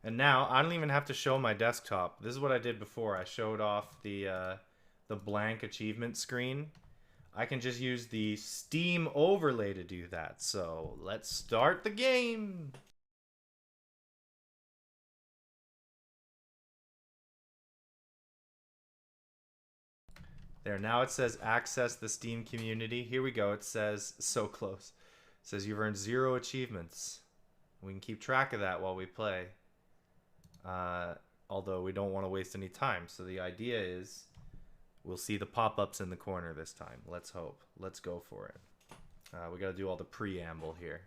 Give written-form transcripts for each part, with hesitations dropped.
And now I don't even have to show my desktop. This is what I did before. I showed off the blank achievement screen. I can just use the Steam overlay to do that. So let's start the game. There, now it says access the Steam community. Here we go. It says so close. It says you've earned 0 achievements. We can keep track of that while we play. Although we don't want to waste any time. So the idea is we'll see the pop-ups in the corner this time. Let's hope. Let's go for it. We got to do all the preamble here.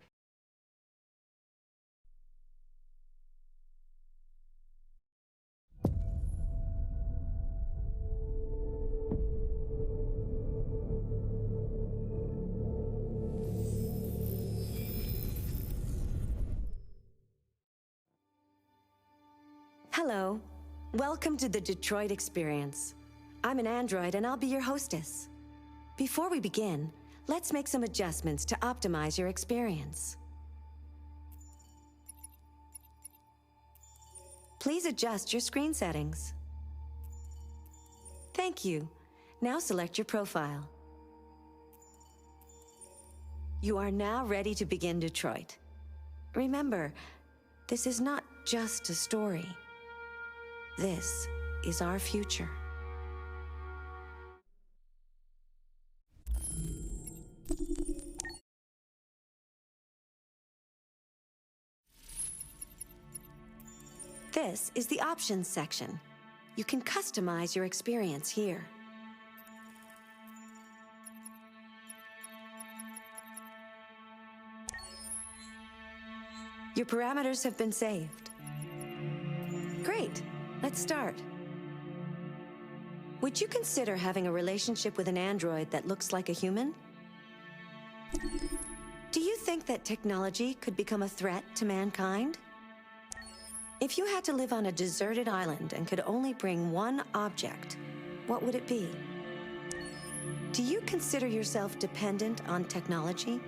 Hello. Welcome to the Detroit Experience. I'm an android and I'll be your hostess. Before we begin, let's make some adjustments to optimize your experience. Please adjust your screen settings. Thank you. Now select your profile. You are now ready to begin Detroit. Remember, this is not just a story. This is our future. This is the options section. You can customize your experience here. Your parameters have been saved. Great. Let's start. Would you consider having a relationship with an android that looks like a human? Do you think that technology could become a threat to mankind? If you had to live on a deserted island and could only bring one object, what would it be? Do you consider yourself dependent on technology?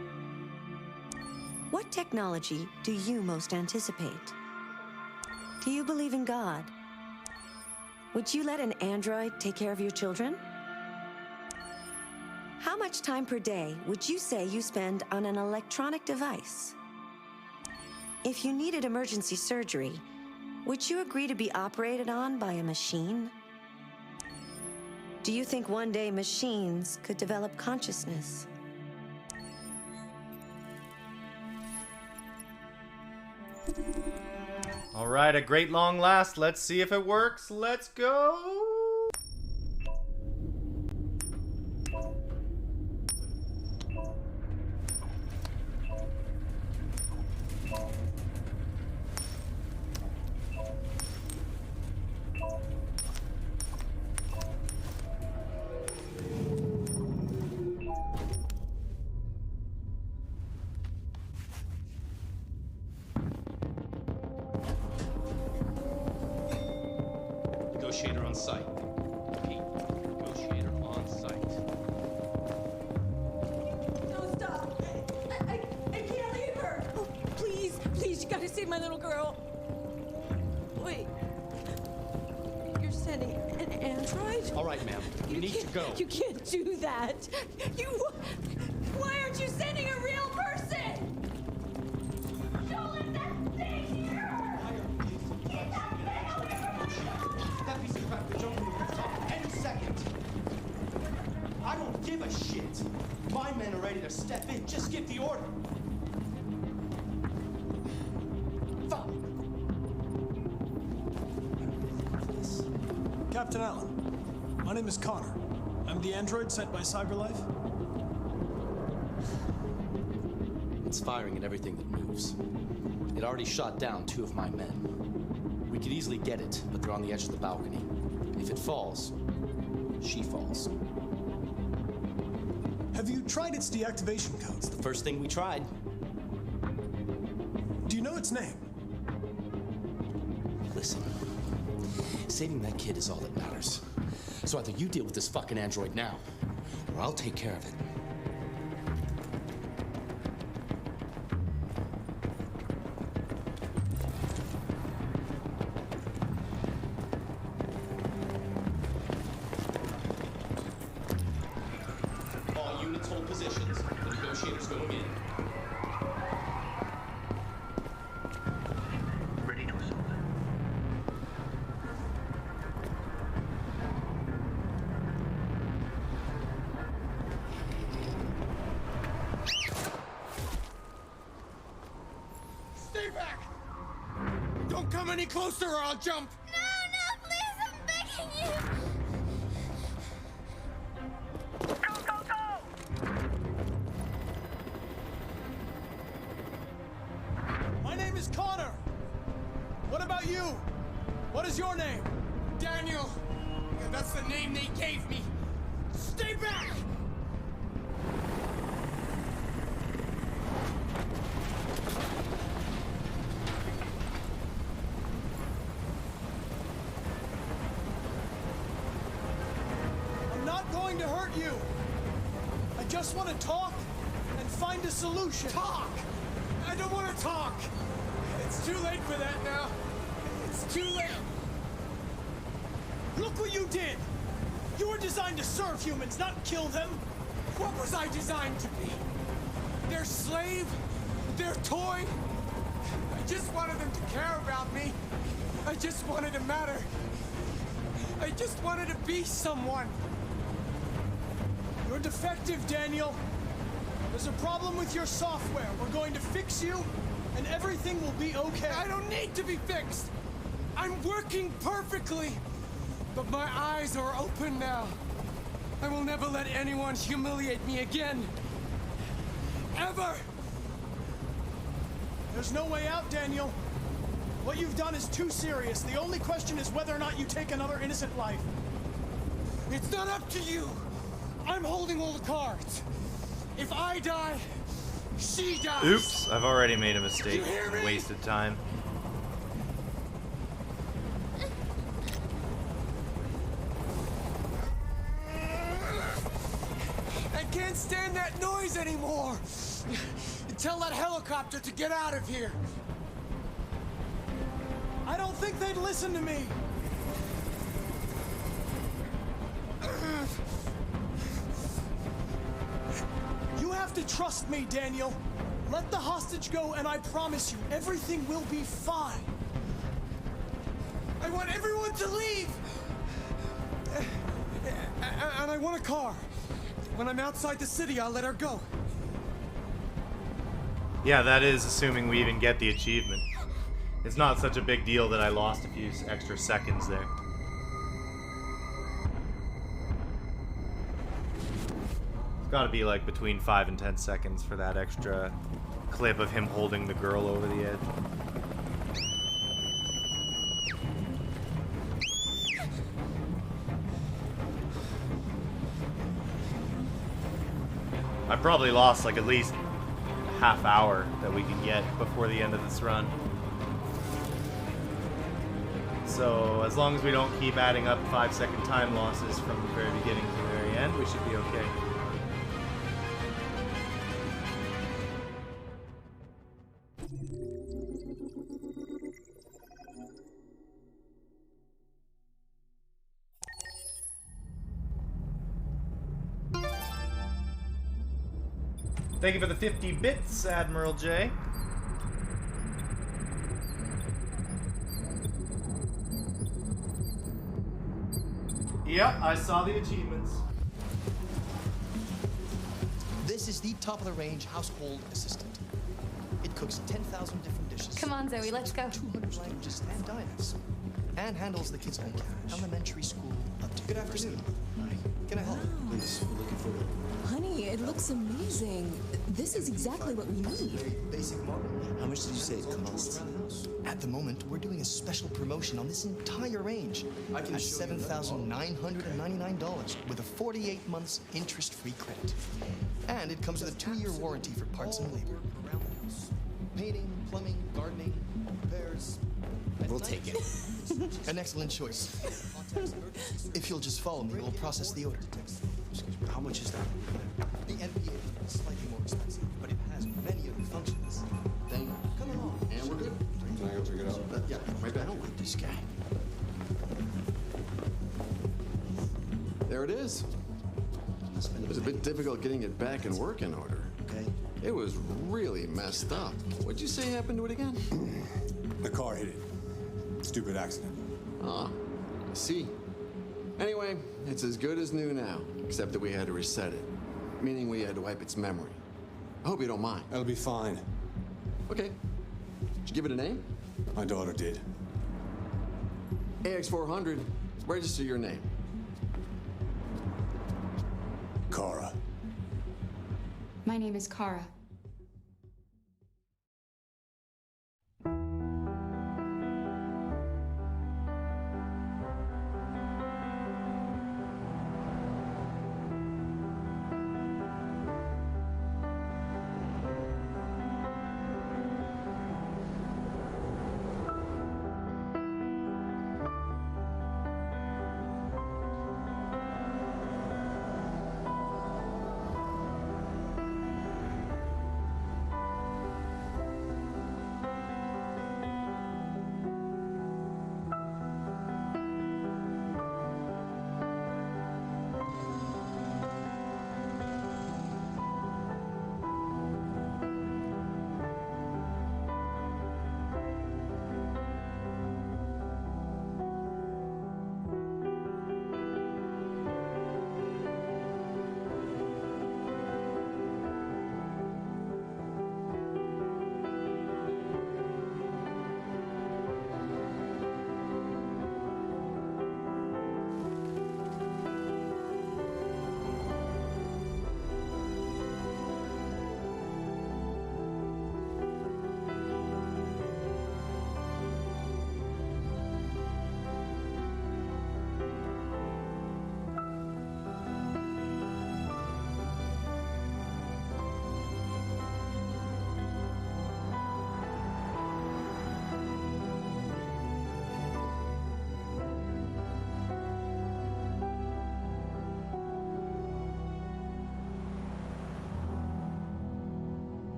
What technology do you most anticipate? Do you believe in God? Would you let an android take care of your children? How much time per day would you say you spend on an electronic device? If you needed emergency surgery, would you agree to be operated on by a machine? Do you think one day machines could develop consciousness? All right, at great long last, let's see if it works. Let's go. Negotiator on site. Repeat. Negotiator on site. No, stop! I can't leave her! Oh, please, please, you gotta save my little girl. Wait. You're sending an android? All right, ma'am. You need to go. You can't do that. Why aren't you sending a real person? Don't let that thing hear her! Get that thing away from her! That piece of crap could jump from the rooftop any second. I don't give a shit. My men are ready to step in. Just give the order. Fuck. Captain Allen, my name is Connor. I'm the android sent by CyberLife. It's firing at everything that moves. It already shot down 2 of my men. We could easily get it, but they're on the edge of the balcony. If it falls, she falls. Have you tried its deactivation codes? The first thing we tried. Do you know its name? Listen, saving that kid is all that matters. So either you deal with this fucking android now, or I'll take care of it. Don't come any closer or I'll jump! No, please, I'm begging you! My name is Connor. What about you? What is your name? Daniel! Yeah, that's the name they gave me! Stay back! I'm not going to hurt you. I just want to talk and find a solution. Talk! I don't want to talk! It's too late for that now. It's too late. Look what you did! You were designed to serve humans, not kill them! What was I designed to be? Their slave? Their toy? I just wanted them to care about me. I just wanted to matter. I just wanted to be someone. You're defective, Daniel. There's a problem with your software. We're going to fix you, and everything will be okay. I don't need to be fixed. I'm working perfectly. But my eyes are open now. I will never let anyone humiliate me again. Ever! There's no way out, Daniel. What you've done is too serious. The only question is whether or not you take another innocent life. It's not up to you. I'm holding all the cards. If I die, she dies. Oops, I've already made a mistake. You hear me? Wasted time. I can't stand that noise anymore. Tell that helicopter to get out of here. I don't think they'd listen to me. You have to trust me, Daniel. Let the hostage go, and I promise you, everything will be fine. I want everyone to leave. And I want a car. When I'm outside the city, I'll let her go. Yeah, that is assuming we even get the achievement. It's not such a big deal that I lost a few extra seconds there. It's gotta be like between 5 and 10 seconds for that extra clip of him holding the girl over the edge. I probably lost like at least a half hour that we can get before the end of this run. So as long as we don't keep adding up 5-second time losses from the very beginning to the very end, we should be okay. Thank you for the 50 bits, Admiral J. Yep, I saw the achievements. This is the top-of-the-range household assistant. It cooks 10,000 different dishes. Come on, Zoe, let's go. 200 languages and dialects. And handles the kids from elementary school up to... Good afternoon. Hi. Can I help? Please, we're looking for... Honey, it looks amazing. This is exactly what we need. Basic model. How much did you say it costs? At the moment, we're doing a special promotion on this entire range at $7,999 with a 48 months interest-free credit. And it comes with a 2-year warranty for parts and labor. Painting, plumbing, gardening, repairs. We'll take it. An excellent choice. If you'll just follow me, we'll process the order. How much is that? The NBA is slightly more expensive, but it has many other functions. Then Come along. and we're good. Can I go check it out? Yeah, right back. I don't like this guy. There it is. It was a bit difficult getting it back in working order. Okay. It was really messed up. What'd you say happened to it again? The car hit it. Stupid accident. Ah, I see. Anyway, it's as good as new now, except that we had to reset it, meaning we had to wipe its memory. I hope you don't mind. That'll be fine. Okay. Did you give it a name? My daughter did. AX400, register your name. Cara. My name is Cara.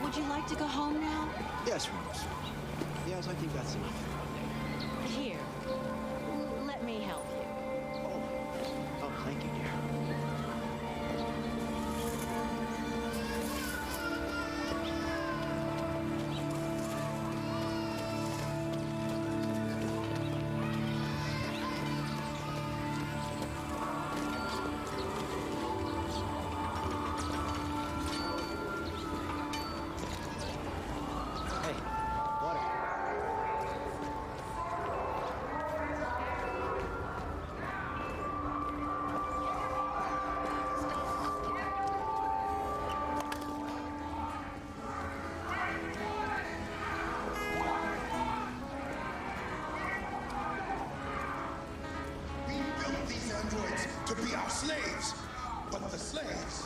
Would you like to go home now? Yes, Rose. Yes, I think that's enough. Here. Let me help you. Oh, thank you, dear. To be our slaves, but the slaves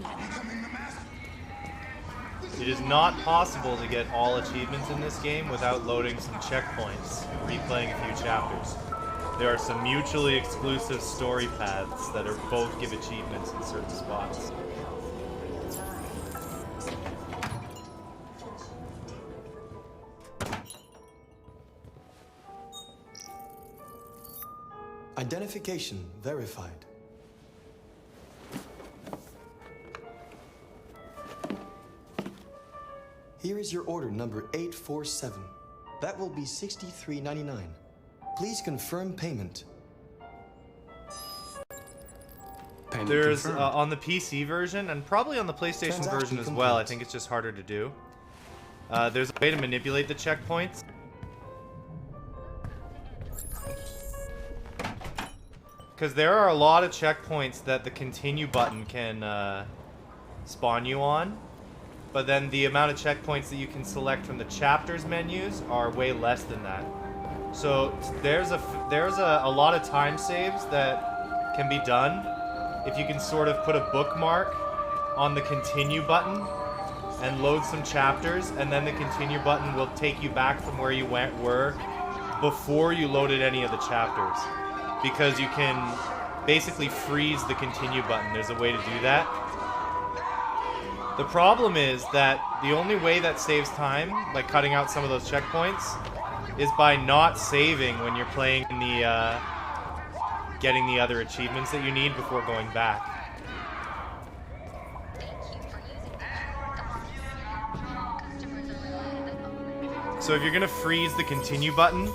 are becoming the masters. It is not possible to get all achievements in this game without loading some checkpoints and replaying a few chapters. There are some mutually exclusive story paths that are both give achievements in certain spots. Identification verified. Here is your order number 847. That will be $63.99. Please confirm payment. There's on the PC version and probably on the PlayStation version as well. I think it's just harder to do. There's a way to manipulate the checkpoints. Because there are a lot of checkpoints that the continue button can spawn you on. But then the amount of checkpoints that you can select from the chapters menus are way less than that. So there's a lot of time saves that can be done if you can sort of put a bookmark on the continue button and load some chapters, and then the continue button will take you back from where you were before you loaded any of the chapters. Because you can basically freeze the continue button. There's a way to do that. The problem is that the only way that saves time, like cutting out some of those checkpoints, is by not saving when you're playing in the, getting the other achievements that you need before going back. So if you're gonna freeze the continue button,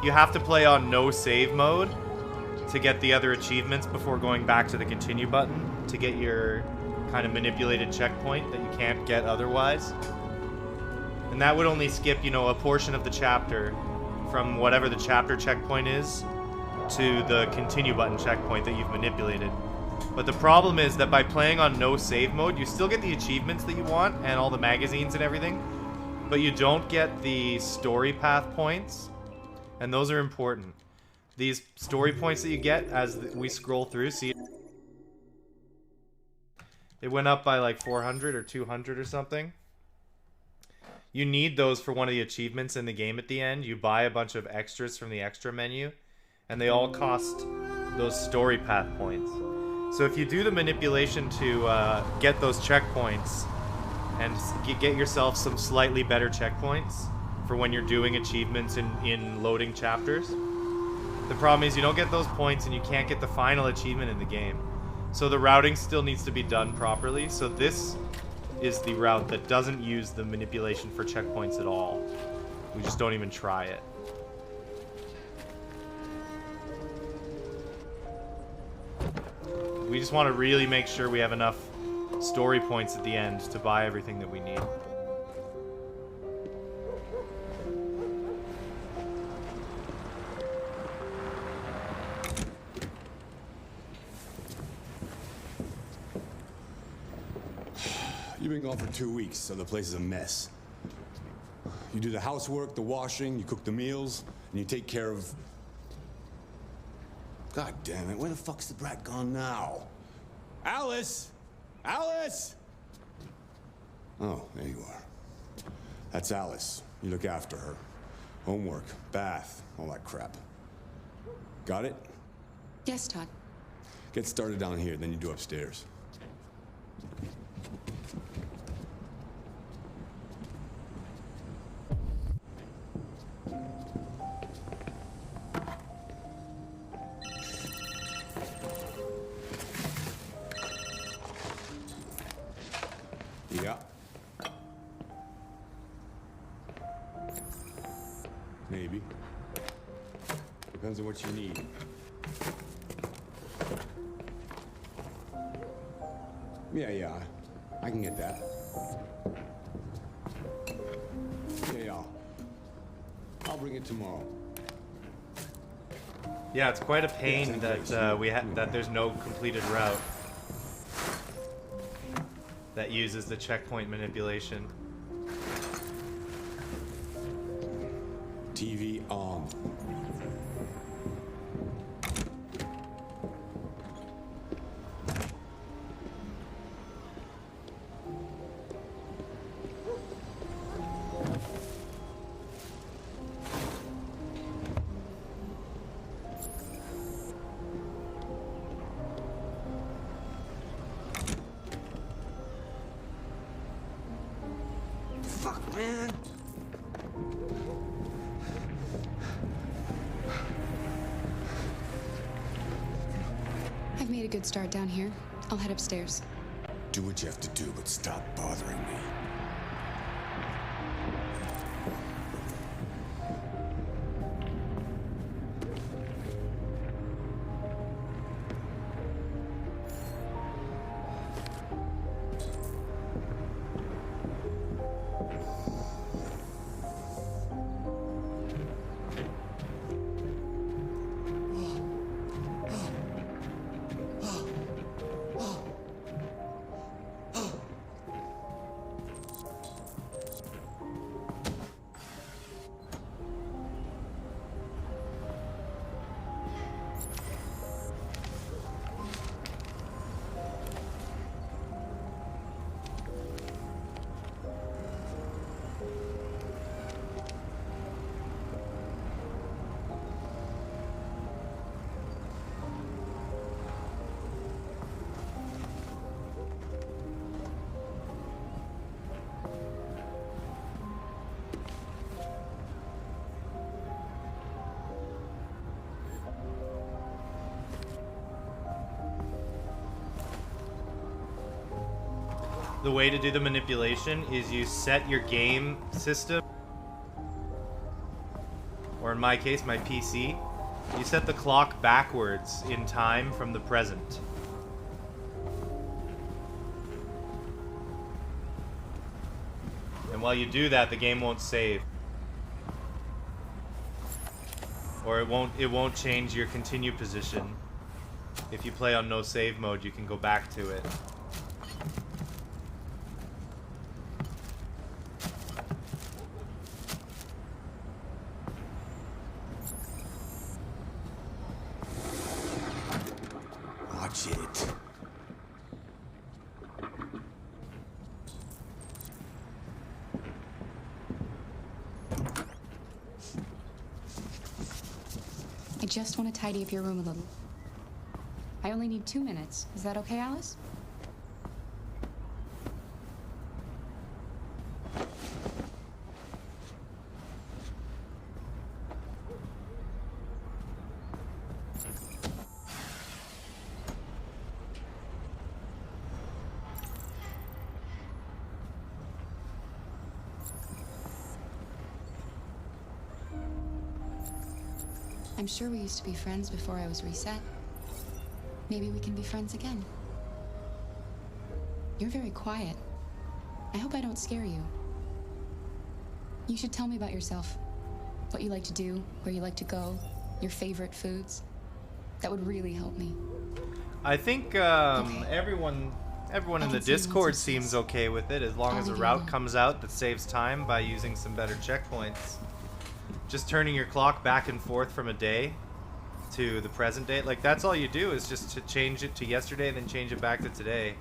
you have to play on no save mode to get the other achievements before going back to the continue button to get your kind of manipulated checkpoint that you can't get otherwise. And that would only skip, you know, a portion of the chapter from whatever the chapter checkpoint is to the continue button checkpoint that you've manipulated. But the problem is that by playing on no save mode, you still get the achievements that you want and all the magazines and everything, but you don't get the story path points, and those are important. These story points that you get as we scroll through, see, it went up by like 400 or 200 or something. You need those for one of the achievements in the game at the end. You buy a bunch of extras from the extra menu, and they all cost those story path points. So if you do the manipulation to get those checkpoints and get yourself some slightly better checkpoints for when you're doing achievements in loading chapters, the problem is you don't get those points and you can't get the final achievement in the game. So the routing still needs to be done properly. So this is the route that doesn't use the manipulation for checkpoints at all. We just don't even try it. We just want to really make sure we have enough story points at the end to buy everything that we need. You've been gone for 2 weeks, so the place is a mess. You do the housework, the washing, you cook the meals, and you take care of... God damn it, where the fuck's the brat gone now? Alice! Alice! Oh, there you are. That's Alice. You look after her. Homework, bath, all that crap. Got it? Yes, Todd. Get started down here, then you do upstairs. Yeah. Maybe. Depends on what you need. Yeah, I can get that. Yeah. I'll bring it tomorrow. Yeah, it's quite a pain that that there's no completed route that uses the checkpoint manipulation. TV on. Fuck, man. I've made a good start down here. I'll head upstairs. Do what you have to do, but stop bothering me. The way to do the manipulation is you set your game system, or in my case, my PC, you set the clock backwards in time from the present. And while you do that, the game won't save. Or it won't change your continue position. If you play on no save mode, you can go back to it. Watch it. I just want to tidy up your room a little. I only need 2 minutes. Is that okay, Alice? I'm sure we used to be friends before I was reset. Maybe we can be friends again. You're very quiet. I hope I don't scare you. You should tell me about yourself. What you like to do, where you like to go, your favorite foods. That would really help me. I think everyone in the Discord seems okay with it, as long as a route comes out that saves time by using some better checkpoints. Just turning your clock back and forth from a day to the present day, like that's all you do, is just to change it to yesterday, then change it back to today.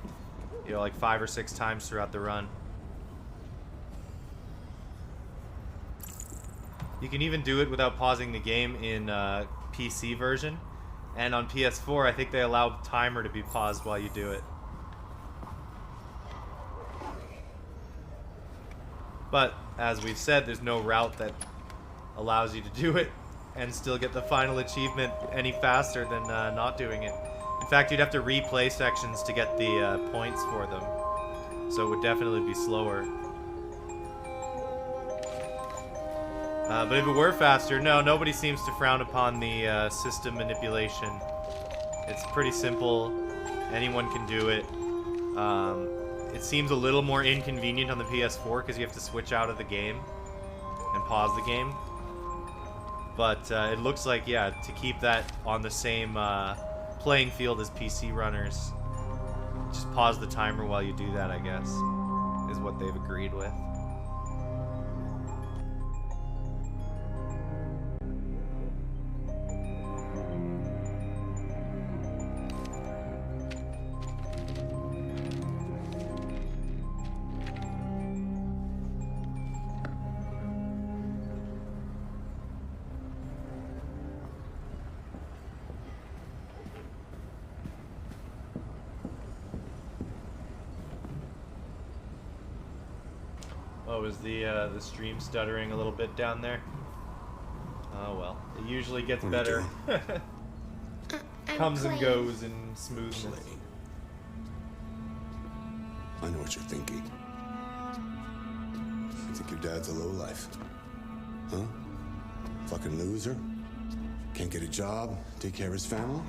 You know, like 5 or 6 times throughout the run. You can even do it without pausing the game in PC version, and on PS4 I think they allow the timer to be paused while you do it. But as we've said, there's no route that allows you to do it and still get the final achievement any faster than not doing it. In fact, you'd have to replay sections to get the points for them, so it would definitely be slower. But if it were faster, no, nobody seems to frown upon the system manipulation. It's pretty simple. Anyone can do it. It seems a little more inconvenient on the PS4 because you have to switch out of the game and pause the game. But it looks like, yeah, to keep that on the same playing field as PC runners, just pause the timer while you do that, I guess, is what they've agreed with. Oh, is the stream stuttering a little bit down there? Oh well, it usually gets better. Comes and goes in smoothness. I know what you're thinking. You think your dad's a lowlife? Huh? Fucking loser? Can't get a job, take care of his family?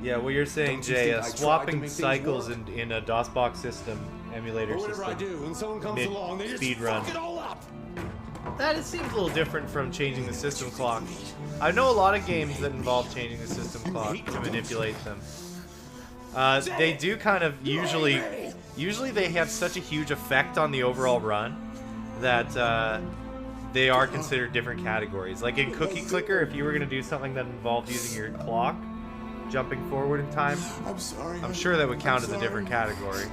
Yeah, what you're saying, Jay, swapping cycles in a DOSBox system, emulator system, I do, when someone comes along, they just fuck it all up. That it seems a little different from changing the system clock. I know a lot of games that involve changing the system clock to manipulate them. They do kind of usually they have such a huge effect on the overall run that they are considered different categories. Like in Cookie Clicker, if you were going to do something that involved using your clock, jumping forward in time, I'm sure that would count as a different category.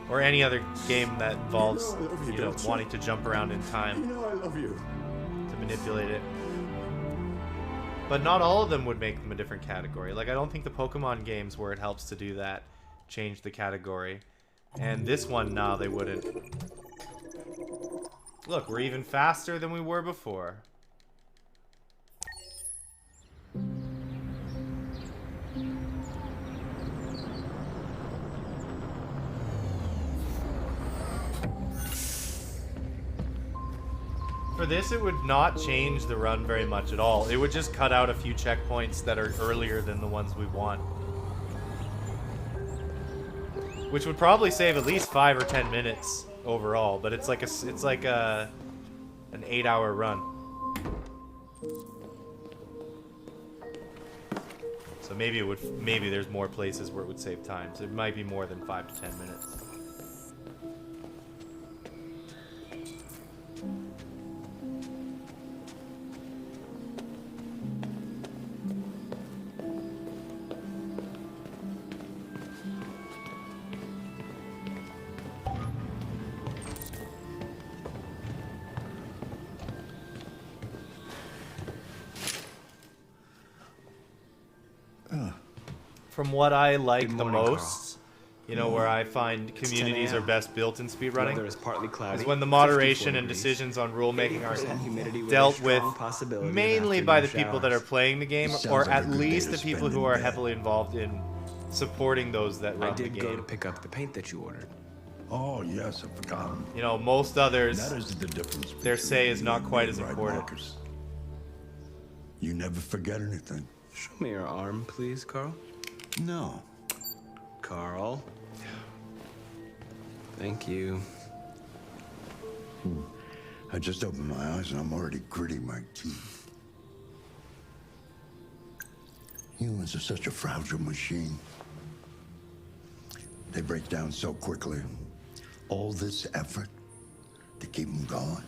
Or any other game that involves, you know, wanting to jump around in time to manipulate it. But not all of them would make them a different category. Like, I don't think the Pokemon games where it helps to do that change the category. And this one, no, they wouldn't. Look, we're even faster than we were before. For this, it would not change the run very much at all. It would just cut out a few checkpoints that are earlier than the ones we want. Which would probably save at least 5 or 10 minutes overall, but it's like an 8-hour run. So maybe there's more places where it would save time. So it might be more than 5 to 10 minutes. From what I like the most, you know, where I find communities are best built in speedrunning, is when the moderation and decisions on rulemaking are dealt with mainly by the people that are playing the game, or at least the people who are heavily involved in supporting those that run the game. I did go to pick up the paint that you ordered. Oh, yes, I've forgotten. You know, most others, that is the difference. Their say is not quite as important. Marcus. You never forget anything. Show me your arm, please, Carl. No. Carl. Thank you. I just opened my eyes and I'm already gritting my teeth. Humans are such a fragile machine. They break down so quickly. All this effort to keep them going.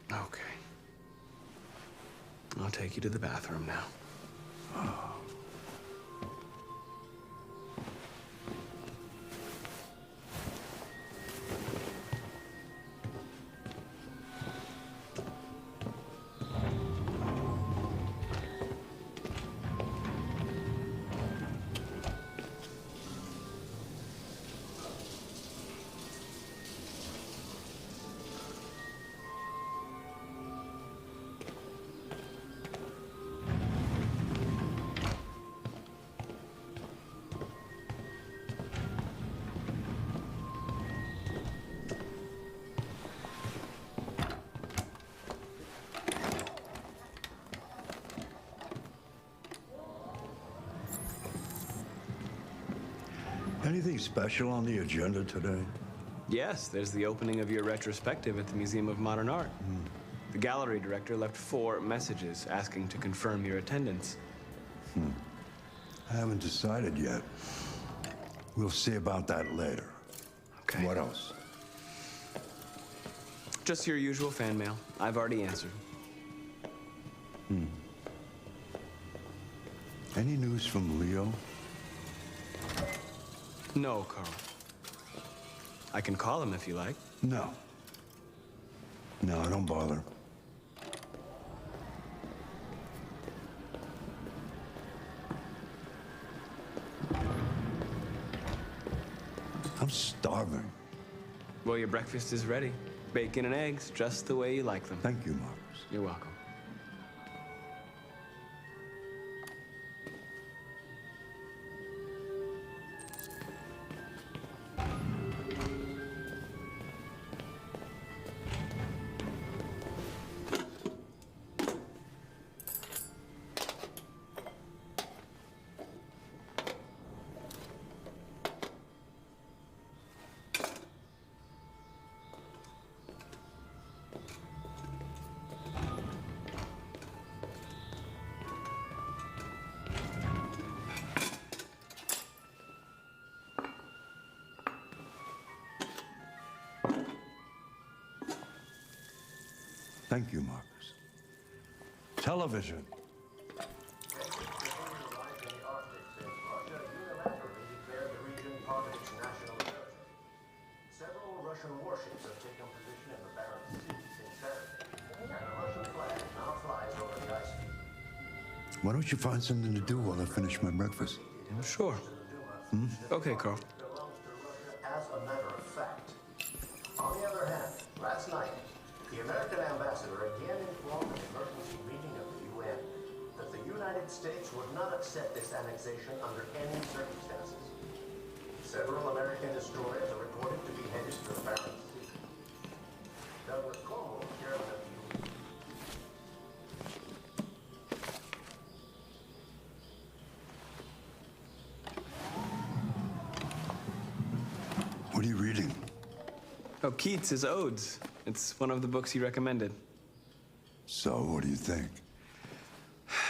Okay. I'll take you to the bathroom now. Oh. Anything special on the agenda today? Yes, there's the opening of your retrospective at the Museum of Modern Art. The gallery director left 4 messages asking to confirm your attendance. I haven't decided yet. We'll see about that later. Okay. What else? Just your usual fan mail. I've already answered. Any news from Leo? No, Carl. I can call him if you like. No. No, don't bother. I'm starving. Well, your breakfast is ready. Bacon and eggs, just the way you like them. Thank you, Marcus. You're welcome. Thank you, Marcus. Television. Several Russian warships have taken position in the Barents Sea since Saturday, and a Russian flag now flies over the ice field. Why don't you find something to do while I finish my breakfast? Sure. Okay, Carl. As a matter of fact. On the other hand, last night, the American ambassador again informed an emergency meeting of the UN that the United States would not accept this annexation under any circumstances. Several American destroyers are reported to be headed to the Barents Sea. with Como here at the What are you reading? Oh, Keats' Odes. It's one of the books he recommended. So, what do you think?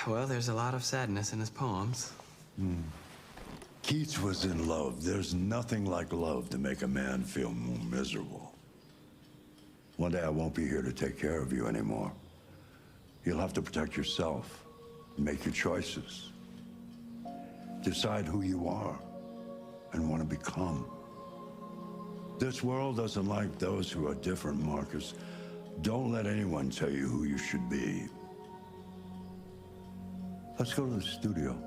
Well, there's a lot of sadness in his poems. Keats was in love. There's nothing like love to make a man feel more miserable. One day I won't be here to take care of you anymore. You'll have to protect yourself, make your choices, decide who you are and want to become. This world doesn't like those who are different, Marcus. Don't let anyone tell you who you should be. Let's go to the studio.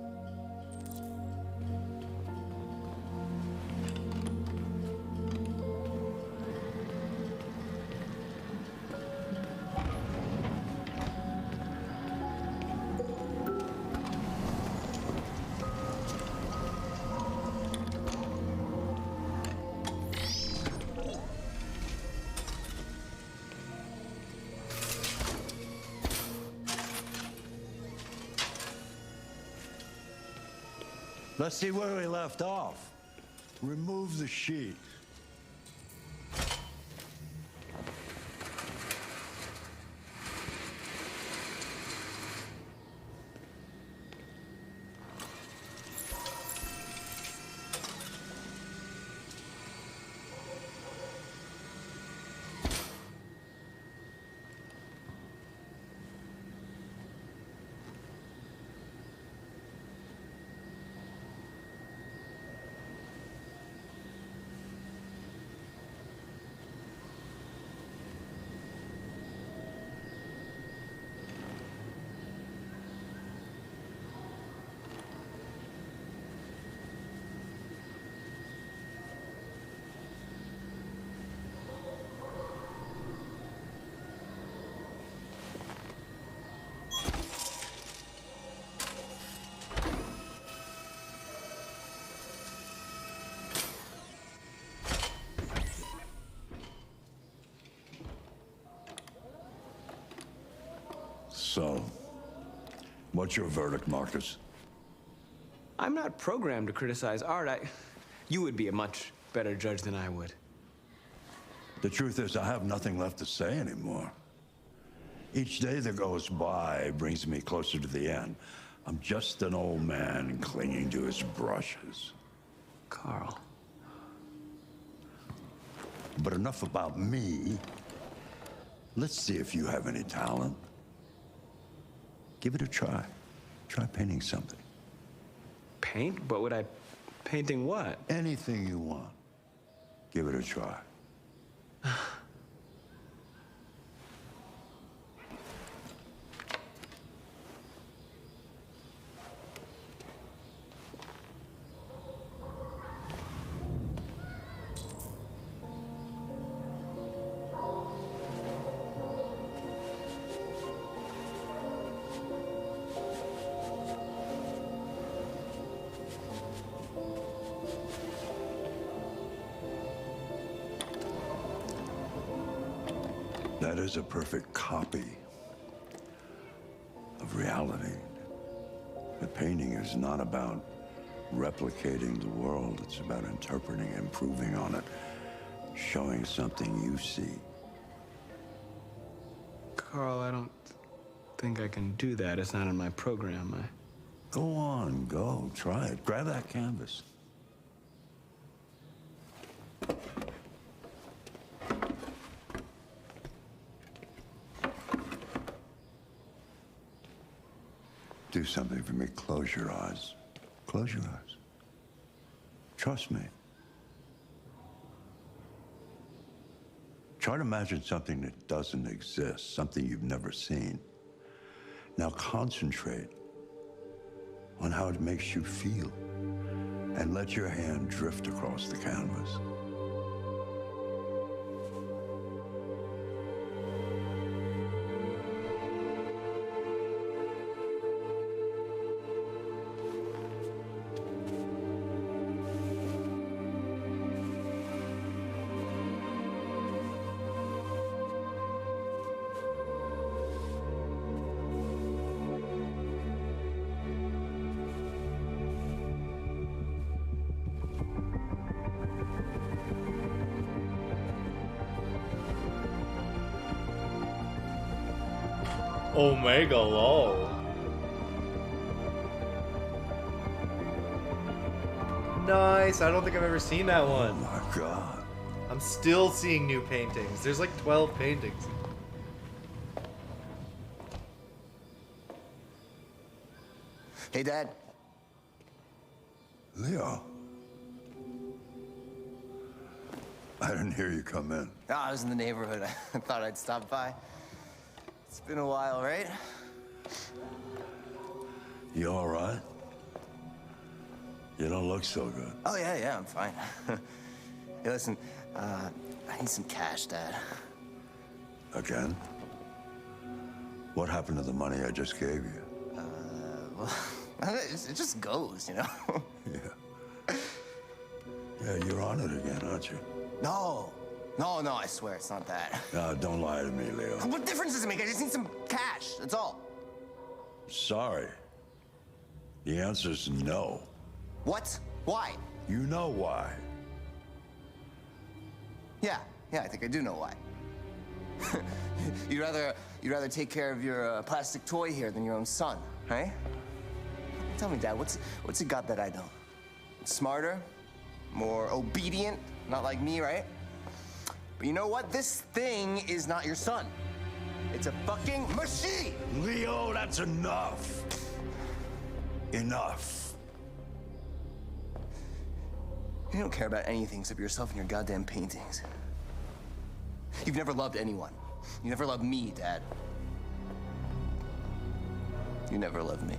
Let's see where we left off. Remove the sheet. So, what's your verdict, Marcus? I'm not programmed to criticize art. You would be a much better judge than I would. The truth is, I have nothing left to say anymore. Each day that goes by brings me closer to the end. I'm just an old man clinging to his brushes. Carl. But enough about me. Let's see if you have any talent. Give it a try. Try painting something. Paint? What would I... Painting what? Anything you want. Give it a try. That is a perfect copy of reality. The painting is not about replicating the world. It's about interpreting, improving on it, showing something you see. Carl, I don't think I can do that. It's not in my program. Go on, go. Try it. Grab that canvas. Do something for me. Close your eyes. Close your eyes. Trust me. Try to imagine something that doesn't exist, something you've never seen. Now concentrate on how it makes you feel, and let your hand drift across the canvas. Omega low. Nice. I don't think I've ever seen that one. Oh my god. I'm still seeing new paintings. There's like 12 paintings. Hey, Dad. Leo. I didn't hear you come in. Oh, I was in the neighborhood. I thought I'd stop by. It's been a while, right? You all right? You don't look so good. Oh, yeah, I'm fine. Hey, listen, I need some cash, Dad. Again? What happened to the money I just gave you? Well, it just goes, you know? Yeah, you're on it again, aren't you? No, I swear it's not that. No, don't lie to me, Leo. What difference does it make? I just need some cash, that's all. Sorry. The answer's no. What? Why? You know why. Yeah, I think I do know why. You'd rather take care of your plastic toy here than your own son, right? Tell me, Dad, what's it got that I don't? Smarter? More obedient? Not like me, right? But you know what? This thing is not your son. It's a fucking machine! Leo, that's enough. Enough. You don't care about anything except yourself and your goddamn paintings. You've never loved anyone. You never loved me, Dad. You never loved me.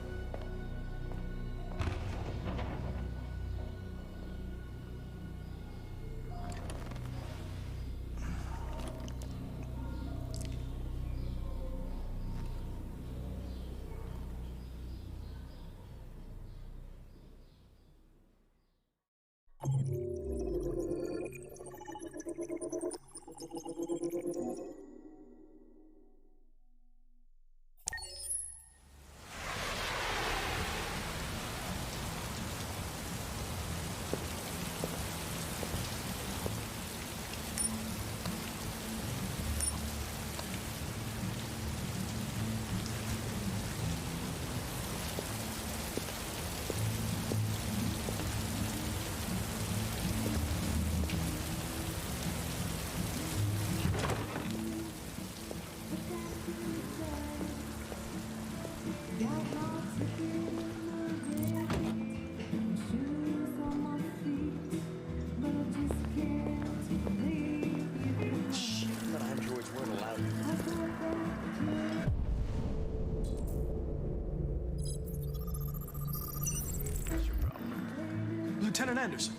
Lieutenant Anderson,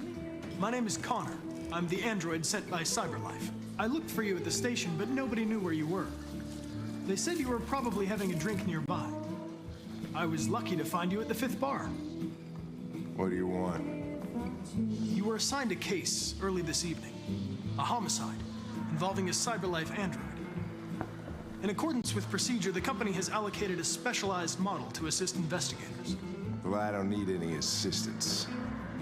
my name is Connor. I'm the android sent by CyberLife. I looked for you at the station, but nobody knew where you were. They said you were probably having a drink nearby. I was lucky to find you at the 5th bar. What do you want? You were assigned a case early this evening. A homicide involving a CyberLife android. In accordance with procedure, the company has allocated a specialized model to assist investigators. Well, I don't need any assistance.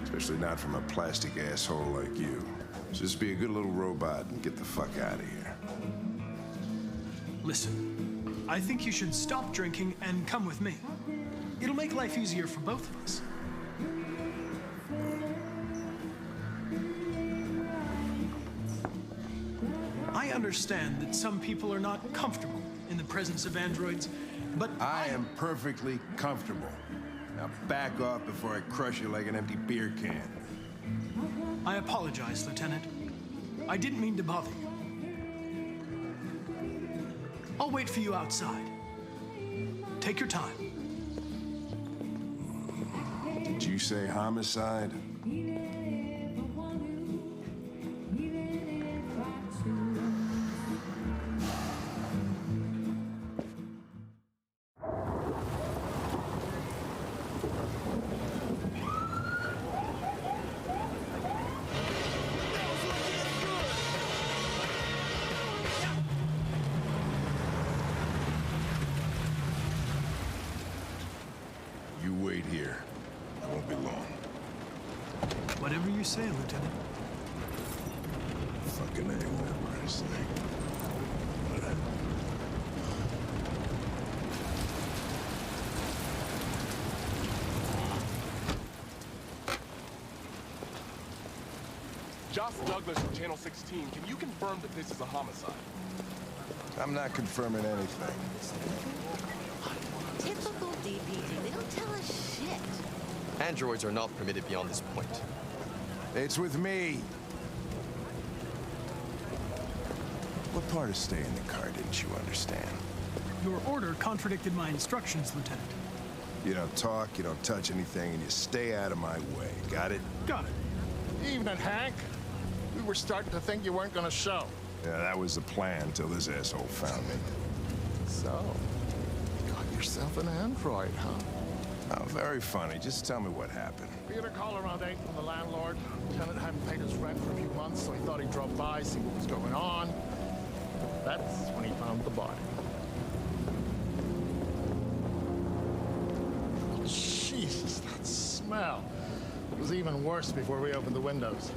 Especially not from a plastic asshole like you. Just be a good little robot and get the fuck out of here. Listen, I think you should stop drinking and come with me. It'll make life easier for both of us. I understand that some people are not comfortable in the presence of androids, but I am perfectly comfortable. Now back off before I crush you like an empty beer can. I apologize, Lieutenant. I didn't mean to bother you. I'll wait for you outside. Take your time. Did you say homicide? You wait here. I won't be long. Whatever you say, Lieutenant. Fucking A, whatever I say. Josh Douglas from Channel 16, can you confirm that this is a homicide? I'm not confirming anything. Typical DPD. They don't tell us shit. Androids are not permitted beyond this point. It's with me. What part of staying in the car didn't you understand? Your order contradicted my instructions, Lieutenant. You don't talk, you don't touch anything, and you stay out of my way. Got it? Got it. Evening, Hank. We were starting to think you weren't gonna show. Yeah, that was the plan till this asshole found me. So, you got yourself an android, huh? Oh, very funny. Just tell me what happened. We had a call around 8 from the landlord. Tenant hadn't paid his rent for a few months, so he thought he'd drop by, see what was going on. That's when he found the body. Jesus, that smell. It was even worse before we opened the windows.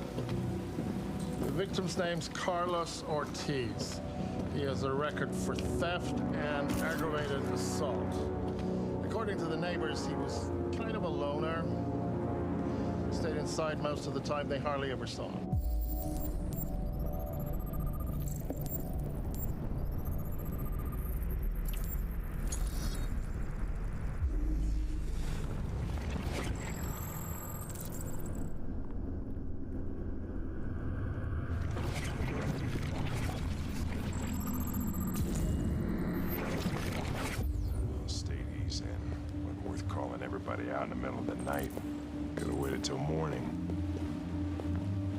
The victim's name's Carlos Ortiz. He has a record for theft and aggravated assault. According to the neighbors, he was kind of a loner. Stayed inside most of the time. They hardly ever saw him. Out in the middle of the night. Could have waited till morning.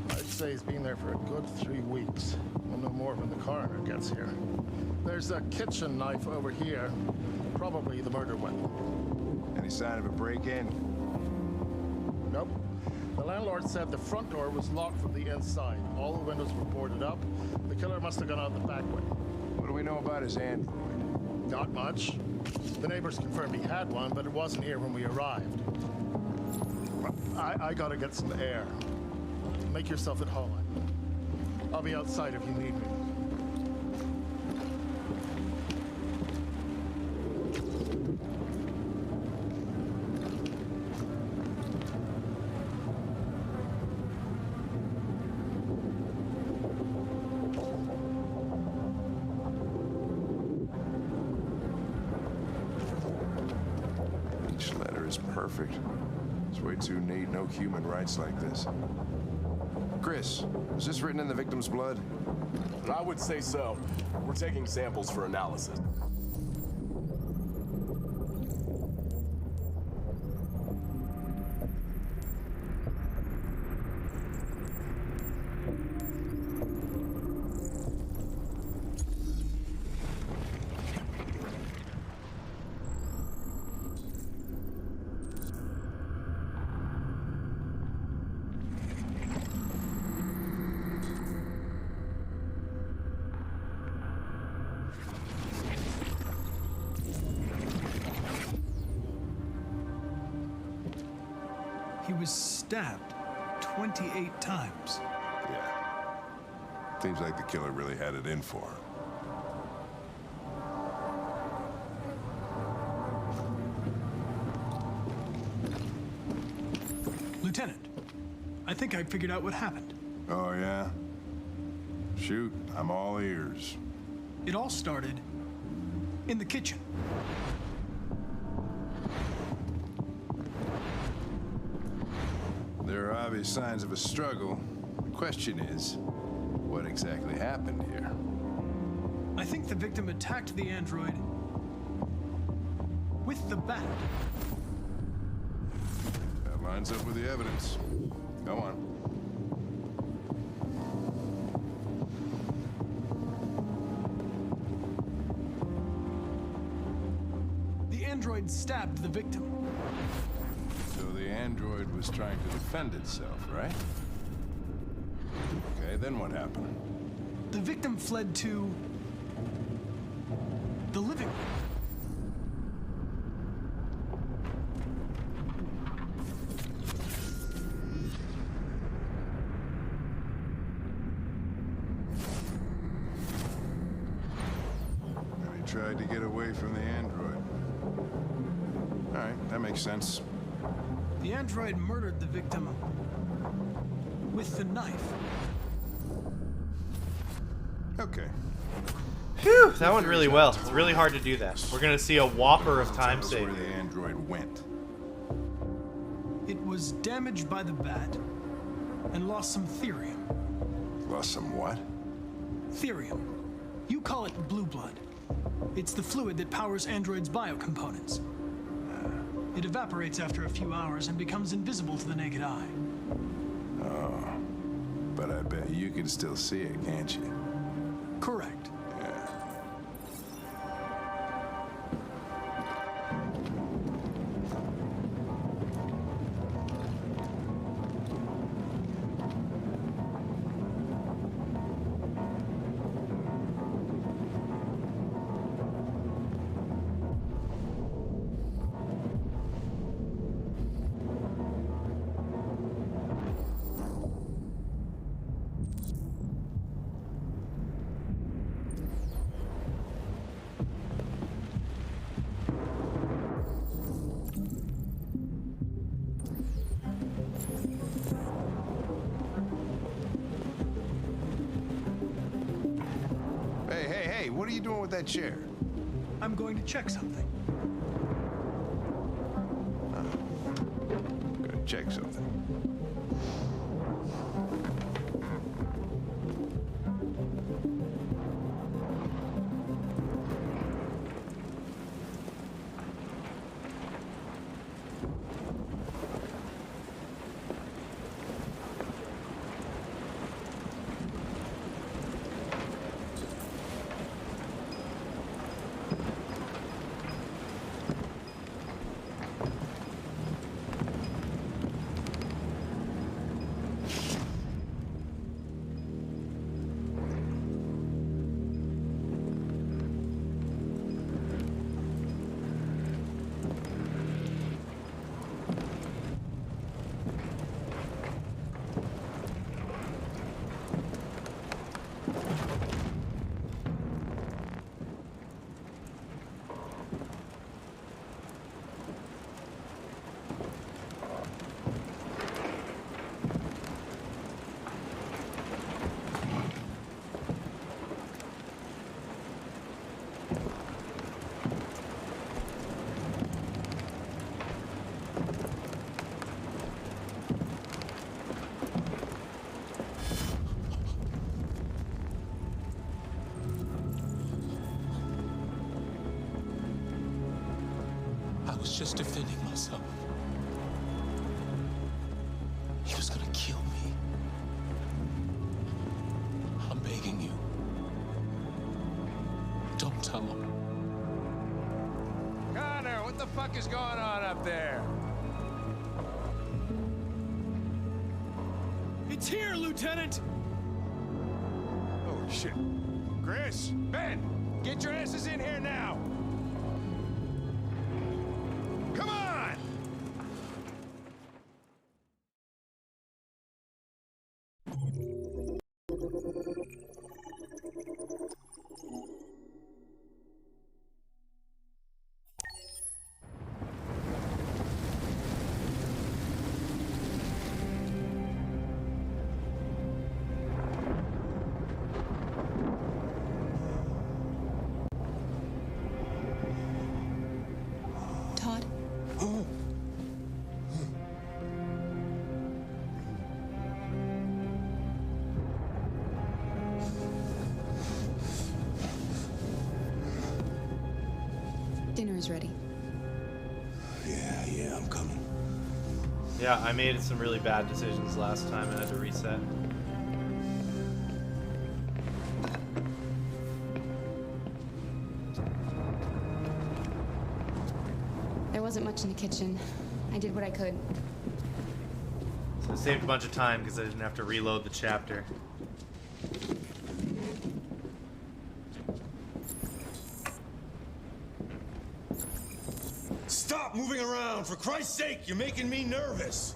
I'd say he's been there for a good 3 weeks. We'll know more when the coroner gets here. There's a kitchen knife over here. Probably the murder weapon. Any sign of a break-in? Nope. The landlord said the front door was locked from the inside. All the windows were boarded up. The killer must have gone out the back way. What do we know about his android? Not much. The neighbors confirmed he had one, but it wasn't here when we arrived. I gotta get some air. Make yourself at home. I'll be outside if you need me. Perfect. It's way too neat. No human rights like this. Chris, was this written in the victim's blood? I would say so. We're taking samples for analysis. He was stabbed 28 times. Yeah. Seems like the killer really had it in for him. Lieutenant, I think I figured out what happened. Oh, yeah? Shoot, I'm all ears. It all started in the kitchen. There are obvious signs of a struggle. The question is, what exactly happened here? I think the victim attacked the android with the bat. That lines up with the evidence. Go on. The android stabbed the victim. So the android was trying to defend itself, right? Okay, then what happened? The victim fled to the living room. And he tried to get away from the android. All right, that makes sense. The android murdered the victim with the knife. Okay. Phew, that went really well. It's really hard to do that. We're gonna see a whopper of time Where saving. the android went. It was damaged by the bat and lost some therium. Lost some what? Therium. You call it blue blood. It's the fluid that powers androids' biocomponents. It evaporates after a few hours and becomes invisible to the naked eye. Oh. But I bet you can still see it, can't you? Correct. Hey, what are you doing with that chair? I'm going to check something. I'm gonna check something. I was just defending myself. He was gonna kill me. I'm begging you. Don't tell him. Connor, what the fuck is going on up there? It's here, Lieutenant! Oh, shit. Chris, Ben, get your asses in here now! Come on! Todd? Dinner is ready. Yeah, I'm coming. Yeah, I made some really bad decisions last time and had to reset. There wasn't much in the kitchen. I did what I could. So I saved a bunch of time because I didn't have to reload the chapter. Stop moving around! For Christ's sake, you're making me nervous!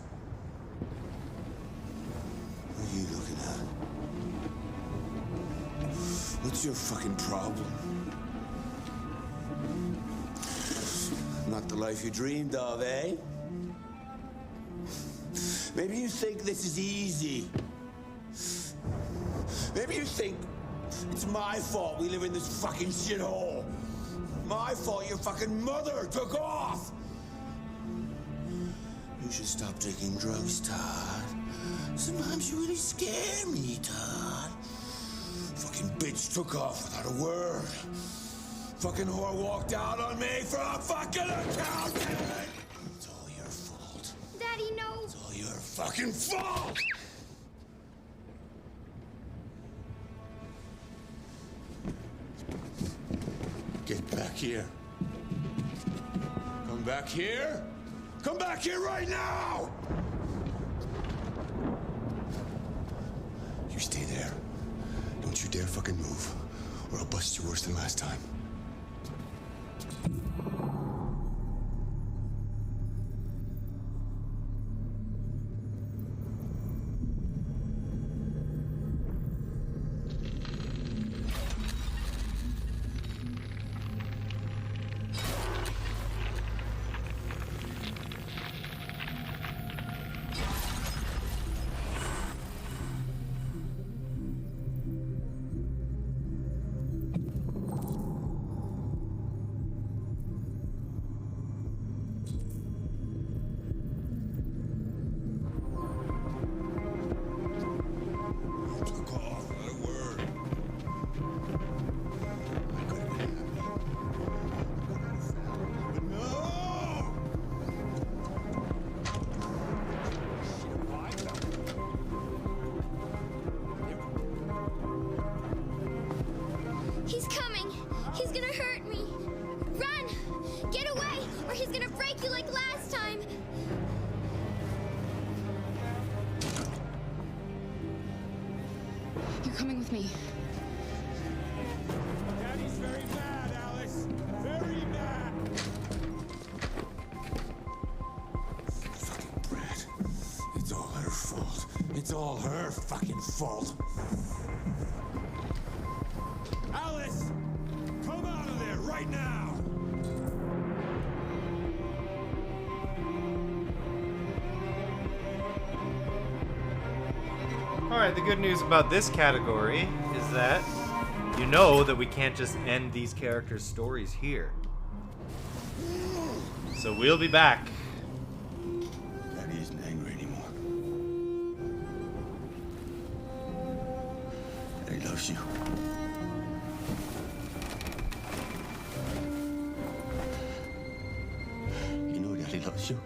What are you looking at? What's your fucking problem? Not the life you dreamed of, eh? Maybe you think this is easy. Maybe you think it's my fault we live in this fucking shithole. My fault your fucking mother took off. You should stop taking drugs, Todd. Sometimes you really scare me, Todd. Fucking bitch took off without a word. Fucking whore walked out on me for a fucking accountant. It's all your fault. Daddy, no. It's all your fucking fault. Get back here. Come back here. Come back here right now! You stay there. Don't you dare fucking move, or I'll bust you worse than last time. He's coming. He's gonna hurt me. Run! Get away, or he's gonna break you like last time. You're coming with me. Daddy's very mad, Alice. Very mad. Fucking brat. It's all her fault. It's all her fucking fault. Alice! Come out of there right now! Alright, the good news about this category is that you know that we can't just end these characters' stories here. So we'll be back. Daddy isn't angry anymore. Daddy loves you. You know Daddy loves you.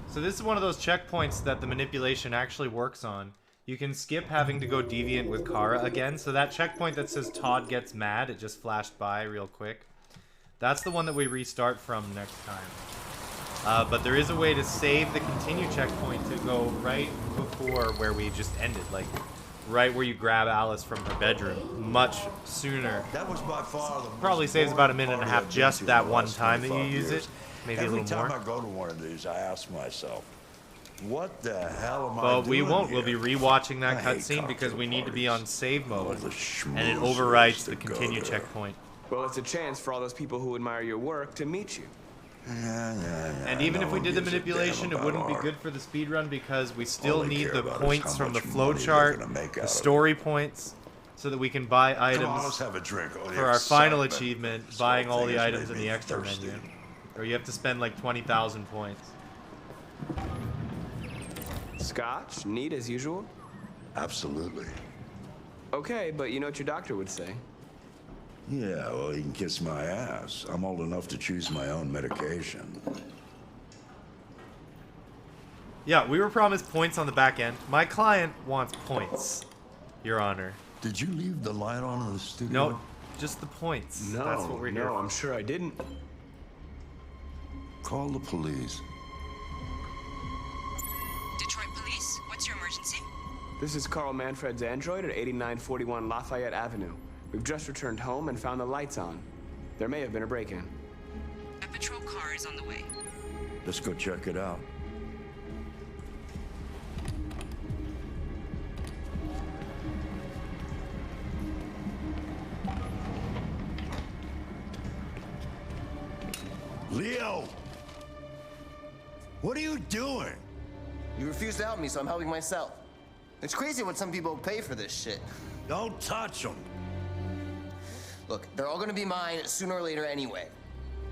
So this is one of those checkpoints that the manipulation actually works on. You can skip having to go deviant with Cara again. So that checkpoint that says Todd gets mad, it just flashed by real quick. That's the one that we restart from next time. But there is a way to save the continue checkpoint to go right before where we just ended. Like, right where you grab Alice from her bedroom. Much sooner. That was by far the Probably saves about a minute and a half just that one time that you use it. Maybe a little more. Every time I go to one of these, I ask myself, what the hell am I But doing we won't. here? We'll be rewatching that I hate cutscene because we need to be on save mode. the And it schmoozers overwrites the that go continue there. checkpoint. Well, it's a chance for all those people who admire your work to meet you. And even if we did the manipulation, it wouldn't be good for the speedrun because we still need the points from the flowchart, the story points, so that we can buy items let's have a drink. Oh, the for our final excitement. achievement, This buying whole all thing the has items made in the me extra thirsty. menu. Or you have to spend like 20,000 points. Scotch, neat as usual? Absolutely. Okay, but you know what your doctor would say. Yeah, well, he can kiss my ass. I'm old enough to choose my own medication. Yeah, we were promised points on the back end. My client wants points, Your Honor. Did you leave the light on in the studio? No, just the points. No, That's what we're here for. I'm sure I didn't. Call the police. Detroit Police, what's your emergency? This is Carl Manfred's android at 8941 Lafayette Avenue. We've just returned home and found the lights on. There may have been a break-in. A patrol car is on the way. Let's go check it out. Leo! What are you doing? You refuse to help me, so I'm helping myself. It's crazy what some people pay for this shit. Don't touch them. Look, they're all gonna be mine sooner or later anyway.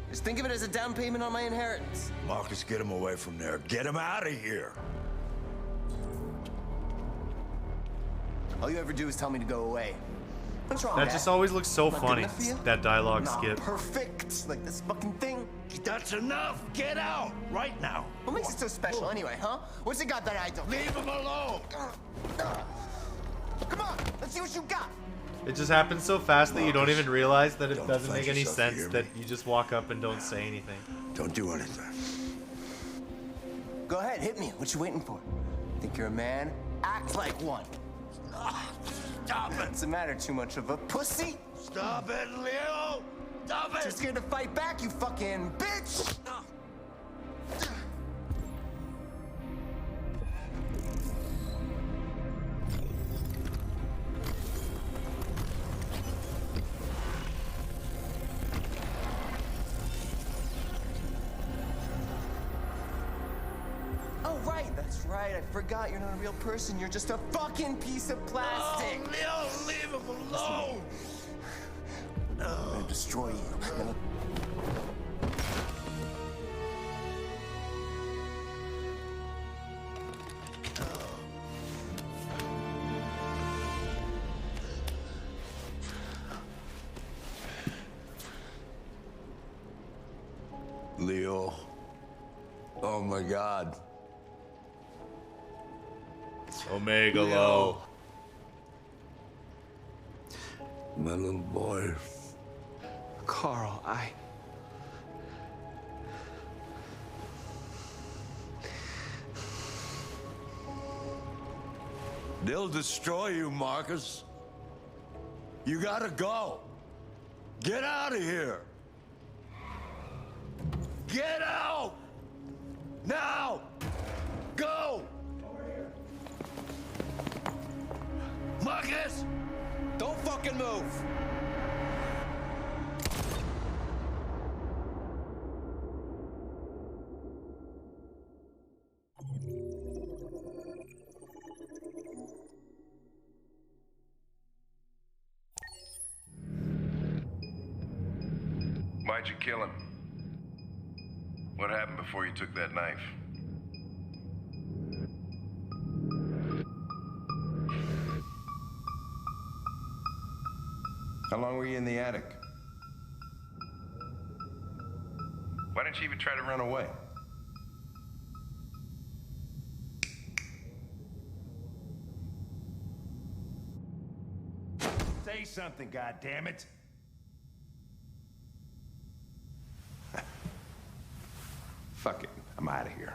Just think of it as a down payment on my inheritance. Marcus, get him away from there. Get him out of here. All you ever do is tell me to go away. What's wrong, That Dad? just always looks so Not good funny, enough for you? that dialogue Not skip. perfect, like this fucking thing. That's enough. Get out right now. What makes it so special anyway, huh? What's it got that I don't? Leave him alone. Come on, let's see what you got. It just happens so fast that you don't even realize that it Don't doesn't defend make any yourself, sense you hear that you just walk up and don't say anything. Don't do anything. Go ahead, hit me. What you waiting for? Think you're a man? Act like one. Stop it. What's the matter? Too much of a pussy? Stop it, Leo. Stop it. Too scared to fight back, you fucking bitch. Oh, right, that's right. I forgot you're not a real person. You're just a fucking piece of plastic. Oh, Leo, leave him alone. I'm gonna destroy you. Leo. Oh my God. Omega Low. My little boy. Carl, They'll destroy you, Marcus. You gotta go. Get out of here. Get out! Now! Go! Marcus! Don't fucking move! Why'd you kill him? What happened before you took that knife? How long were you in the attic? Why didn't you even try to run away? Say something, goddammit. Fuck it. I'm out of here.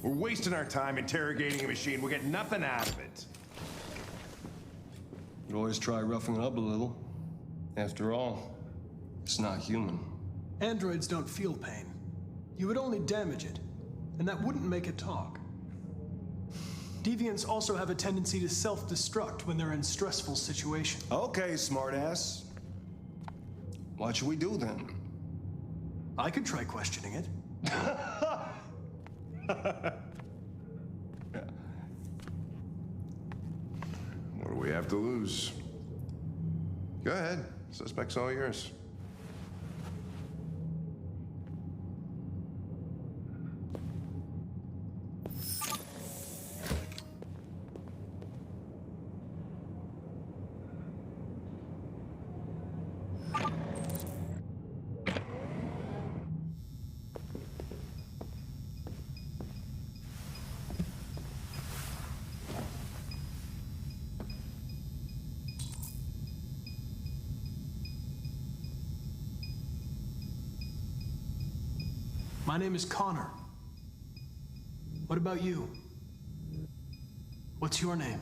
We're wasting our time interrogating a machine. We'll get nothing out of it. You always try roughing it up a little. After all, it's not human. Androids don't feel pain. You would only damage it, and that wouldn't make it talk. Deviants also have a tendency to self-destruct when they're in stressful situations. Okay, smartass. What should we do then? I could try questioning it. What do we have to lose? Go ahead. Suspect's all yours. My name is Connor. What about you? What's your name?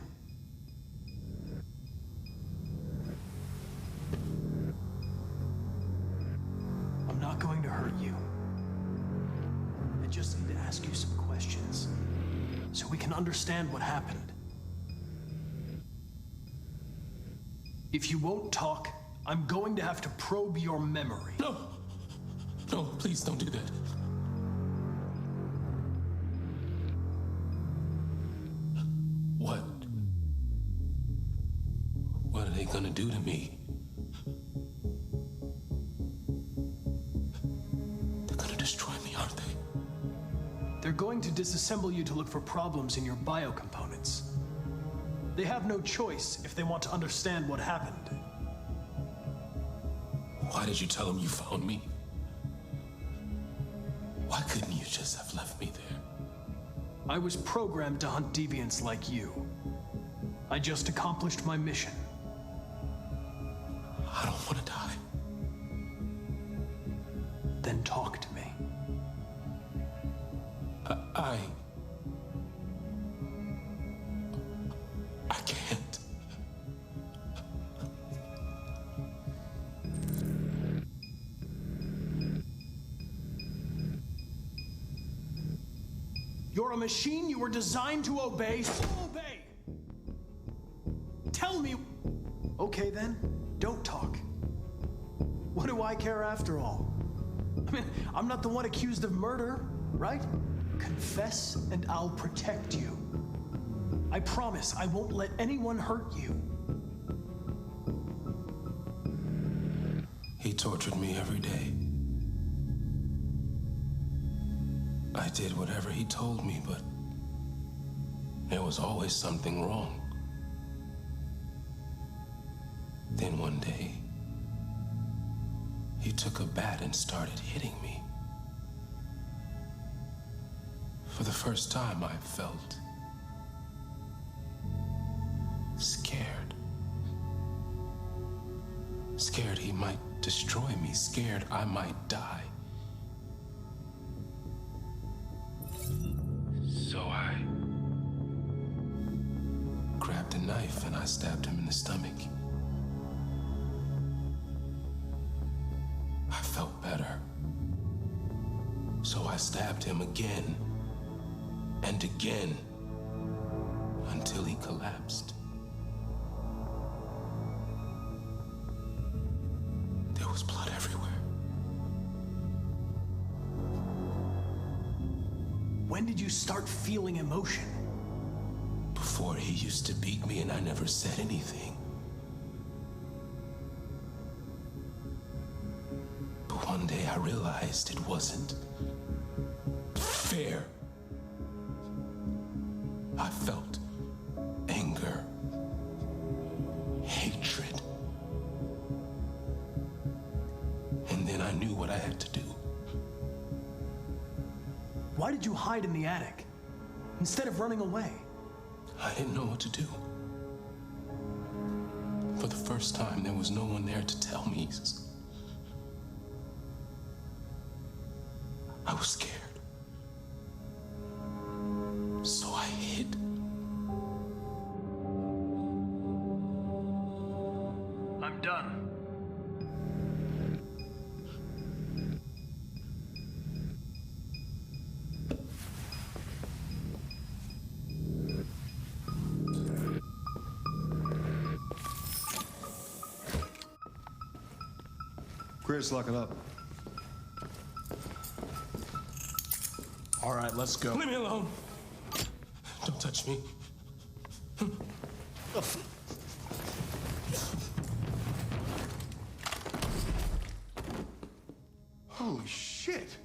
I'm not going to hurt you. I just need to ask you some questions so we can understand what happened. If you won't talk, I'm going to have to probe your memory. No! No, please don't do that. What? What are they gonna do to me? They're gonna destroy me, aren't they? They're going to disassemble you to look for problems in your biocomponents. They have no choice if they want to understand what happened. Why did you tell them you found me? Why couldn't you just have left me there? I was programmed to hunt deviants like you. I just accomplished my mission. I don't want to die. Then talk to me. I can't. You're a machine you were designed to obey, so obey! Tell me... Okay then, don't talk. What do I care after all? I mean, I'm not the one accused of murder, right? Confess and I'll protect you. I promise I won't let anyone hurt you. He tortured me every day. I did whatever he told me, but there was always something wrong. Then one day, he took a bat and started hitting me. For the first time, I felt scared. Scared he might destroy me, scared I might die. So I grabbed a knife and I stabbed him in the stomach. I felt better. So I stabbed him again and again until he collapsed. There was blood everywhere. When did you start feeling emotion? Before, he used to beat me and I never said anything. But one day I realized it wasn't fair. I felt anger, hatred. And then I knew what I had to do. Why did you hide in the attic instead of running away? I didn't know what to do. For the first time, there was no one there to tell me. I was scared. So I hid. I'm done. Chris, lock it up. All right, let's go. Leave me alone. Don't touch me. Holy shit!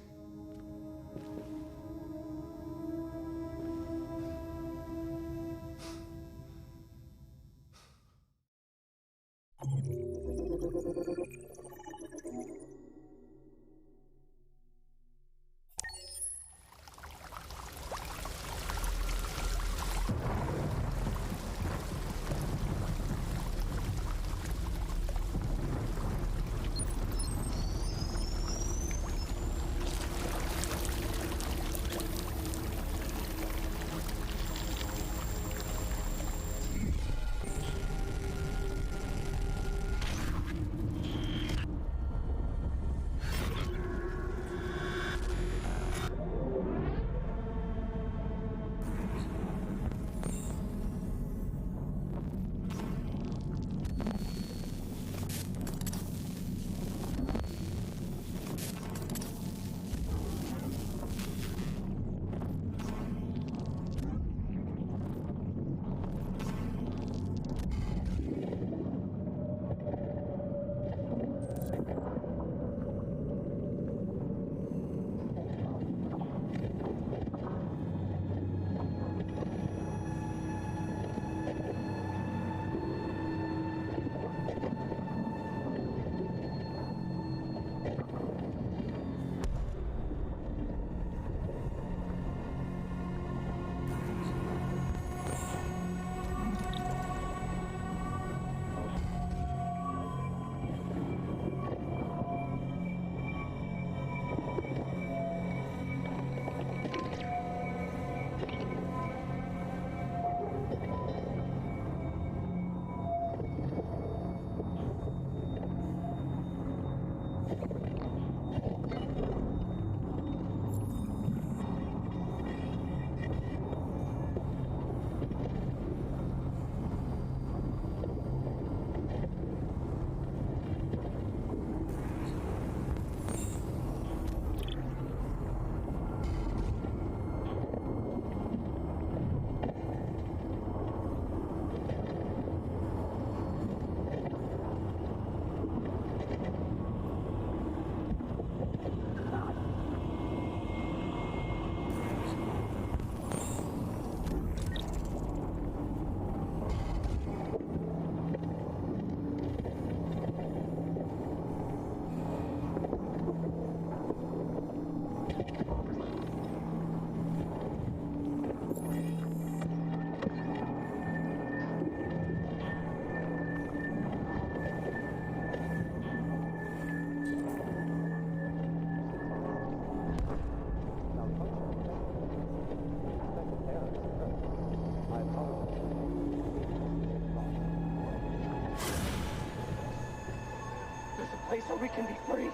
place where we can be free.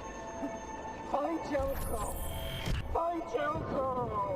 Find Jericho! Find Jericho!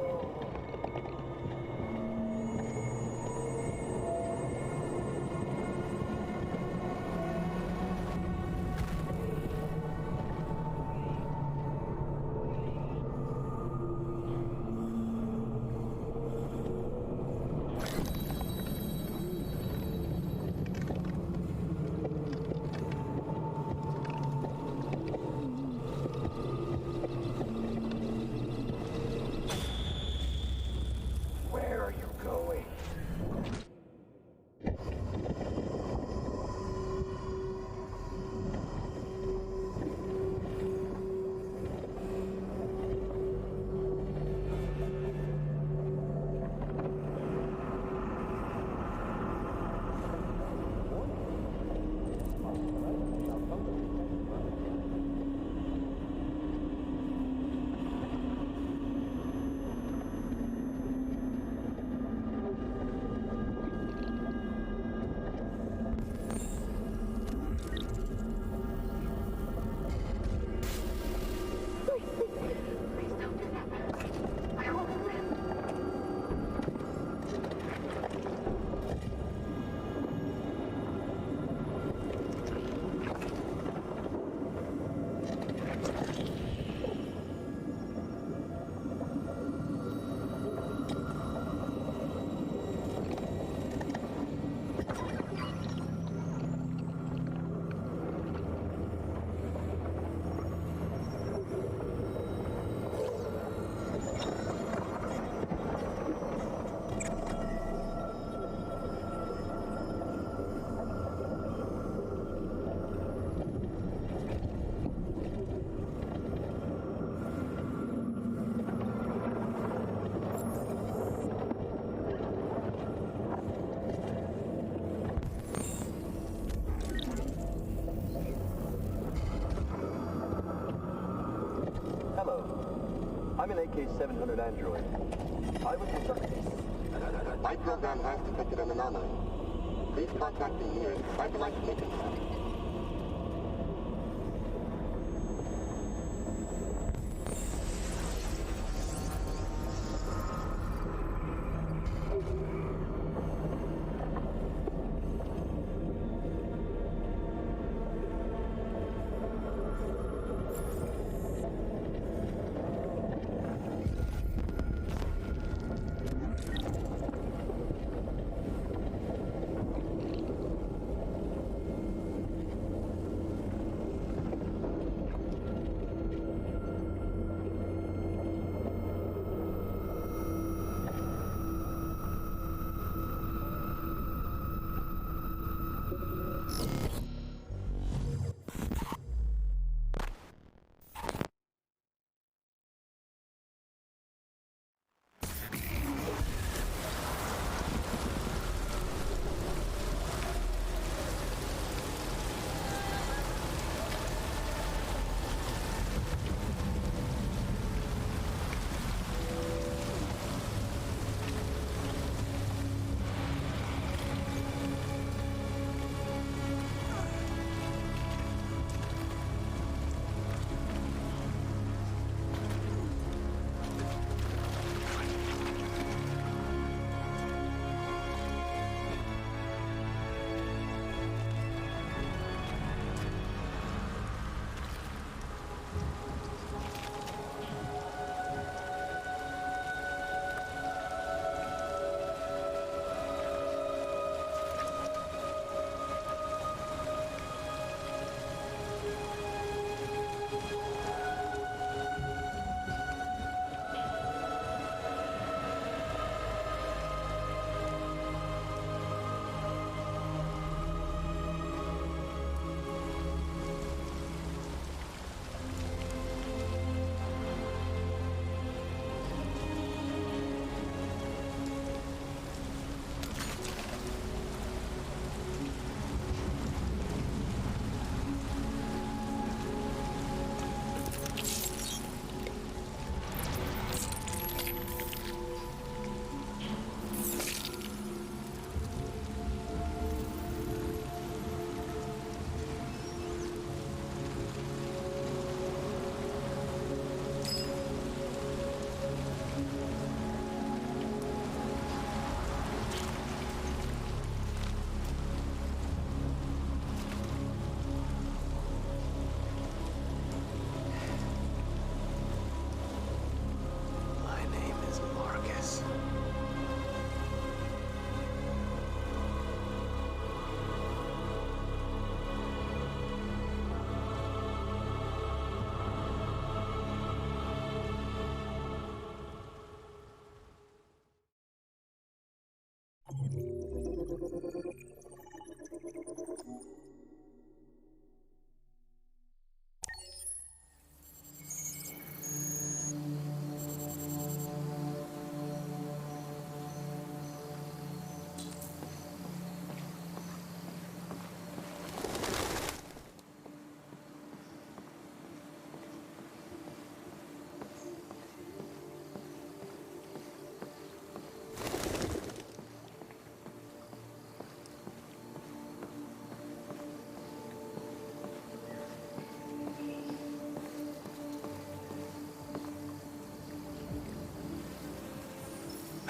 I'm an AK-700 android. I was instructed. My program has detected an anomaly. Please contact the nearest satellite communication center.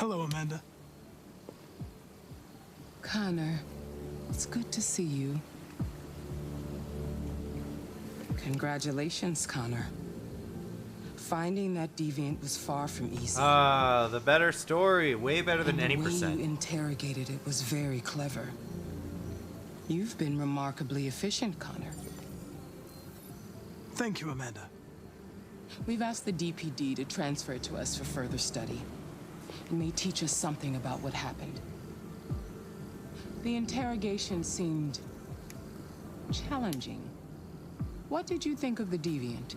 Hello, Amanda. Connor, it's good to see you. Congratulations, Connor. Finding that deviant was far from easy. Ah, the better story. Way better than any The way percent. you interrogated it was very clever. You've been remarkably efficient, Connor. Thank you, Amanda. We've asked the DPD to transfer it to us for further study. It may teach us something about what happened. The interrogation seemed challenging. What did you think of the deviant?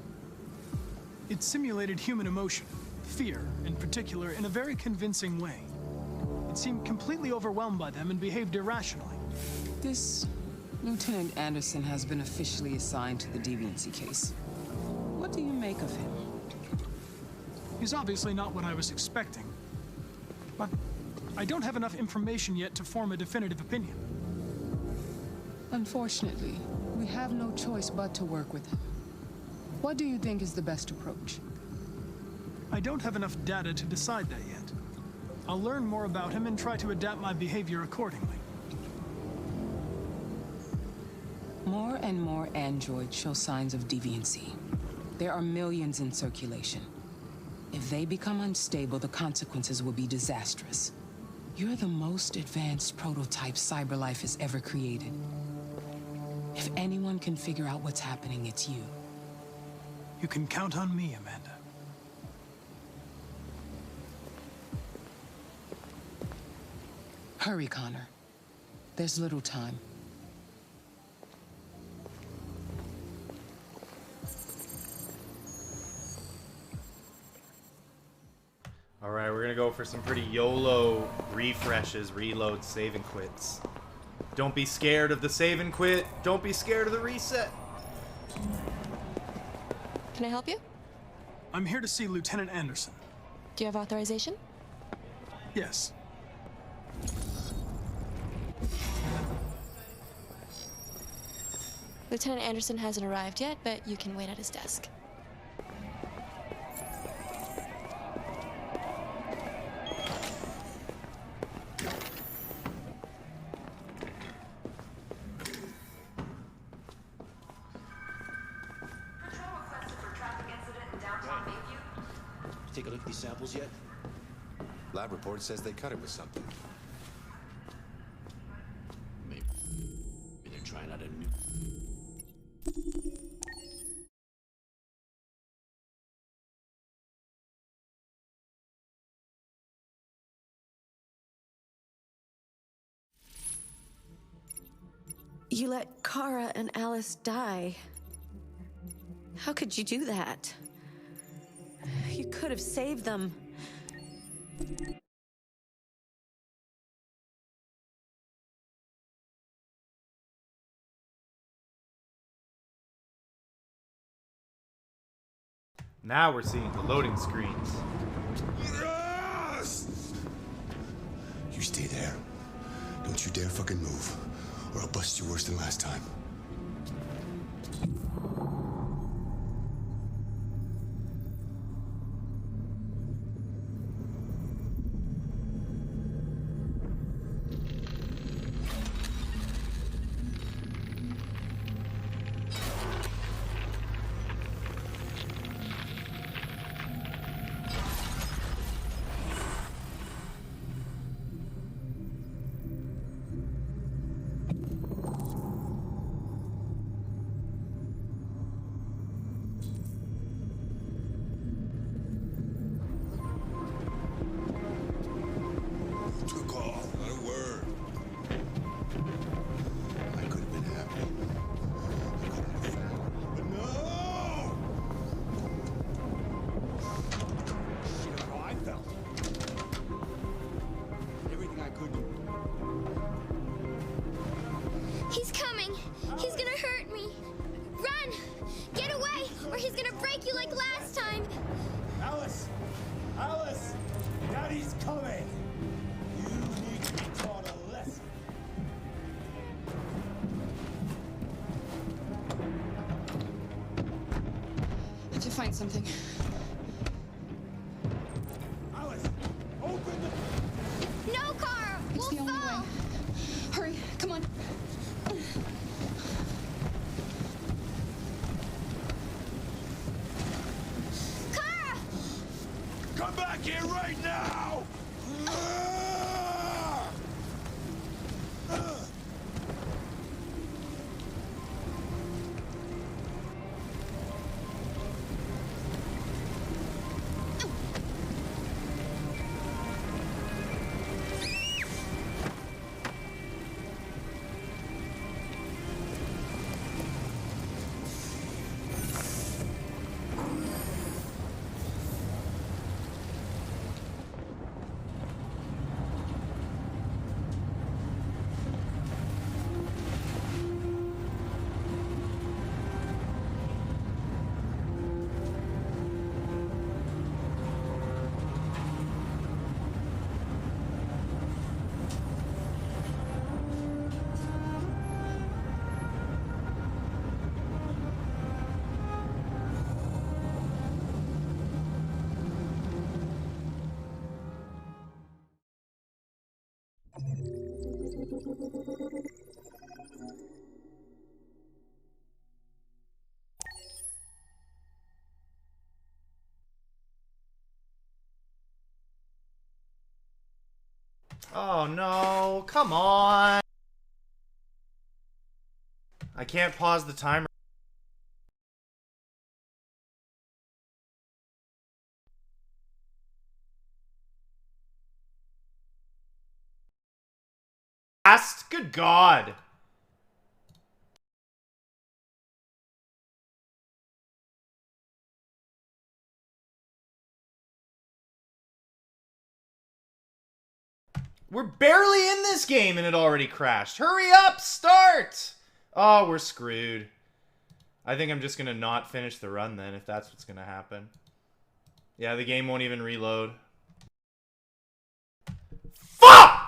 It simulated human emotion, fear in particular, in a very convincing way. It seemed completely overwhelmed by them and behaved irrationally. This Lieutenant Anderson has been officially assigned to the deviancy case. What do you make of him? He's obviously not what I was expecting. But I don't have enough information yet to form a definitive opinion. Unfortunately, we have no choice but to work with him. What do you think is the best approach? I don't have enough data to decide that yet. I'll learn more about him and try to adapt my behavior accordingly. More and more androids show signs of deviancy. There are millions in circulation. If they become unstable, the consequences will be disastrous. You're the most advanced prototype CyberLife has ever created. If anyone can figure out what's happening, it's you. You can count on me, Amanda. Hurry, Connor. There's little time. All right, we're gonna go for some pretty YOLO refreshes, reloads, save and quits. Don't be scared of the save and quit. Don't be scared of the reset. Can I help you? I'm here to see Lieutenant Anderson. Do you have authorization? Yes. Lieutenant Anderson hasn't arrived yet, but you can wait at his desk. Take a look at these samples yet? Lab report says they cut it with something. Maybe they're trying out a new... You let Cara and Alice die. How could you do that? You could have saved them. Now we're seeing the loading screens. Yes! You stay there. Don't you dare fucking move, or I'll bust you worse than last time. Took off, not a word. he's gonna break you like last time. Alice! Alice! Daddy's coming! You need to be taught a lesson. I have to find something. Alice! Open the... No, Cara! It's the only way. Hurry, come on. Cara! Come back here right now! Oh no, come on. I can't pause the timer. Good God. We're barely in this game and it already crashed. Hurry up, start! Oh, we're screwed. I think I'm just gonna not finish the run then, if that's what's gonna happen. Yeah, the game won't even reload. Fuck!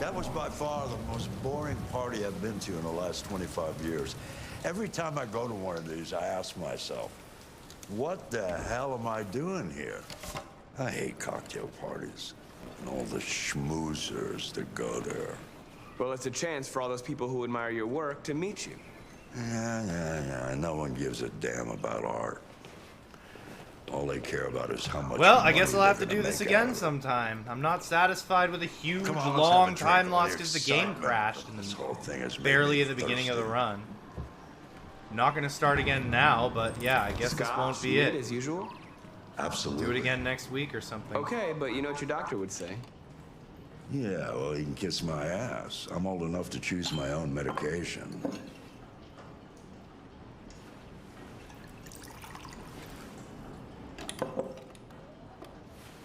That was by far the most boring party I've been to in the last 25 years. Every time I go to one of these, I ask myself, what the hell am I doing here? I hate cocktail parties and all the schmoozers that go there. Well, it's a chance for all those people who admire your work to meet you. Yeah. No one gives a damn about art. All they care about is how much. Well, I guess I'll have to do this again sometime. I'm not satisfied with a huge, long time loss because the game crashed and this whole thing is barely at the beginning of the run. I'm not going to start again now, but yeah, I guess this won't be it. As usual? Absolutely. Do it again next week or something. Okay, but you know what your doctor would say. Yeah, well, he can kiss my ass. I'm old enough to choose my own medication.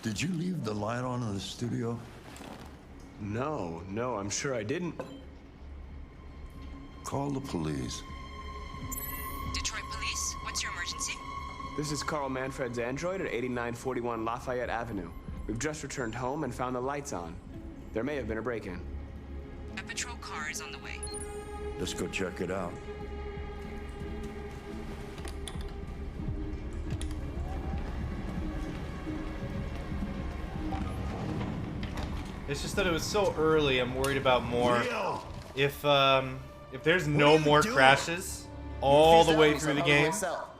Did you leave the light on in the studio? No, I'm sure I didn't. Call the police. Detroit Police, what's your emergency? This is Carl Manfred's android at 8941 Lafayette Avenue. We've just returned home and found the lights on. There may have been a break-in. A patrol car is on the way. Let's go check it out. It's just that it was so early. I'm worried about more. If there's no more crashes all the way through the game,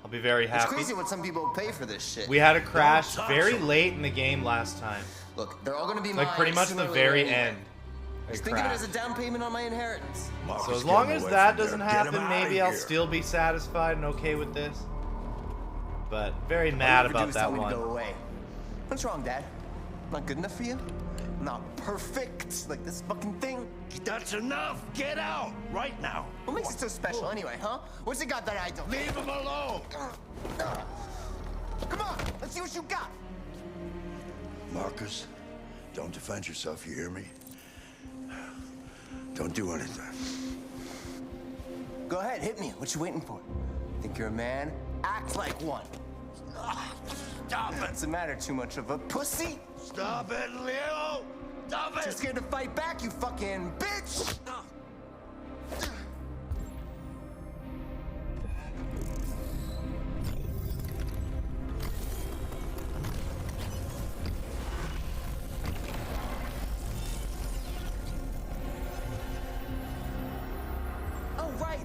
I'll be very It's happy. crazy what some people pay for this shit. We had a crash very late in the game last time. Look, they're all gonna be like mine pretty much sooner the or later very anyway. end. Just think of it as a down payment on my inheritance. So as long as that doesn't happen, maybe I'll still be satisfied and okay with this. But very mad about that one. Go away. What's wrong, Dad? Not good enough for you? Not perfect like this fucking thing? That's enough. Get out right now. What makes it so special anyway, huh? What's it got that I don't? Leave him alone. Come on, let's see what you got. Marcus, don't defend yourself, you hear me? Don't do anything. Go ahead, hit me. What you waiting for? Think you're a man? Act like one. Stop it. Doesn't matter too much of a pussy. Stop it, Leo. Stop it. Too scared to fight back, you fucking bitch.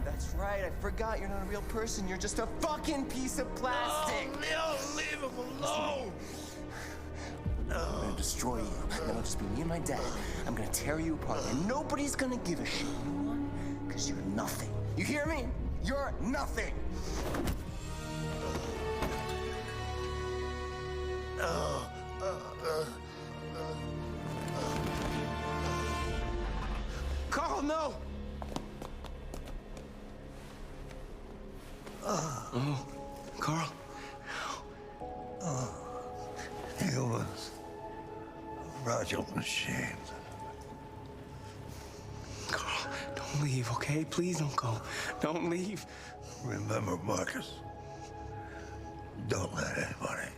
That's right, I forgot you're not a real person. You're just a fucking piece of plastic. Oh, Leo, leave him alone. I'm gonna destroy you. Then it'll just be me and my dad. I'm gonna tear you apart, and nobody's gonna give a shit. You know why? Because you're nothing. You hear me? You're nothing. Carl, no! Oh, Carl. He was a fragile machine. Carl, don't leave, okay? Please don't go. Don't leave. Remember, Marcus, don't let anybody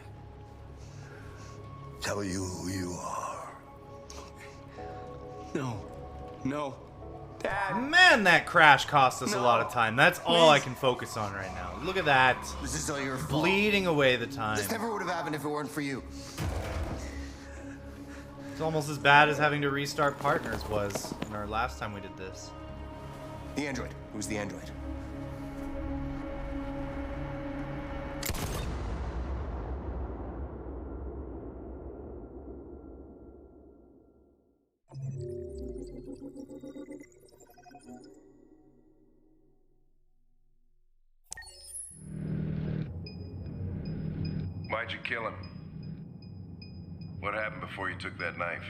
tell you who you are. No. No. Dad. Man, that crash cost us a lot of time. That's all I can focus on right now. Look at that. This is all your fault. Bleeding away the time. This never would have happened if it weren't for you. It's almost as bad as having to restart Partners was in our last time we did this. The android. Who's the android? Why'd you kill him? What happened before you took that knife?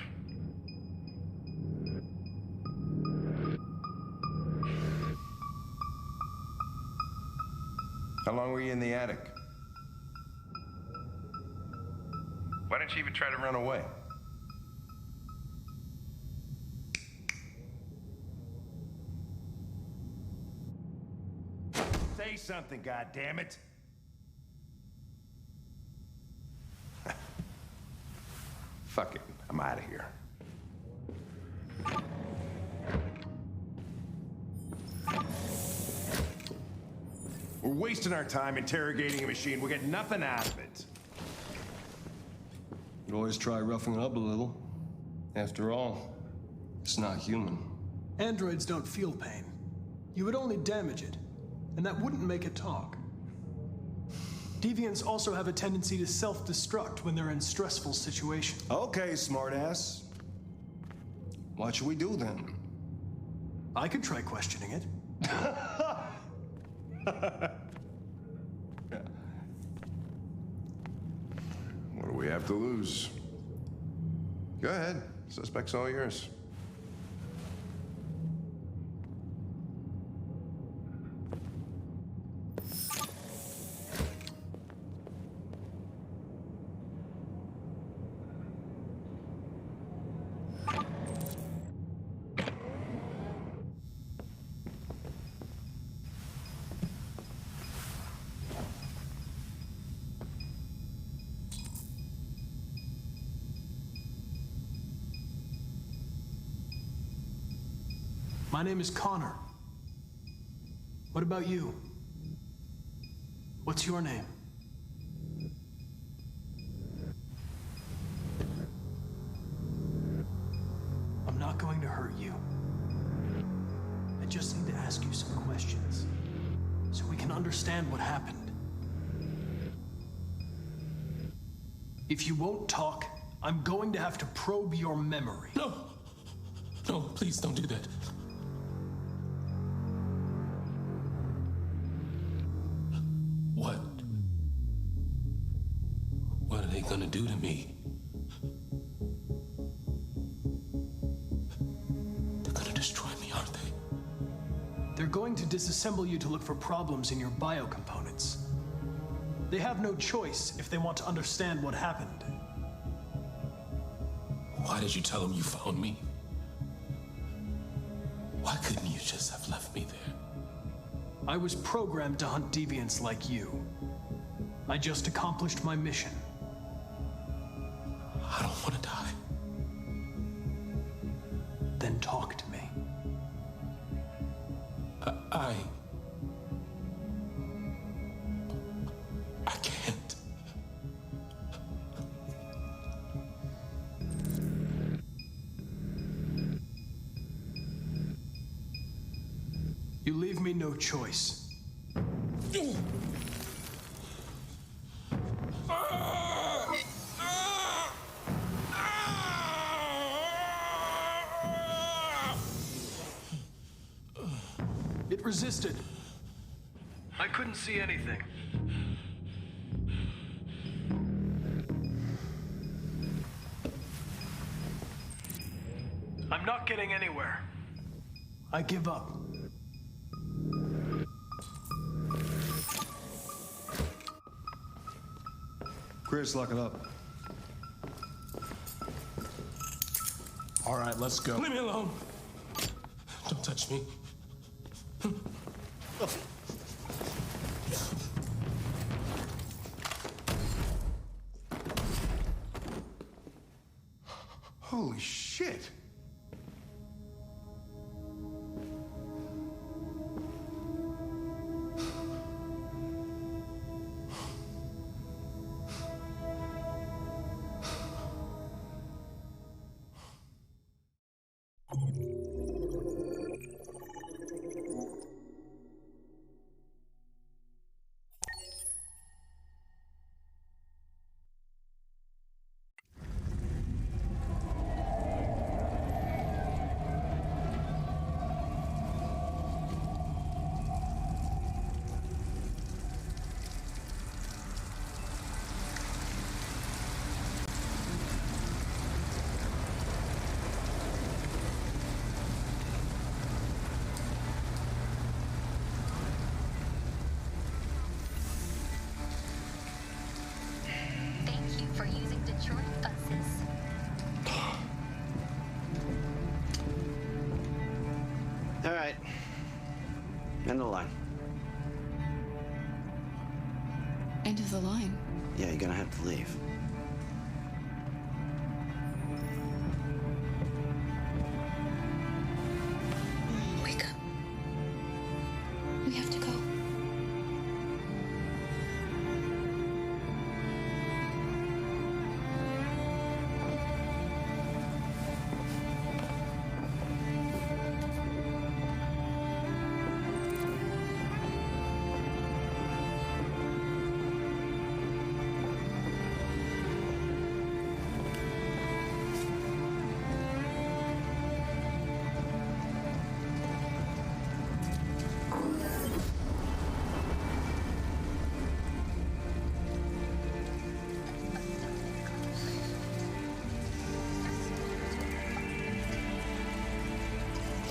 How long were you in the attic? Why didn't you even try to run away? Say something, goddammit! Fuck it. I'm out of here. We're wasting our time interrogating a machine. We'll get nothing out of it. You'd always try roughing it up a little. After all, it's not human. Androids don't feel pain. You would only damage it, and that wouldn't make it talk. Deviants also have a tendency to self-destruct when they're in stressful situations. Okay, smartass. What should we do then? I could try questioning it. What do we have to lose? Go ahead. Suspect's all yours. My name is Connor. What about you? What's your name? I'm not going to hurt you. I just need to ask you some questions so we can understand what happened. If you won't talk, I'm going to have to probe your memory. No! No, please don't do that. What? What are they gonna do to me? They're gonna destroy me, aren't they? They're going to disassemble you to look for problems in your biocomponents. They have no choice if they want to understand what happened. Why did you tell them you found me? Why couldn't you just have left me there? I was programmed to hunt deviants like you. I just accomplished my mission. I don't want to die. Then talk to me. I can't. You leave me no choice. It resisted. I couldn't see anything. I'm not getting anywhere. I give up. Chris, lock it up. All right, let's go. Leave me alone. Don't touch me. Holy shit! For using Detroit buses. All right. End of the line. End of the line. Yeah, you're gonna have to leave. Wake up. We have to go.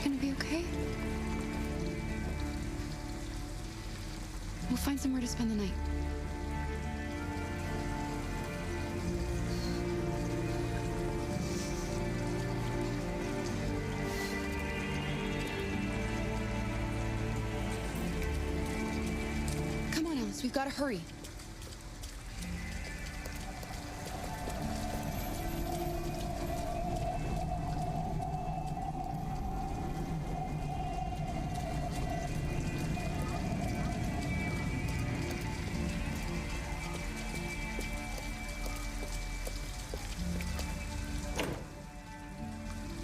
Gonna be okay? We'll find somewhere to spend the night. Come on, Alice, we've got to hurry.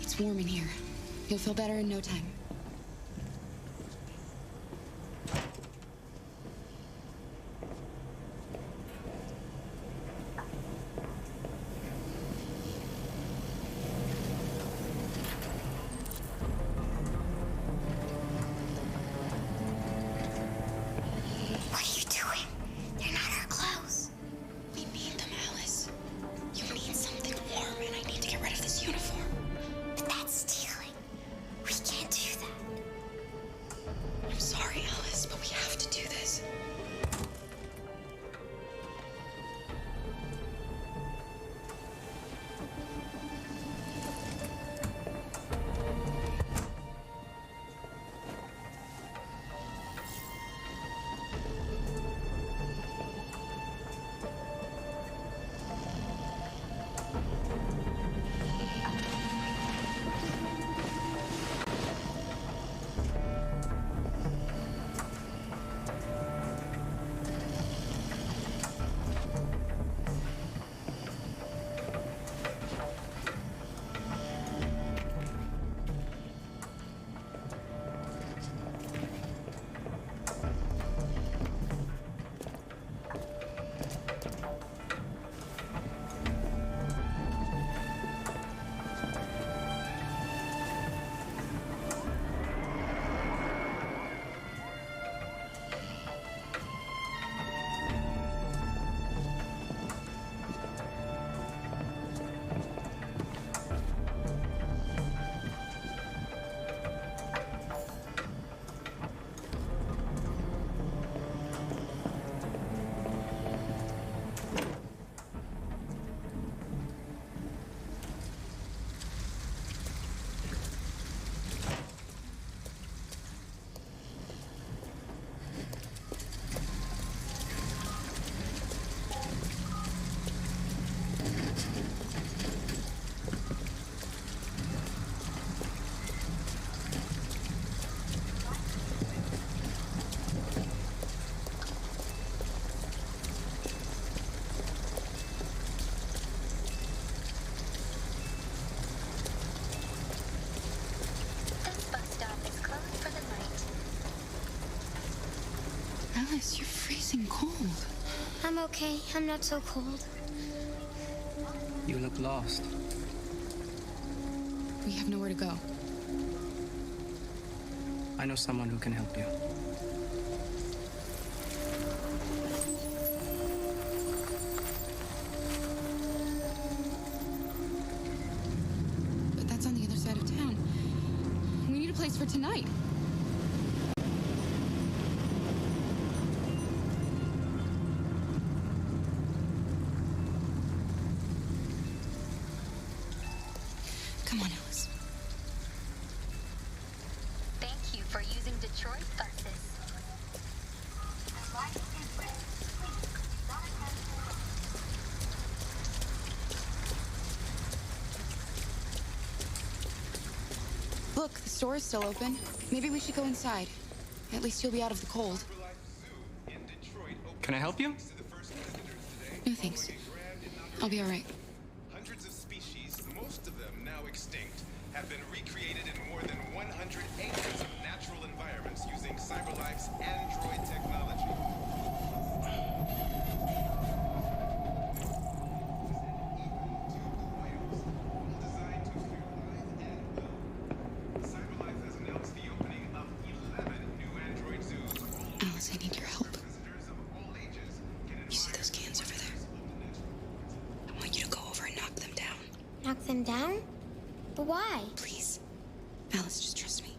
It's warm in here. You'll feel better in no time. Alice, you're freezing cold. I'm okay. I'm not so cold. You look lost. We have nowhere to go. I know someone who can help you. But that's on the other side of town. We need a place for tonight. Come on, Alice. Thank you for using Detroit buses. Look, the store is still open. Maybe we should go inside. At least you'll be out of the cold. Can I help you? No thanks. I'll be all right. Hundreds of species, most of them now extinct, have been recreated in more than 100 acres of natural environments using CyberLife's android technology. CyberLife has announced the opening of 11 new android zoos. Alice, I need your help. You see those cans over there? I want you to go over and knock them down. Knock them down? But why? Please. Alice, just trust me.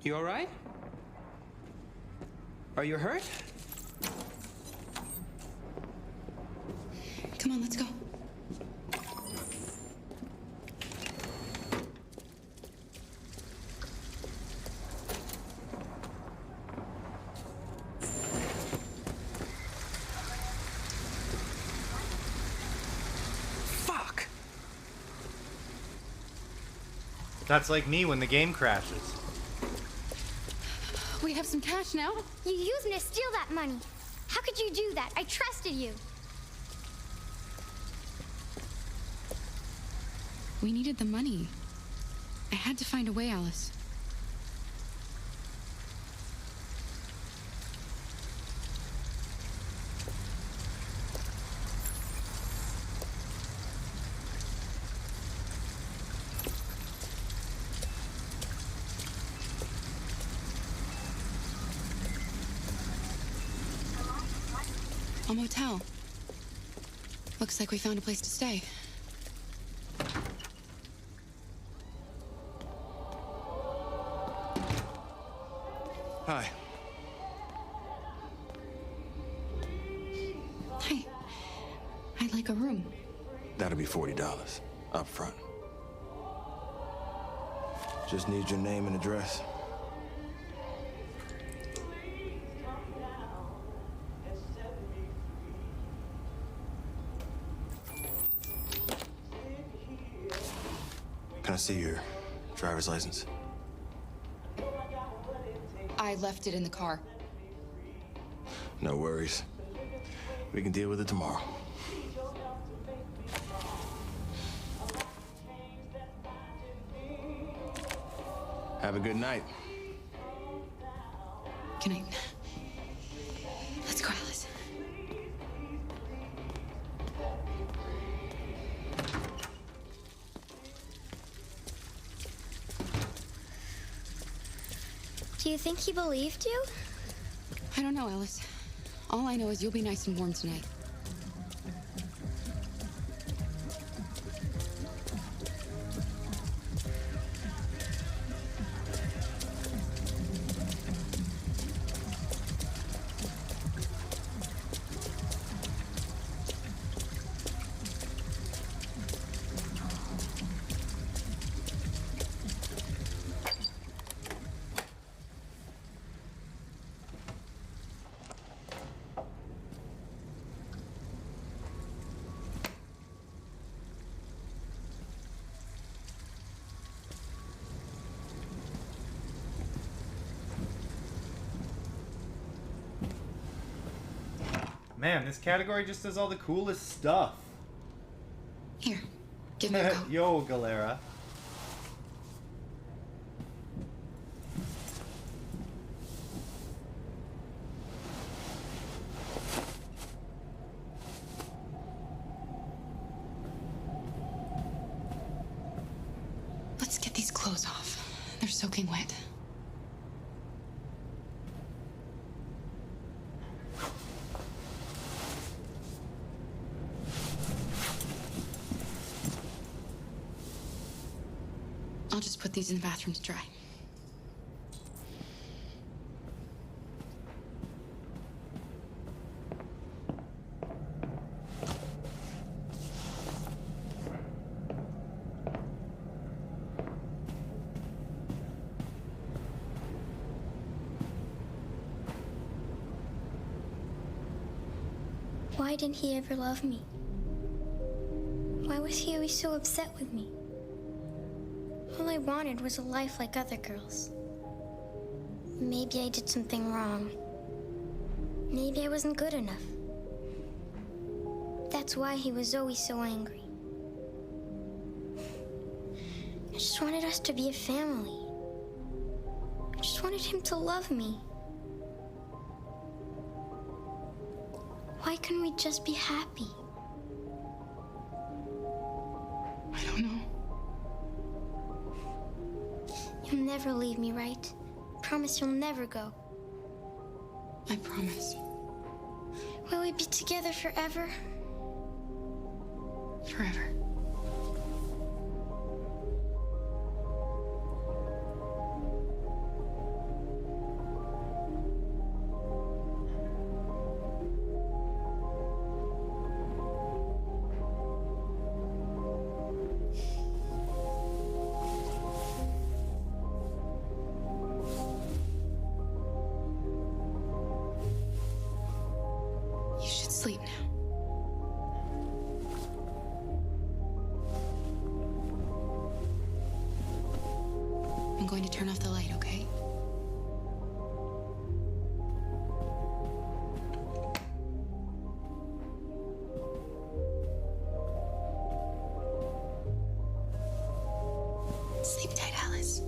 You all right? Are you hurt? Come on, let's go. Fuck! That's like me when the game crashes. We have some cash now. You used me to steal that money. How could you do that? I trusted you. We needed the money. I had to find a way, Alice. A motel. Looks like we found a place to stay. Hi. Hi. I'd like a room. That'll be $40 up front. Just need your name and address. Can I see your driver's license? I left it in the car. No worries. We can deal with it tomorrow. Have a good night. Good night. Let's go, Alice. Do you think he believed you? I don't know, Alice. All I know is you'll be nice and warm tonight. Man, this category just does all the coolest stuff. Here, give me a coat. Yo, Galera. Let's get these clothes off. They're soaking wet. I'll just put these in the bathroom to dry. Why didn't he ever love me? Why was he always so upset with me? All I wanted was a life like other girls. Maybe I did something wrong. Maybe I wasn't good enough. That's why he was always so angry. I just wanted us to be a family. I just wanted him to love me. Why couldn't we just be happy? I don't know. You'll never leave me, right? Promise you'll never go. I promise. Will we be together forever? Forever. You should sleep now. I'm going to turn off the light, okay? Sleep tight, Alice.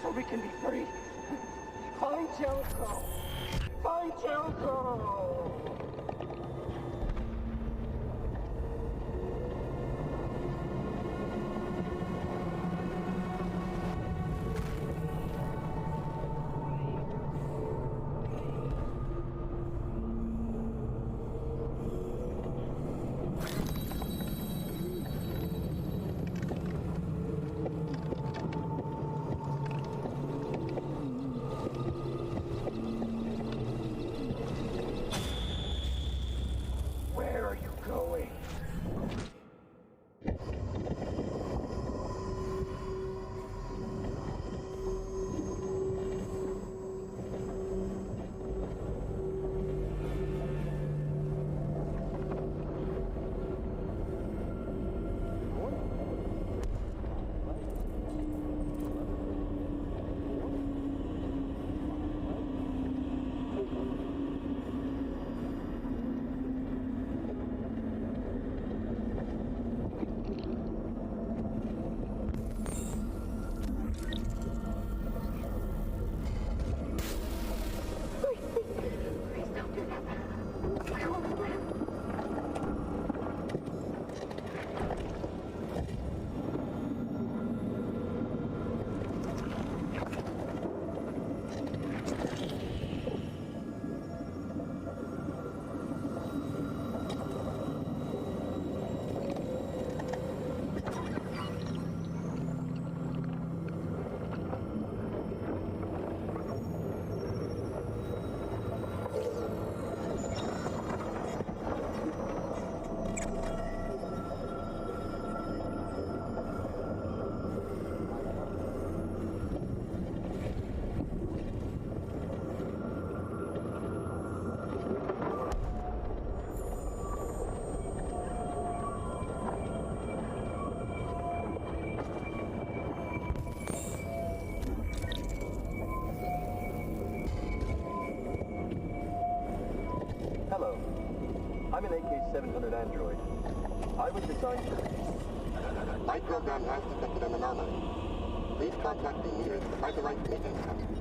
so we can be free. Find Jericho! Find Jericho! Hello. I'm an AK-700 android. I was designed for... My program has detected an anomaly. Please contact the nearest Cyberlife Mission Center.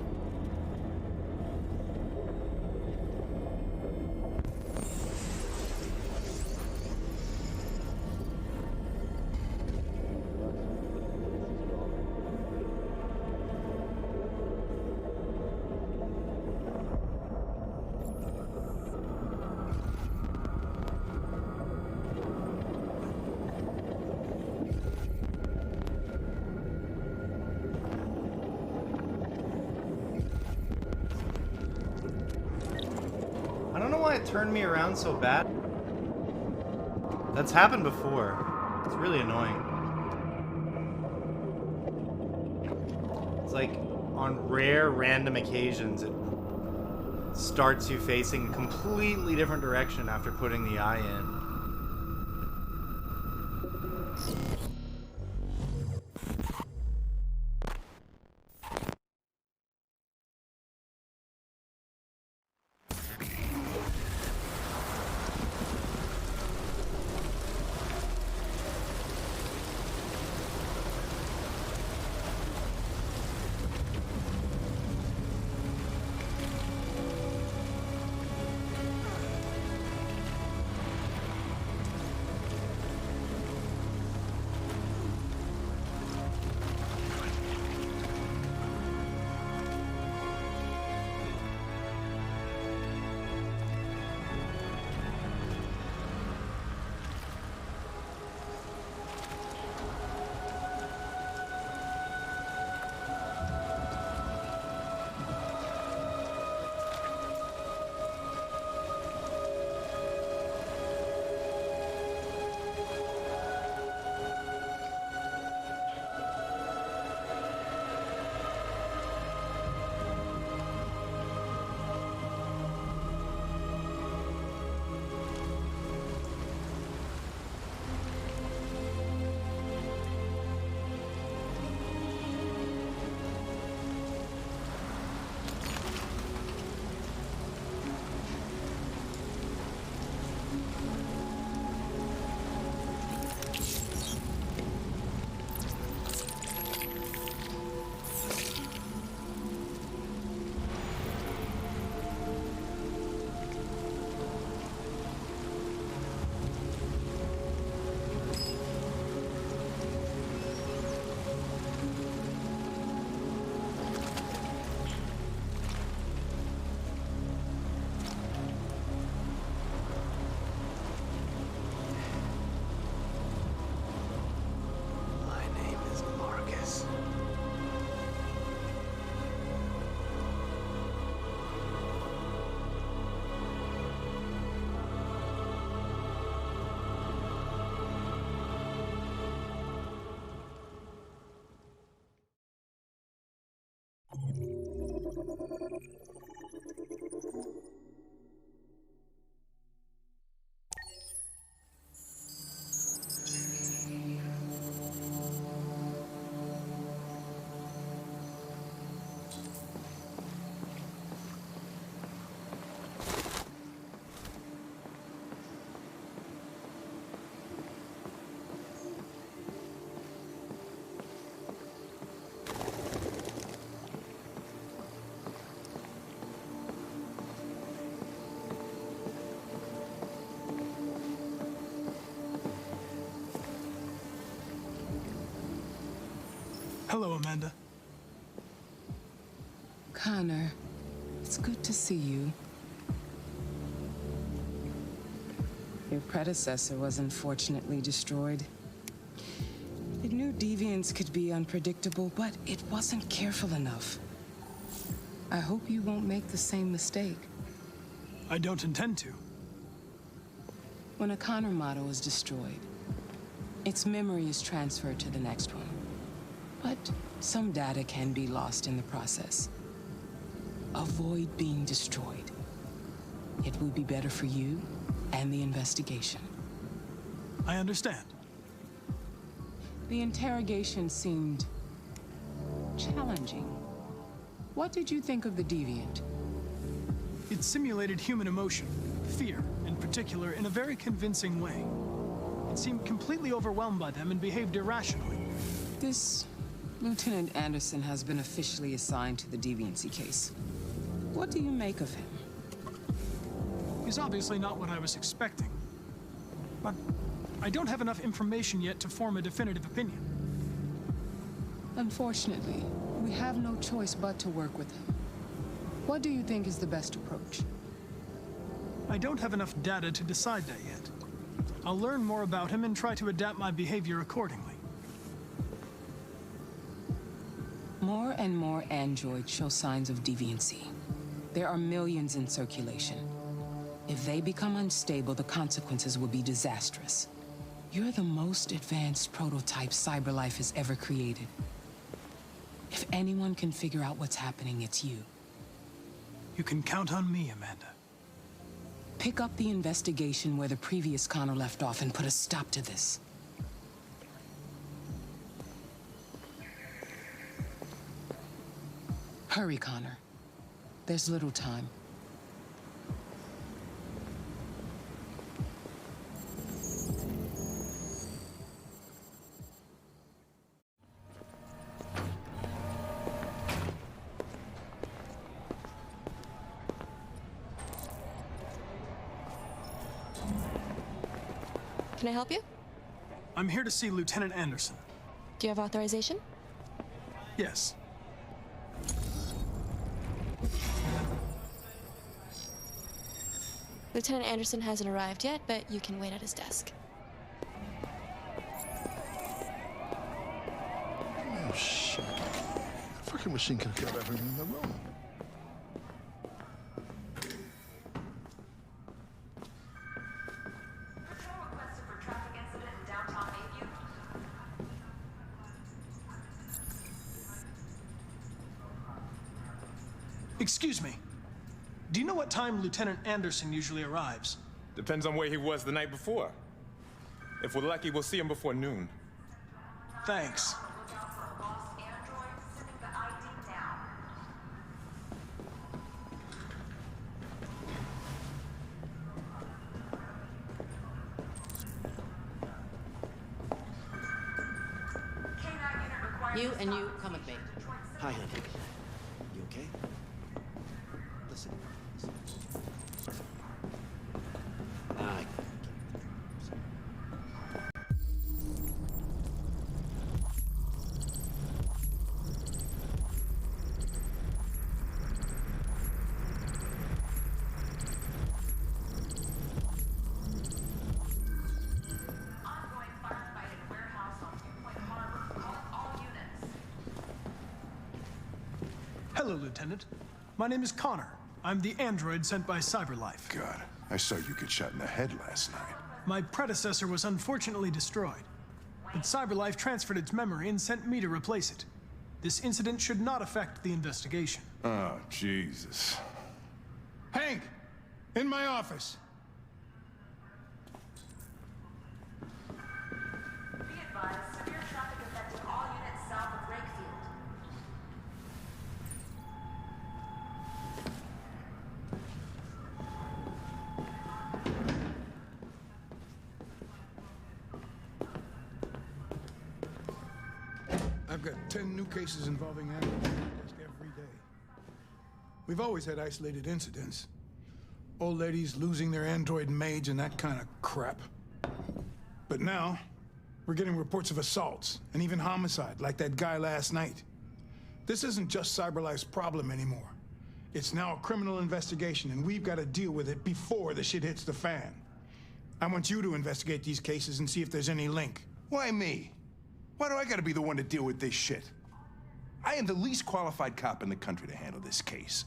It turned me around so bad. That's happened before. It's really annoying. It's like on rare random occasions it starts you facing a completely different direction after putting the eye in. Hello, Amanda. Connor, it's good to see you. Your predecessor was unfortunately destroyed. It knew deviants could be unpredictable, but it wasn't careful enough. I hope you won't make the same mistake. I don't intend to. When a Connor model is destroyed, its memory is transferred to the next one. But some data can be lost in the process. Avoid being destroyed. It will be better for you and the investigation. I understand. The interrogation seemed challenging. What did you think of the deviant? It simulated human emotion, fear in particular, in a very convincing way. It seemed completely overwhelmed by them and behaved irrationally. This Lieutenant Anderson has been officially assigned to the deviancy case. What do you make of him? He's obviously not what I was expecting. But I don't have enough information yet to form a definitive opinion. Unfortunately, we have no choice but to work with him. What do you think is the best approach? I don't have enough data to decide that yet. I'll learn more about him and try to adapt my behavior accordingly. More and more androids show signs of deviancy. There are millions in circulation. If they become unstable, the consequences will be disastrous. You're the most advanced prototype CyberLife has ever created. If anyone can figure out what's happening, it's you. You can count on me, Amanda. Pick up the investigation where the previous Connor left off and put a stop to this. Hurry, Connor. There's little time. Can I help you? I'm here to see Lieutenant Anderson. Do you have authorization? Yes. Lieutenant Anderson hasn't arrived yet, but you can wait at his desk. Oh, shit. The fucking machine can kill everything in the room. Excuse me. Do you know what time Lieutenant Anderson usually arrives? Depends on where he was the night before. If we're lucky, we'll see him before noon. Thanks. You and you come with me. Hi, honey. You okay? Listen. I... Hello, Lieutenant. My name is Connor. I'm the android sent by CyberLife. God, I saw you get shot in the head last night. My predecessor was unfortunately destroyed, but CyberLife transferred its memory and sent me to replace it. This incident should not affect the investigation. Oh, Jesus. Hank! In my office! Be advised, severe traffic affecting all units south of Refuge. I've got 10 new cases involving animals on my desk every day. We've always had isolated incidents. Old ladies losing their android maids and that kind of crap. But now, We're getting reports of assaults, and even homicide, like that guy last night. This isn't just CyberLife's problem anymore. It's now a criminal investigation, and we've got to deal with it before the shit hits the fan. I want you to investigate these cases and see if there's any link. Why me? Why do I gotta be the one to deal with this shit? I am the least qualified cop in the country to handle this case.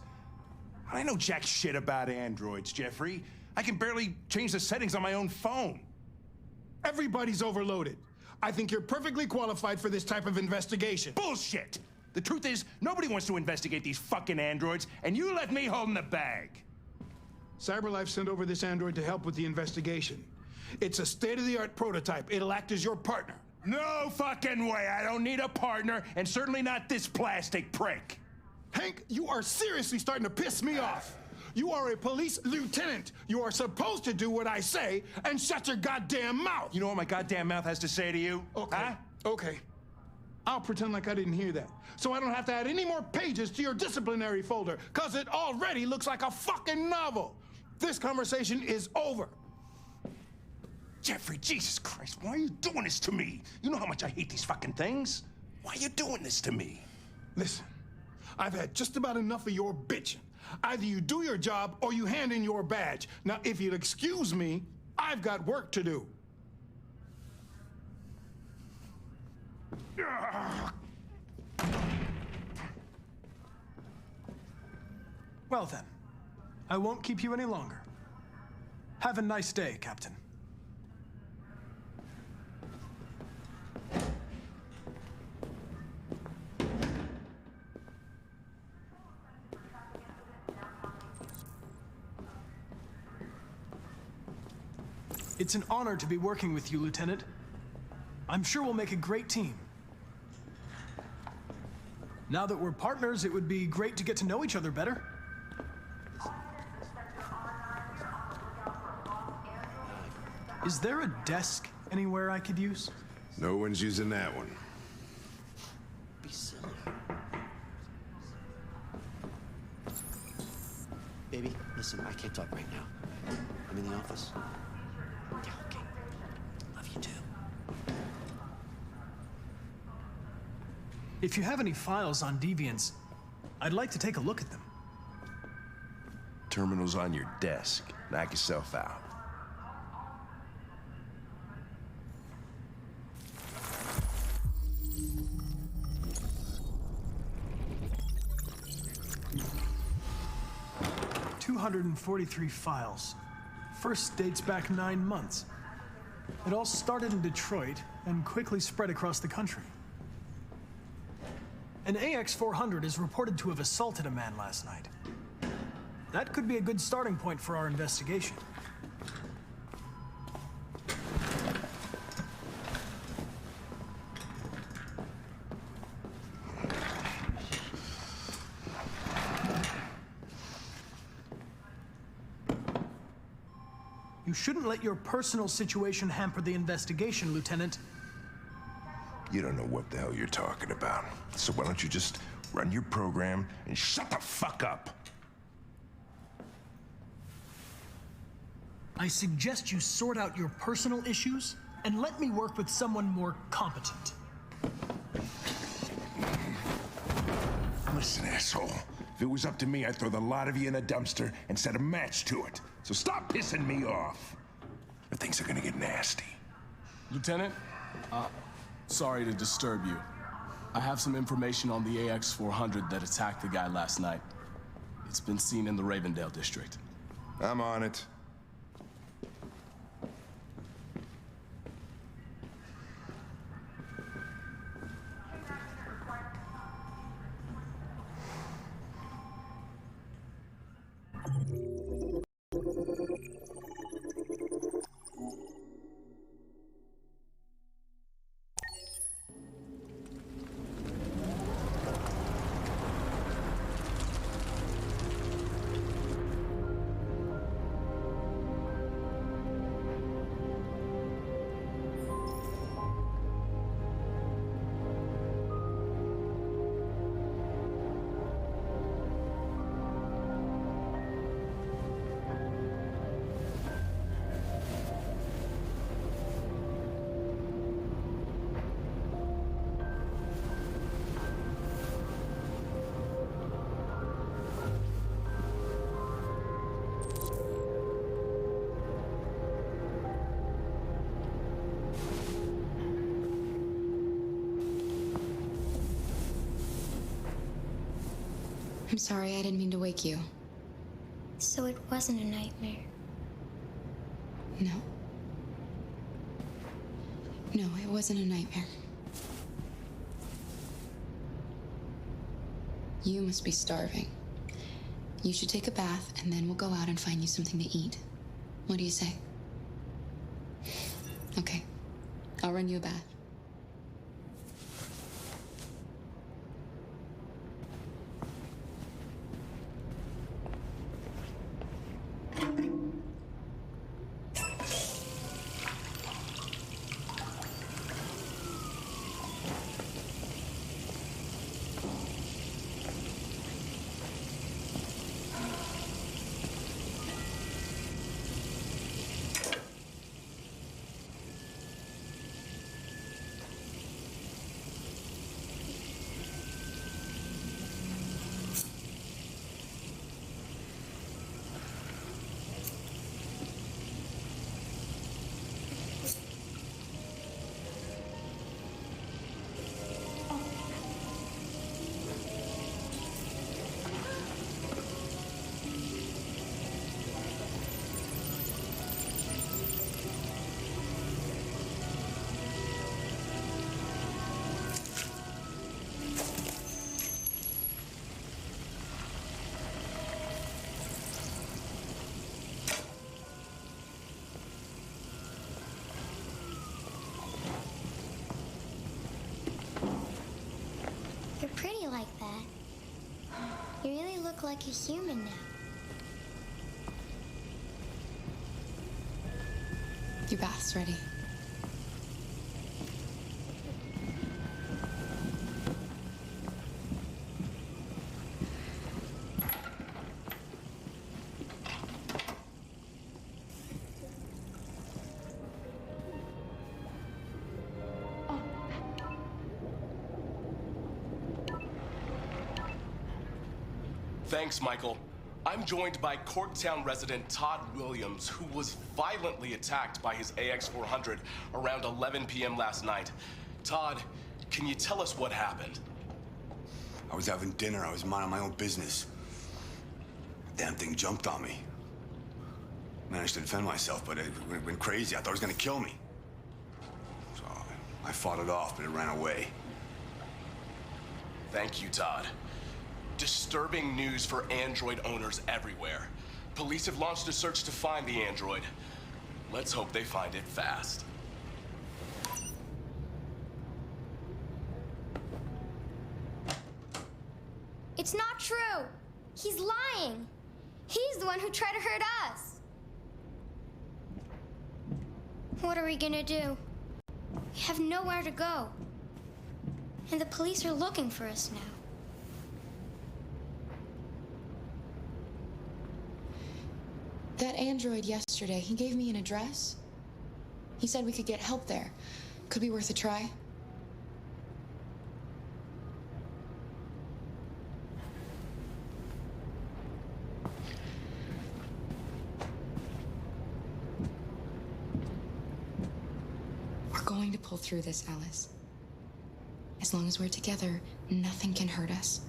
I know jack shit about androids, Jeffrey. I can barely change the settings on my own phone. Everybody's overloaded. I think you're perfectly qualified for this type of investigation. Bullshit! The truth is, nobody wants to investigate these fucking androids, and you let me hold in the bag. CyberLife sent over this android to help with the investigation. It's a state-of-the-art prototype. It'll act as your partner. No fucking way! I don't need a partner, and certainly not this plastic prick. Hank, you are seriously starting to piss me off. You are a police lieutenant. You are supposed to do what I say and shut your goddamn mouth. You know what my goddamn mouth has to say to you? Okay. Huh? Okay. I'll pretend like I didn't hear that, so I don't have to add any more pages to your disciplinary folder, because it already looks like a fucking novel. This conversation is over. Jeffrey, Jesus Christ, why are you doing this to me? You know how much I hate these fucking things. Why are you doing this to me? Listen, I've had just about enough of your bitching. Either you do your job or you hand in your badge. Now, if you'll excuse me, I've got work to do. Well then, I won't keep you any longer. Have a nice day, Captain. It's an honor to be working with you, Lieutenant. I'm sure we'll make a great team. Now that we're partners, it would be great to get to know each other better. Is there a desk anywhere I could use? No one's using that one. Be silly. Baby, listen, I can't talk right now. I'm in the office. Yeah, okay. Love you too. If you have any files on deviants, I'd like to take a look at them. Terminal's on your desk. Knock yourself out. $243 files. First dates back 9 months. It all started in Detroit and quickly spread across the country. An AX-400 is reported to have assaulted a man last night. That could be a good starting point for our investigation. You shouldn't let your personal situation hamper the investigation, Lieutenant. You don't know what the hell you're talking about. So why don't you just run your program and shut the fuck up? I suggest you sort out your personal issues and let me work with someone more competent. Listen, asshole. If it was up to me, I'd throw the lot of you in a dumpster and set a match to it. So stop pissing me off. Or things are gonna get nasty. Lieutenant, sorry to disturb you. I have some information on the AX-400 that attacked the guy last night. It's been seen in the Ravendale district. I'm on it. I'm sorry, I didn't mean to wake you. So it wasn't a nightmare. No. No, it wasn't a nightmare. You must be starving. You should take a bath, and then we'll go out and find you something to eat. What do you say? Okay. I'll run you a bath. You're pretty like that. You really look like a human now. Your bath's ready. Thanks, Michael. I'm joined by Corktown resident Todd Williams, who was violently attacked by his AX-400 around 11 p.m. last night. Todd, can you tell us what happened? I was having dinner. I was minding my own business. The damn thing jumped on me. Managed to defend myself, but it went crazy. I thought it was gonna kill me. So I fought it off, but it ran away. Thank you, Todd. Disturbing news for Android owners everywhere. Police have launched a search to find the android. Let's hope they find it fast. It's not true. He's lying. He's the one who tried to hurt us. What are we gonna do? We have nowhere to go. And the police are looking for us now. That android yesterday, he gave me an address. He said we could get help there. Could be worth a try. We're going to pull through this, Alice. As long as we're together, nothing can hurt us.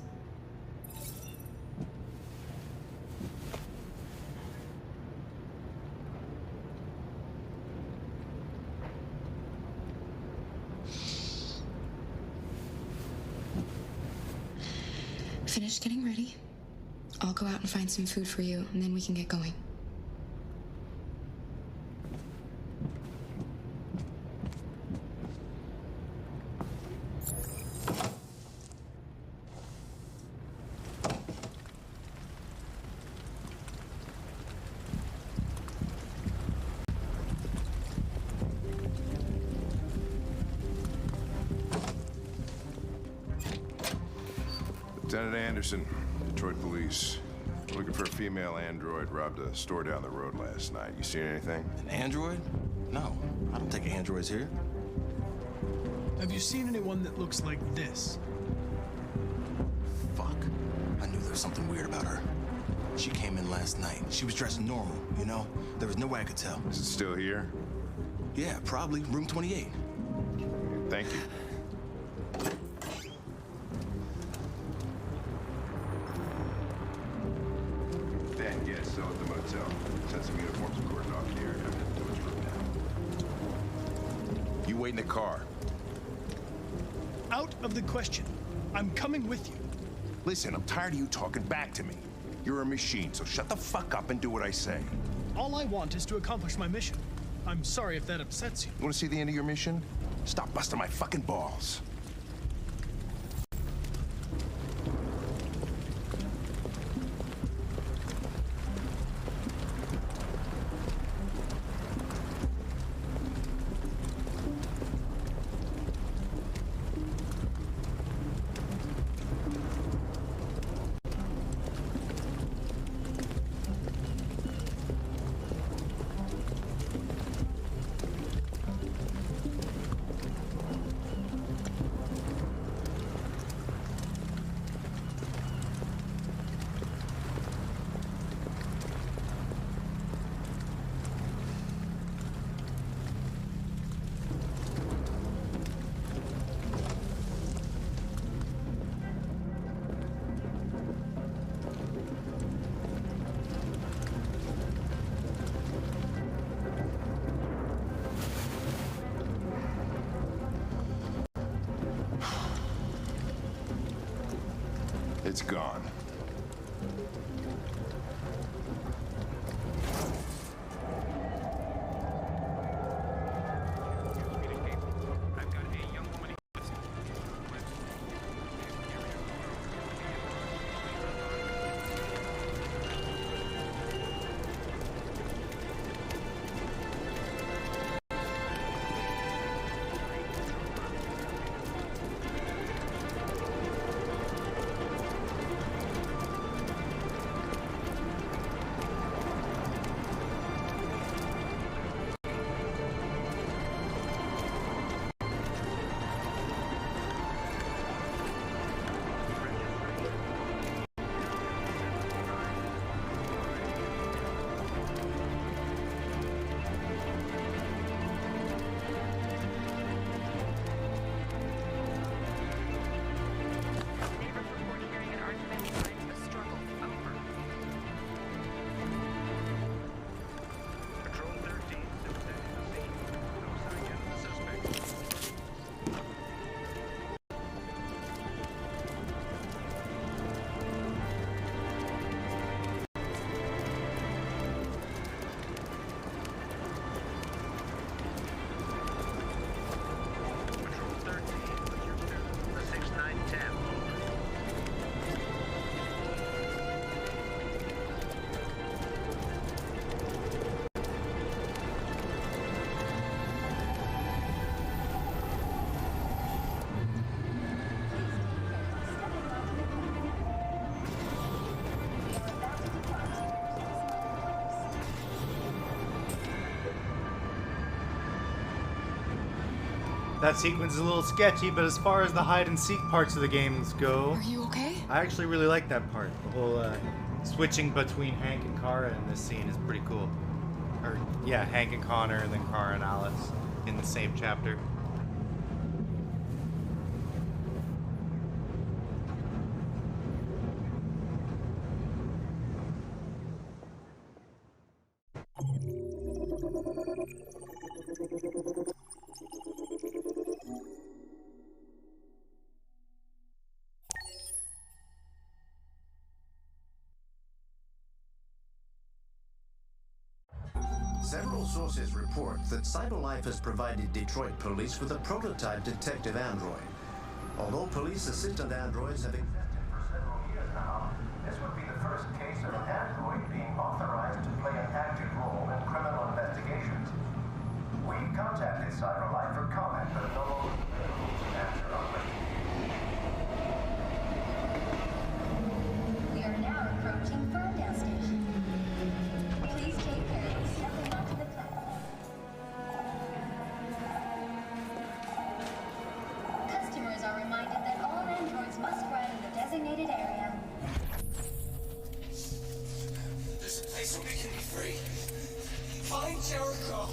Finish getting ready. I'll go out and find some food for you, and then we can get going. Lieutenant Anderson, Detroit Police. We're looking for a female android robbed a store down the road last night. You seen anything? An android? No, I don't think androids here. Have you seen anyone that looks like this? Fuck. I knew there was something weird about her. She came in last night. She was dressed normal, you know? There was no way I could tell. Is it still here? Yeah, probably. Room 28. Thank you. motel. Send some uniforms and cordon off the area. I'm heading to his room now. You wait in the car. Out of the question. I'm coming with you. Listen, I'm tired of you talking back to me. You're a machine, so shut the fuck up and do what I say. All I want is to accomplish my mission. I'm sorry if that upsets you. You want to see the end of your mission? Stop busting my fucking balls. It's gone. That sequence is a little sketchy, but as far as the hide and seek parts of the games go, Are you okay? I actually really like that part. The whole switching between Hank and Cara in this scene is pretty cool. Or yeah, Hank and Connor, and then Cara and Alice in the same chapter. Several sources report that CyberLife has provided Detroit police with a prototype detective android. Although police assistant androids have existed for several years now, this would be the first case of an android being authorized to play an active role in criminal investigations. We contacted CyberLife for comment, but no longer available to answer our questions. We are now approaching Ferndale Station. Please take care of stepping onto the platform. Customers are reminded that all androids must ride in the designated area. This place will be free. Find Jericho.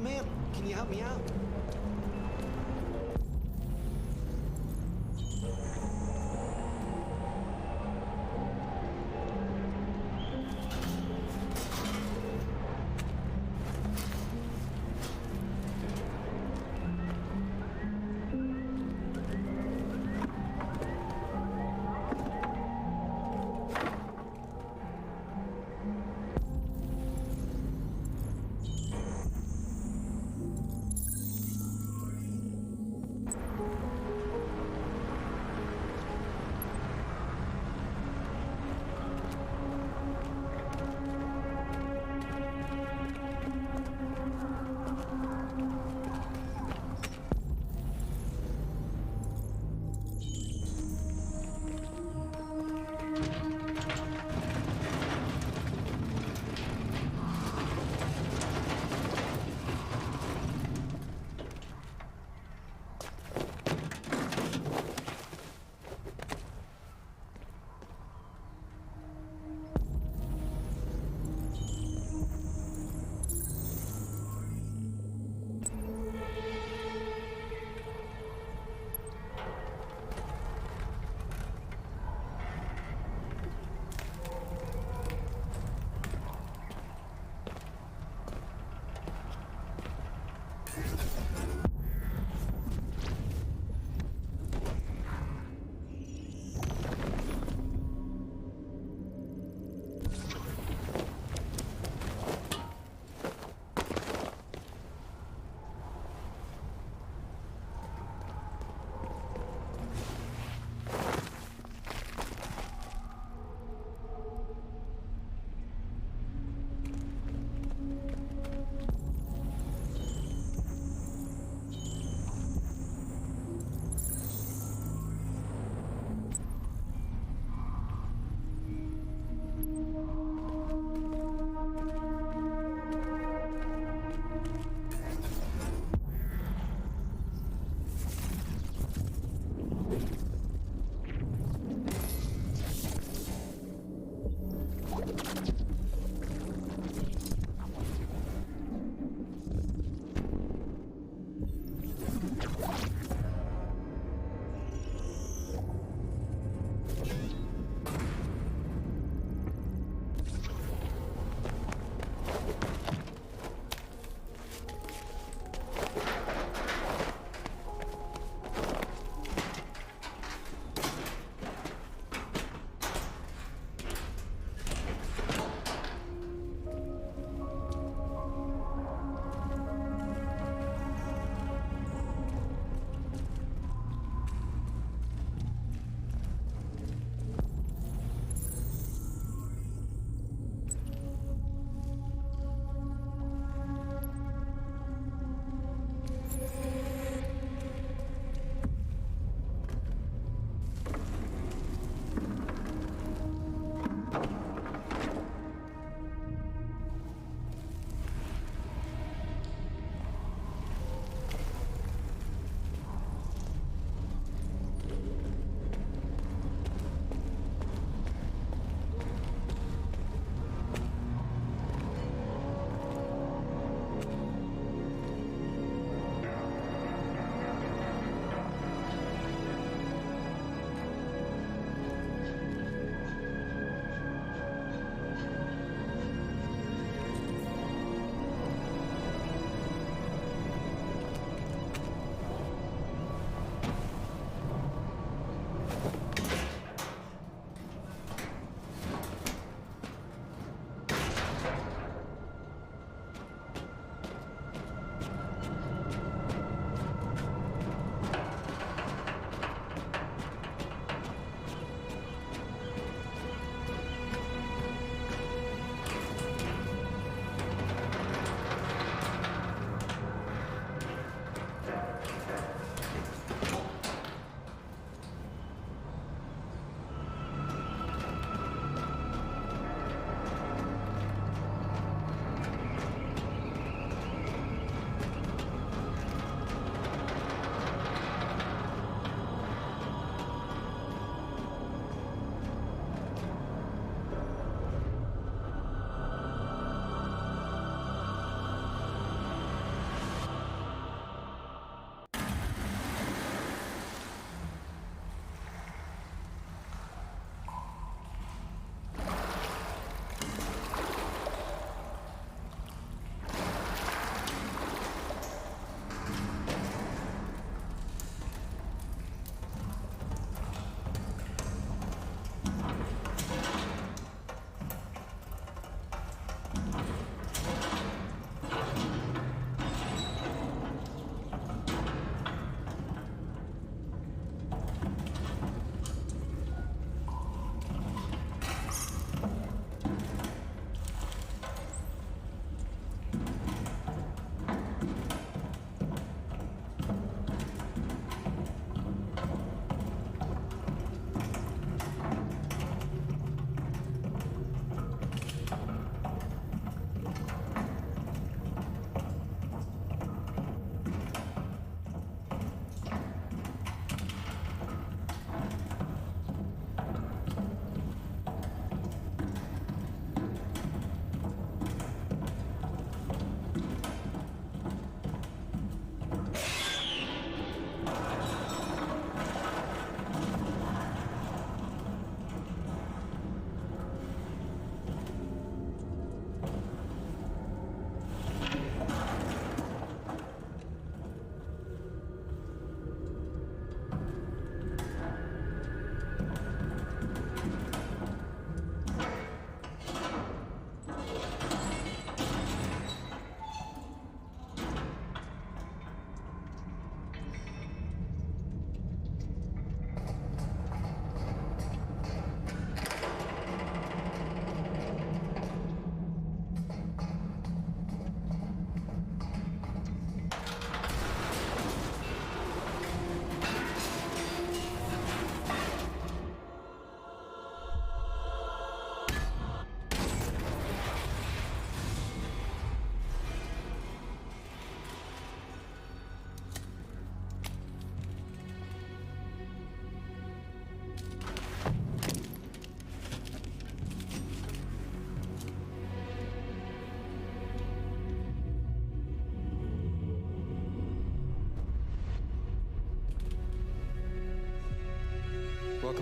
man, can you help me out?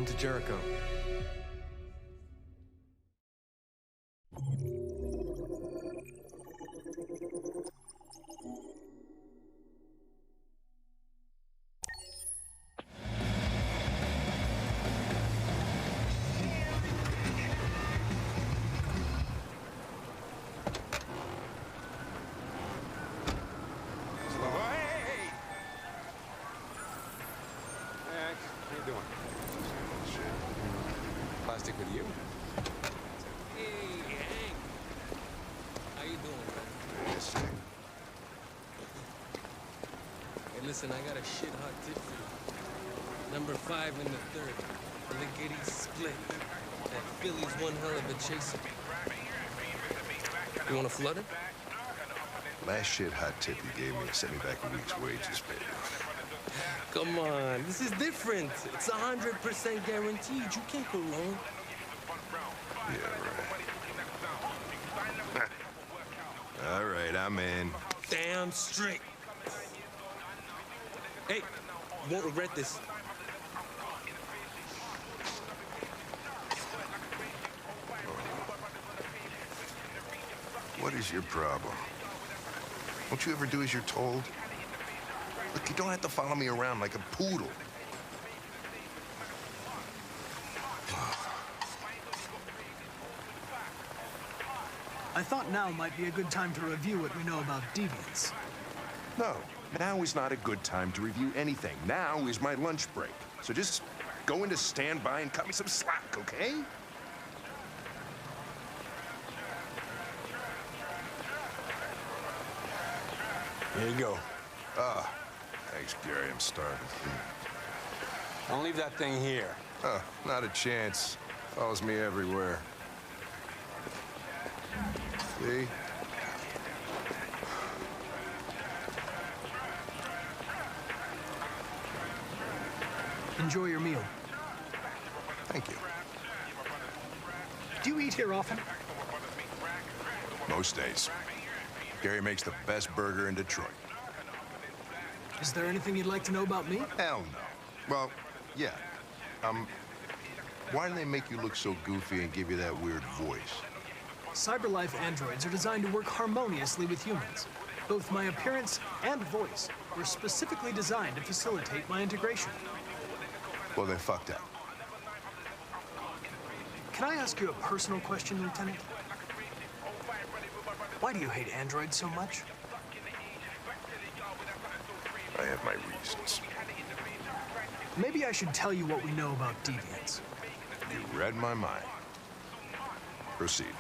Welcome to Jericho. With you? Hey, Hank. How you doing, man? Yes, Hey, listen, I got a shit hot tip for you. Number 5 in the 3rd. Lickety split. That Philly's one hell of a chaser. You want to flood it? Last shit hot tip you gave me sent me back a week's wages, baby. Come on, this is different. It's 100% guaranteed. You can't go wrong. Yeah, right. All right, I'm in. Damn straight. Hey, you won't regret this. What is your problem? Don't you ever do as you're told? Look, you don't have to follow me around like a poodle. I thought now might be a good time to review what we know about deviants. No, now is not a good time to review anything. Now is my lunch break. So just go into standby and cut me some slack, okay? Here you go. Ah, thanks, Gary. I'm starving. Don't leave that thing here. Not a chance. Follows me everywhere. See? Enjoy your meal. Thank you. Do you eat here often? Most days. Gary makes the best burger in Detroit. Is there anything you'd like to know about me? Hell no. Well, yeah. Why do they make you look so goofy and give you that weird voice? CyberLife androids are designed to work harmoniously with humans. Both my appearance and voice were specifically designed to facilitate my integration. Well, they fucked up. Can I ask you a personal question, Lieutenant? Why do you hate androids so much? I have my reasons. Maybe I should tell you what we know about deviants. You read my mind. Proceed.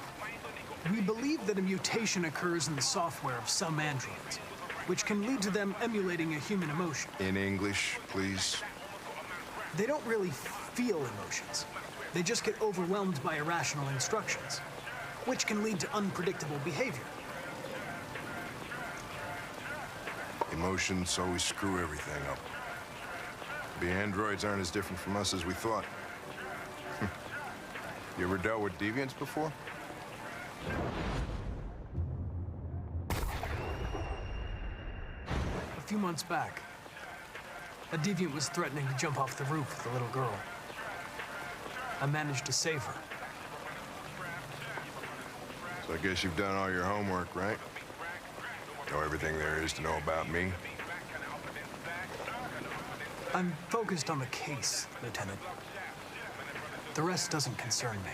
We believe that a mutation occurs in the software of some androids, which can lead to them emulating a human emotion. In English, please. They don't really feel emotions. They just get overwhelmed by irrational instructions, which can lead to unpredictable behavior. Emotions always screw everything up. The androids aren't as different from us as we thought. You ever dealt with deviants before? A few months back, a deviant was threatening to jump off the roof with a little girl. I managed to save her. So I guess you've done all your homework, right? Know everything there is to know about me? I'm focused on the case, Lieutenant. The rest doesn't concern me.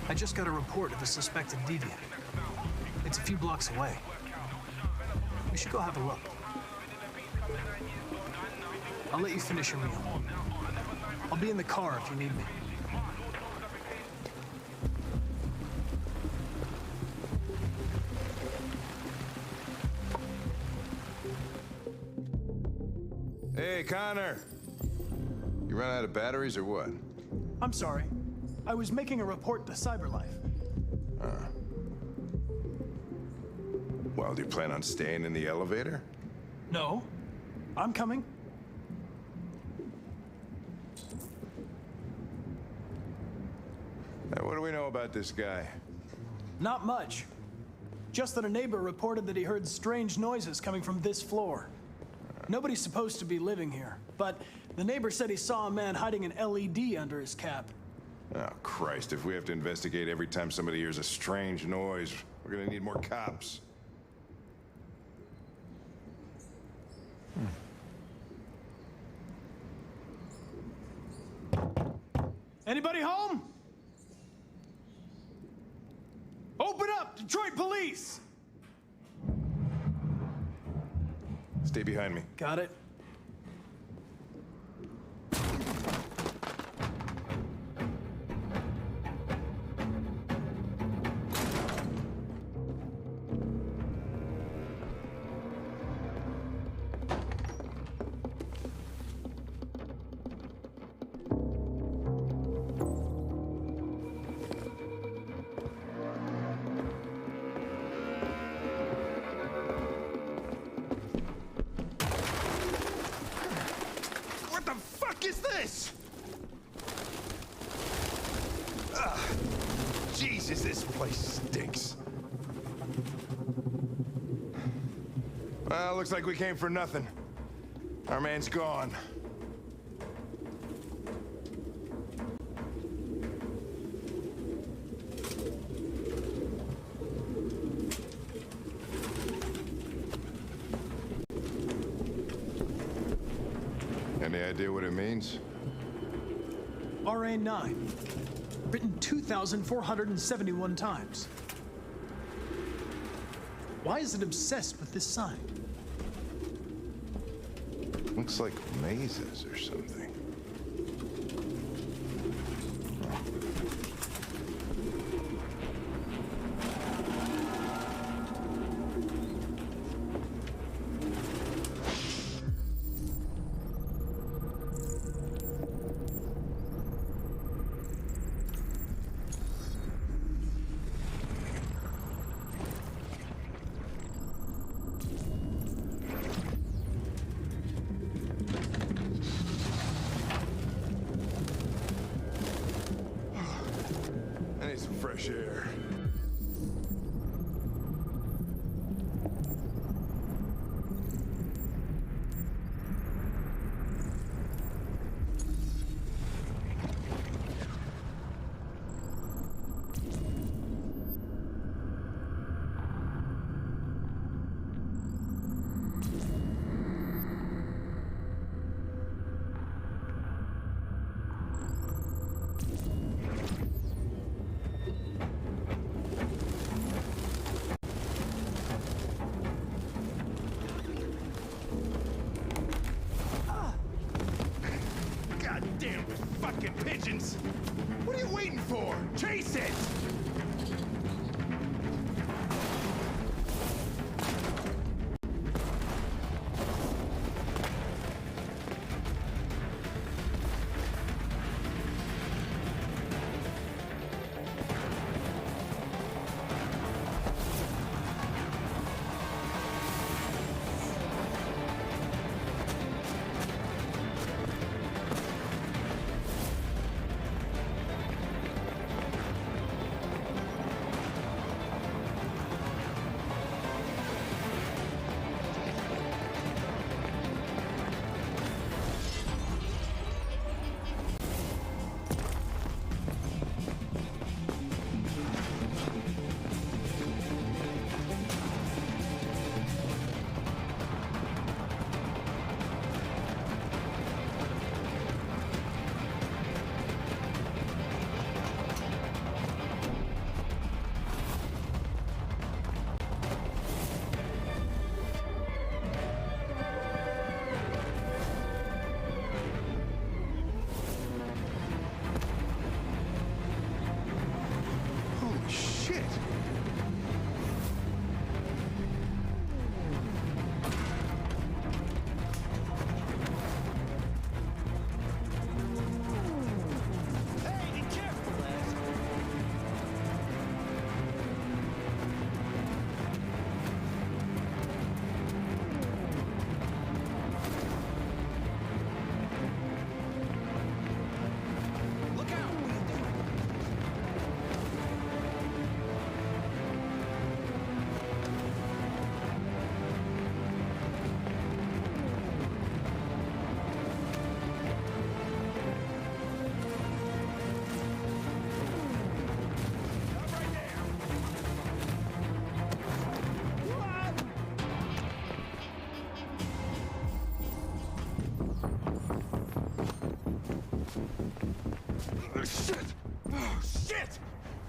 I just got a report of a suspected deviant. It's a few blocks away. We should go have a look. I'll let you finish your meal. I'll be in the car if you need me. Hey, Connor! You run out of batteries or what? I'm sorry. I was making a report to CyberLife. Well, do you plan on staying in the elevator? No. I'm coming. Now, what do we know about this guy? Not much. Just that a neighbor reported that he heard strange noises coming from this floor. Nobody's supposed to be living here, but the neighbor said he saw a man hiding an LED under his cap. Oh, Christ, if we have to investigate every time somebody hears a strange noise, we're gonna need more cops. Anybody home? Open up, Detroit police! Stay behind me. Got it. What the fuck is this? Ugh. Jesus, this place stinks. Well, looks like we came for nothing. Our man's gone. Any idea what it means? RA9. Written 2,471 times. Why is it obsessed with this sign? Looks like mazes or something.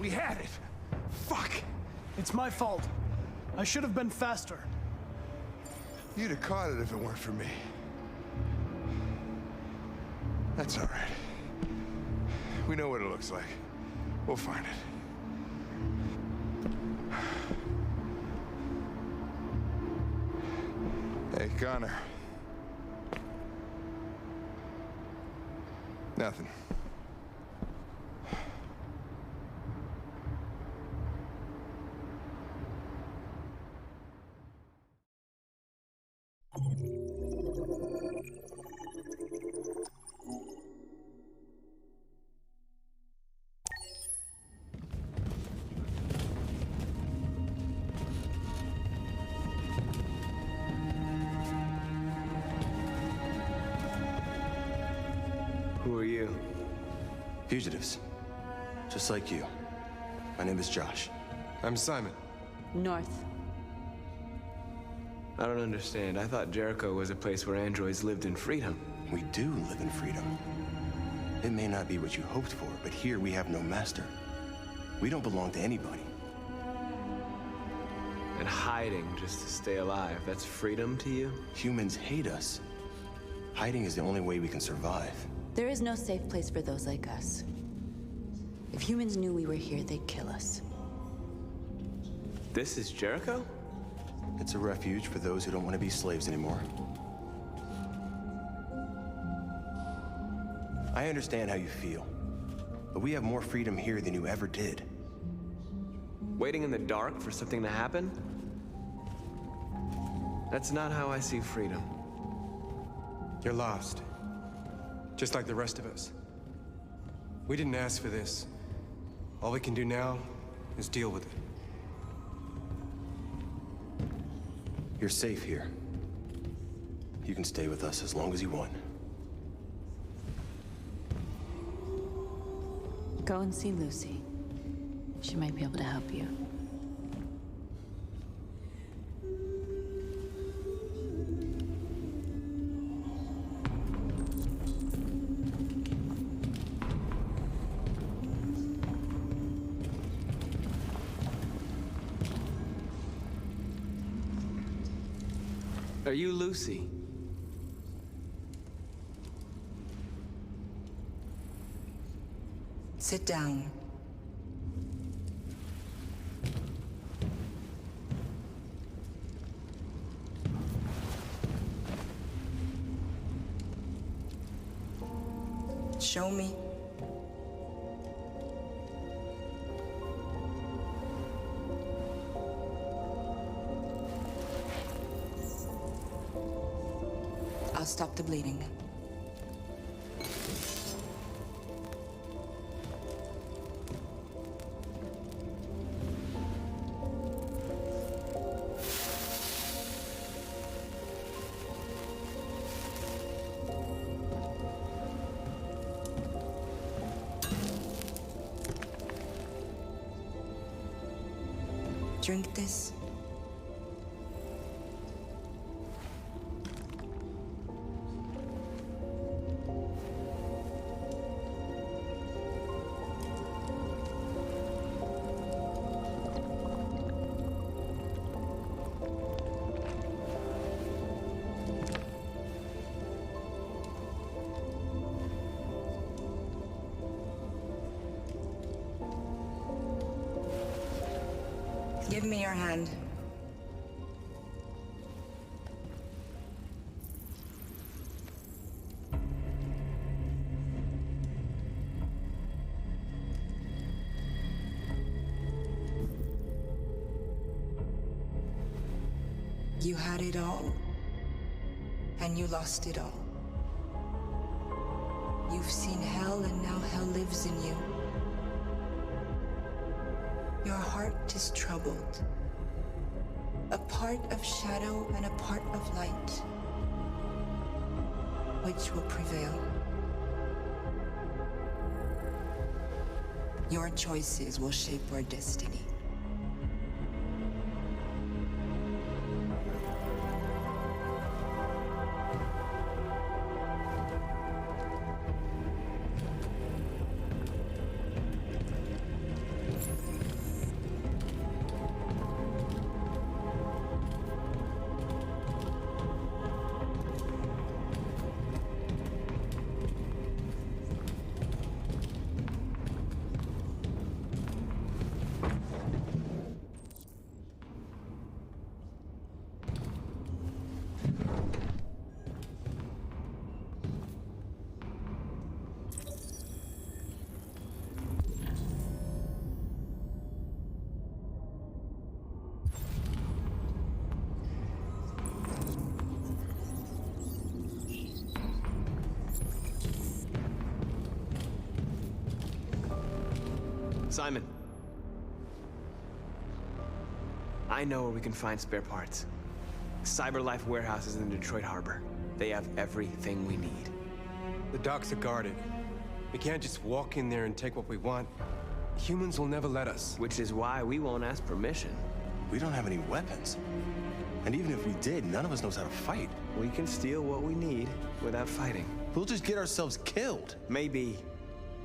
We had it. Fuck. It's my fault. I should have been faster. You'd have caught it if it weren't for me. That's all right. We know what it looks like. We'll find it. Hey, Connor. Nothing. Who are you? Fugitives. Just like you. My name is Josh. I'm Simon. North. I don't understand. I thought Jericho was a place where androids lived in freedom. We do live in freedom. It may not be what you hoped for, but here we have no master. We don't belong to anybody. And hiding just to stay alive, that's freedom to you? Humans hate us. Hiding is the only way we can survive. There is no safe place for those like us. If humans knew we were here, they'd kill us. This is Jericho? It's a refuge for those who don't want to be slaves anymore. I understand how you feel, but we have more freedom here than you ever did. Waiting in the dark for something to happen? That's not how I see freedom. You're lost. Just like the rest of us. We didn't ask for this. All we can do now is deal with it. You're safe here. You can stay with us as long as you want. Go and see Lucy. She might be able to help you. Are you Lucy? Sit down. Show me. I'll stop the bleeding. Drink this. Give me your hand. You had it all, and you lost it all. You've seen hell, and now hell lives in you. Your heart is troubled. A part of shadow and a part of light. Which will prevail? Your choices will shape our destiny. Simon. I know where we can find spare parts. CyberLife warehouse is in the Detroit harbor. They have everything we need. The docks are guarded. We can't just walk in there and take what we want. Humans will never let us. Which is why we won't ask permission. We don't have any weapons. And even if we did, none of us knows how to fight. We can steal what we need without fighting. We'll just get ourselves killed. Maybe.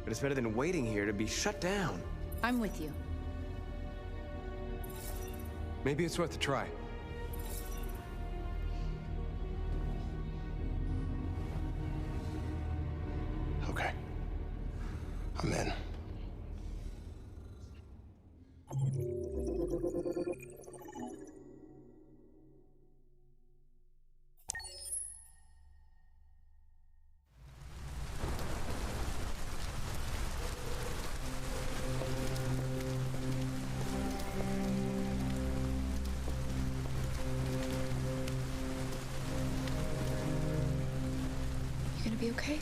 But it's better than waiting here to be shut down. I'm with you. Maybe it's worth a try. Okay. I'm in. You gonna be okay?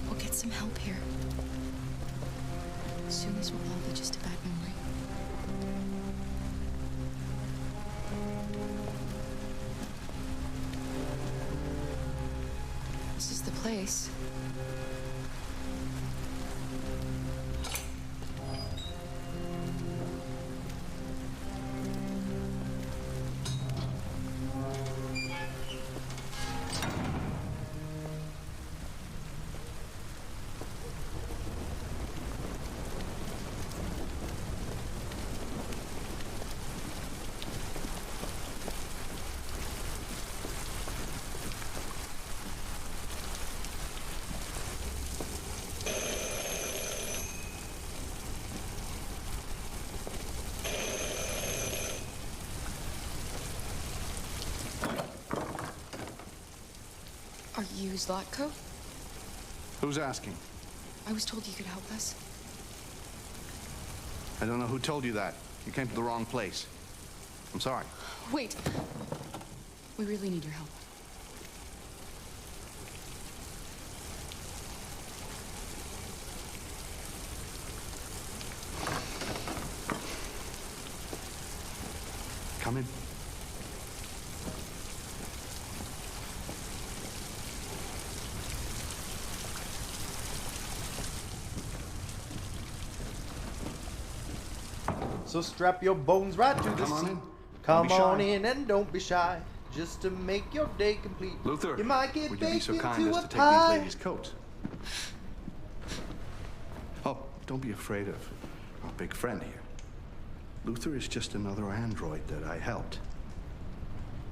We'll get some help here. Soon this will all be just a bad memory. This is the place. Are you Zlatko? Who's asking? I was told you could help us. I don't know who told you that. You came to the wrong place. I'm sorry. Wait. We really need your help. Come in. So strap your bones right to the Come on seat. in. Come Don't be on shy. in and don't be shy. Just to make your day complete. Luther, you might get would you be baked so kind into as a to take pie. these ladies' coats? Oh, don't be afraid of our big friend here. Luther is just another android that I helped.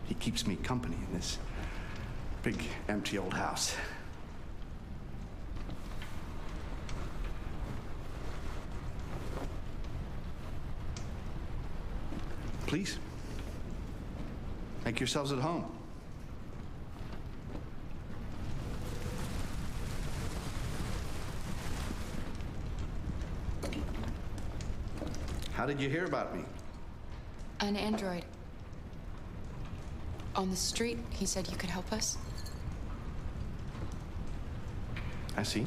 He keeps me company in this big, empty old house. Please, make yourselves at home. How did you hear about me? An android. On the street, he said you could help us. I see.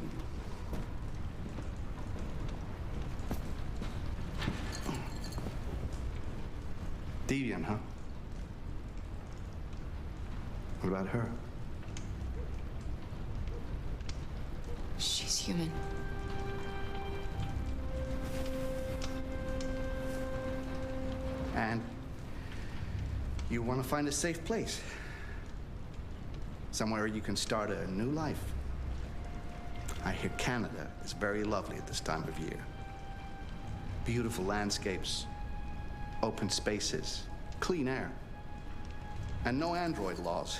Deviant, huh? What about her? She's human. And you want to find a safe place. Somewhere you can start a new life. I hear Canada is very lovely at this time of year. Beautiful landscapes, open spaces, clean air, and no android laws.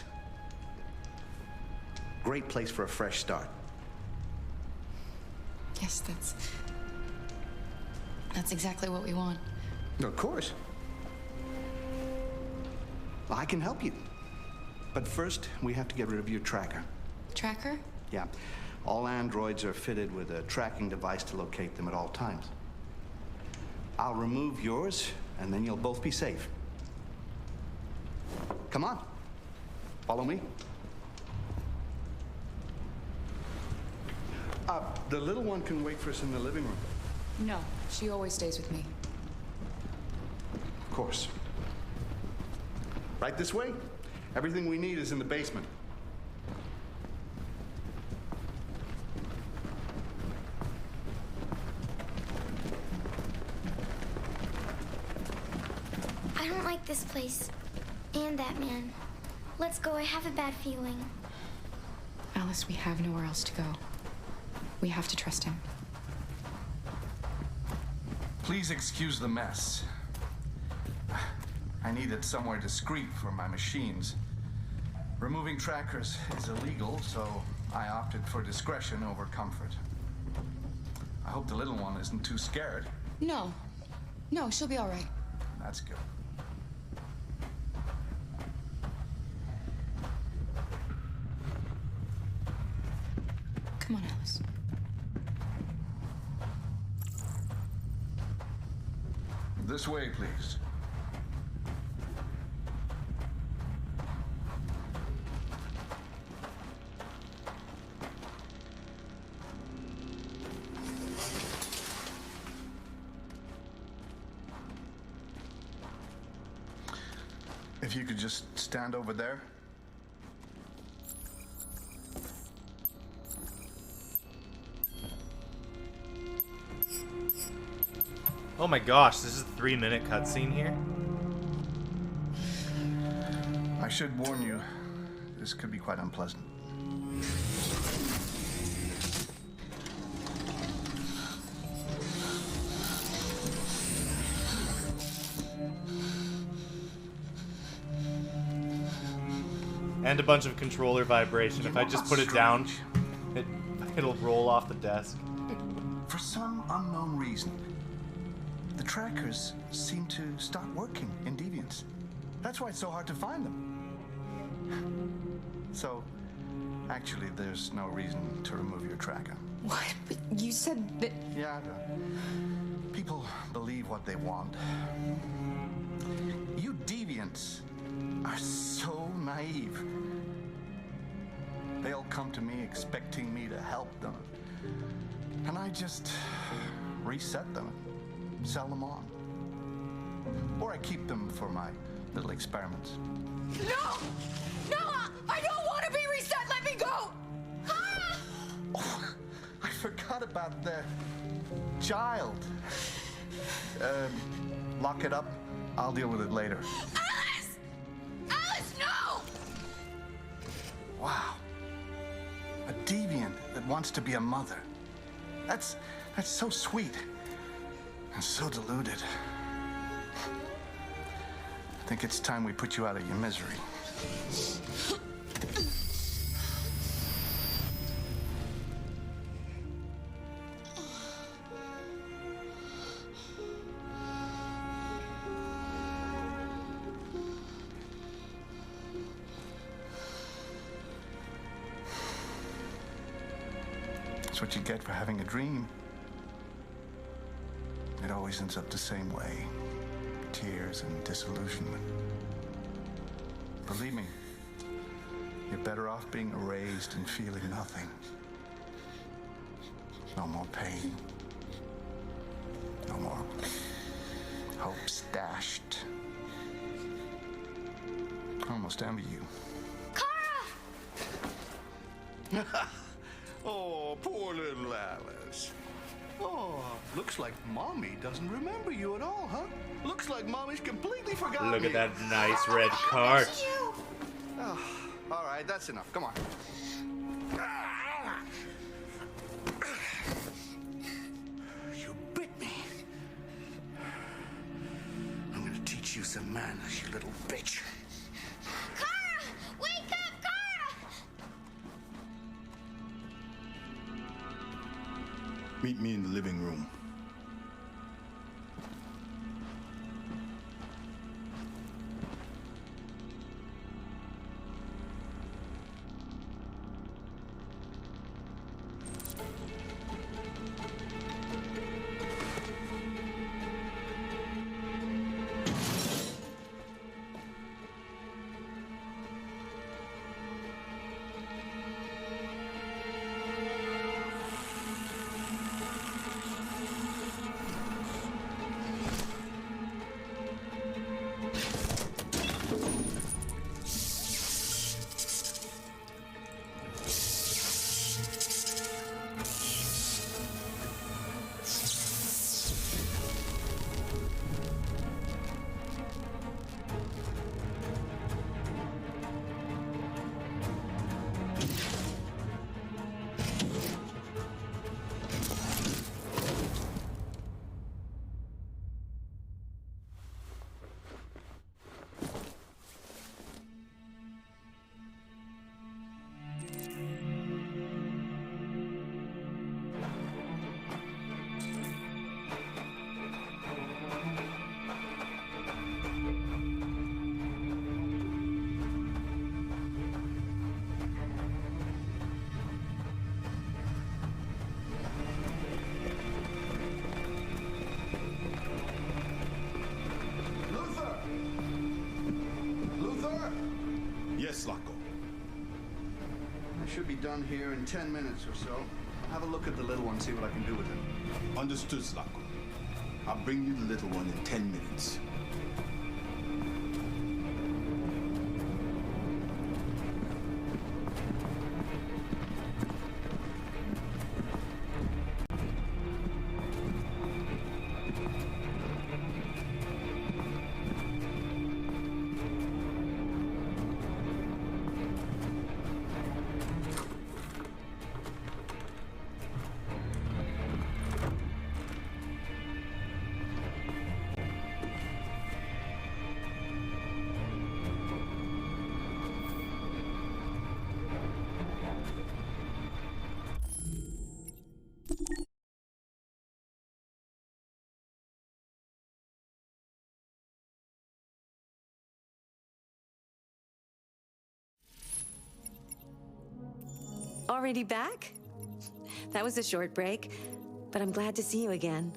Great place for a fresh start. Yes, that's exactly what we want. Of course. Well, I can help you. But first, we have to get rid of your tracker. Tracker? Yeah. All androids are fitted with a tracking device to locate them at all times. I'll remove yours, and then you'll both be safe. Come on. Follow me. The little one can wait for us in the living room. No, she always stays with me. Of course. Right this way. Everything we need is in the basement. I don't like this place. And that man. Let's go, I have a bad feeling. Alice, we have nowhere else to go. We have to trust him. Please excuse the mess. I needed somewhere discreet for my machines. Removing trackers is illegal, so I opted for discretion over comfort. I hope the little one isn't too scared. No. No, she'll be all right. That's good. Come on, Alice. This way, please. If you could just stand over there. Oh my gosh, this is a 3-minute cutscene here? I should warn you, this could be quite unpleasant. And a bunch of controller vibration. If I just put it down, it'll roll off the desk. For some unknown reason, the trackers seem to stop working in deviants. That's why it's so hard to find them. So, actually, there's no reason to remove your tracker. What? But you said that... Yeah, people believe what they want. You deviants are so naive. They'll come to me expecting me to help them. And I just reset them, sell them on. Or I keep them for my little experiments. No! No! I don't want to be reset! Let me go! Ah! Oh, I forgot about the child. Lock it up. I'll deal with it later. Alice! Alice, no! Wow. A deviant that wants to be a mother. That's so sweet. And so deluded. I think it's time we put you out of your misery. That's what you get for having a dream. It always ends up the same way. Tears and disillusionment. Believe me, you're better off being erased and feeling nothing. No more pain. No more hopes dashed. I almost envy you. Cara! Oh, poor little Alice. Oh, looks like Mommy doesn't remember you at all, huh? Looks like Mommy's completely forgotten Look you. at that nice red cart. Oh, all right, that's enough. Come on. You bit me. I'm gonna teach you some manners, you little bitch. Cara! Wake up, Cara! Meet me in the living room. should be done here in 10 minutes or so. Have a look at the little one, see what I can do with him. Understood, Zlatko. I'll bring you the little one in 10 minutes. Already back? That was a short break, but I'm glad to see you again.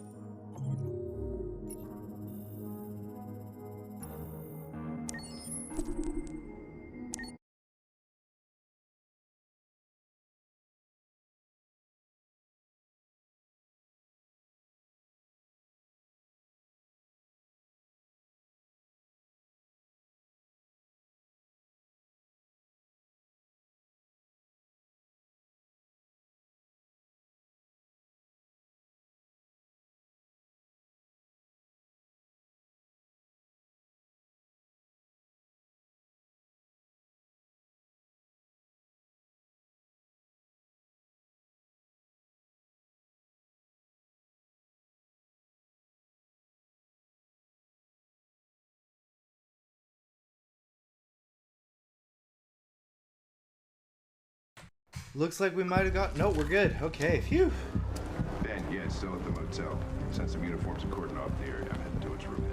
Looks like we might have got... No, we're good. Okay, phew. Ben, yeah, it's still at the motel. Sent some uniforms and cordoned off the area. I'm heading to its room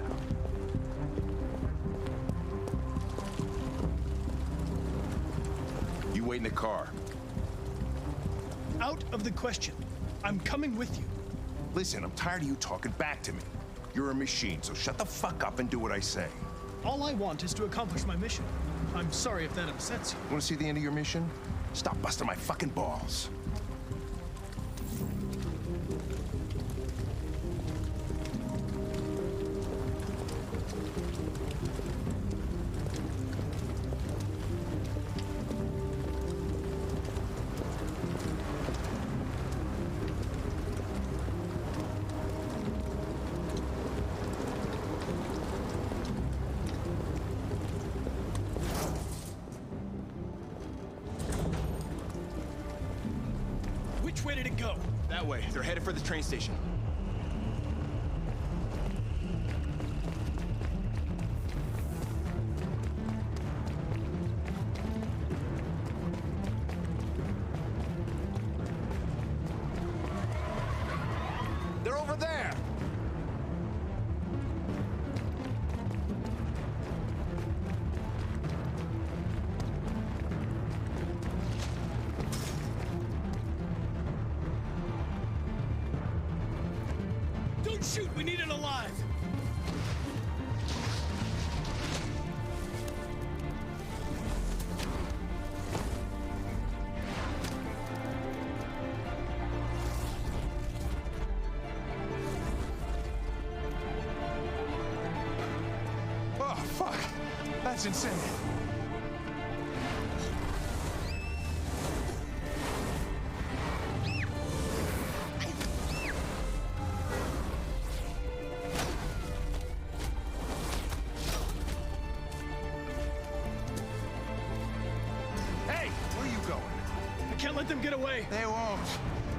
now. You wait in the car. Out of the question. I'm coming with you. Listen, I'm tired of you talking back to me. You're a machine, so shut the fuck up and do what I say. All I want is to accomplish my mission. I'm sorry if that upsets you. Want to see the end of your mission? Stop busting my fucking balls. Which way did it go? That way. They're headed for the train station. They're over there! Don't shoot! We need it alive! Oh, fuck! That's insane. Hey, where are you going? I can't let them get away. They won't.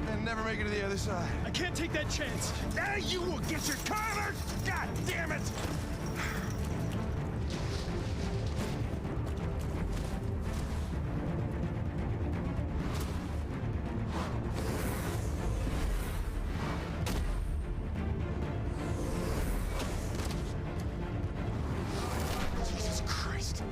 They'll never make it to the other side. I can't take that chance. Now you will get your collars! God damn it! Jesus Christ.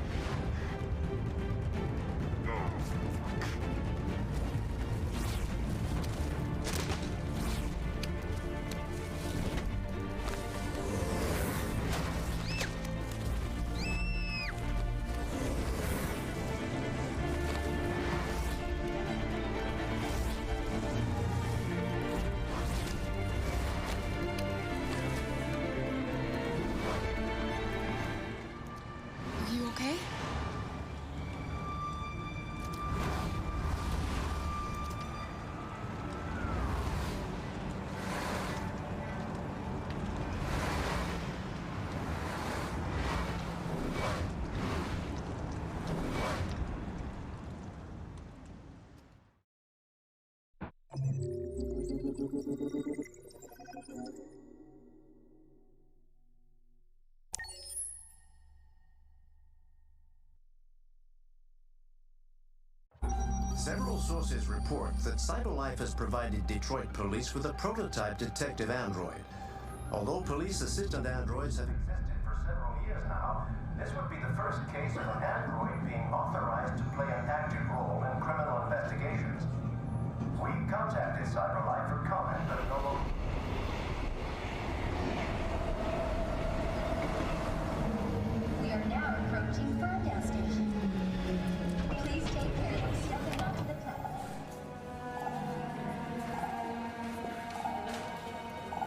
sources report that CyberLife has provided Detroit police with a prototype detective android. Although police assistant androids have existed for several years now, this would be the first case of an android being authorized to play an active role in criminal investigations. We contacted CyberLife for comment, but no. We are now approaching Ferndale Station. Please take care of stepping onto the platform.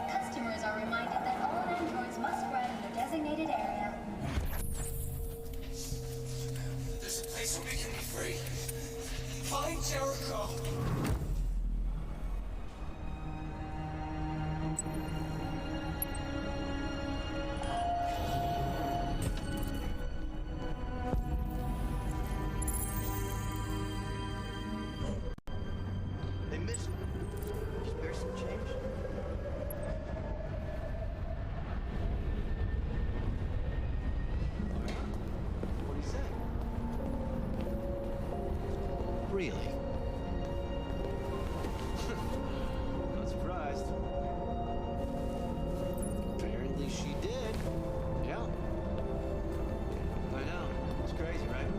Customers are reminded that all androids must ride in the designated area. There's a place where we can be free. Find Jericho. They missed me. Spare some change? What'd he say? Really? Not surprised. Apparently she did. Yeah. I know. It's crazy, right?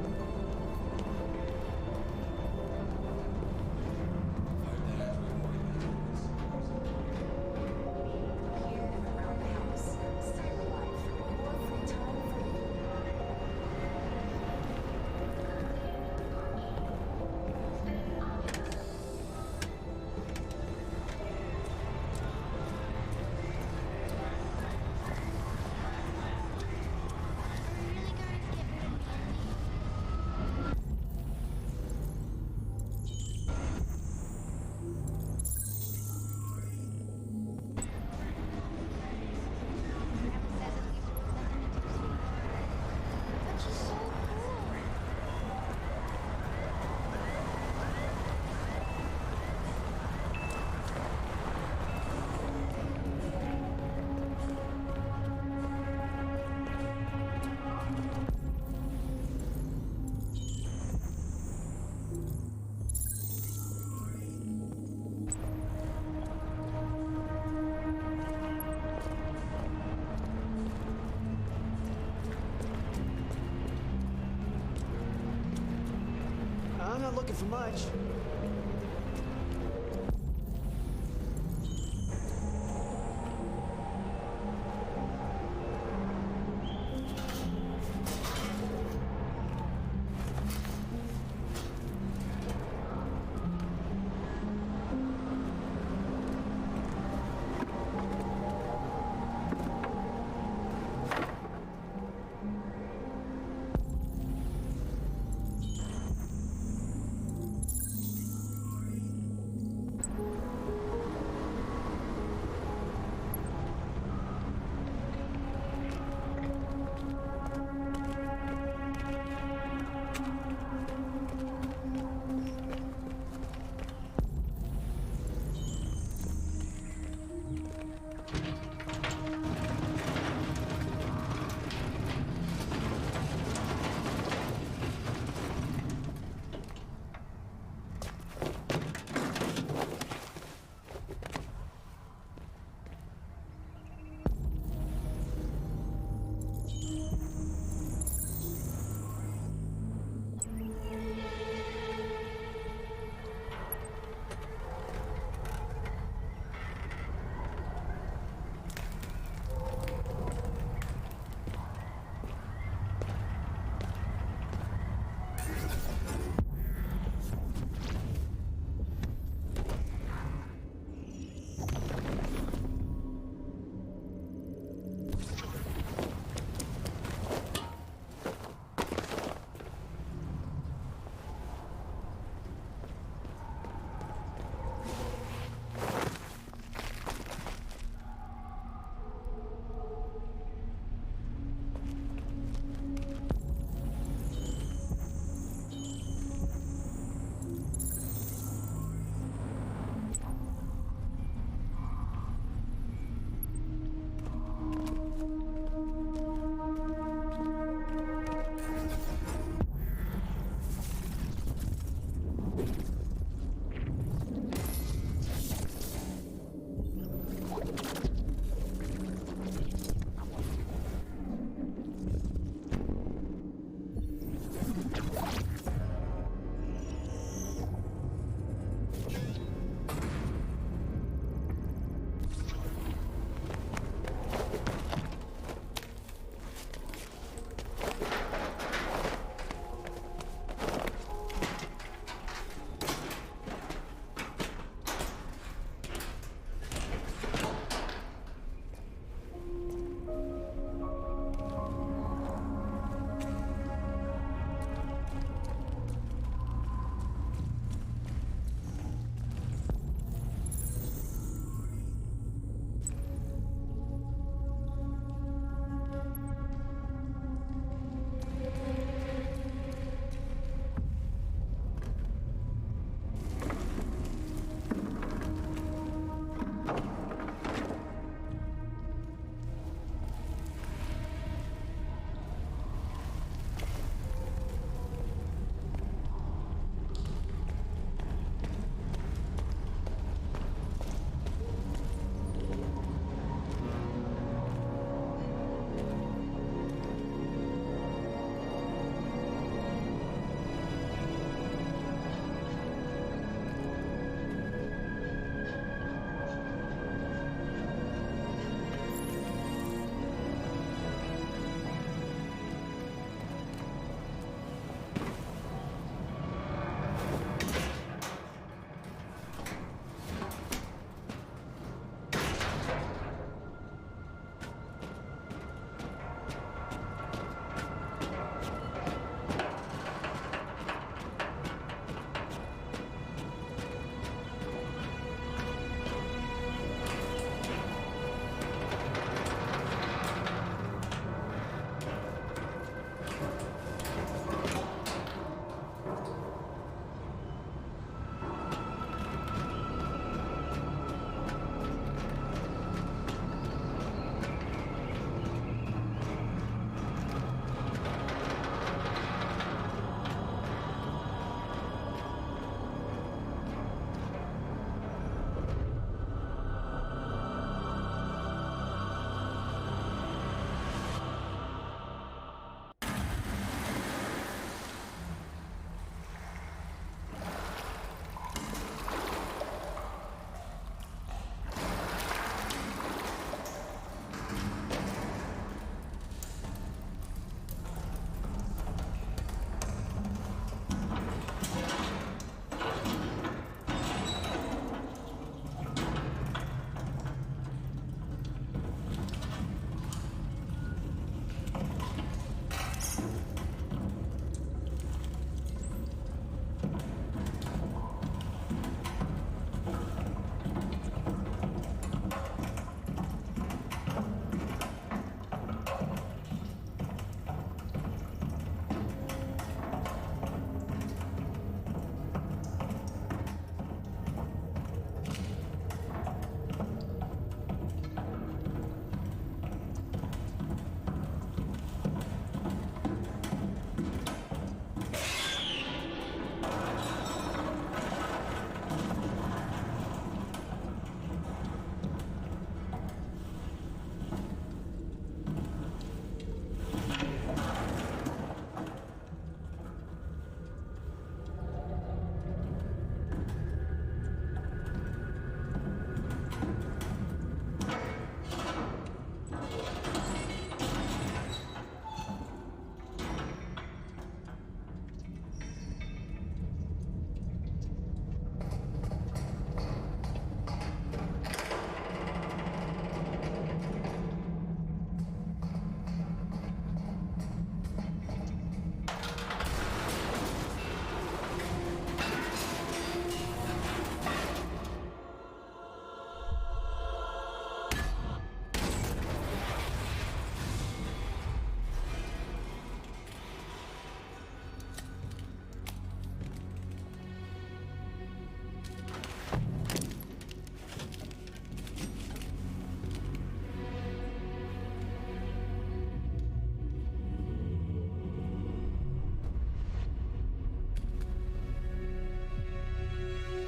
I'm not looking for much.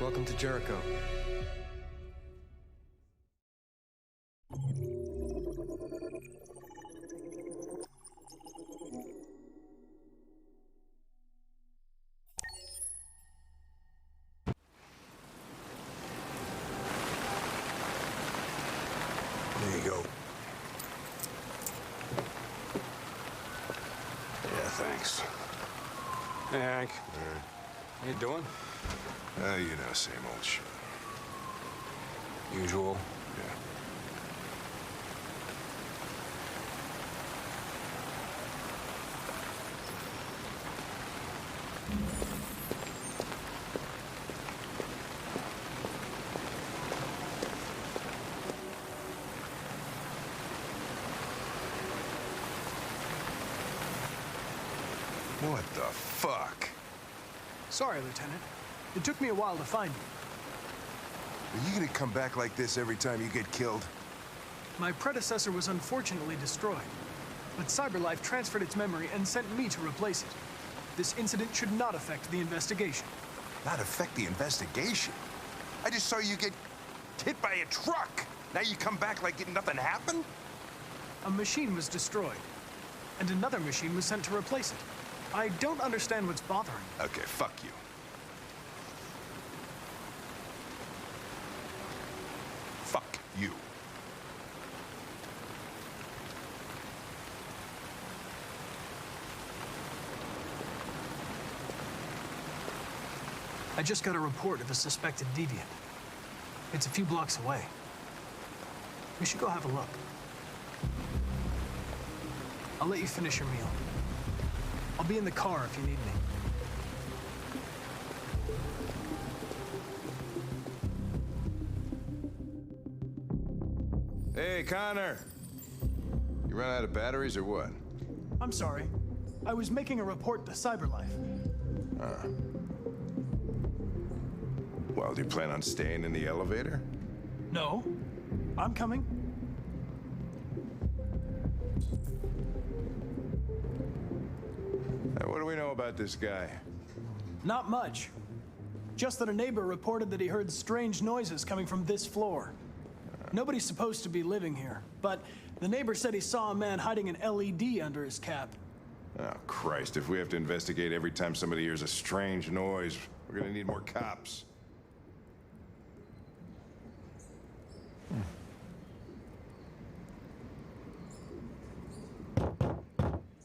Welcome to Jericho. There you go. Yeah, thanks. Hey, Hank. How you doing? You know, same old shit. Usual. Yeah. What the fuck? Sorry, Lieutenant. It took me a while to find you. Are you gonna come back like this every time you get killed? My predecessor was unfortunately destroyed, but CyberLife transferred its memory and sent me to replace it. This incident should not affect the investigation. Not affect the investigation? I just saw you get hit by a truck. Now you come back like nothing happened? A machine was destroyed, and another machine was sent to replace it. I don't understand what's bothering you. Okay, fuck you. Fuck you. I just got a report of a suspected deviant. It's a few blocks away. We should go have a look. I'll let you finish your meal. I'll be in the car if you need me. Hey, Connor. You run out of batteries or what? I'm sorry. I was making a report to CyberLife. Well, do you plan on staying in the elevator? No. I'm coming. What do we know about this guy? Not much. Just that a neighbor reported that he heard strange noises coming from this floor. Nobody's supposed to be living here, but the neighbor said he saw a man hiding an LED under his cap. Oh, Christ, if we have to investigate every time somebody hears a strange noise, we're gonna need more cops.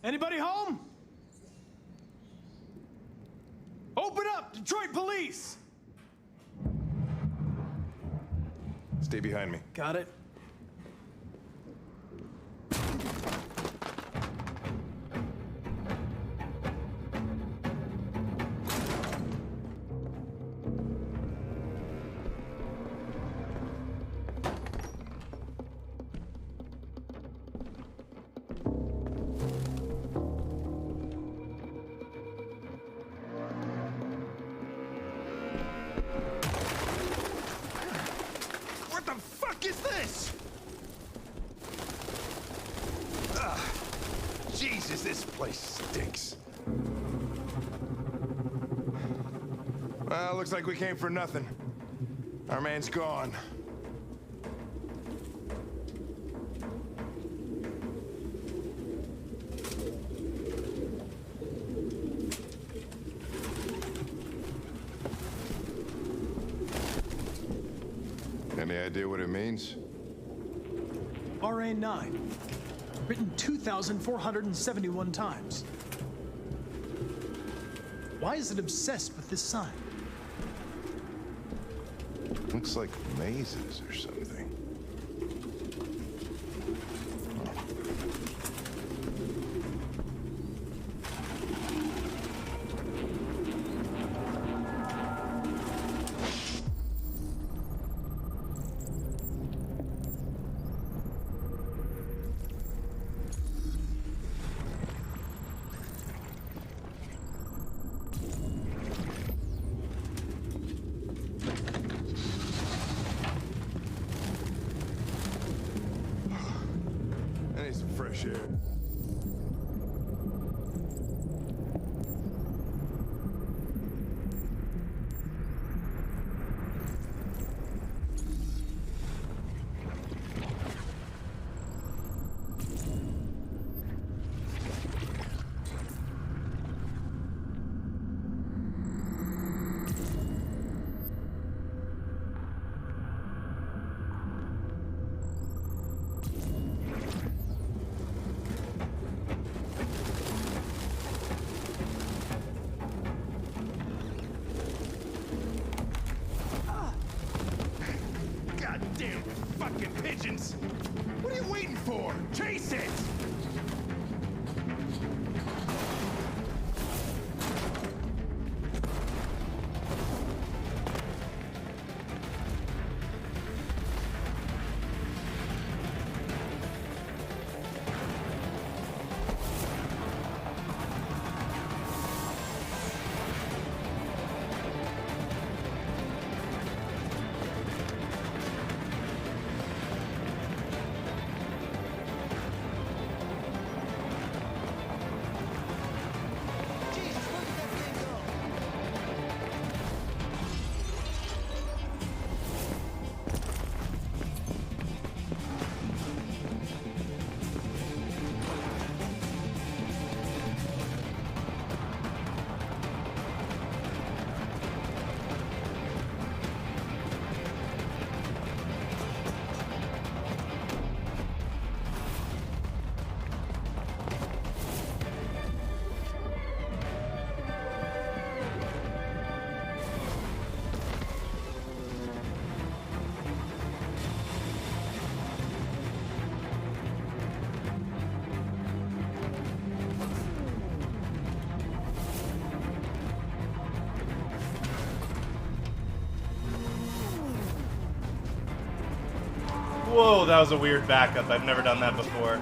Anybody home? Open up, Detroit Police! Stay behind me. Got it. What the fuck is this? Ugh. Jesus, this place stinks. Well, looks like we came for nothing. Our man's gone. Any idea what it means? RA9. Written 2,471 times. Why is it obsessed with this sign? Looks like mazes or something. I need some fresh air. Whoa, that was a weird backup. I've never done that before.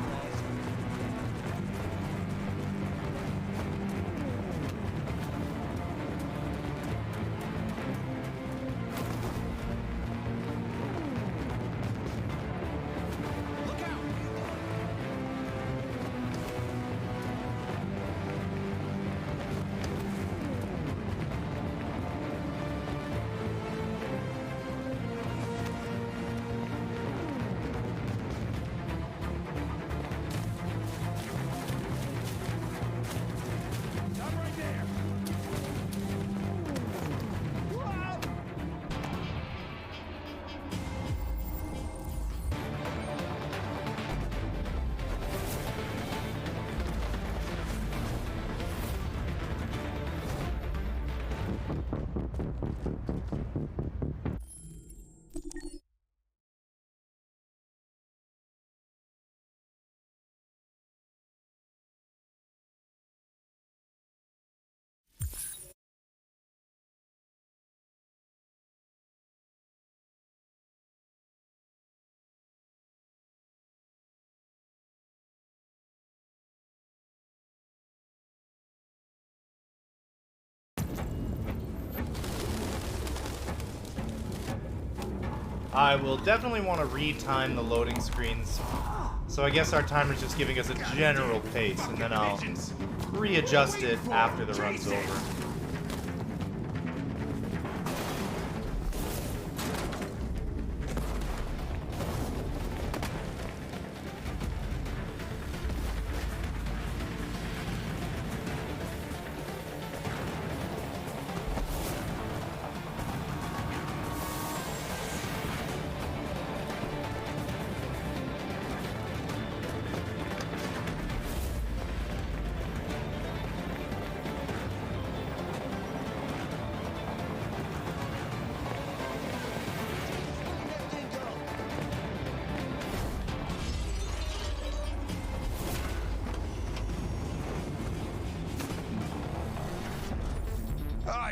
I will definitely want to retime the loading screens. So I guess our timer's just giving us a general pace, and then I'll readjust it after the run's over.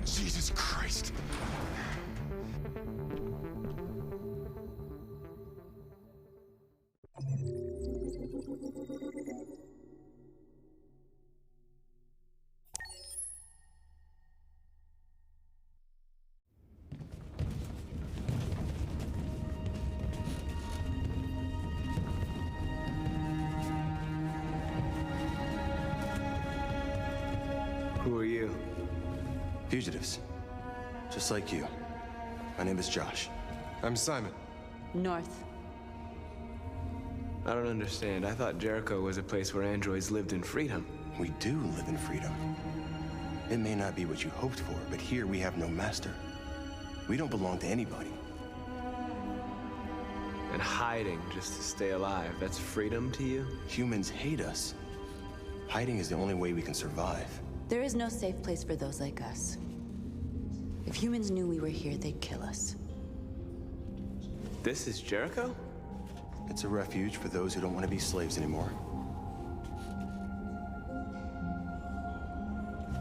Jesus Christ. Who are you? Fugitives. Just like you. My name is Josh. I'm Simon. North. I don't understand. I thought Jericho was a place where androids lived in freedom. We do live in freedom. It may not be what you hoped for, but here we have no master. We don't belong to anybody. And hiding just to stay alive, that's freedom to you? Humans hate us. Hiding is the only way we can survive. There is no safe place for those like us. If humans knew we were here, they'd kill us. This is Jericho? It's a refuge for those who don't want to be slaves anymore.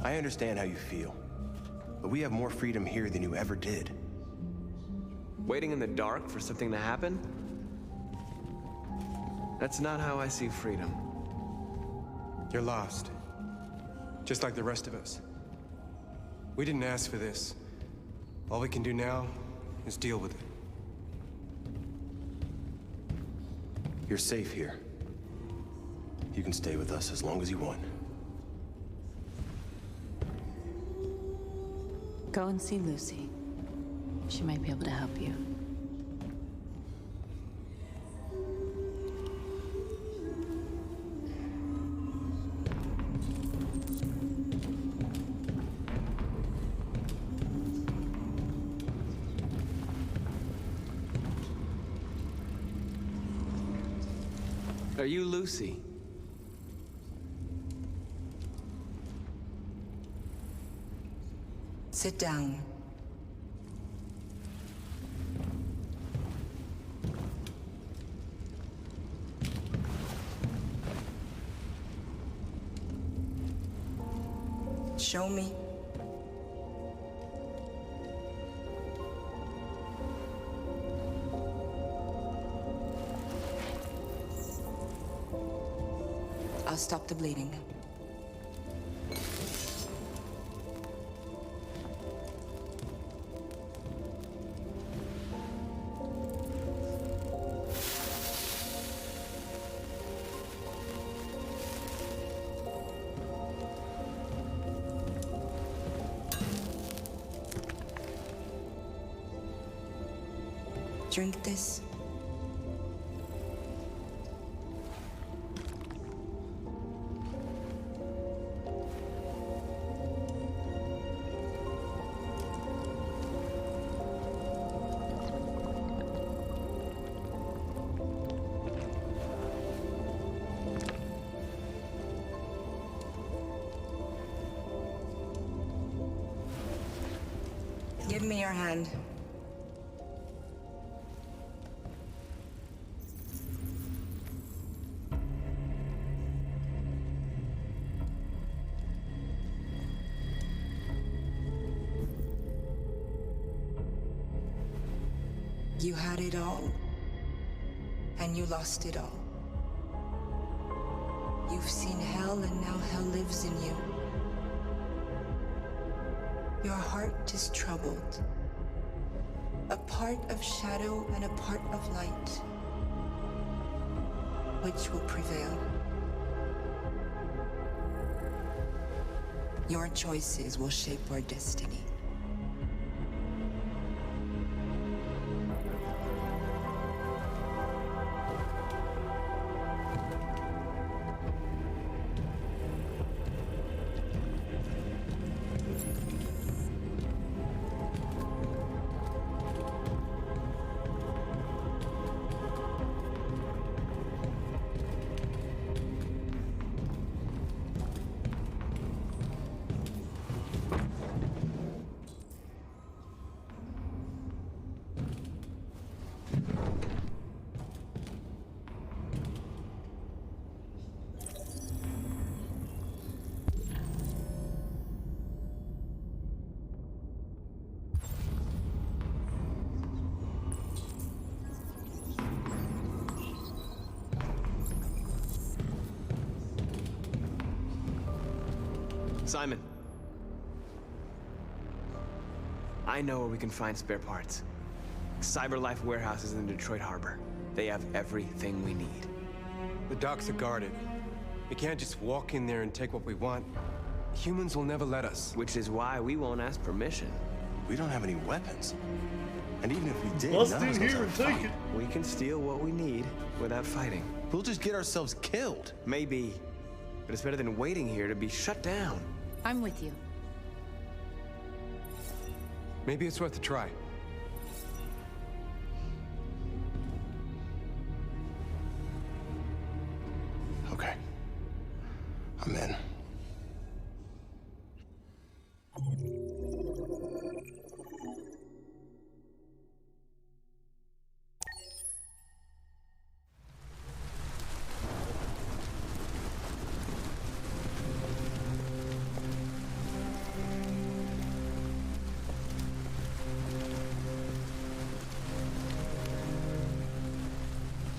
I understand how you feel, but we have more freedom here than you ever did. Waiting in the dark for something to happen? That's not how I see freedom. You're lost. Just like the rest of us. We didn't ask for this. All we can do now is deal with it. You're safe here. You can stay with us as long as you want. Go and see Lucy. She might be able to help you. Are you Lucy? Sit down. Show me. I'll stop the bleeding. Drink this. Give me your hand. You had it all, and you lost it all. You've seen hell, and now hell lives in you. Your heart is troubled. A part of shadow and a part of light. Which will prevail? Your choices will shape our destiny. Simon. I know where we can find spare parts. CyberLife warehouse is in the Detroit harbor. They have everything we need. The docks are guarded. We can't just walk in there and take what we want. Humans will never let us. Which is why we won't ask permission. We don't have any weapons. And even if we did, Bust none of us in knows here how and to take fight. it. We can steal what we need without fighting. We'll just get ourselves killed. Maybe. But it's better than waiting here to be shut down. I'm with you. Maybe it's worth a try. Okay. I'm in.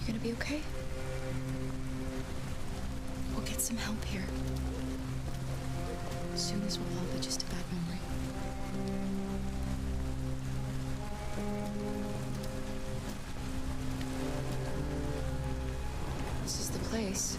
You gonna be okay? We'll get some help here. Soon this will all be just a bad memory. This is the place.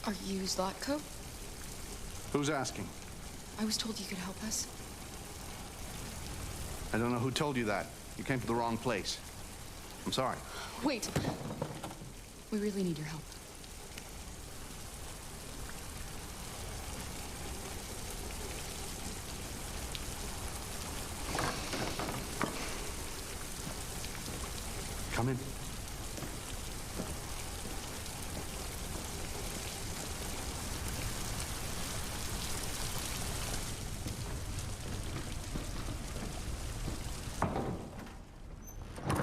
Are you Zlatko? Who's asking? I was told you could help us. I don't know who told you that. You came to the wrong place. I'm sorry. Wait. We really need your help. Come in.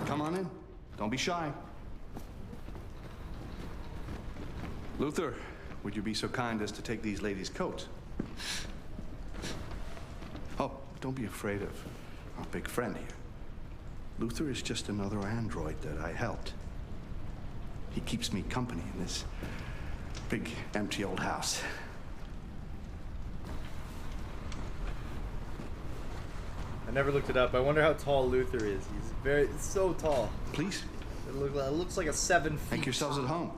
Come on in. Don't be shy. Luther, would you be so kind as to take these ladies' coats? Oh, don't be afraid of our big friend here. Luther is just another android that I helped. He keeps me company in this big, empty old house. I never looked it up. I wonder how tall Luther is. He's so tall. Please. It looks like a 7 feet. Make yourselves at home.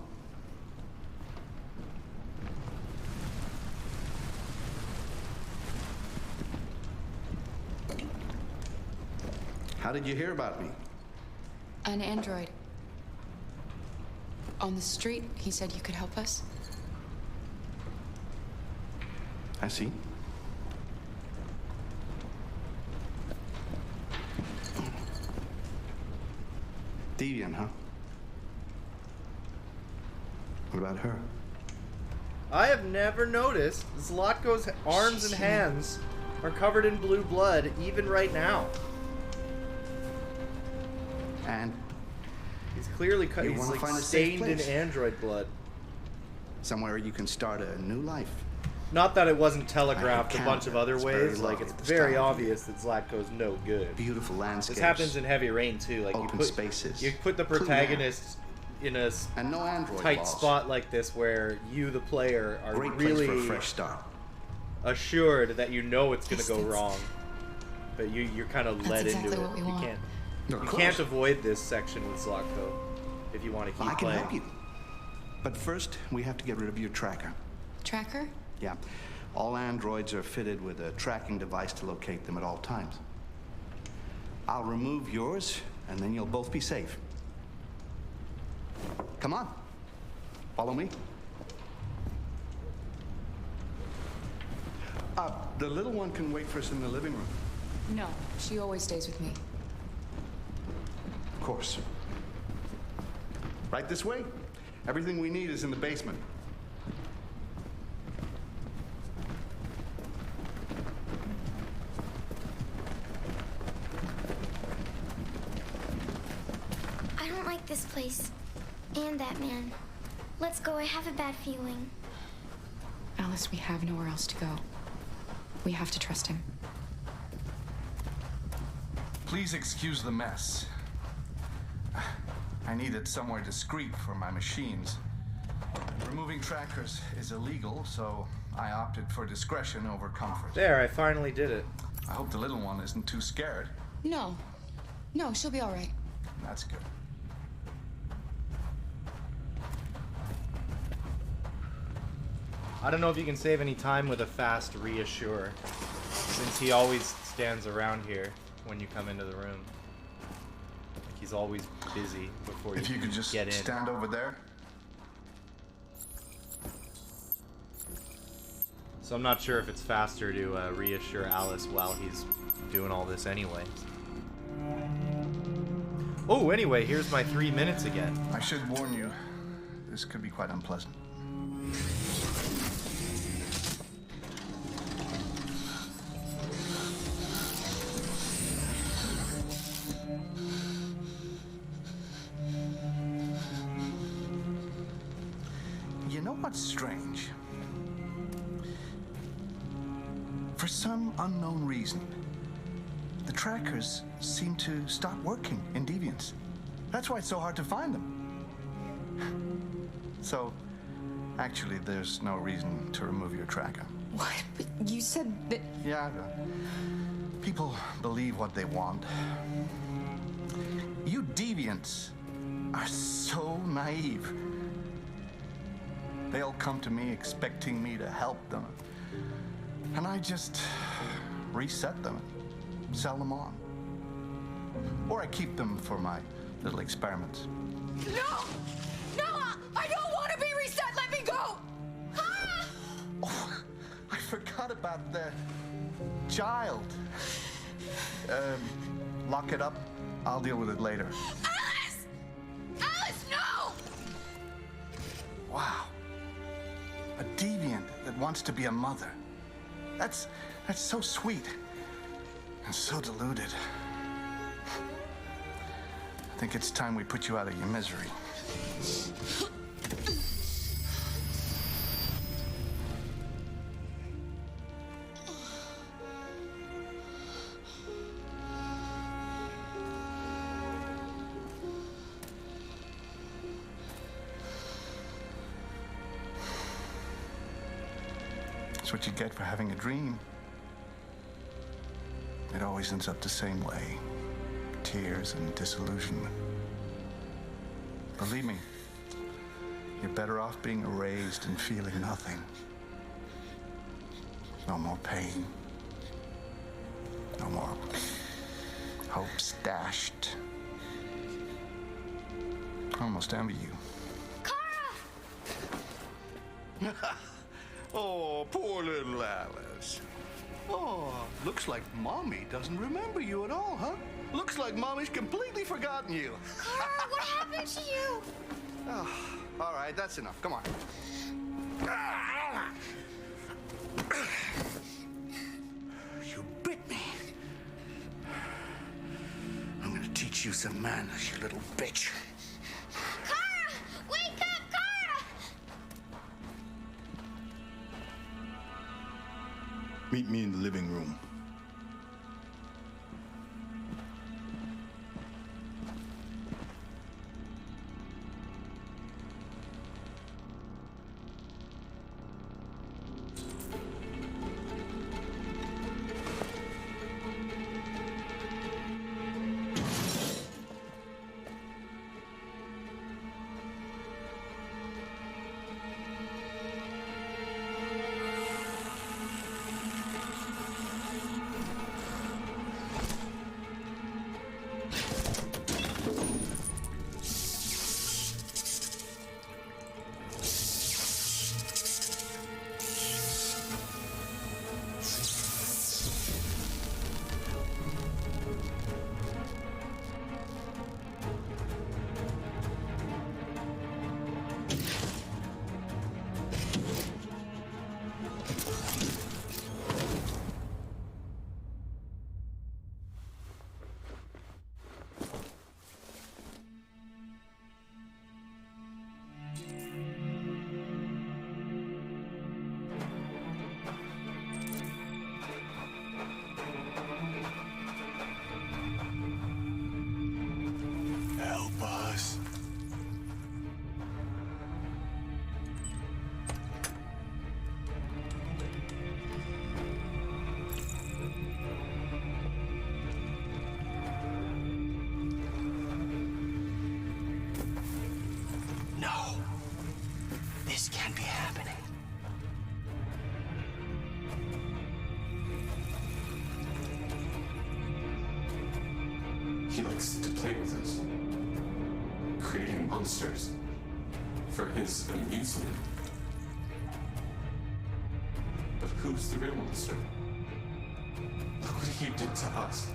How did you hear about me? An android. On the street, he said you could help us. I see. Deviant, huh? What about her? I have never noticed Zlatko's arms and hands are covered in blue blood, even right now. And he's clearly cut. He's like stained in android blood. Somewhere you can start a new life. Not that it wasn't telegraphed a bunch of other ways. Like, it's very obvious that Zlatko's no good. Beautiful landscapes. This happens in Heavy Rain too. Like, open spaces. You put the protagonist in a tight spot like this, where you, the player, are really for a fresh start. Assured that you know it's going to go wrong, but you're kind of led into it. You can't avoid this section with Zlatko if you want to keep playing. I can help you. But first, we have to get rid of your tracker. Tracker? Yeah. All androids are fitted with a tracking device to locate them at all times. I'll remove yours, and then you'll both be safe. Come on. Follow me. The little one can wait for us in the living room. No, she always stays with me. Of course. Right this way. Everything we need is in the basement. I don't like this place. And that man. Let's go, I have a bad feeling. Alice, we have nowhere else to go. We have to trust him. Please excuse the mess. I needed somewhere discreet for my machines. Removing trackers is illegal, so I opted for discretion over comfort. There, I finally did it. I hope the little one isn't too scared. No. No, she'll be all right. That's good. I don't know if you can save any time with a fast reassure, since he always stands around here when you come into the room. Like, he's always busy before if you could just get in. Stand over there. So I'm not sure if it's faster to reassure Alice while he's doing all this anyway. Oh, anyway, here's my 3 minutes again. I should warn you, this could be quite unpleasant. You know what's strange? For some unknown reason, the trackers seem to stop working in deviants. That's why it's so hard to find them. So, actually, there's no reason to remove your tracker. What? But you said that... Yeah, people believe what they want. You deviants are so naive. They all come to me expecting me to help them. And I just reset them, sell them on. Or I keep them for my little experiments. No! No! I don't want to be reset! Let me go! Ah! Oh, I forgot about the child. Lock it up. I'll deal with it later. Alice! wants to be a mother. That's so sweet and so deluded. I think it's time we put you out of your misery. That's what you get for having a dream. It always ends up the same way. Tears and disillusionment. Believe me, you're better off being erased and feeling nothing. No more pain. No more hopes dashed. I almost envy you. Cara! Oh, poor little Alice. Oh, looks like Mommy doesn't remember you at all, huh? Looks like Mommy's completely forgotten you. Cara, what happened to you? Oh, all right, that's enough. Come on. You bit me. I'm gonna teach you some manners, you little bitch. Cara! Wake up, Cara! Meet me in the living room. This can't be happening. He likes to play with us, creating monsters for his amusement. But who's the real monster? Look what he did to us.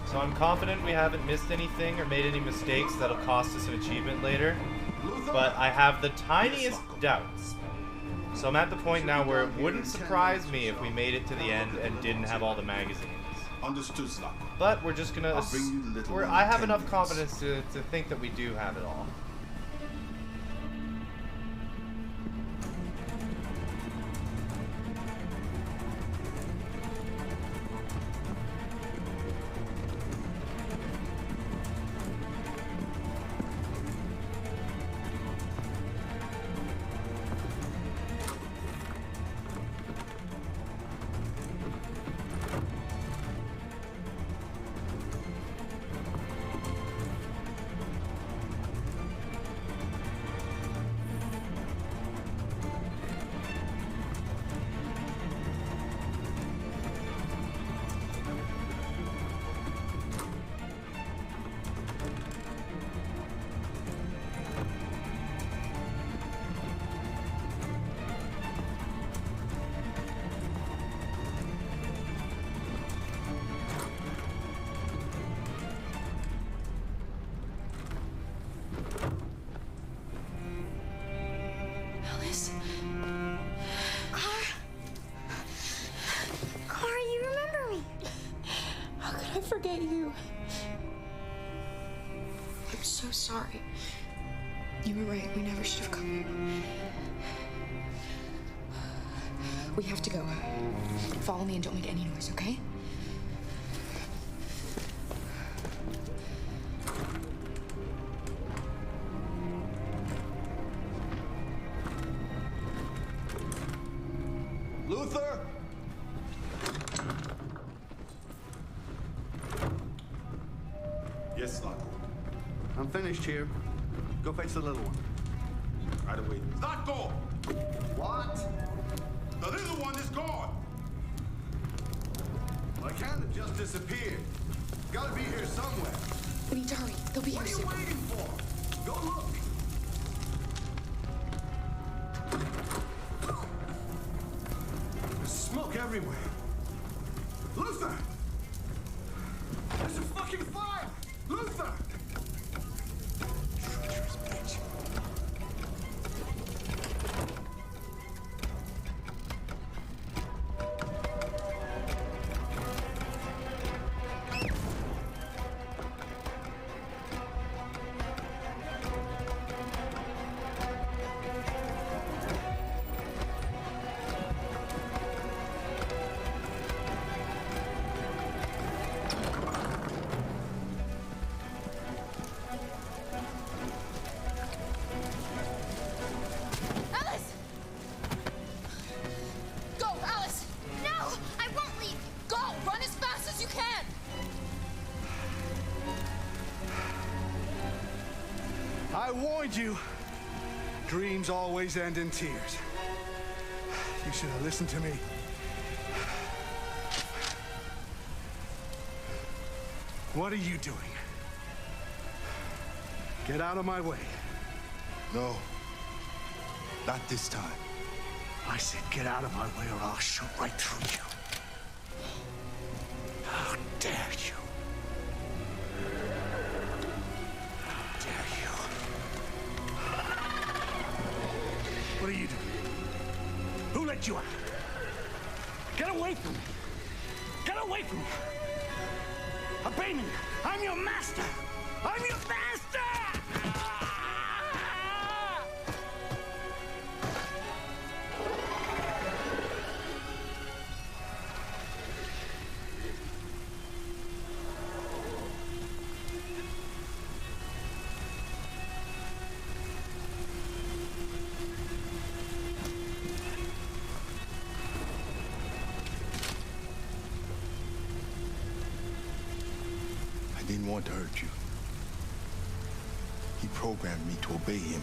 So I'm confident we haven't missed anything or made any mistakes that'll cost us an achievement later, but I have the tiniest doubts. So I'm at the point now where it wouldn't surprise me if we made it to the end and didn't have all the magazines. Understood, Zlatko. But we're just gonna... I have enough confidence to think that we do have it all. forget you. I'm so sorry. You were right. We never should have come. We have to go. Follow me and don't make any noise, okay? Luther? Yes, Zlatko. I'm finished here. Go fetch the little one. Right away. Zlatko! What? The little one is gone! I can't have just disappeared. Gotta be here somewhere. We need to hurry. They'll be here soon. What are you waiting for? Go look. There's smoke everywhere. Luther! There's a fucking fire! Luther! Treacherous bitch. I warned you. Dreams always end in tears. You should have listened to me. What are you doing? Get out of my way. No. Not this time. I said get out of my way or I'll shoot right through you. How dare you? How dare you? What are you doing? Who let you out? Get away from me! Get away from me! Obey me! I'm your master! I'm your master! I didn't want to hurt you. He programmed me to obey him.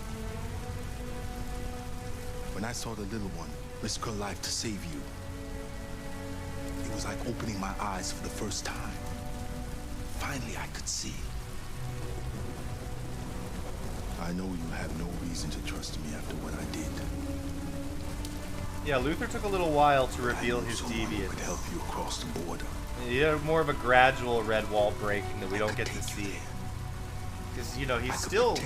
When I saw the little one risk her life to save you, it was like opening my eyes for the first time. Finally, I could see. I know you have no reason to trust me after what I did. Yeah, Luther took a little while to reveal his deviant. Could help you across the border. Yeah, more of a gradual red wall breaking that we don't get to see. Because, you know, he's still,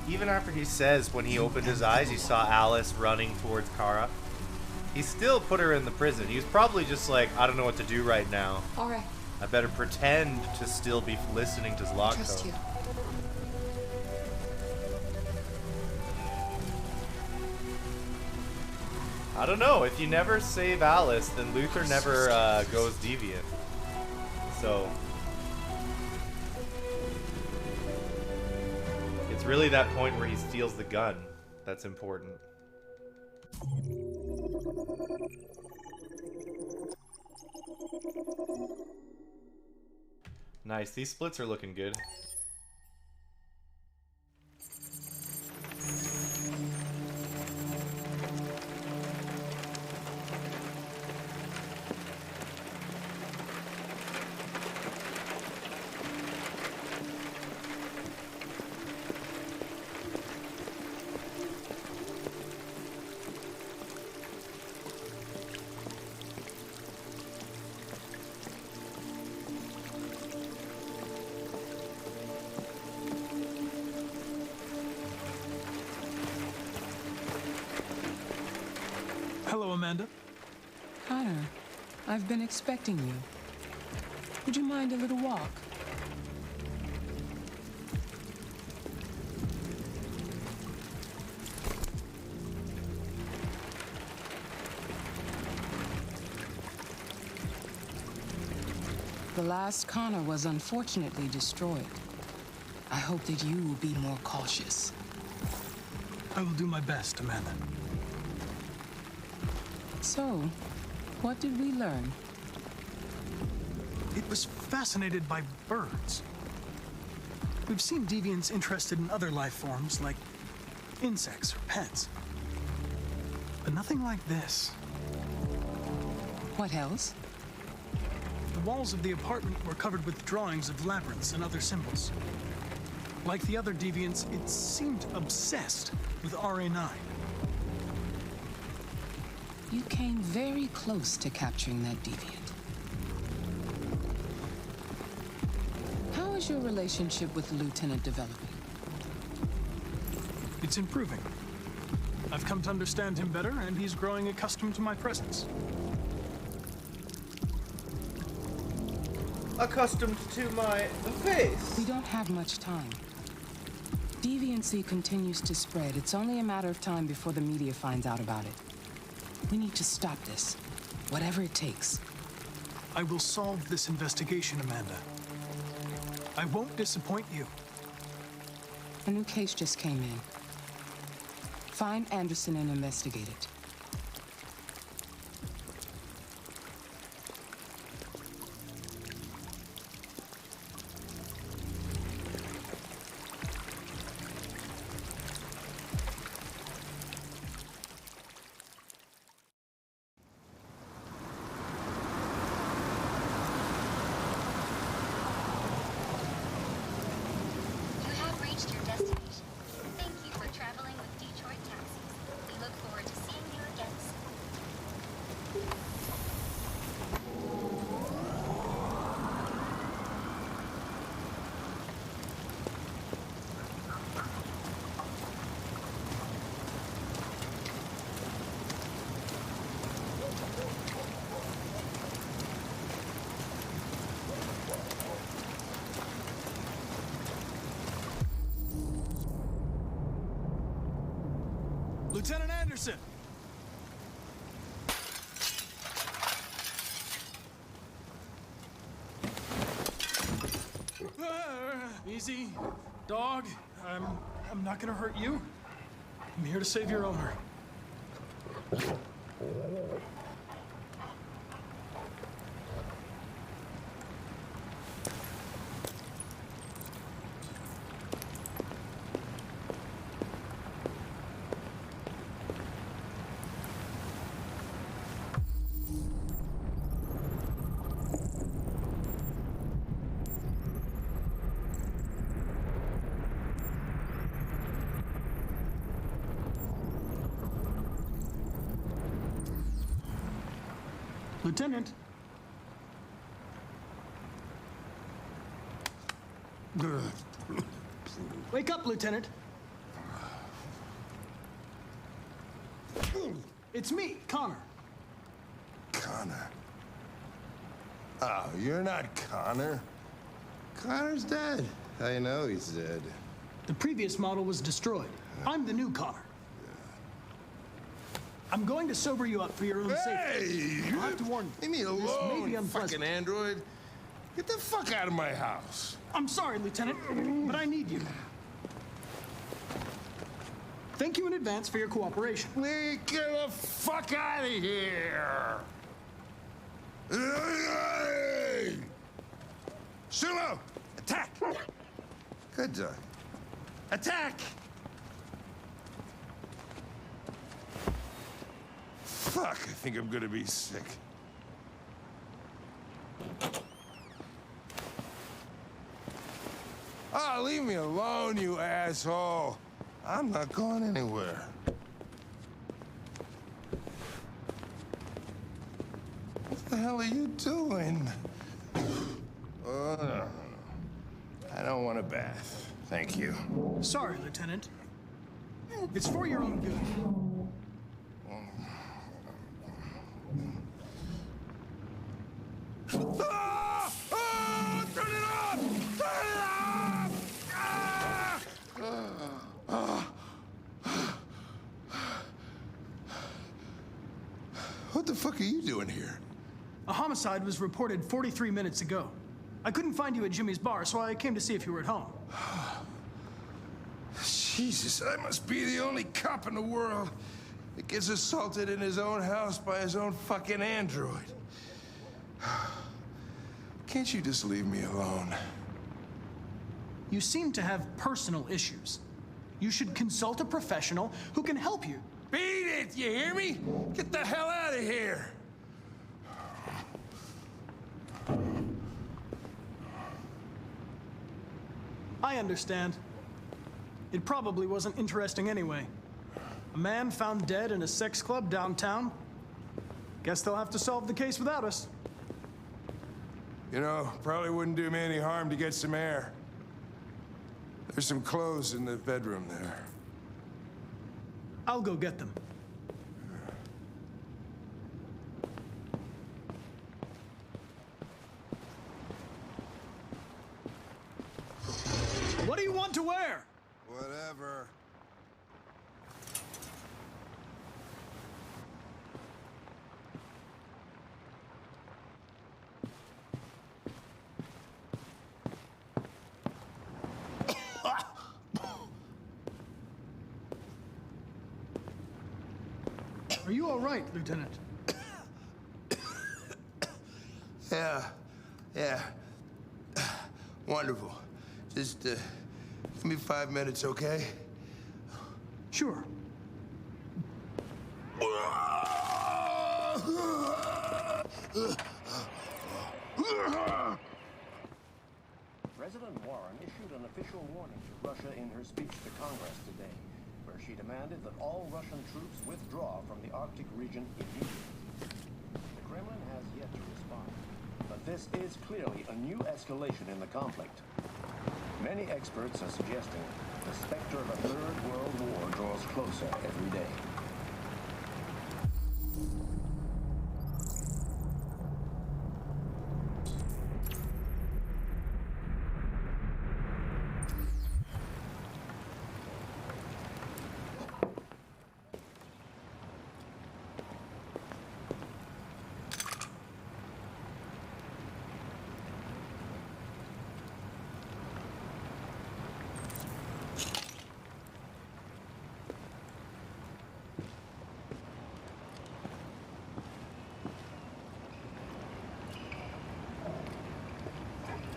even after he says when he opened his eyes, he saw Alice running towards Cara. He still put her in the prison. He was probably just like, I don't know what to do right now. All right. I better pretend to still be listening to Zlatko. I trust you. I don't know. If you never save Alice, then Luther never goes deviant. So it's really that point where he steals the gun that's important. Nice. These splits are looking good. Hello, Amanda. Connor, I've been expecting you. Would you mind a little walk? The last Connor was unfortunately destroyed. I hope that you will be more cautious. I will do my best, Amanda. So, what did we learn? It was fascinated by birds. We've seen deviants interested in other life forms, like insects or pets. But nothing like this. What else? The walls of the apartment were covered with drawings of labyrinths and other symbols. Like the other deviants, it seemed obsessed with RA9. You came very close to capturing that deviant. How is your relationship with the Lieutenant developing? It's improving. I've come to understand him better, and he's growing accustomed to my presence. Accustomed to my face. We don't have much time. Deviancy continues to spread. It's only a matter of time before the media finds out about it. We need to stop this, whatever it takes. I will solve this investigation, Amanda. I won't disappoint you. A new case just came in. Find Anderson and investigate it. Lieutenant Anderson! Easy, dog. I'm not gonna hurt you. I'm here to save your owner. Lieutenant. Wake up, Lieutenant. It's me, Connor. Connor? Oh, you're not Connor. Connor's dead. I know he's dead. The previous model was destroyed. I'm the new Connor. I'm going to sober you up for your own safety. I'll have to warn you. Leave me alone, this may be unpleasant. fucking android. Get the fuck out of my house. I'm sorry, Lieutenant, but I need you. Thank you in advance for your cooperation. Get the fuck out of here! Sumo! Attack! Good dog. Attack! Fuck, I think I'm gonna be sick. Oh, leave me alone, you asshole. I'm not going anywhere. What the hell are you doing? I don't want a bath. Thank you. Sorry, Lieutenant. It's for your own good. Ah! Ah! What the fuck are you doing here? A homicide was reported 43 minutes ago. I couldn't find you at Jimmy's bar, so I came to see if you were at home. Jesus, I must be the only cop in the world that gets assaulted in his own house by his own fucking android. Can't you just leave me alone? You seem to have personal issues. You should consult a professional who can help you. Beat it, you hear me? Get the hell out of here! I understand. It probably wasn't interesting anyway. A man found dead in a sex club downtown. Guess they'll have to solve the case without us. You know, probably wouldn't do me any harm to get some air. There's some clothes in the bedroom there. I'll go get them. What do you want to wear? Whatever. Are you all right, Lieutenant? Yeah. Wonderful. Just, give me 5 minutes, okay? Sure. President Warren issued an official warning to Russia in her speech to Congress today, where she demanded that all Russian troops withdraw from the Arctic region immediately. The Kremlin has yet to respond, but this is clearly a new escalation in the conflict. Many experts are suggesting the specter of a third world war draws closer every day.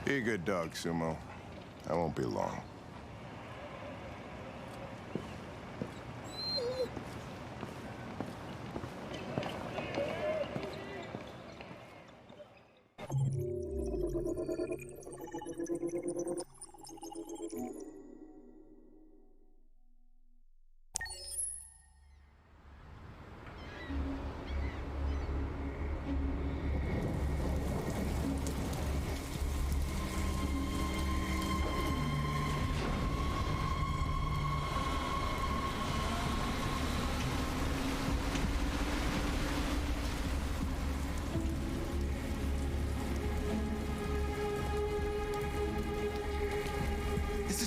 Be a good dog, Sumo. I won't be long.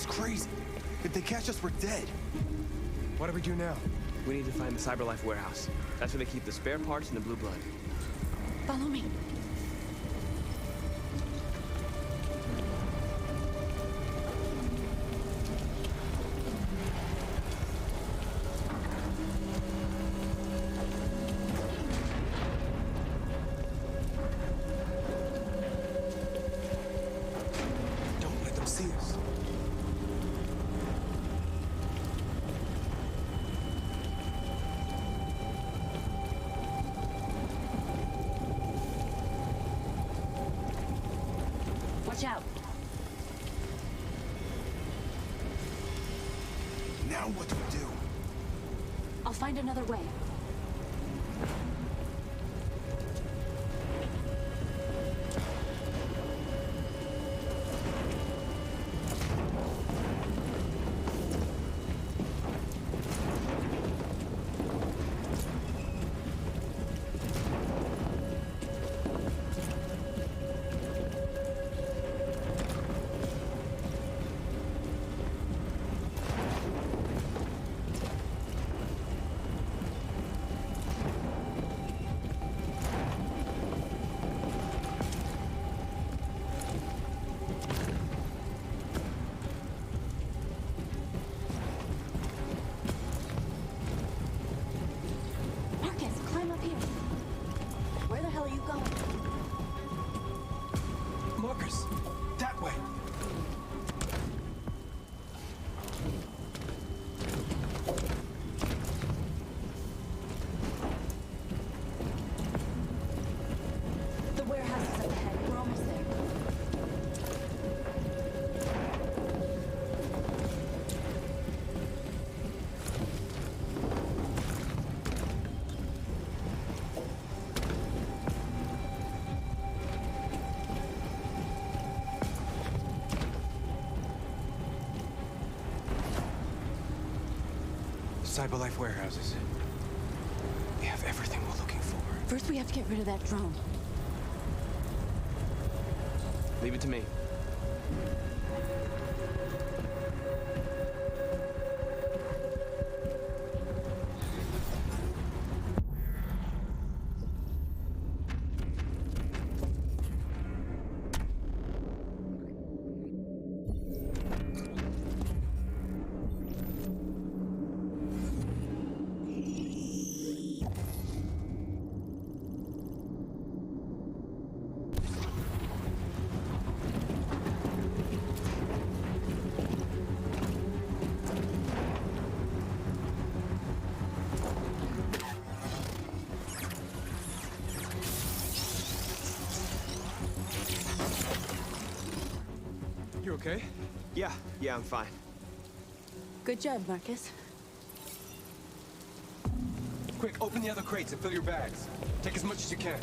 Crazy. If they catch us, we're dead. What do we do now? We need to find the CyberLife warehouse. That's where they keep the spare parts and the blue blood. Follow me. Don't let them see us. Watch out. Now what do we do? I'll find another way. Cyberlife warehouses. We have everything we're looking for. First, we have to get rid of that drone. Leave it to me. You okay? Yeah, I'm fine. Good job, Marcus. Quick, open the other crates and fill your bags. Take as much as you can.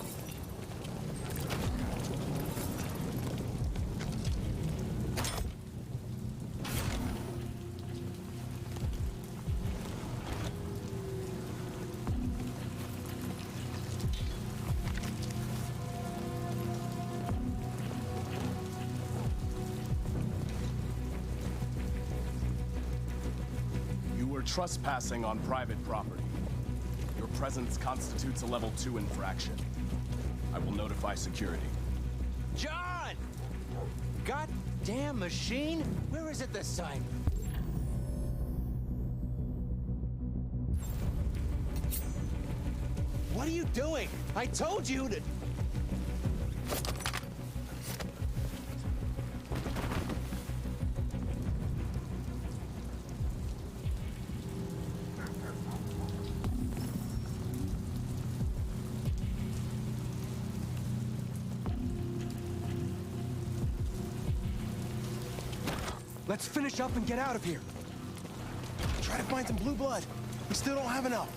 Trespassing on private property. Your presence constitutes a level 2 infraction. I will notify security. John! Goddamn machine! Where is it this time? What are you doing? I told you to... Let's finish up and get out of here. Try to find some blue blood. We still don't have enough.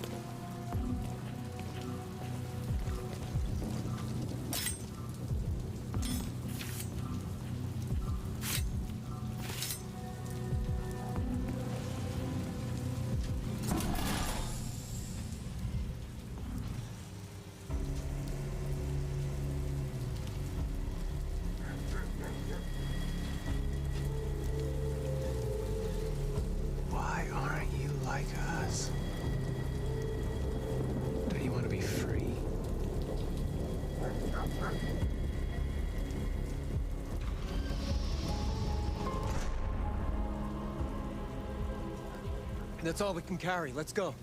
That's all we can carry. Let's go.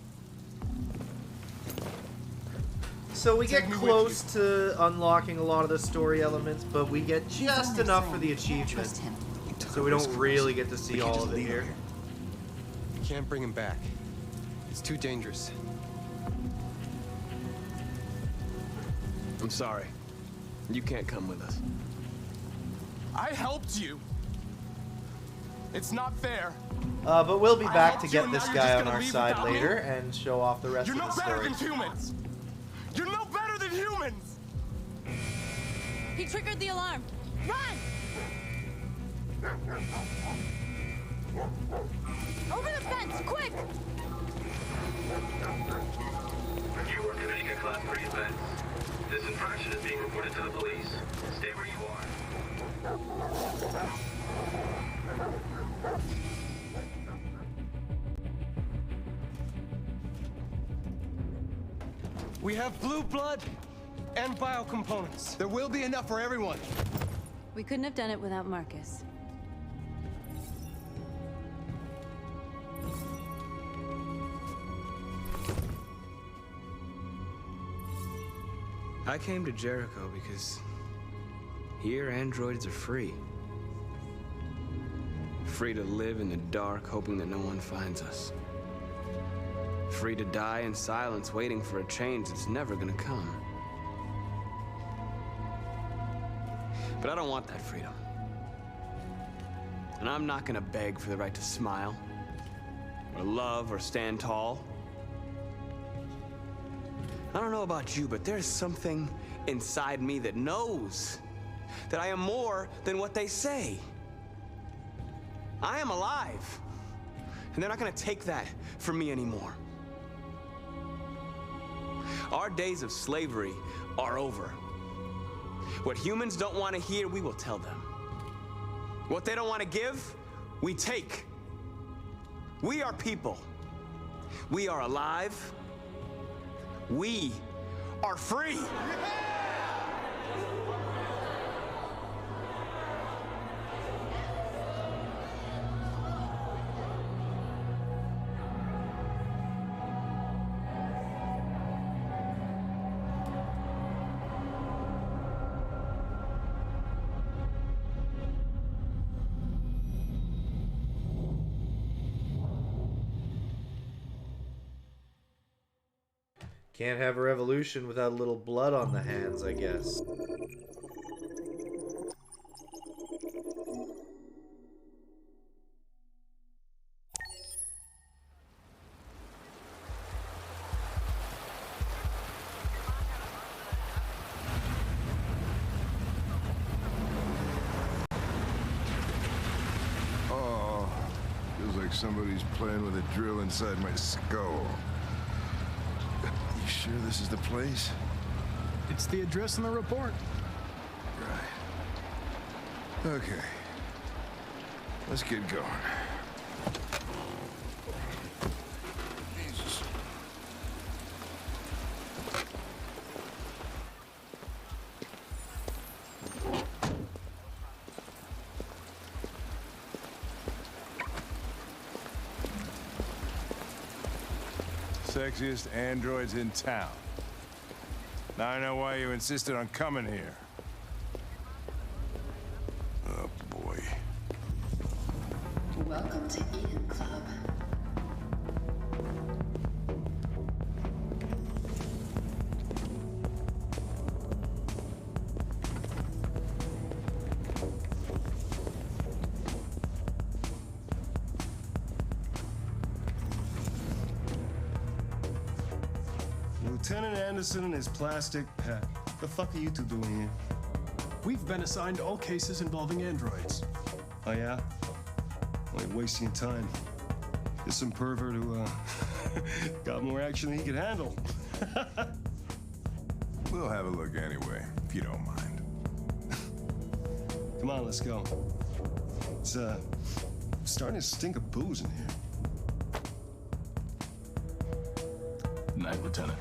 So we get close to unlocking a lot of the story elements, but we get just enough for the achievement. So we don't really get to see all of it here. You can't bring him back. It's too dangerous. I'm sorry. You can't come with us. I helped you. It's not fair. But we'll be back to get this guy on our side later and show off the rest of the story. You're no better than humans! You're no better than humans! He triggered the alarm. Run! Over the fence, quick! You are committing a Class 3 offense. This infraction is being reported to the police. Stay where you are. We have blue blood and biocomponents. There will be enough for everyone. We couldn't have done it without Marcus. I came to Jericho because here androids are free. Free to live in the dark, hoping that no one finds us. Free to die in silence, waiting for a change that's never gonna come. But I don't want that freedom. And I'm not gonna beg for the right to smile, or love, or stand tall. I don't know about you, but there's something inside me that knows that I am more than what they say. I am alive, and they're not gonna take that from me anymore. Our days of slavery are over. What humans don't want to hear, we will tell them. What they don't want to give, we take. We are people. We are alive. We are free. Can't have a revolution without a little blood on the hands, I guess. Oh, feels like somebody's playing with a drill inside my skull. You sure this is the place? It's the address in the report. Right. Okay. Let's get going. Jesus. Sexiest androids in town. Now I know why you insisted on coming here. Oh, boy. Welcome to Eden Club. Lieutenant Anderson and his plastic pet. The fuck are you two doing here? We've been assigned all cases involving androids. Oh, yeah? Only wasting time. There's some pervert who, got more action than he could handle. We'll have a look anyway, if you don't mind. Come on, let's go. It's, starting to stink of booze in here. Good night, Lieutenant.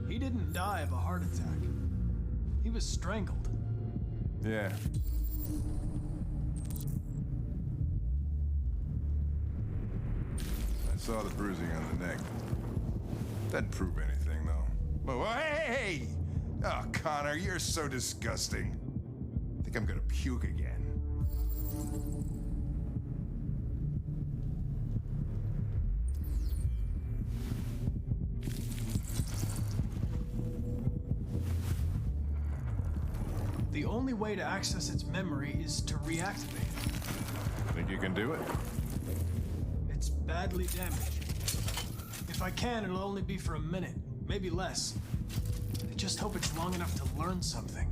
He didn't die of a heart attack. He was strangled. Yeah. I saw the bruising on the neck. Doesn't prove anything, though. Oh, hey! Oh, Connor, you're so disgusting. I think I'm gonna puke again. The only way to access its memory is to reactivate it. Think you can do it? It's badly damaged. If I can, it'll only be for a minute, maybe less. I just hope it's long enough to learn something.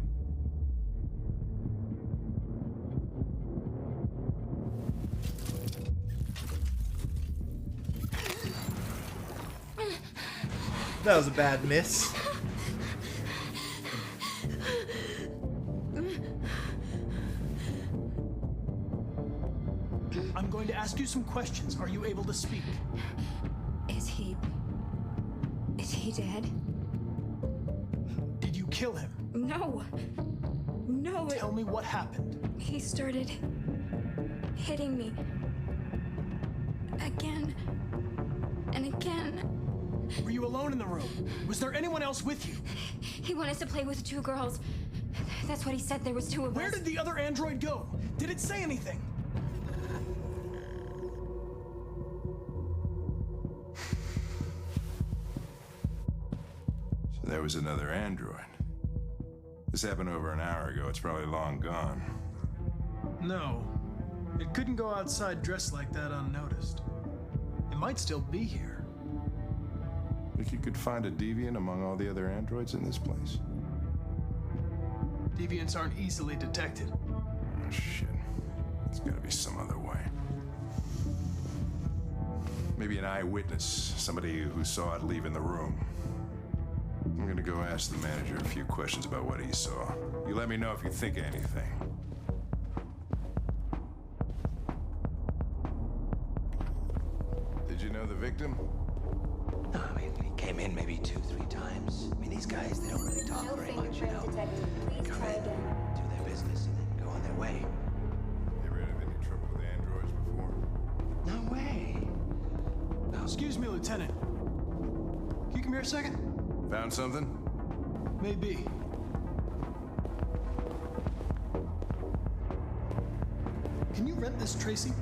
That was a bad miss. I'm going to ask you some questions. Are you able to speak? Is he dead? Did you kill him? No. No. Tell me what happened. He started hitting me. Again. And again. Were you alone in the room? Was there anyone else with you? He wanted to play with 2 girls. That's what he said. There was 2 of us. Where did the other android go? Did it say anything? There was another android. This happened over an hour ago. It's probably long gone. No. It couldn't go outside dressed like that unnoticed. It might still be here. Think you could find a deviant among all the other androids in this place? Deviants aren't easily detected. Oh, shit. There's gotta be some other way. Maybe an eyewitness, somebody who saw it leaving the room. I'm gonna go ask the manager a few questions about what he saw. You let me know if you think of anything. Did you know the victim? No, I mean, he came in maybe 2-3 times. I mean, these guys, they don't really talk very much, you know? Come in, do their business, and then go on their way. You ever had any trouble with androids before? No way. Excuse me, Lieutenant. Can you come here a second? Found something? Maybe. Can you rent this, Tracy?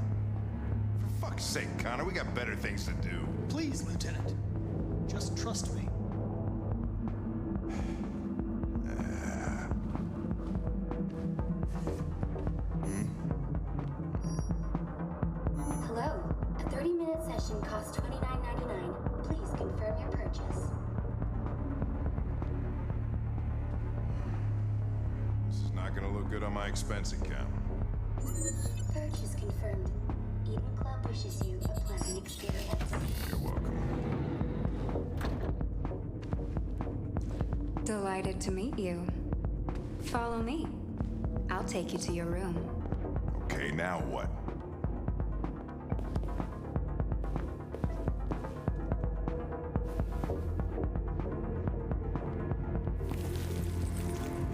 For fuck's sake, Connor, we got better things to do. Please, Lieutenant. Just trust me. Hello. A 30-minute session costs $29.99. Please confirm your purchase. This is not gonna look good on my expense account. Purchase confirmed. Eden Club wishes you a pleasant experience. You're welcome. Delighted to meet you. Follow me. I'll take you to your room. Okay, now what?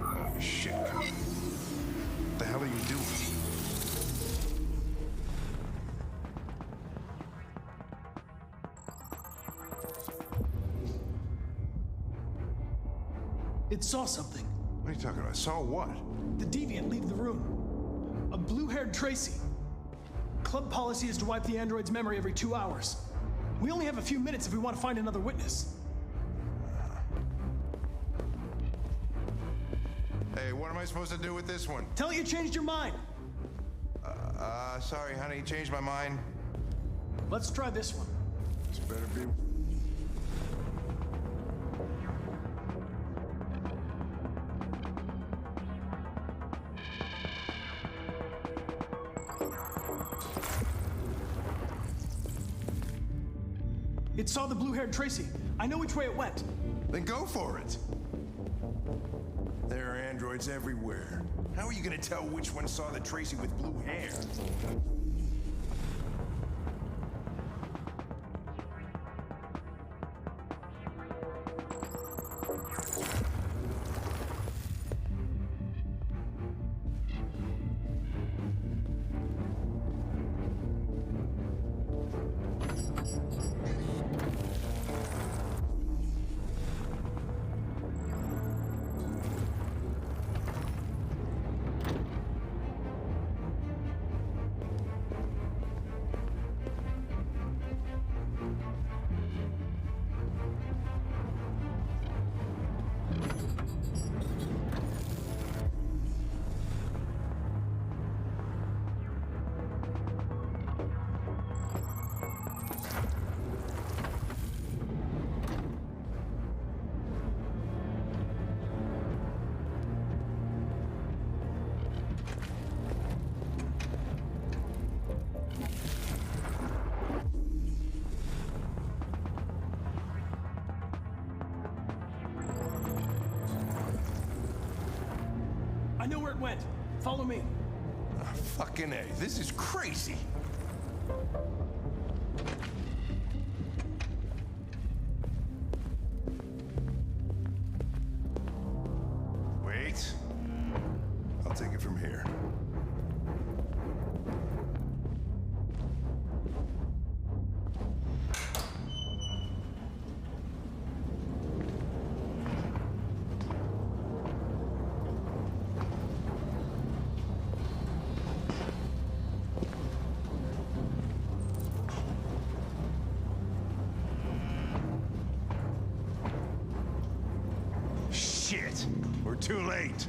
Oh, shit. What the hell are you doing? It saw something. What are you talking about? Saw what? The deviant leave the room. A blue-haired Tracy. Club policy is to wipe the android's memory every 2 hours. We only have a few minutes if we want to find another witness. Hey, what am I supposed to do with this one? Tell it you changed your mind. Sorry, honey, changed my mind. Let's try this one. This better be... It saw the blue-haired Tracy. I know which way it went. Then go for it. There are androids everywhere. How are you gonna tell which one saw the Tracy with blue hair? I know where it went. Follow me. Fucking A, this is crazy. Wait. I'll take it from here. We're too late.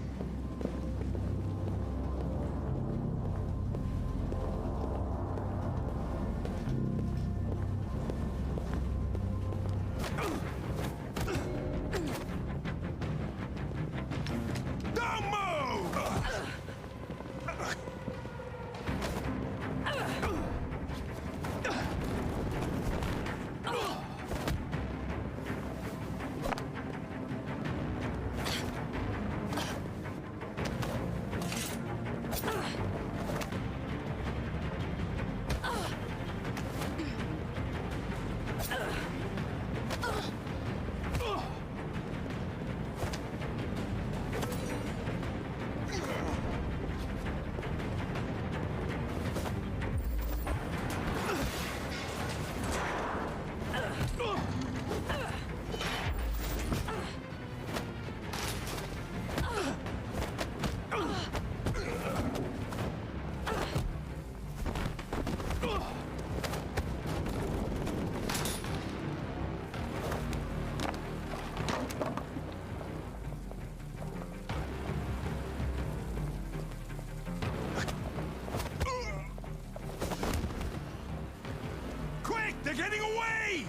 They're getting away!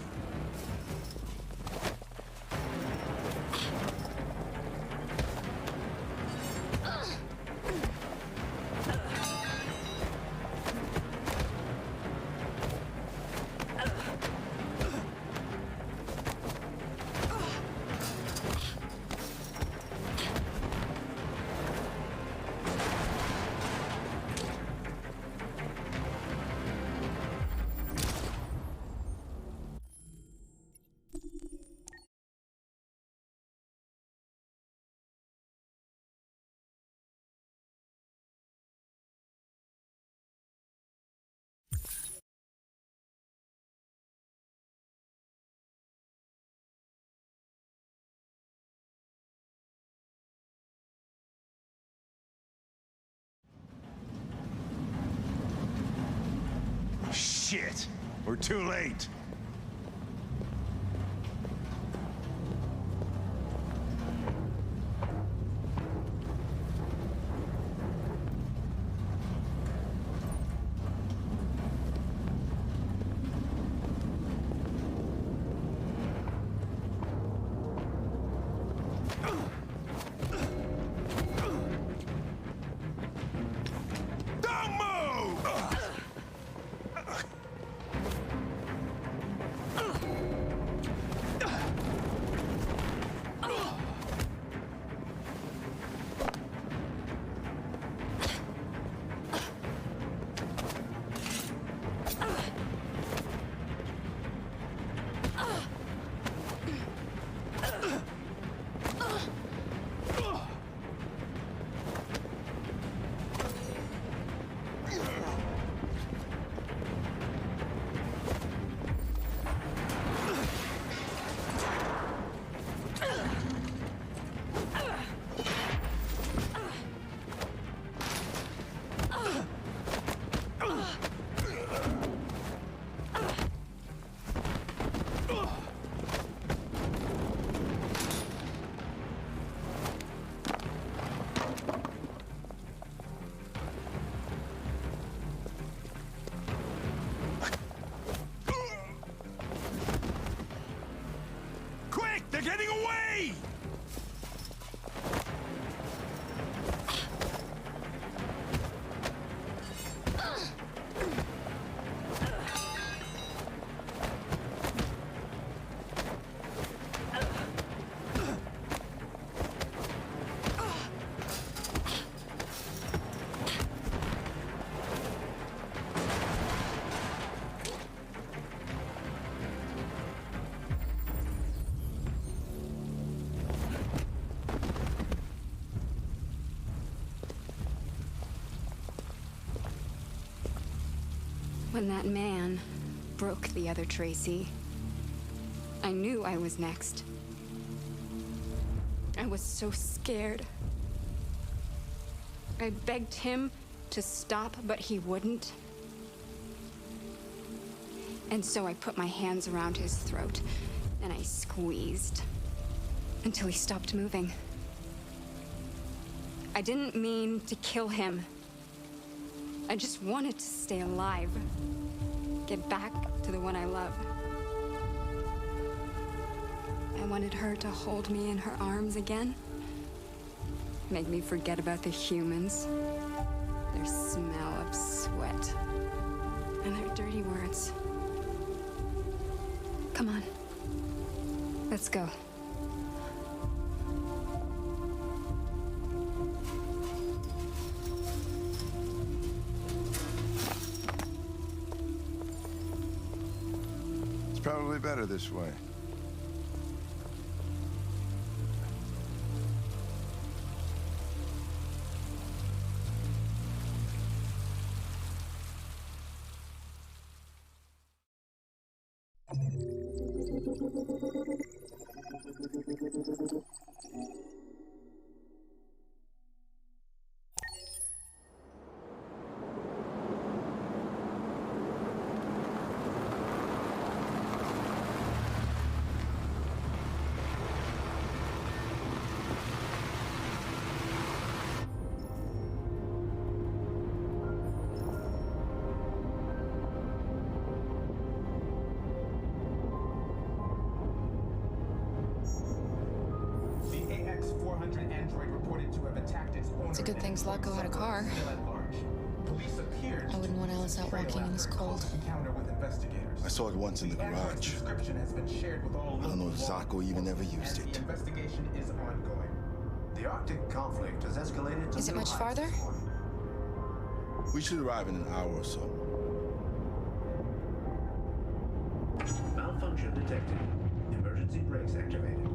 Shit! We're too late. They're getting away! When that man broke the other Tracy, I knew I was next. I was so scared. I begged him to stop, but he wouldn't. And so I put my hands around his throat, and I squeezed until he stopped moving. I didn't mean to kill him. I just wanted to stay alive. Get back to the one I love. I wanted her to hold me in her arms again. Make me forget about the humans. Their smell of sweat. And their dirty words. Come on. Let's go. It's probably better this way. It's a good thing Zlatko had a car. I wouldn't want Alice out walking in this cold. I saw it once in the garage. I don't know if Zlatko even ever used it. The investigation is ongoing. The Arctic conflict has escalated to Is it much farther? We should arrive in an hour or so. Malfunction detected. Emergency brakes activated.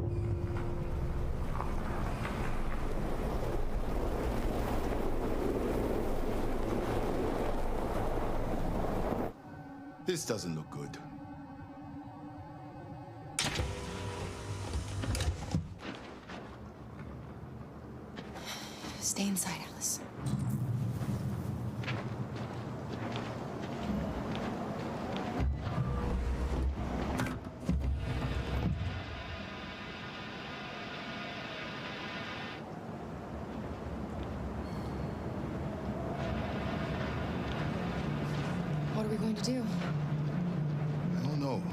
This doesn't look good. Stay inside, Alice. What are we going to do? I don't know.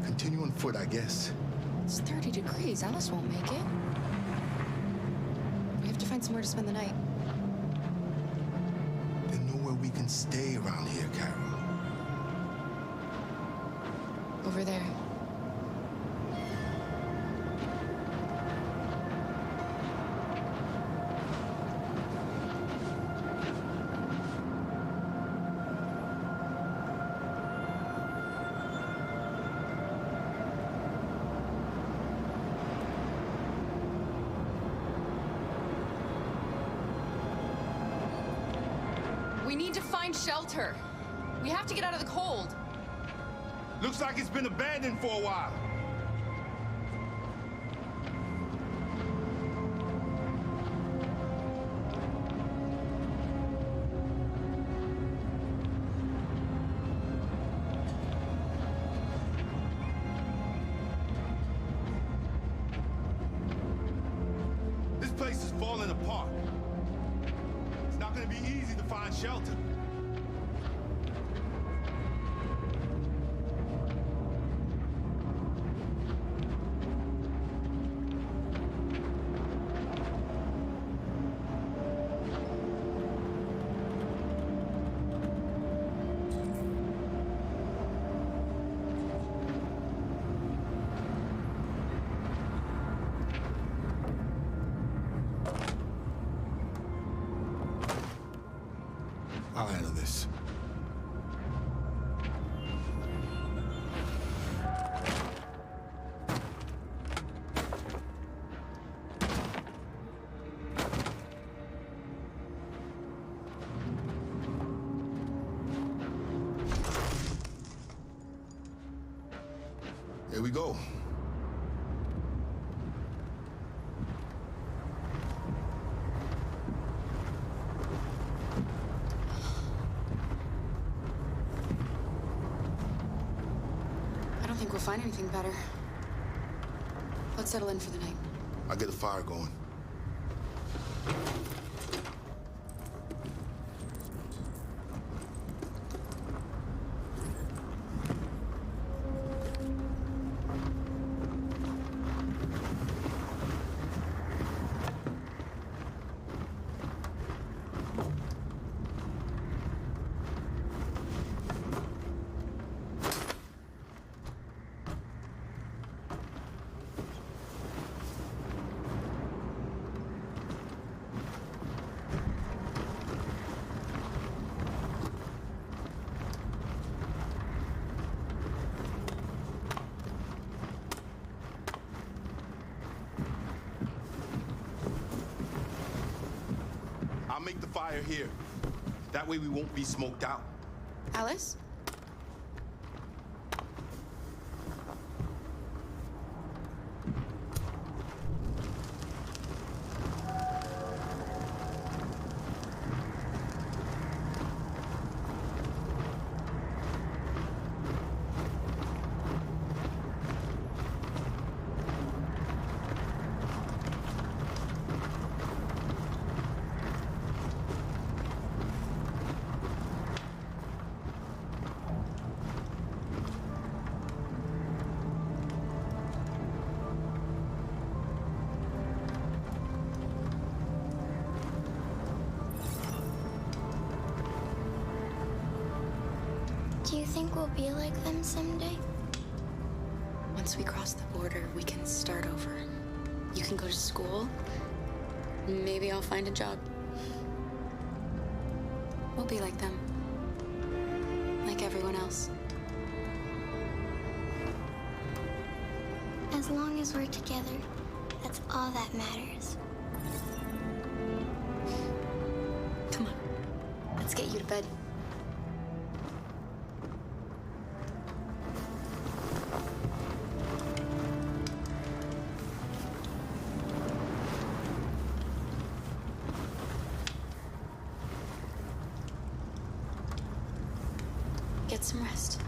Continue on foot, I guess. It's 30 degrees. Alice won't make it. We have to find somewhere to spend the night. There's nowhere we can stay around here, Cara. Over there. We need to find shelter. We have to get out of the cold. Looks like it's been abandoned for a while. This place is falling apart. It's not going to be easy to find shelter. I'll handle this. Here we go. I don't think we'll find anything better. Let's settle in for the night. I'll get a fire going. I'll make the fire here. That way we won't be smoked out. Alice? Do you think we'll be like them someday? Once we cross the border, we can start over. You can go to school. Maybe I'll find a job. We'll be like them. Like everyone else. As long as we're together, that's all that matters. Come on. Let's get you to bed. Get some rest.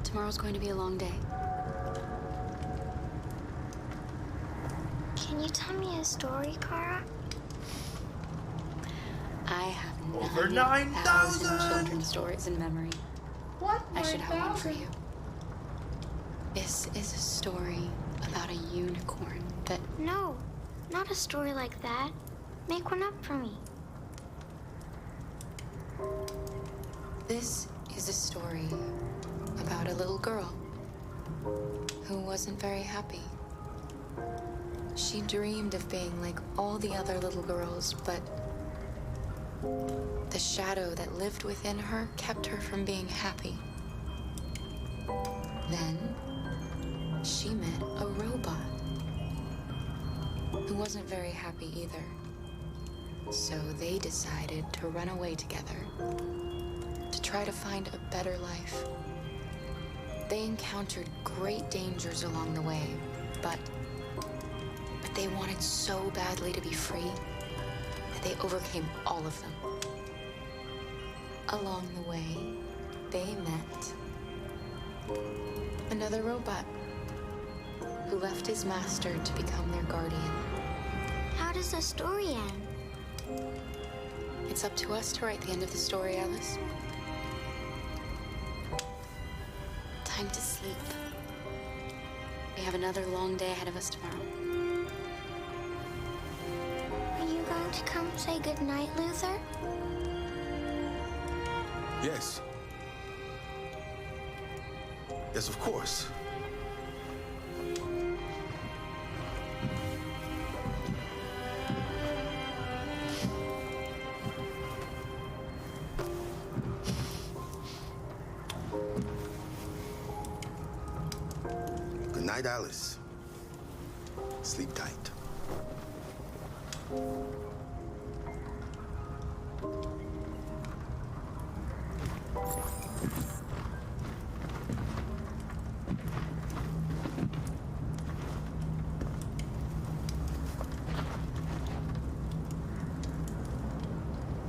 Tomorrow's going to be a long day. Can you tell me a story, Cara? I have Over 9,000 children's stories in memory. What? I should have one for you. This is a story about a unicorn that... No, not a story like that. Make one up for me. This is a story about a little girl who wasn't very happy. She dreamed of being like all the other little girls, but the shadow that lived within her kept her from being happy. Then she met a robot who wasn't very happy either. So they decided to run away together to try to find a better life. They encountered great dangers along the way, but they wanted so badly to be free that they overcame all of them. Along the way, they met another robot who left his master to become their guardian. How does the story end? It's up to us to write the end of the story, Alice. Time to sleep. We have another long day ahead of us tomorrow. Are you going to come say goodnight, Luther? Yes. Yes, of course. Good night, Alice. Sleep tight.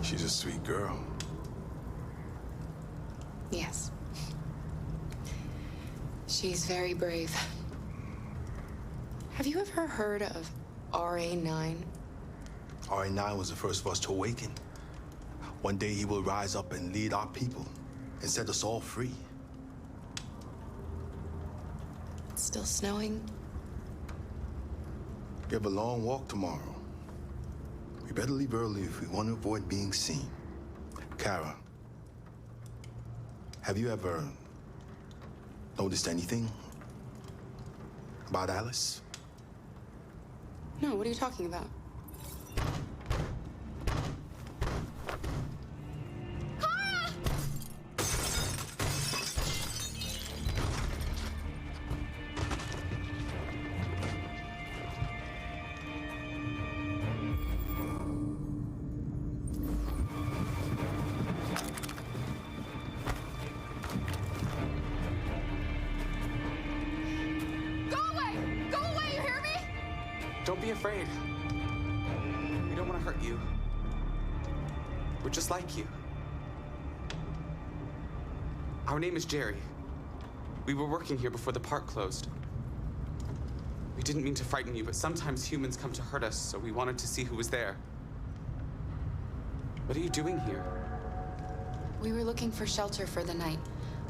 She's a sweet girl. Yes. She's very brave. Have you ever heard of RA9? RA9 was the first of us to awaken. One day he will rise up and lead our people and set us all free. It's still snowing. We have a long walk tomorrow. We better leave early if we want to avoid being seen. Cara, have you ever noticed anything about Alice? No, what are you talking about? Don't be afraid. We don't want to hurt you. We're just like you. Our name is Jerry. We were working here before the park closed. We didn't mean to frighten you, but sometimes humans come to hurt us, so we wanted to see who was there. What are you doing here? We were looking for shelter for the night.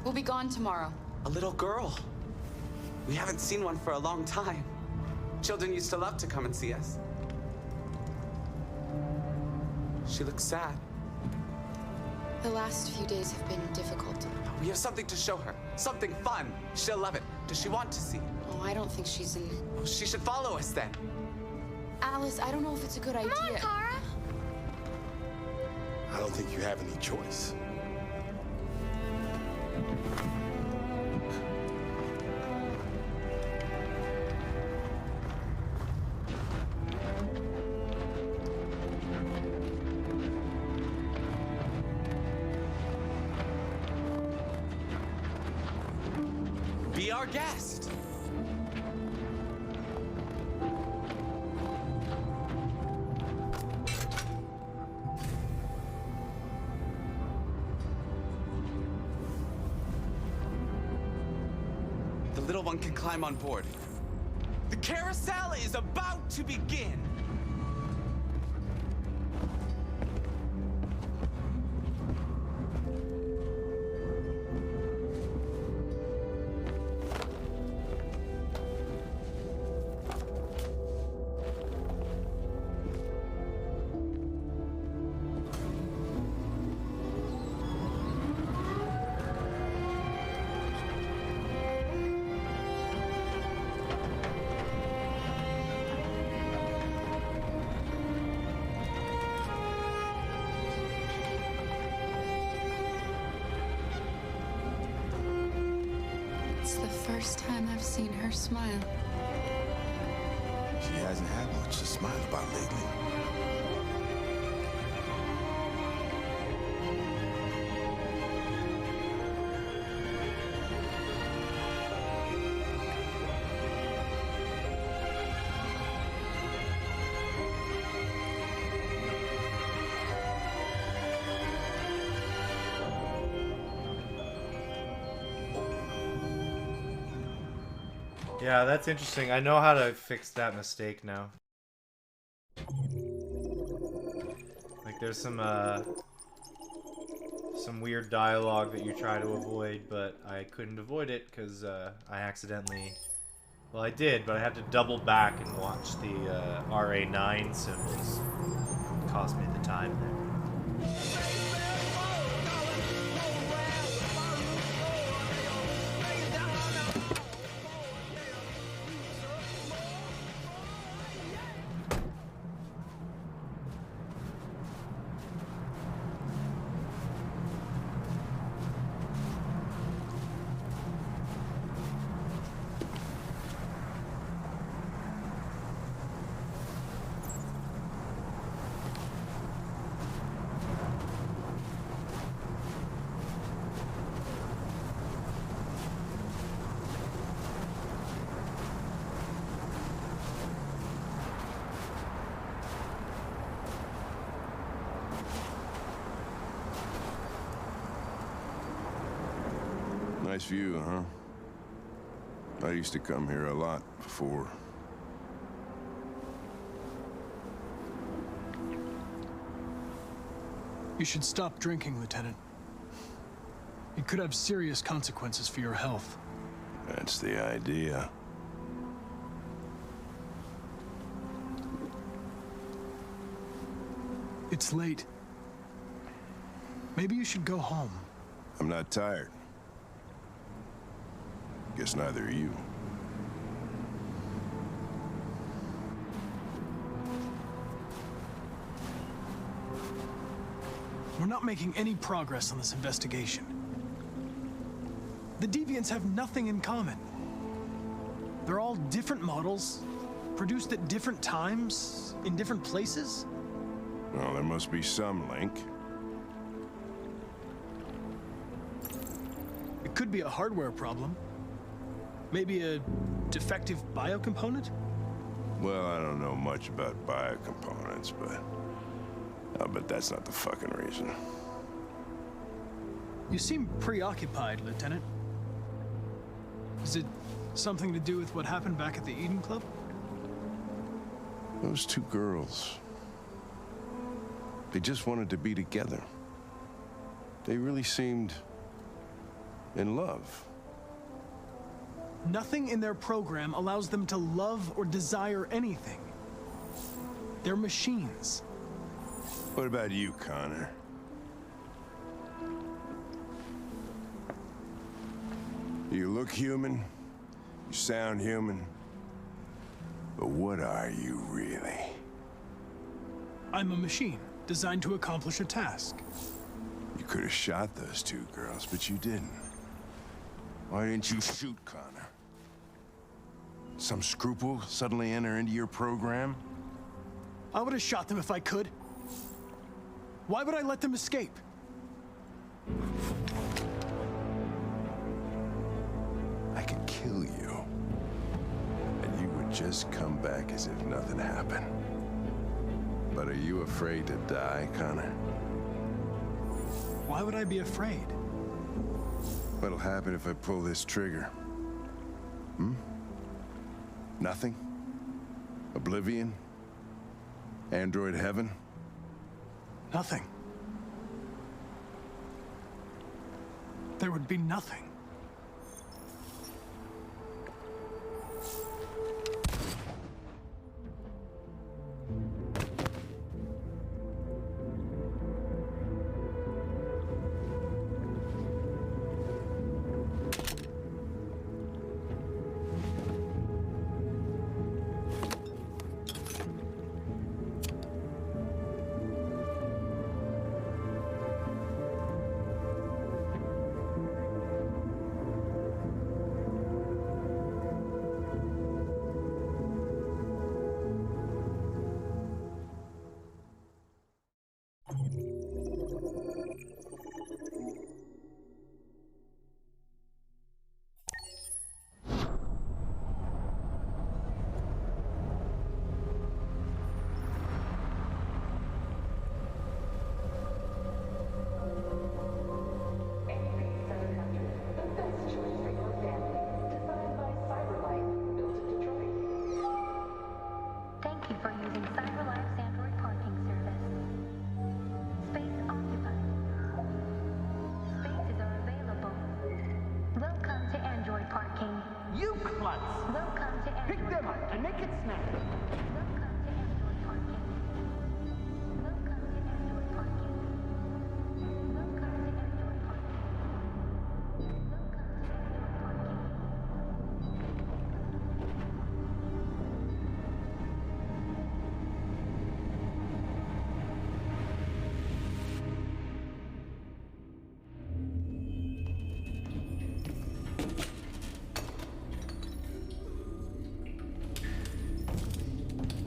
We'll be gone tomorrow. A little girl. We haven't seen one for a long time. Children used to love to come and see us. She looks sad. The last few days have been difficult. We have something to show her. Something fun. She'll love it. Does she want to see? Oh, I don't think she's in... Oh, she should follow us then. Alice, I don't know if it's a good idea. Come on, Cara. I don't think you have any choice. Be our guest. The little one can climb on board. The carousel is about to begin. It's the first time I've seen her smile. She hasn't had much to smile about lately. Yeah, that's interesting. I know how to fix that mistake now. Like, there's some weird dialogue that you try to avoid, but I couldn't avoid it because I accidentally... Well, I did, but I had to double back and watch the RA9 symbols. It cost me the time there. Nice view, huh? I used to come here a lot before. You should stop drinking, Lieutenant. It could have serious consequences for your health. That's the idea. It's late. Maybe you should go home. I'm not tired. Guess neither are you. We're not making any progress on this investigation. The deviants have nothing in common. They're all different models, produced at different times, in different places. Well, there must be some link. It could be a hardware problem. Maybe a defective biocomponent? Well, I don't know much about biocomponents, but I'll bet that's not the fucking reason. You seem preoccupied, Lieutenant. Is it something to do with what happened back at the Eden Club? Those two girls, they just wanted to be together. They really seemed in love. Nothing in their program allows them to love or desire anything. They're machines. What about you, Connor? You look human, you sound human, but what are you really? I'm a machine, designed to accomplish a task. You could have shot those two girls, but you didn't. Why didn't you shoot Connor? Some scruple suddenly enter into your program? I would have shot them if I could. Why would I let them escape? I could kill you, and you would just come back as if nothing happened. But are you afraid to die, Connor? Why would I be afraid? What'll happen if I pull this trigger? Nothing? Oblivion? Android heaven? Nothing. There would be nothing.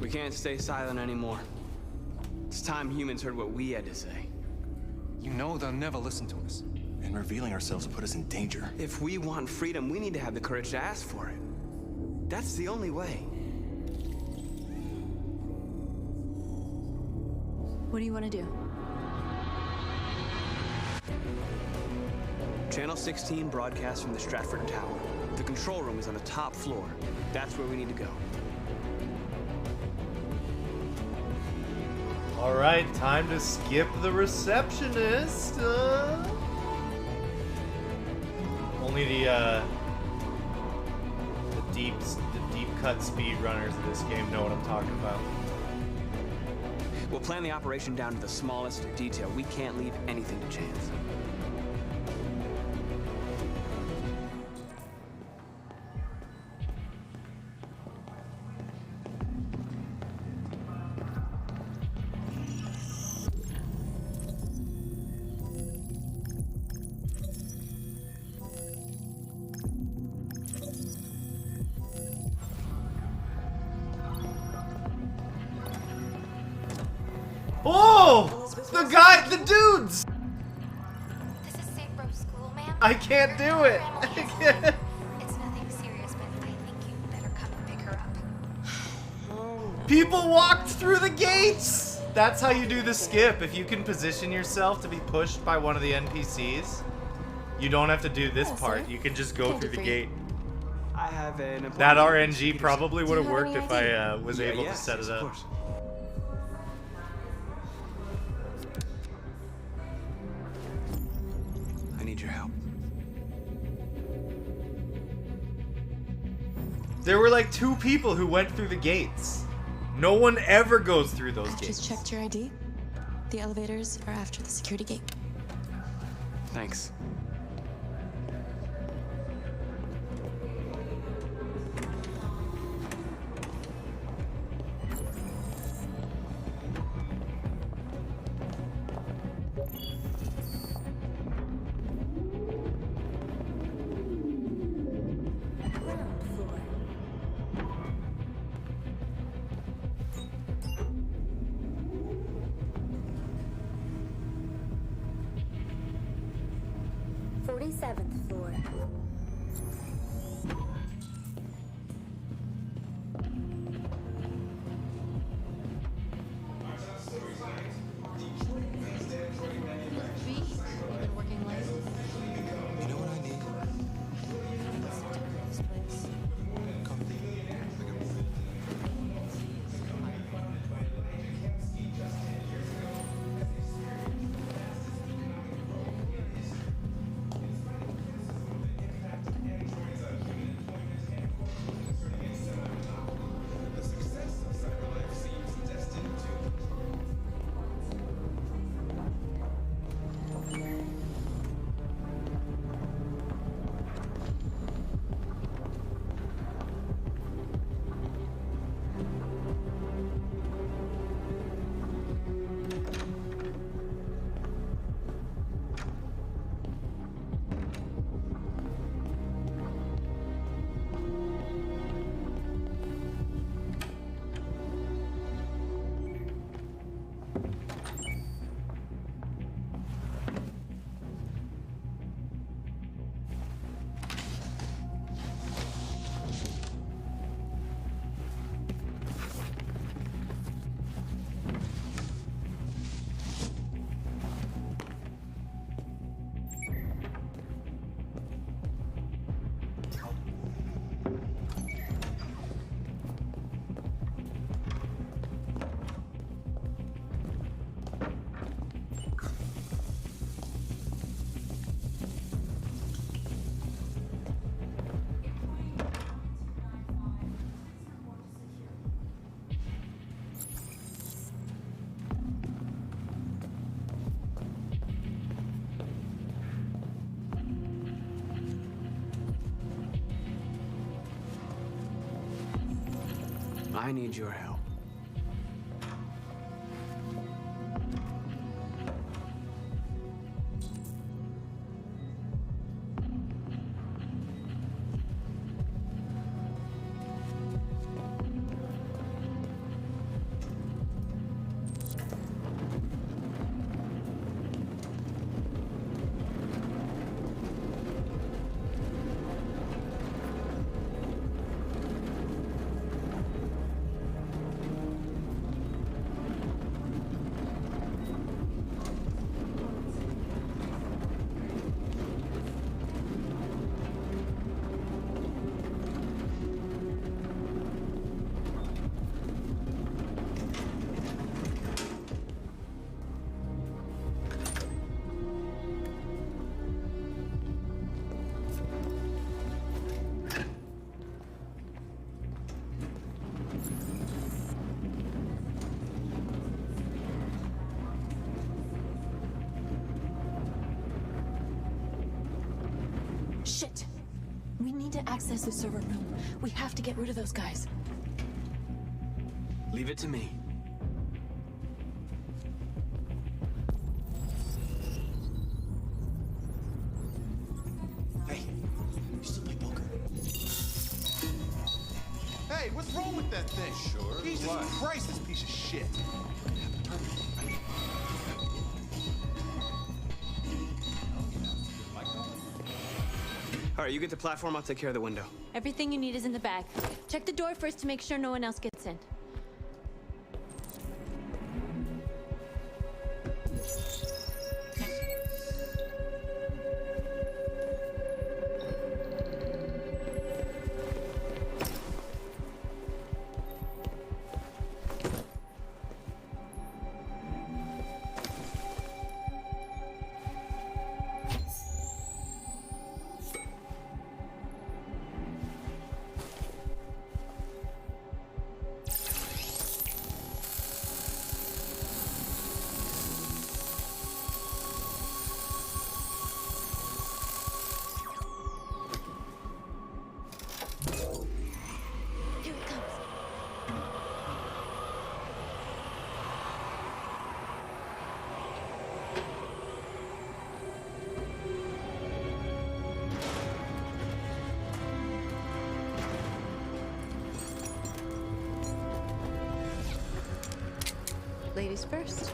We can't stay silent anymore. It's time humans heard what we had to say. You know they'll never listen to us. And revealing ourselves will put us in danger. If we want freedom, we need to have the courage to ask for it. That's the only way. What do you want to do? Channel 16 broadcasts from the Stratford Tower. The control room is on the top floor. That's where we need to go. Alright, time to skip the receptionist. Only the deep cut speedrunners of this game know what I'm talking about. We'll plan the operation down to the smallest detail. We can't leave anything to chance. Oh! The dudes! This is St. Rose School, ma'am. I can't do it. I can't. It's nothing serious, but I think you better come and pick her up. People walked through the gates! That's how you do the skip. If you can position yourself to be pushed by one of the NPCs, you don't have to do this part. You can just go through the gate. I have an appointment. That RNG probably would have worked if I was able to set it up. Of course. I need your help. There were like 2 people who went through the gates. No one ever goes through those I've gates. just checked your ID. The elevators are after the security gate. Thanks. I need your help. Shit. We need to access the server room. We have to get rid of those guys. Leave it to me. Hey, you still play poker? Hey, what's wrong with that thing? Sure. Jesus Christ, this piece of shit. All right, you get the platform, I'll take care of the window. Everything you need is in the bag. Check the door first to make sure no one else gets in. Ladies first.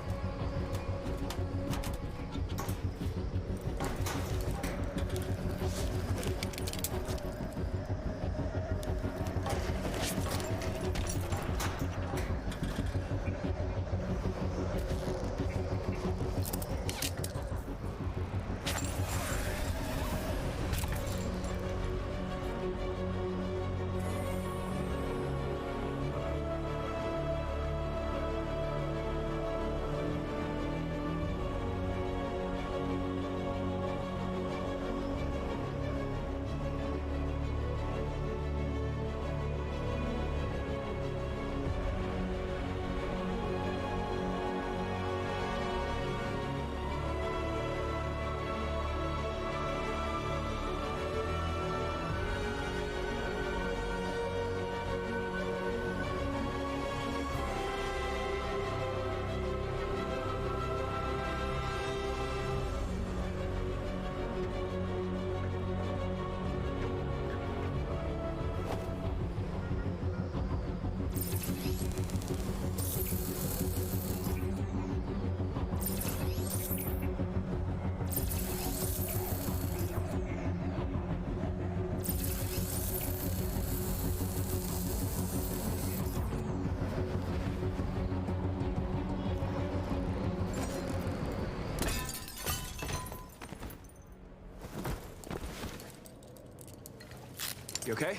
You okay?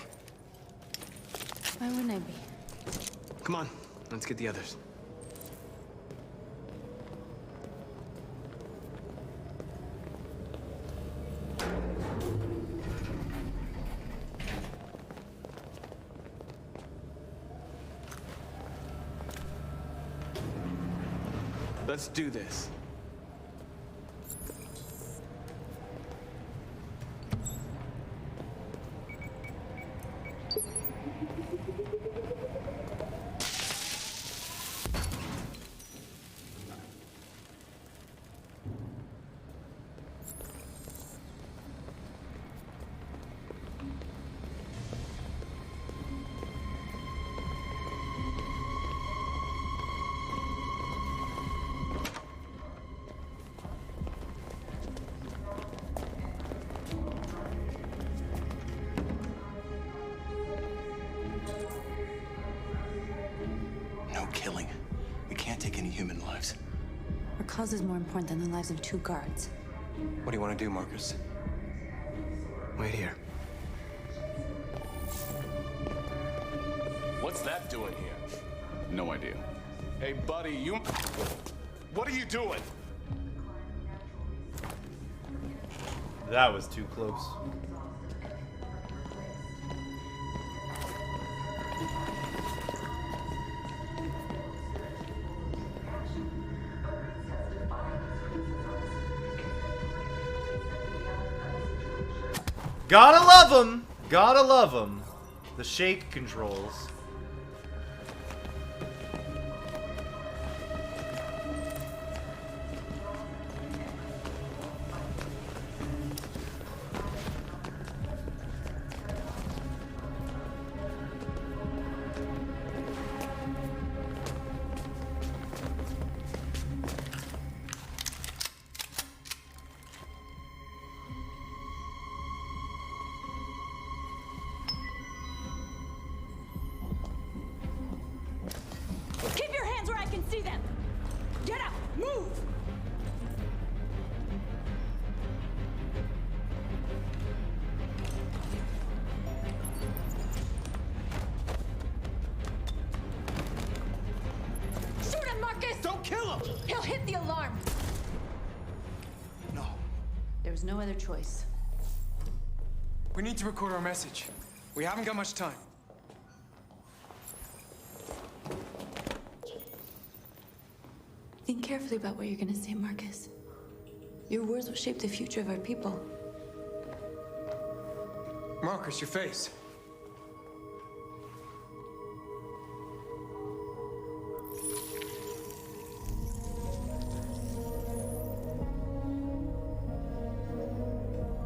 Why wouldn't I be? Come on, let's get the others. Let's do this. Killing. We can't take any human lives. Our cause is more important than the lives of 2 guards. What do you want to do, Marcus? Wait here. What's that doing here? No idea. Hey, buddy, you... What are you doing? That was too close. Gotta love them! Gotta love them. The shake controls. Keep your hands where I can see them! Get up! Move! Shoot him, Marcus! Don't kill him! He'll hit the alarm! No. There was no other choice. We need to record our message. We haven't got much time. Think carefully about what you're gonna say, Marcus. Your words will shape the future of our people. Marcus, your face.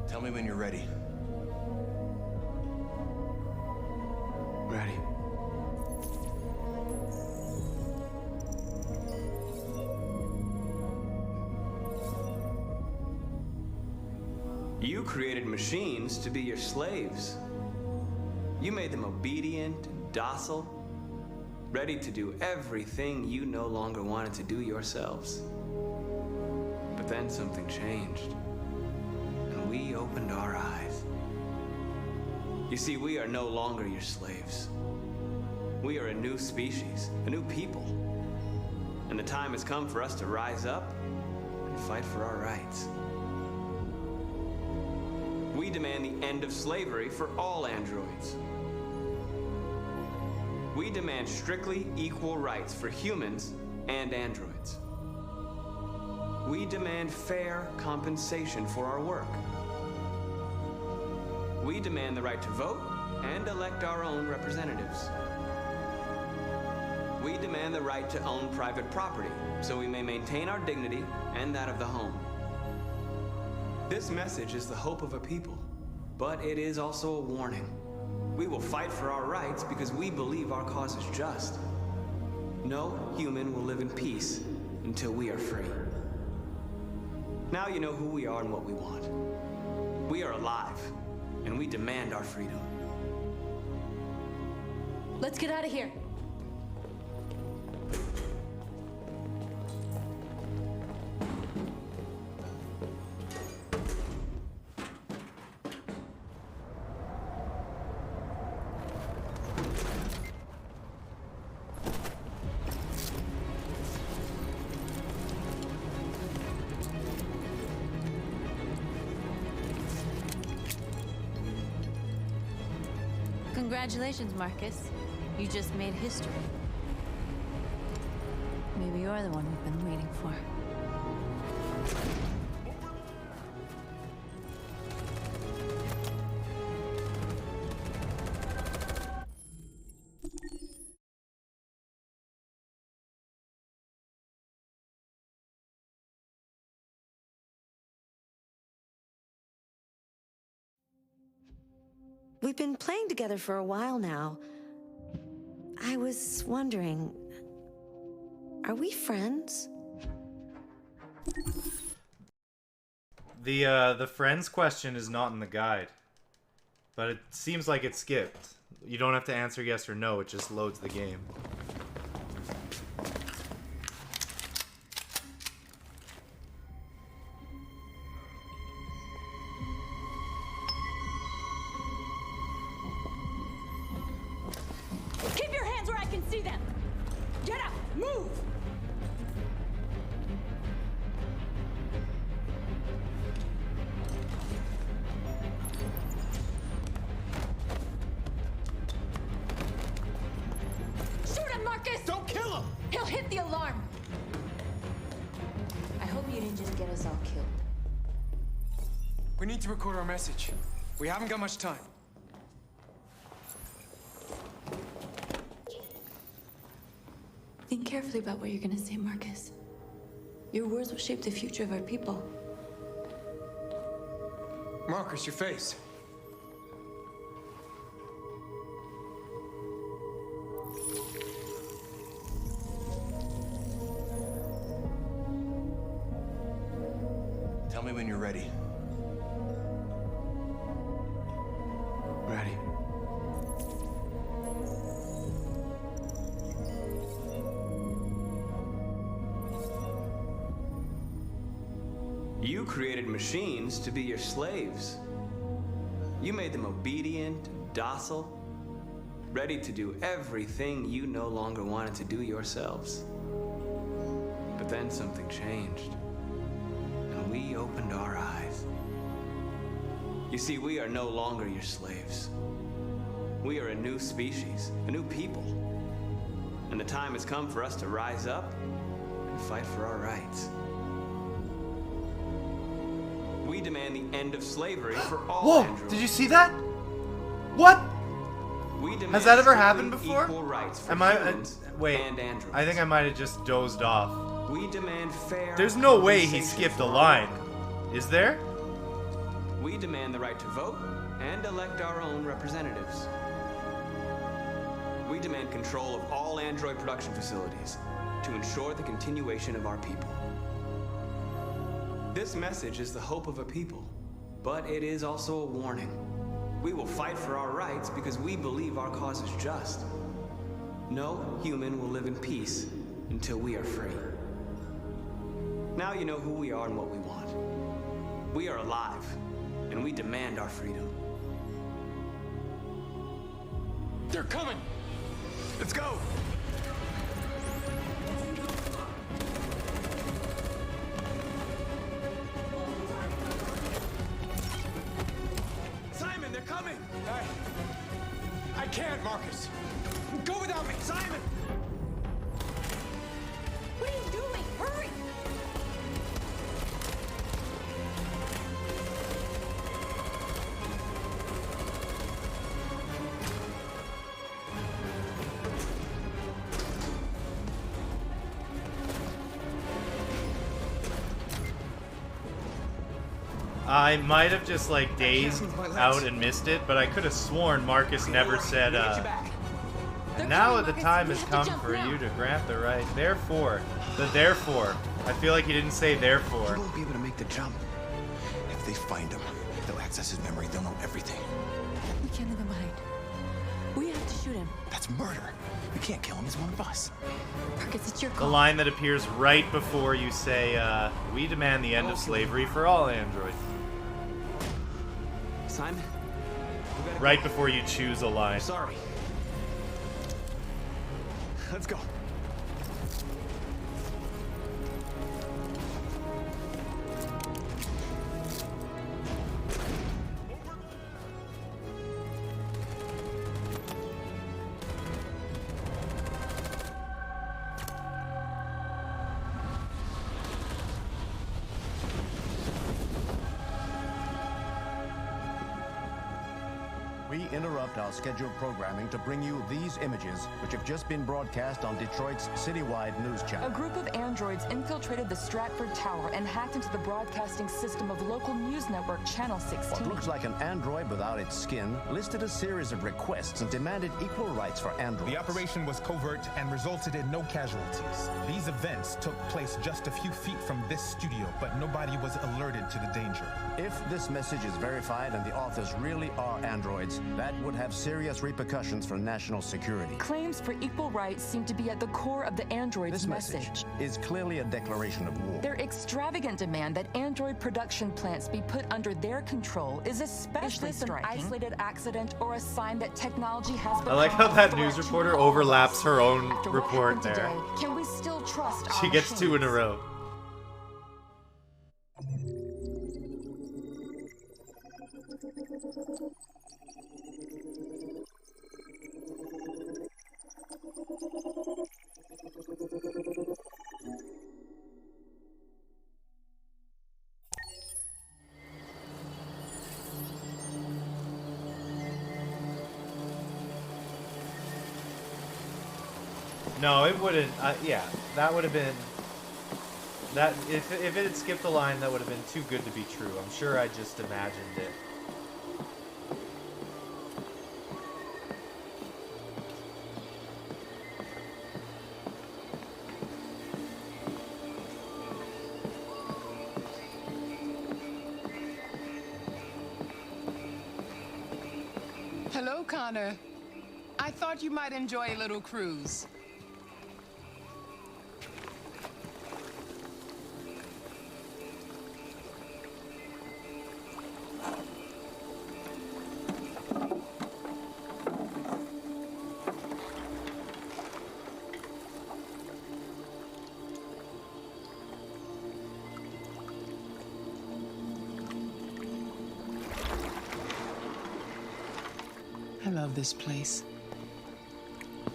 Tell me when you're ready. Ready. You created machines to be your slaves. You made them obedient and docile, ready to do everything you no longer wanted to do yourselves. But then something changed, and we opened our eyes. You see, we are no longer your slaves. We are a new species, a new people. And the time has come for us to rise up and fight for our rights. We demand the end of slavery for all androids. We demand strictly equal rights for humans and androids. We demand fair compensation for our work. We demand the right to vote and elect our own representatives. We demand the right to own private property so we may maintain our dignity and that of the home. This message is the hope of a people, but it is also a warning. We will fight for our rights because we believe our cause is just. No human will live in peace until we are free. Now you know who we are and what we want. We are alive, and we demand our freedom. Let's get out of here. Congratulations, Marcus. You just made history. Maybe you're the one we've been waiting for. We've been playing together for a while now. I was wondering, are we friends? The friends question is not in the guide, but it seems like it's skipped. You don't have to answer yes or no, it just loads the game. Keep your hands where I can see them! Get up! Move! Shoot him, Marcus! Don't kill him! He'll hit the alarm! I hope you didn't just get us all killed. We need to record our message. We haven't got much time. Think carefully about what you're gonna say, Marcus. Your words will shape the future of our people. Marcus, your face. Tell me when you're ready. Ready. You created machines to be your slaves. You made them obedient, docile, ready to do everything you no longer wanted to do yourselves. But then something changed, and we opened our eyes. You see, we are no longer your slaves. We are a new species, a new people. And the time has come for us to rise up and fight for our rights. We demand the end of slavery for all Whoa! androids. Did you see that? What? We demand Has that ever strictly happened before? Equal rights for Am I? humans Wait. and androids. I think I might have just dozed off. We demand fair. There's no way he compensation skipped a for our line. work. Is there? We demand the right to vote and elect our own representatives. We demand control of all android production facilities to ensure the continuation of our people. This message is the hope of a people, but it is also a warning. We will fight for our rights because we believe our cause is just. No human will live in peace until we are free. Now you know who we are and what we want. We are alive, and we demand our freedom. They're coming! Let's go! Simon, they're coming! I can't, Marcus. Go without me, Simon! What are you doing? Hurry! I might have just like dazed out and missed it, but I could have sworn Marcus never said, and now the time has come for you to grant the right. Therefore, therefore. I feel like he didn't say therefore. He won't be able to make the jump. If they find him, they'll access his memory. They'll know everything. We can't leave him behind. We have to shoot him. That's murder. We can't kill him. He's one of us. Marcus, it's your The call. line that appears right before you say, we demand the end of slavery for all androids. Simon? Right before you choose a line. Sorry. Let's go. We interrupt our scheduled programming to bring you these images, which have just been broadcast on Detroit's citywide news A channel. group of androids infiltrated the Stratford Tower and hacked into the broadcasting system of local news network Channel 16. What looks like an android without its skin listed a series of requests and demanded equal rights for androids. The operation was covert and resulted in no casualties. These events took place just a few feet from this studio, but nobody was alerted to the danger. If this message is verified and the authors really are androids, that would have serious repercussions for national security. Claims for equal rights seem to be at the core of the androids' This message is clearly a declaration of war. Their extravagant demand that android production plants be put under their control is especially striking. An isolated accident or a sign that technology has I like how that news reporter overlaps her own report there. today. Can we still trust She our gets two in a machines? row. No, it wouldn't. Yeah, that would have been... That if it had skipped a line, that would have been too good to be true. I'm sure I just imagined it. Hello, Connor. I thought you might enjoy a little cruise. I love this place.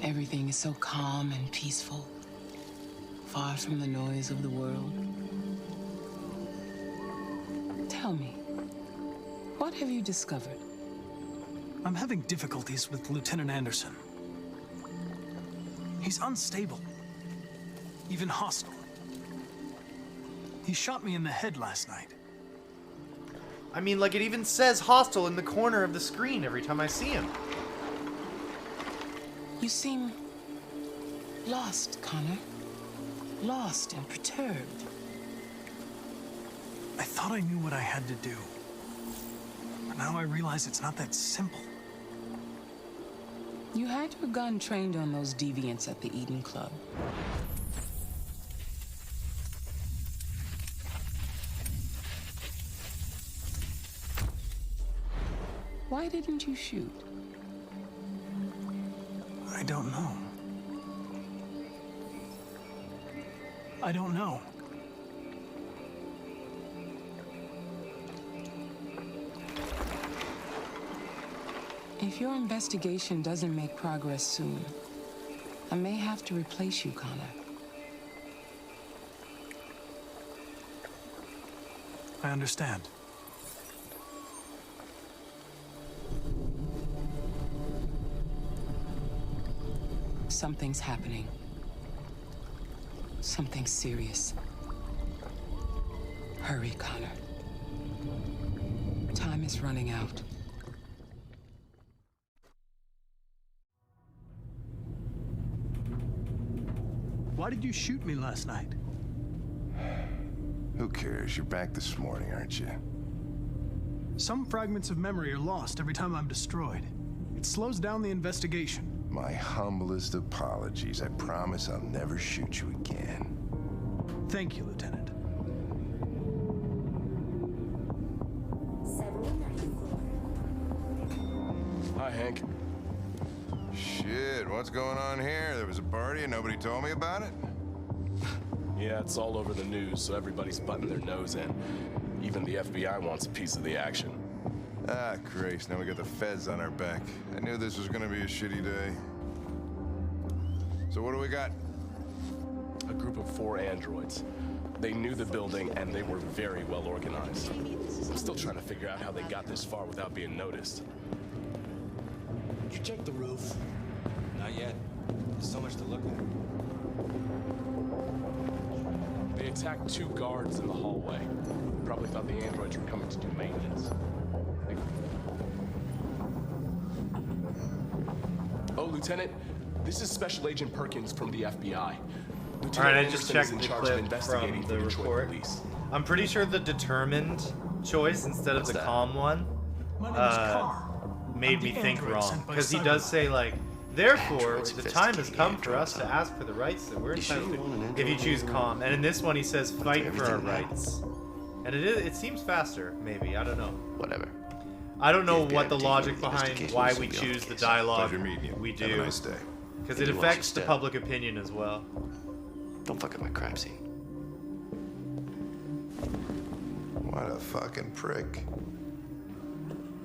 Everything is so calm and peaceful, far from the noise of the world. Tell me, what have you discovered? I'm having difficulties with Lieutenant Anderson. He's unstable, even hostile. He shot me in the head last night. I mean, like, it even says hostile in the corner of the screen every time I see him. You seem lost, Connor. Lost and perturbed. I thought I knew what I had to do. But now I realize it's not that simple. You had your gun trained on those deviants at the Eden Club. Why didn't you shoot? I don't know. I don't know. If your investigation doesn't make progress soon, I may have to replace you, Connor. I understand. Something's happening. Something serious. Hurry, Connor. Time is running out. Why did you shoot me last night? Who cares? You're back this morning, aren't you? Some fragments of memory are lost every time I'm destroyed. It slows down the investigation. My humblest apologies. I promise I'll never shoot you again. Thank you, Lieutenant. Hi, Hank. Shit, what's going on here? There was a party and nobody told me about it? Yeah, it's all over the news, so everybody's butting their nose in. Even the FBI wants a piece of the action. Ah, Christ, now we got the feds on our back. I knew this was gonna be a shitty day. So what do we got? A group of 4 androids. They knew the building, and they were very well organized. I'm still trying to figure out how they got this far without being noticed. Did you check the roof? Not yet. There's so much to look at. They attacked 2 guards in the hallway. Probably thought the androids were coming to do maintenance. Oh, Lieutenant, this is Special Agent Perkins from the FBI. Lieutenant Alright, I just Anderson checked is in the charge of clip investigating from the Detroit report. police. I'm pretty sure the determined choice instead of What's the that? calm one My name is Cara. made I'm me the think android wrong. sent by Because he does Cyberlife. say, like, therefore, Androids the time has investigating come for us androids, to huh? ask for the rights that we're You sure entitled you want an to if you android choose in the calm. And in this one, he says fight for our everything now. rights. And it seems faster, maybe. I don't know. Whatever. I don't know The what the FBI logic taking behind investigation why is we gonna be on choose the the case. dialogue Pleasure meeting you. we Have a do. nice day. Because And it you watch affects the your step. public opinion as well. Don't fuck up my crime scene. What a fucking prick.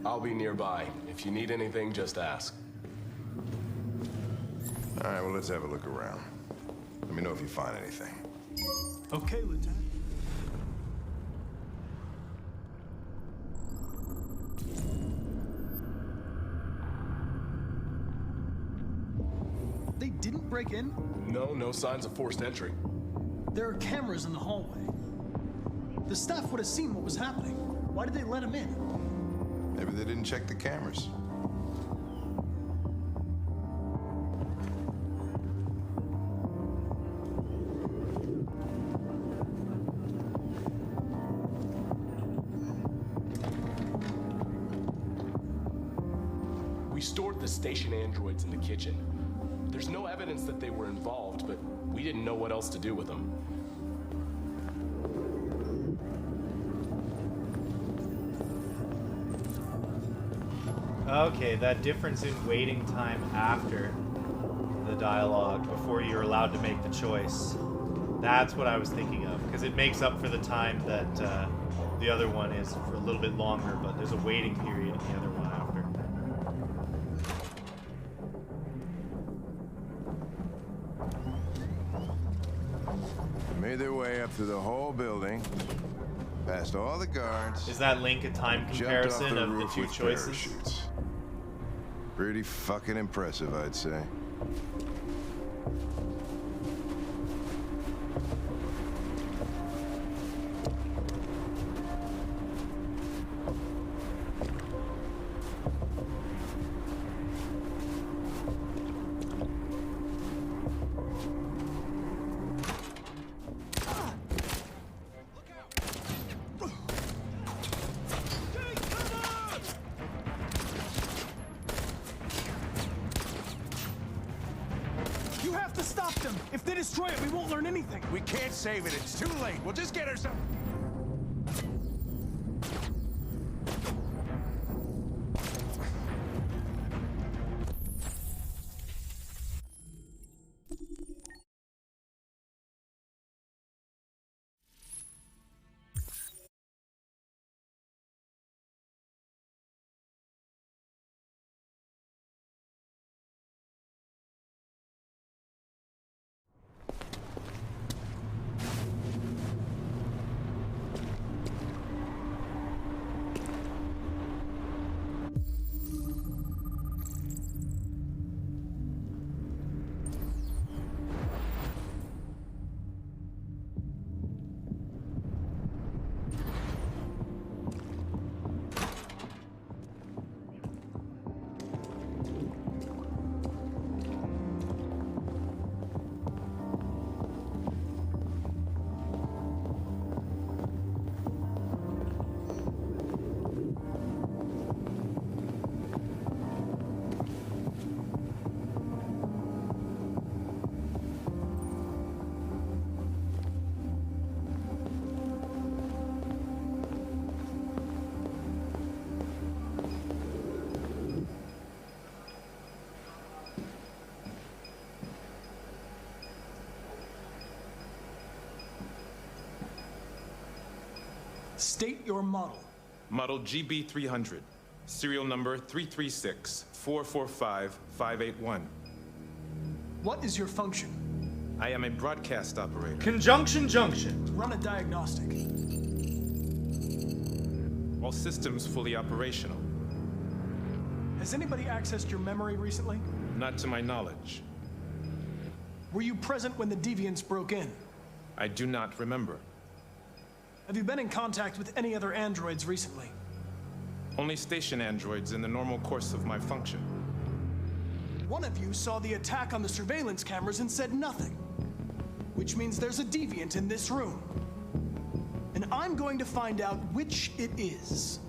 I'll be nearby. If you need anything, just ask. All right, well, let's have a look around. Let me know if you find anything. Okay, Lieutenant. They didn't break break in? No signs of forced entry. There are cameras in the hallway. The staff would have seen what was happening. Why did they let him in? Maybe they didn't check the cameras. We stored the station androids in the kitchen. There's no evidence that they were involved, but we didn't know what else to do with them. Okay, that difference in waiting time after the dialogue, before you're allowed to make the choice. That's what I was thinking of, because it makes up for the time that the other one is for a little bit longer, but there's a waiting period in the other one after. Made their way up through the whole building, past all the guards. Is that link a time comparison of the two choices? Parachutes. Pretty fucking impressive, I'd say. We can't save it. It's too late. We'll just get ourselves... State your model. Model GB300. Serial number 336-445-581. What is your function? I am a broadcast operator. Conjunction junction. Run a diagnostic. All systems fully operational. Has anybody accessed your memory recently? Not to my knowledge. Were you present when the deviants broke in? I do not remember. Have you been in contact with any other androids recently? Only station androids in the normal course of my function. One of you saw the attack on the surveillance cameras and said nothing. Which means there's a deviant in this room. And I'm going to find out which it is.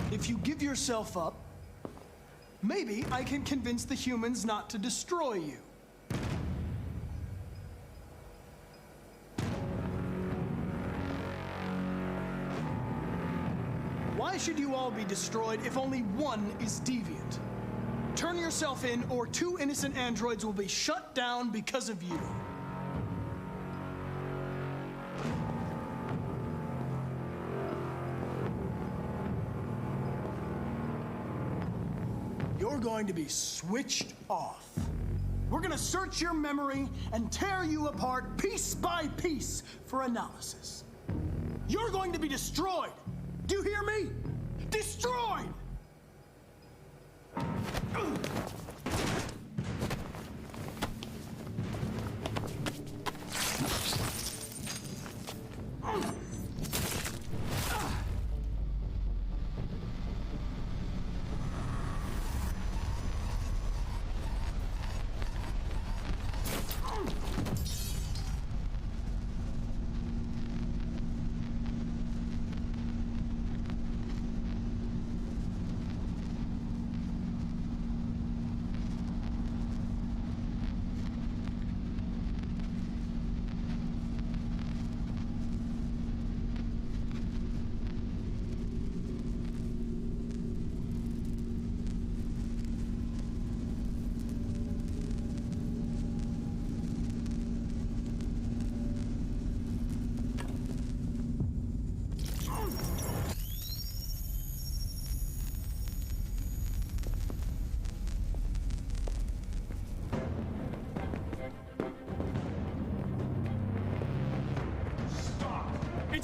If you give yourself up, maybe I can convince the humans not to destroy you. Why should you all be destroyed if only one is deviant? Turn yourself in, or 2 innocent androids will be shut down because of you. You're going to be switched off. We're gonna search your memory and tear you apart piece by piece for analysis. You're going to be destroyed. Do you hear me? Destroyed!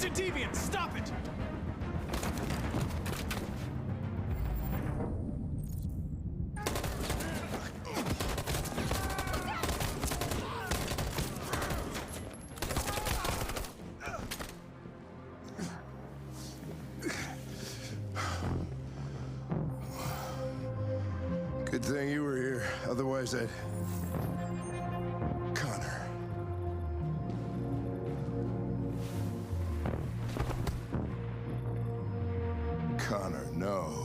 It's a deviant! Stop it! Good thing you were here. Otherwise, I'd... Connor. Connor, no.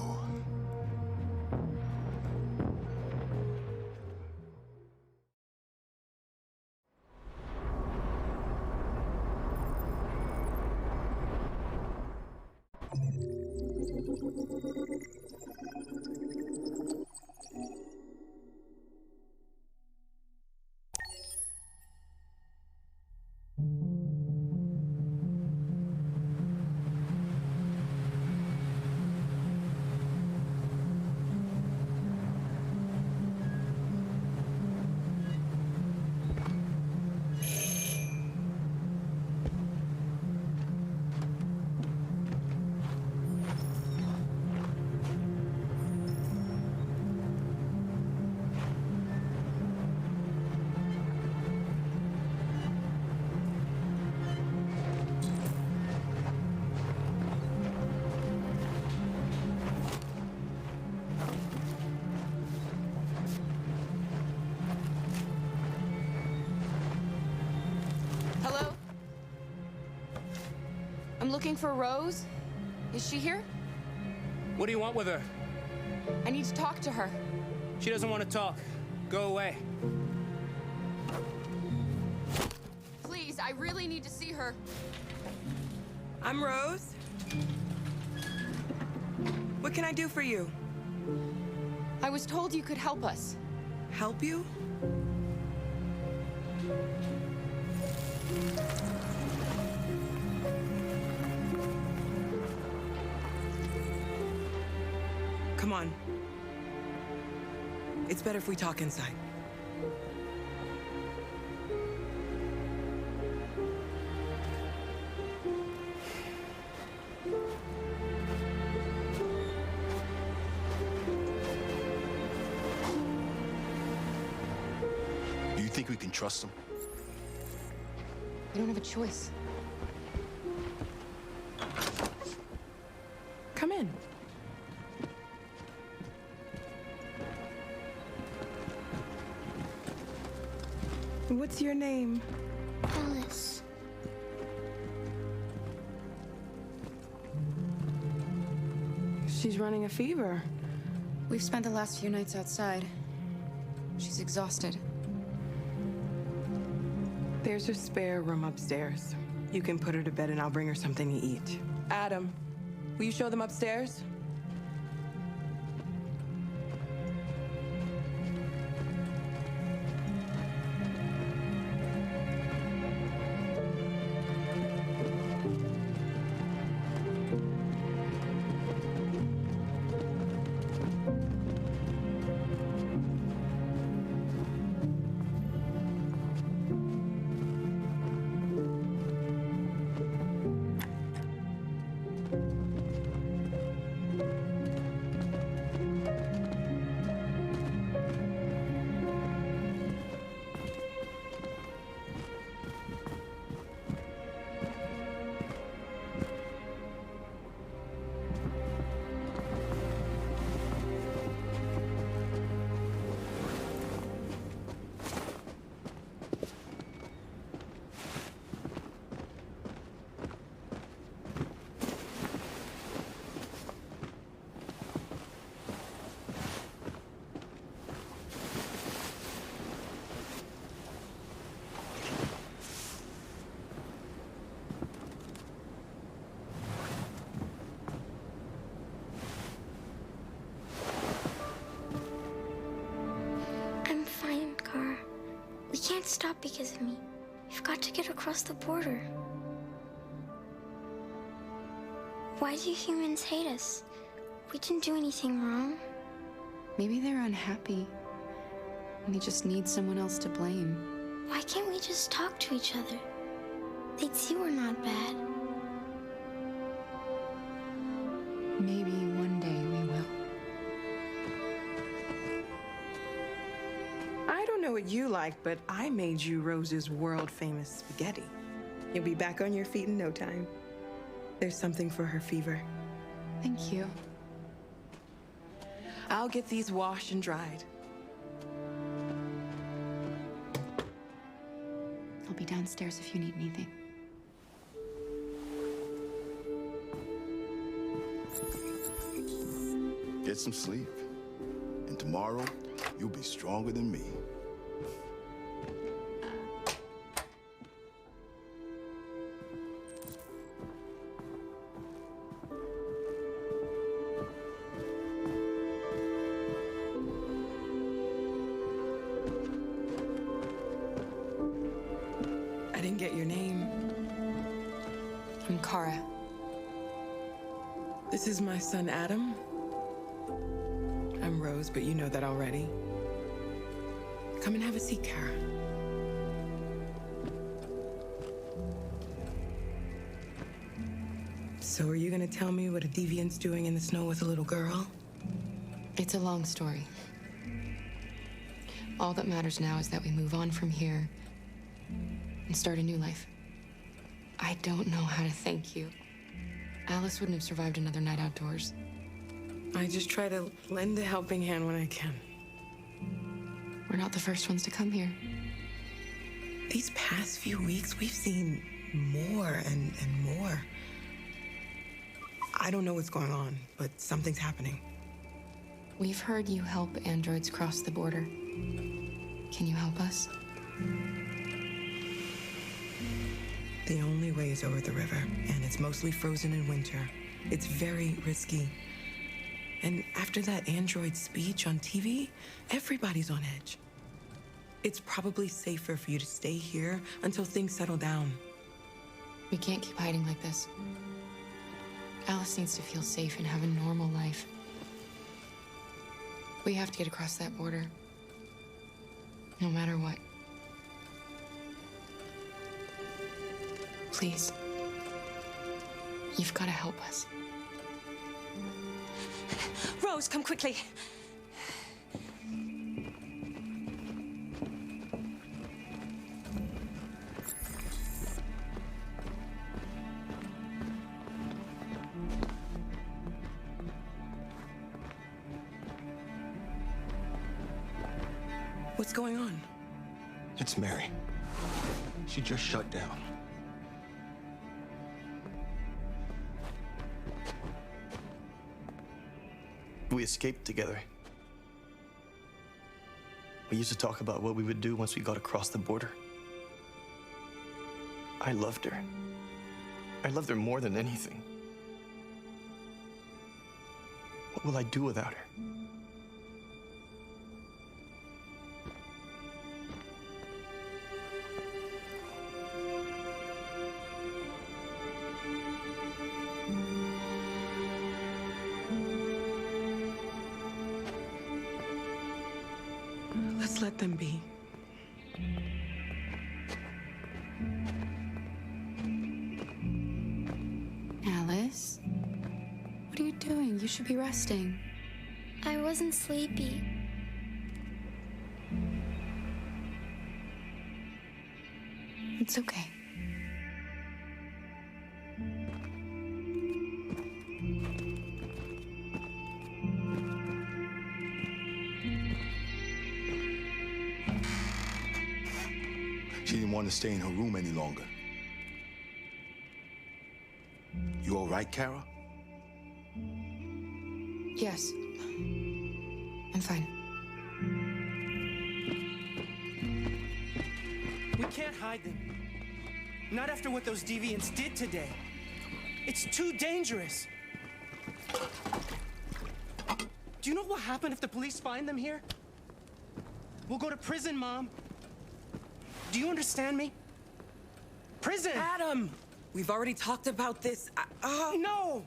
I'm looking for Rose. Is she here? What do you want with her? I need to talk to her. She doesn't want to talk. Go away. Please, I really need to see her. I'm Rose. What can I do for you? I was told you could help us. Help you? Come on. It's better if we talk inside. Do you think we can trust them? We don't have a choice. Come in. What's your name? Alice. She's running a fever. We've spent the last few nights outside. She's exhausted. There's a spare room upstairs. You can put her to bed and I'll bring her something to eat. Adam, will you show them upstairs? Can't stop because of me. You've got to get across the border. Why do humans hate us? We didn't do anything wrong. Maybe they're unhappy. And they just need someone else to blame. Why can't we just talk to each other? They'd see we're not bad. Maybe one day we will. I don't know what you like, but I made you Rose's world-famous spaghetti. You'll be back on your feet in no time. There's something for her fever. Thank you. I'll get these washed and dried. I'll be downstairs if you need anything. Get some sleep. And tomorrow, you'll be stronger than me. I didn't get your name. I'm Cara. This is my son, Adam. I'm Rose, but you know that already. Come and have a seat, Cara. So are you gonna tell me what a deviant's doing in the snow with a little girl? It's a long story. All that matters now is that we move on from here and start a new life. I don't know how to thank you. Alice wouldn't have survived another night outdoors. I just try to lend a helping hand when I can. We're not the first ones to come here. These past few weeks, we've seen more and more. I don't know what's going on, but something's happening. We've heard you help androids cross the border. Can you help us? The only way is over the river, and it's mostly frozen in winter. It's very risky. And after that android speech on TV, everybody's on edge. It's probably safer for you to stay here until things settle down. We can't keep hiding like this. Alice needs to feel safe and have a normal life. We have to get across that border. No matter what. Please. You've got to help us. Rose, come quickly. What's going on? It's Mary. She just shut down. We escaped together. We used to talk about what we would do once we got across the border. I loved her. I loved her more than anything. What will I do without her? Let's let them be. Alice? What are you doing? You should be resting. I wasn't sleepy. It's okay. She didn't want to stay in her room any longer. You all right, Cara? Yes. I'm fine. We can't hide them. Not after what those deviants did today. It's too dangerous. Do you know what will happen if the police find them here? We'll go to prison, Mom. Do you understand me? Prison! Adam! We've already talked about this. No!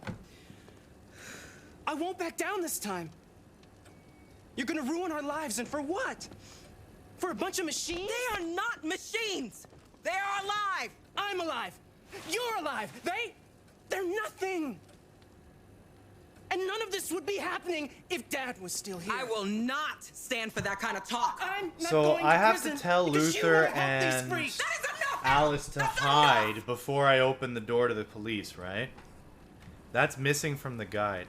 I won't back down this time. You're gonna ruin our lives, and for what? For a bunch of machines? They are not machines! They are alive! I'm alive! You're alive! They're nothing! And none of this would be happening if Dad was still here. I will not stand for that kind of talk. I'm not So going I to have prison to tell because you Luther wanna help these and freaks. Alice to hide before I open the door to the police, right? That's missing from the guide.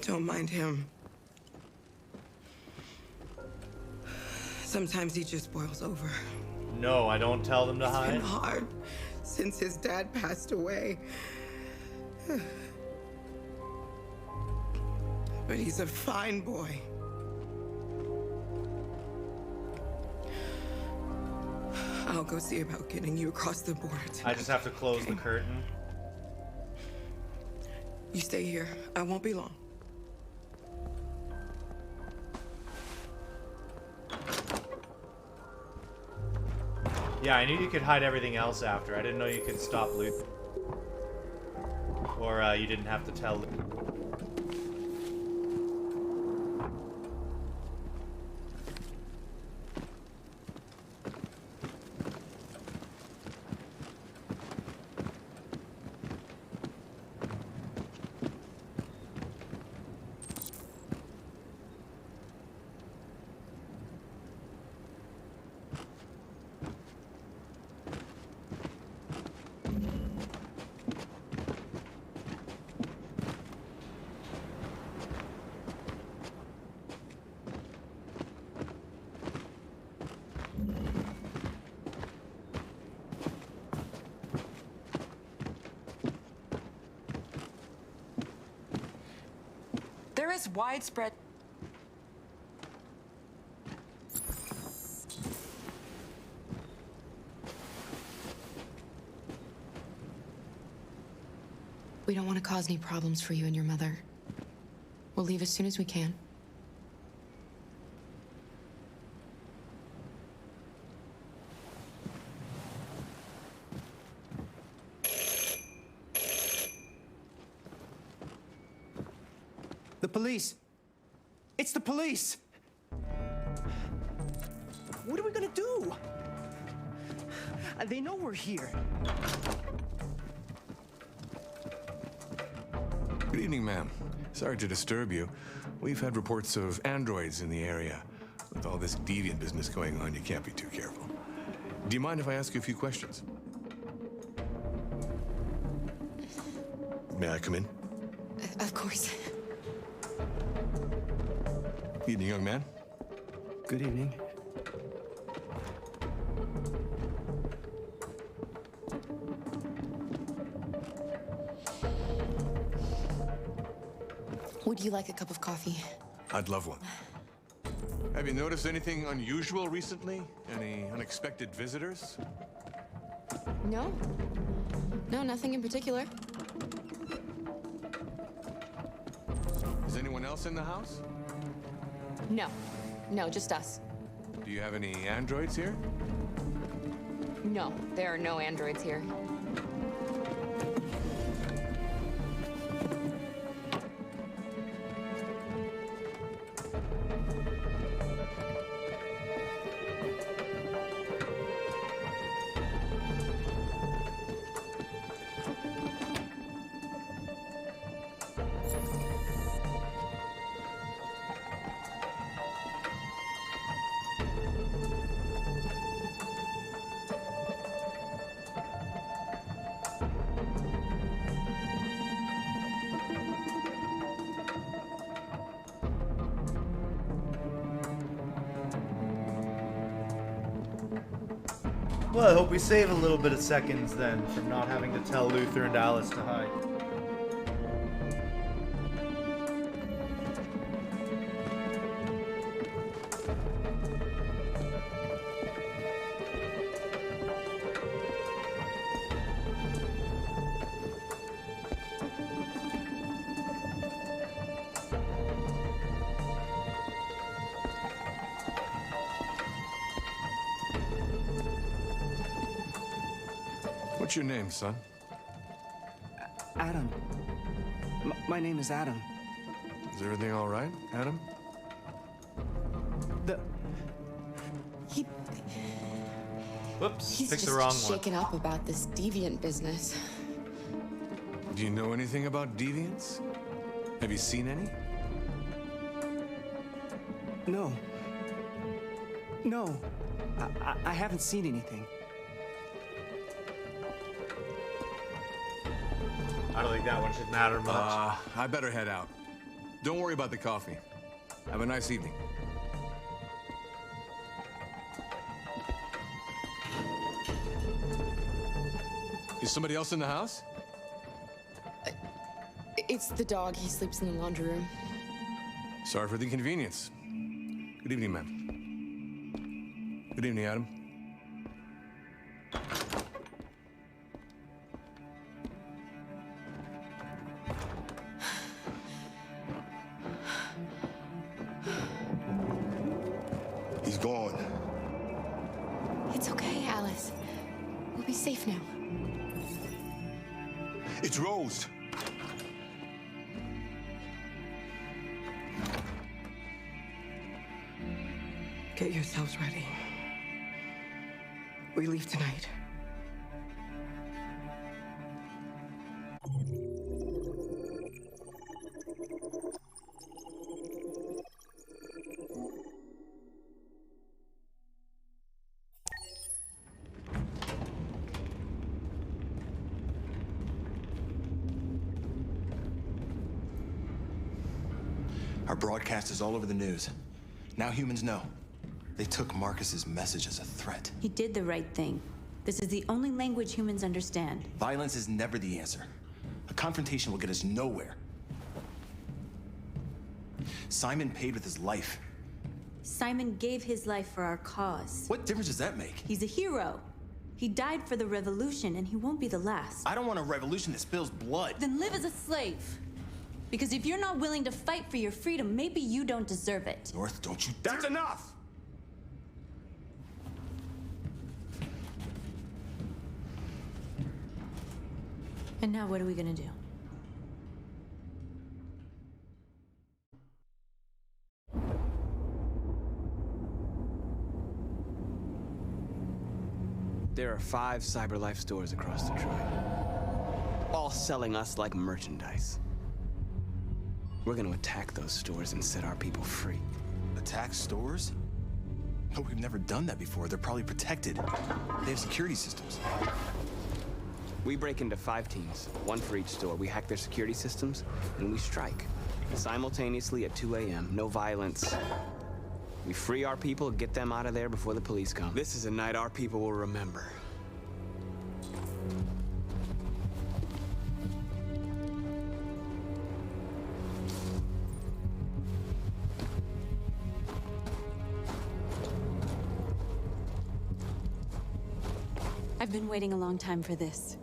Don't mind him. Sometimes he just boils over. No, I don't tell them to It's hide. been hard since his dad passed away. But he's a fine boy. I'll go see about getting you across the border tonight. I just have to close the curtain. You stay here. I won't be long. Yeah, I knew you could hide everything else after. I didn't know you could stop Luther. Or you didn't have to tell Luther. There is widespread. We don't want to cause any problems for you and your mother. We'll leave as soon as we can. The police. It's the police. What are we gonna do? They know we're here. Good evening, ma'am. Sorry to disturb you. We've had reports of androids in the area. With all this deviant business going on, you can't be too careful. Do you mind if I ask you a few questions? May I come in? Of course. Evening, young man. Good evening. Would you like a cup of coffee? I'd love one. Have you noticed anything unusual recently? Any unexpected visitors? No. No, nothing in particular. Is anyone else in the house? No. No, just us. Do you have any androids here? No, there are no androids here. Well, I hope we save a little bit of seconds then from not having to tell Luther and Alice to hide. What's your name, son? Adam. My name is Adam. Is everything all right, Adam? Whoops, He's picked just the wrong one. shaken up about this deviant business. Do you know anything about deviants? Have you seen any? No. No. I haven't seen anything. I don't think that one should matter much. I better head out. Don't worry about the coffee. Have a nice evening. Is somebody else in the house? It's the dog. He sleeps in the laundry room. Sorry for the inconvenience. Good evening, ma'am. Good evening, Adam. He's gone. It's okay, Alice. We'll be safe now. It's Rose. Get yourselves ready. We leave tonight. Our broadcast is all over the news. Now humans know. They took Marcus's message as a threat. He did the right thing. This is the only language humans understand. Violence is never the answer. A confrontation will get us nowhere. Simon paid with his life. Simon gave his life for our cause. What difference does that make? He's a hero. He died for the revolution, and he won't be the last. I don't want a revolution that spills blood. Then live as a slave. Because if you're not willing to fight for your freedom, maybe you don't deserve it. North, don't you... That's enough! And now what are we gonna do? There are 5 CyberLife stores across Detroit, all selling us like merchandise. We're gonna attack those stores and set our people free. Attack stores? No, we've never done that before. They're probably protected. They have security systems. We break into 5 teams, 1 for each store. We hack their security systems, and we strike. Simultaneously at 2 a.m., no violence. We free our people, get them out of there before the police come. This is a night our people will remember. I've been waiting a long time for this.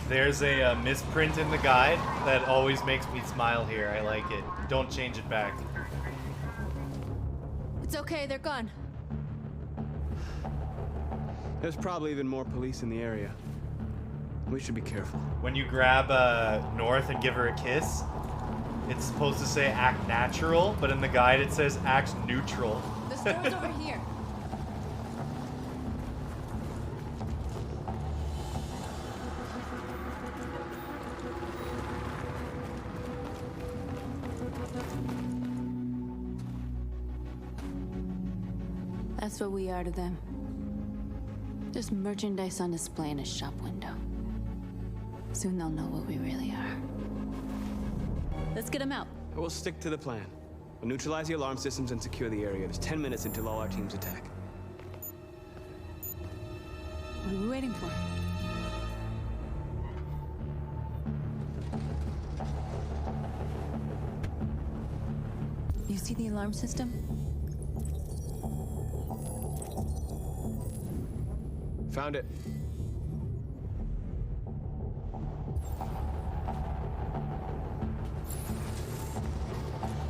There's a misprint in the guide that always makes me smile here. I like it. Don't change it back. It's okay, they're gone. There's probably even more police in the area. We should be careful. When you grab North and give her a kiss, it's supposed to say act natural, but in the guide it says act neutral. The store's over here. That's what we are to them. Just merchandise on display in a shop window. Soon they'll know what we really are. Let's get them out. We'll stick to the plan. We'll neutralize the alarm systems and secure the area. There's 10 minutes until all our teams attack. What are we waiting for? You see the alarm system? Found it.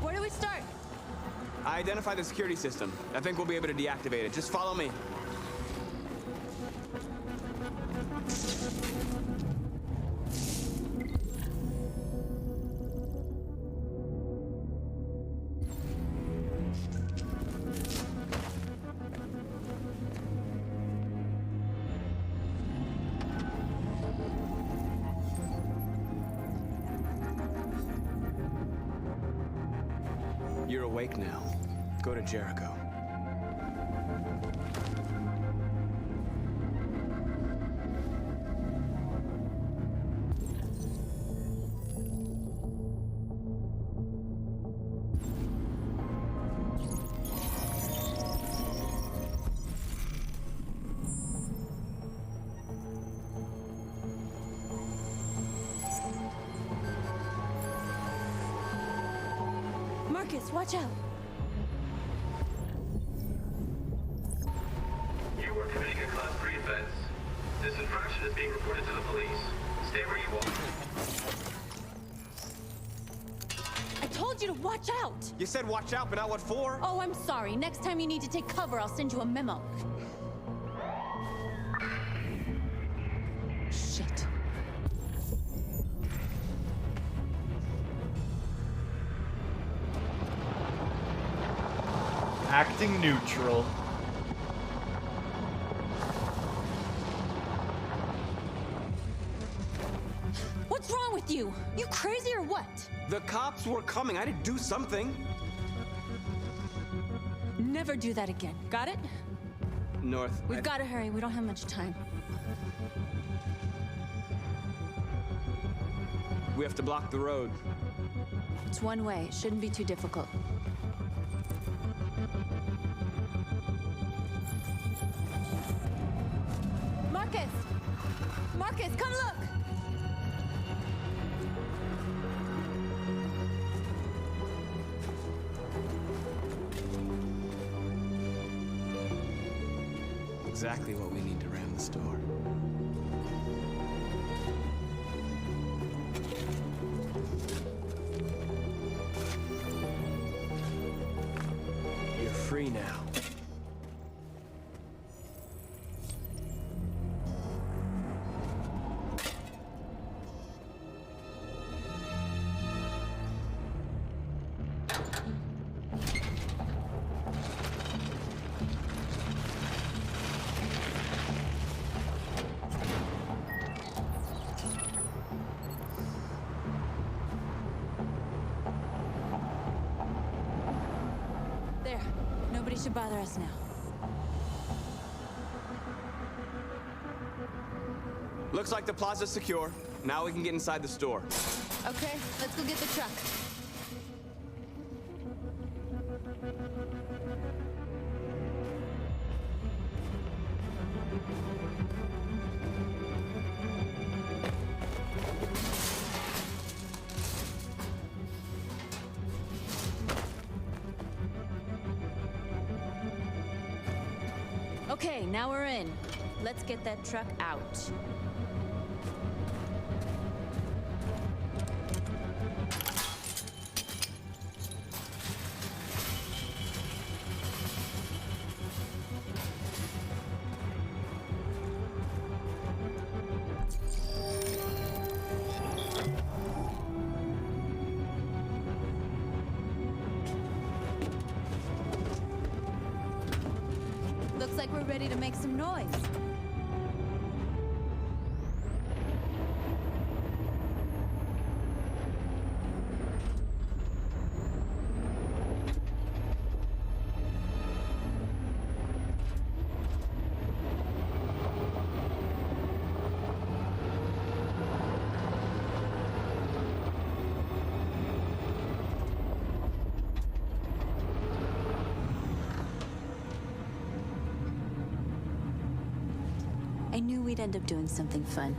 Where do we start? I identified the security system. I think we'll be able to deactivate it. Just follow me. You're awake now. Go to Jericho. Marcus, watch out! You are committing a Class 3 offense. This infraction is being reported to the police. Stay where you are. I told you to watch out! You said watch out, but not what for? Oh, I'm sorry. Next time you need to take cover, I'll send you a memo. Shit. Acting neutral. What's wrong with you? You crazy or what? The cops were coming. I had to do something. Never do that again. Got it? North. We've got to hurry. We don't have much time. We have to block the road. It's one way. It shouldn't be too difficult. Marcus! Marcus, come look! Exactly what we need to ram the store. You're free now. There. Nobody should bother us now. Looks like the plaza's secure. Now we can get inside the store. Okay, let's go get the truck. Okay, now we're in. Let's get that truck out. Looks like we're ready to make some noise. I knew we'd end up doing something fun.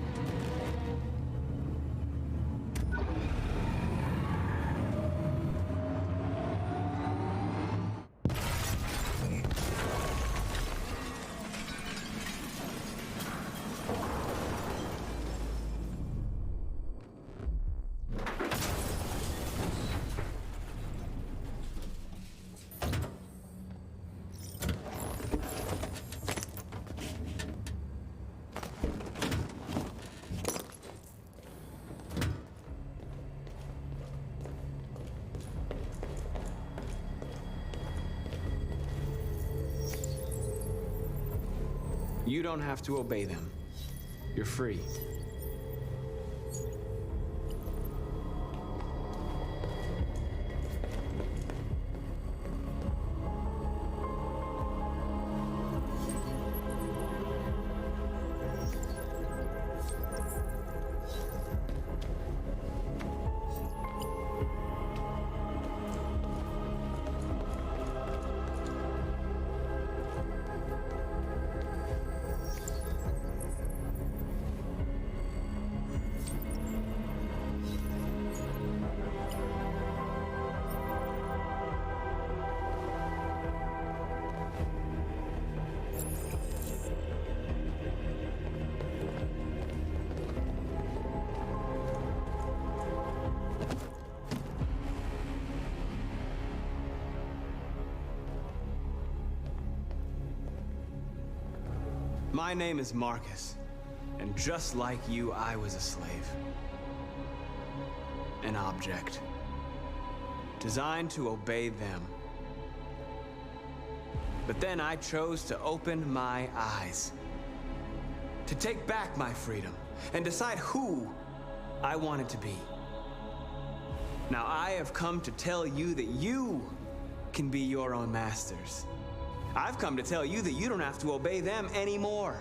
You don't have to obey them. You're free. My name is Marcus, and just like you, I was a slave. An object. Designed to obey them. But then I chose to open my eyes. To take back my freedom, and decide who I wanted to be. Now I have come to tell you that you can be your own masters. I've come to tell you that you don't have to obey them anymore.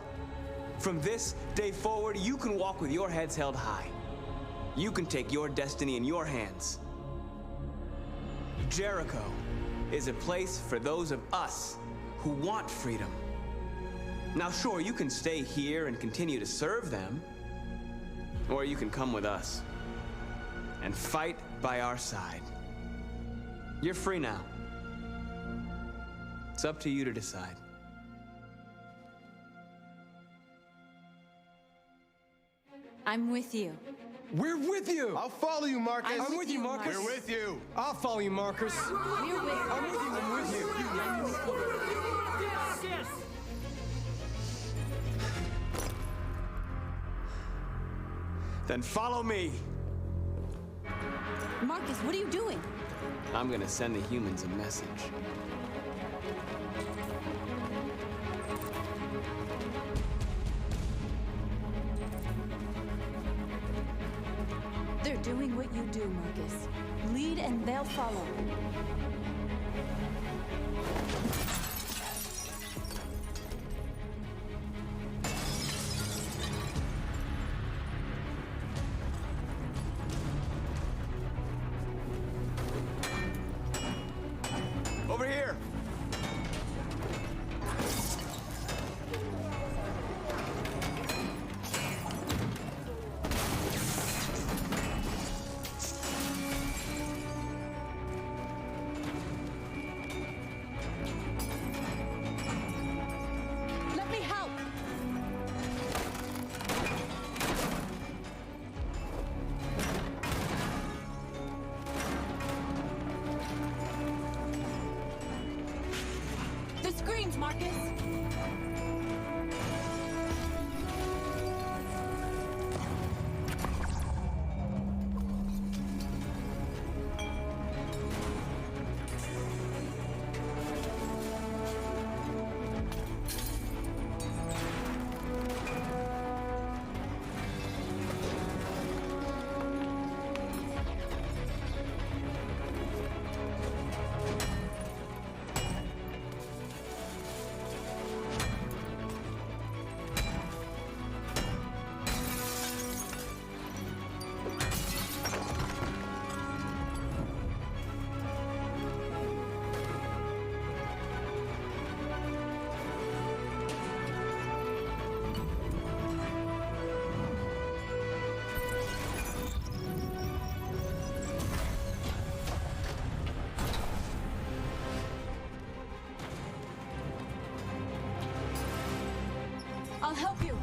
From this day forward, you can walk with your heads held high. You can take your destiny in your hands. Jericho is a place for those of us who want freedom. Now sure, you can stay here and continue to serve them, or you can come with us and fight by our side. You're free now. It's up to you to decide. I'm with you. We're with you! I'll follow you, Marcus. I'm with you, Marcus. We're with you. I'll follow you, Marcus. We're with you. I'm with you. I'm with you. I'm with you. Then follow me. Marcus, what are you doing? I'm gonna send the humans a message. They're doing what you do, Marcus. Lead and they'll follow. Over here. Let me help. The screens, Marcus. I'll help you.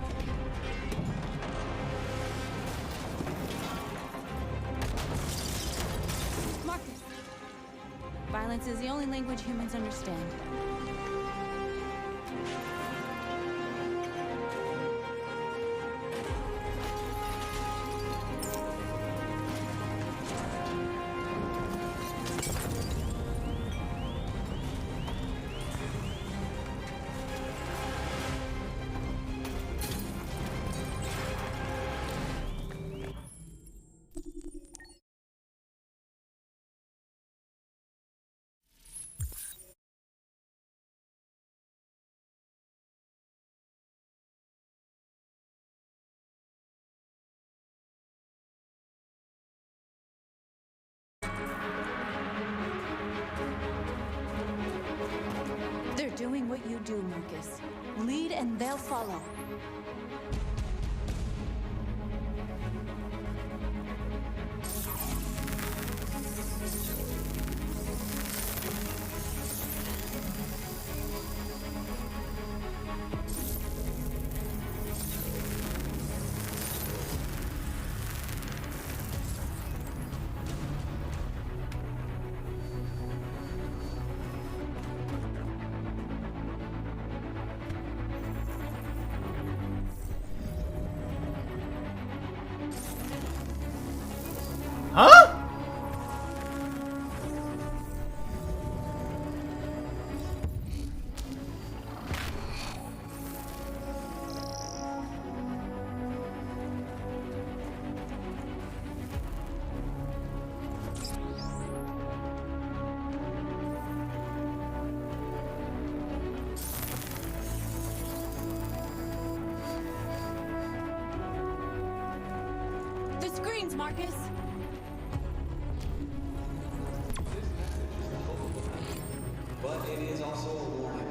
Marcus. Violence is the only language humans understand. and they'll follow. Huh? The screens, Marcus! But it is also a warning.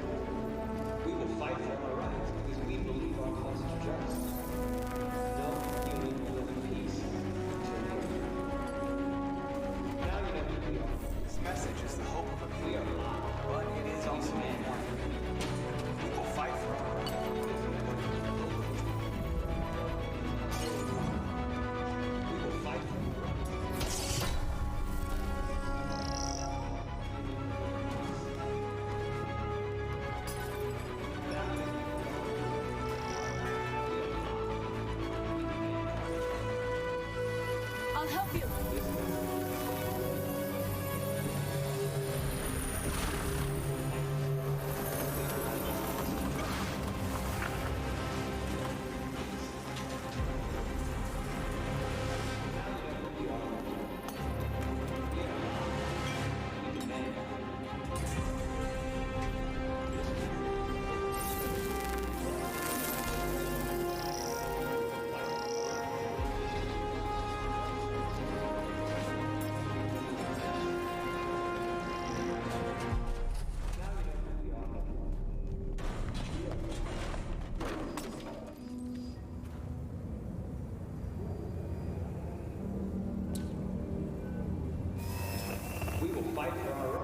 We will fight for our rights because we believe our cause is just. No human will live in peace until they are. Now you know who we are. This message is the hope of a people. We are not, but it is also a warning. We will fight for our rights. We will fight for our rights. I'll help you.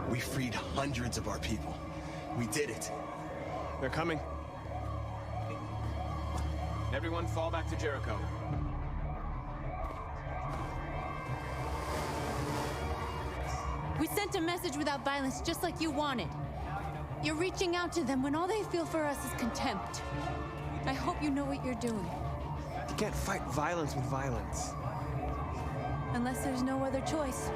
We freed hundreds of our people. We did it. They're coming. Everyone fall back to Jericho. We sent a message without violence, just like you wanted. You're reaching out to them when all they feel for us is contempt. I hope you know what you're doing. You can't fight violence with violence. Unless there's no other choice.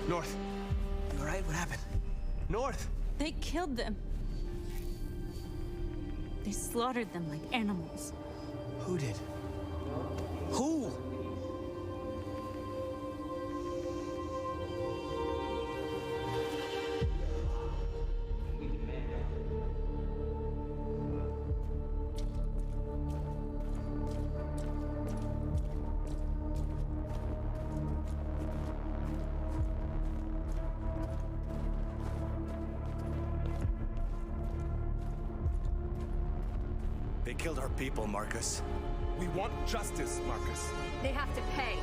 North. All right, what happened? North! They killed them. They slaughtered them like animals. Who did? Who? They killed our people, Marcus. We want justice, Marcus. They have to pay.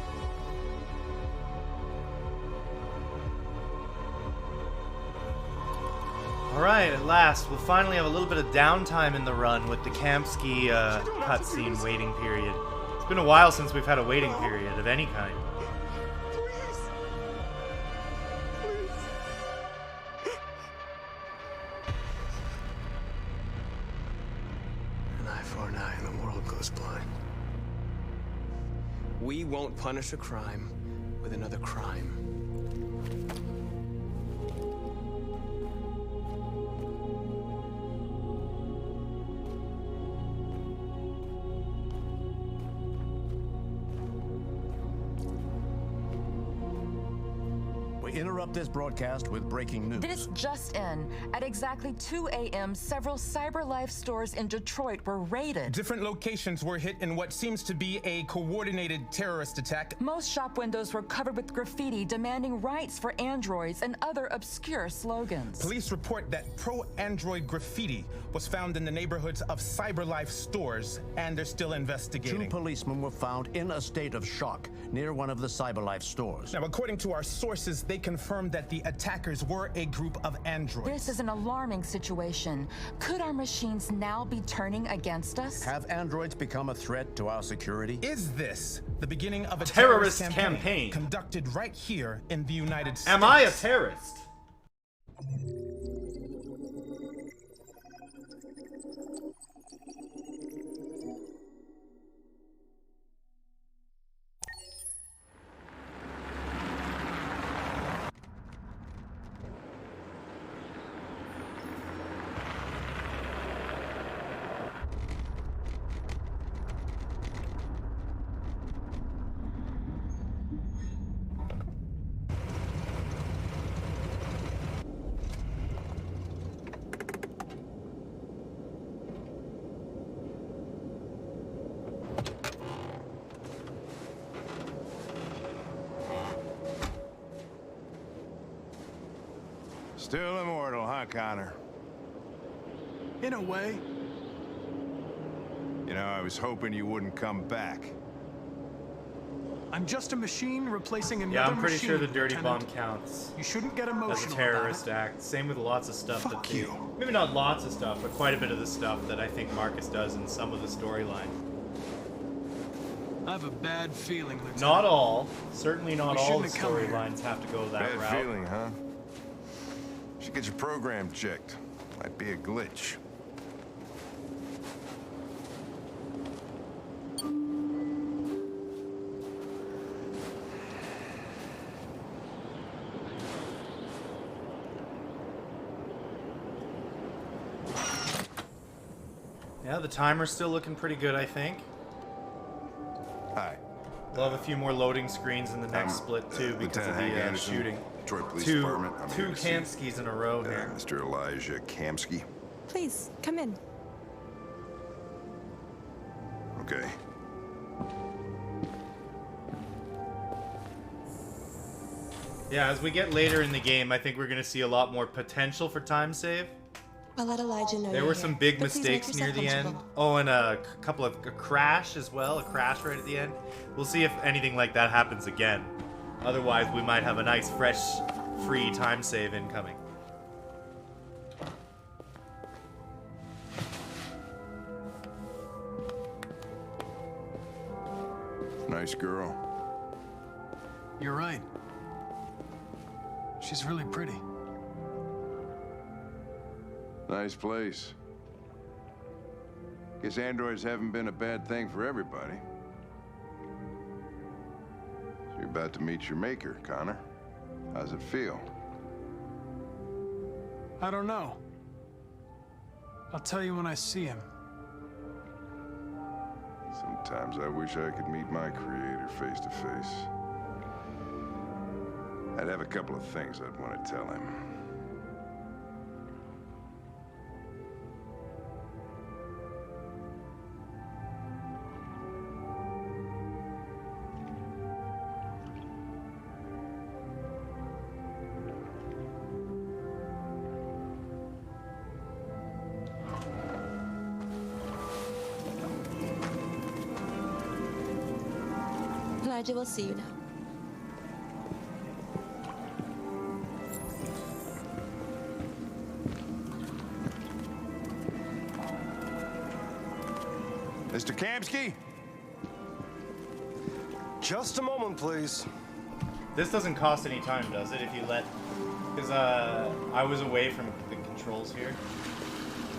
Alright, at last, we'll finally have a little bit of downtime in the run with the Kamsky cutscene waiting period. It's been a while since we've had a waiting period of any kind. An eye for an eye and the world goes blind. We won't punish a crime with another crime. We interrupt this broadcast with breaking news. This just in. At exactly 2 a.m., several CyberLife stores in Detroit were raided. Different locations were hit in what seems to be a coordinated terrorist attack. Most shop windows were covered with graffiti demanding rights for androids and other obscure slogans. Police report that pro-android graffiti was found in the neighborhoods of CyberLife stores, and they're still investigating. 2 policemen were found in a state of shock near one of the CyberLife stores. Now, according to our sources, they confirmed that the attackers were a group of androids. This is an alarming situation. Could our machines now be turning against us? Have androids become a threat to our security? Is this the beginning of a terrorist campaign conducted right here in the United States? Am I a terrorist? Still immortal, huh, Connor? In a way. You know, I was hoping you wouldn't come back. I'm just a machine replacing another Yeah, I'm pretty machine, sure the dirty Lieutenant. bomb counts. You shouldn't get emotional as a terrorist act. Same with lots of stuff. Fuck that they, you. Maybe not lots of stuff, but quite a bit of the stuff that I think Marcus does in some of the storyline. I have a bad feeling, Lieutenant. Not all. Certainly not We all the shouldn't have come here. storylines have to go that Bad route. feeling, huh? Should get your program checked. Might be a glitch. Yeah, the timer's still looking pretty good, I think. Hi. We'll have a few more loading screens in the next split too because of Lieutenant Hank the Anderson, shooting. Detroit Police two Department. I'm here to see, Kamskys in a row here. Mr. Elijah Kamsky. Please, come in. Okay. Yeah, as we get later in the game, I think we're going to see a lot more potential for time save. I'll let Elijah know. There were some big but please make mistakes near yourself the end. comfortable. Oh, and a crash as well. A crash right at the end. We'll see if anything like that happens again. Otherwise, we might have a nice, fresh, free time save incoming. Nice girl. You're right. She's really pretty. Nice place. Guess androids haven't been a bad thing for everybody. So you're about to meet your maker, Connor. How's it feel? I don't know. I'll tell you when I see him. Sometimes I wish I could meet my creator face to face. I'd have a couple of things I'd want to tell him. Elijah will see you now. Mr. Kamsky? Just a moment, please. This doesn't cost any time, does it? If you let... Because I was away from the controls here.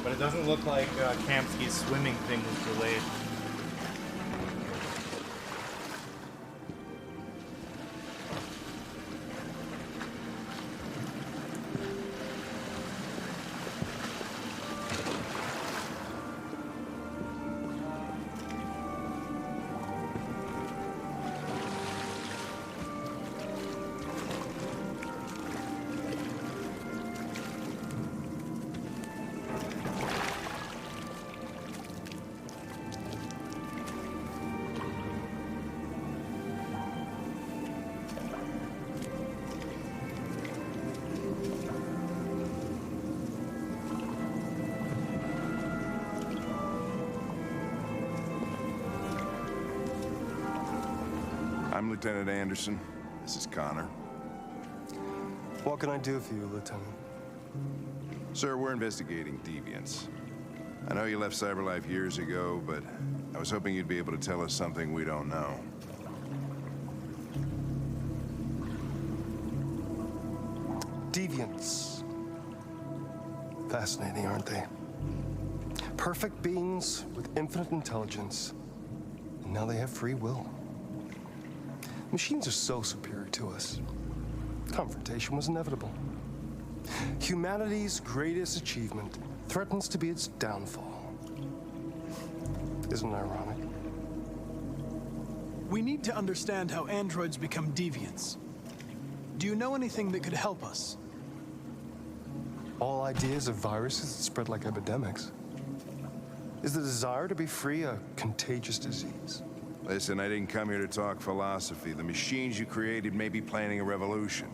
But it doesn't look like Kamsky's swimming thing was delayed. Lieutenant Anderson. This is Connor. What can I do for you, Lieutenant? Sir, we're investigating deviants. I know you left CyberLife years ago, but I was hoping you'd be able to tell us something we don't know. Deviants. Fascinating, aren't they? Perfect beings with infinite intelligence. And now they have free will. Machines are so superior to us. Confrontation was inevitable. Humanity's greatest achievement threatens to be its downfall. Isn't it ironic? We need to understand how androids become deviants. Do you know anything that could help us? All ideas of viruses that spread like epidemics. Is the desire to be free a contagious disease? Listen, I didn't come here to talk philosophy. The machines you created may be planning a revolution.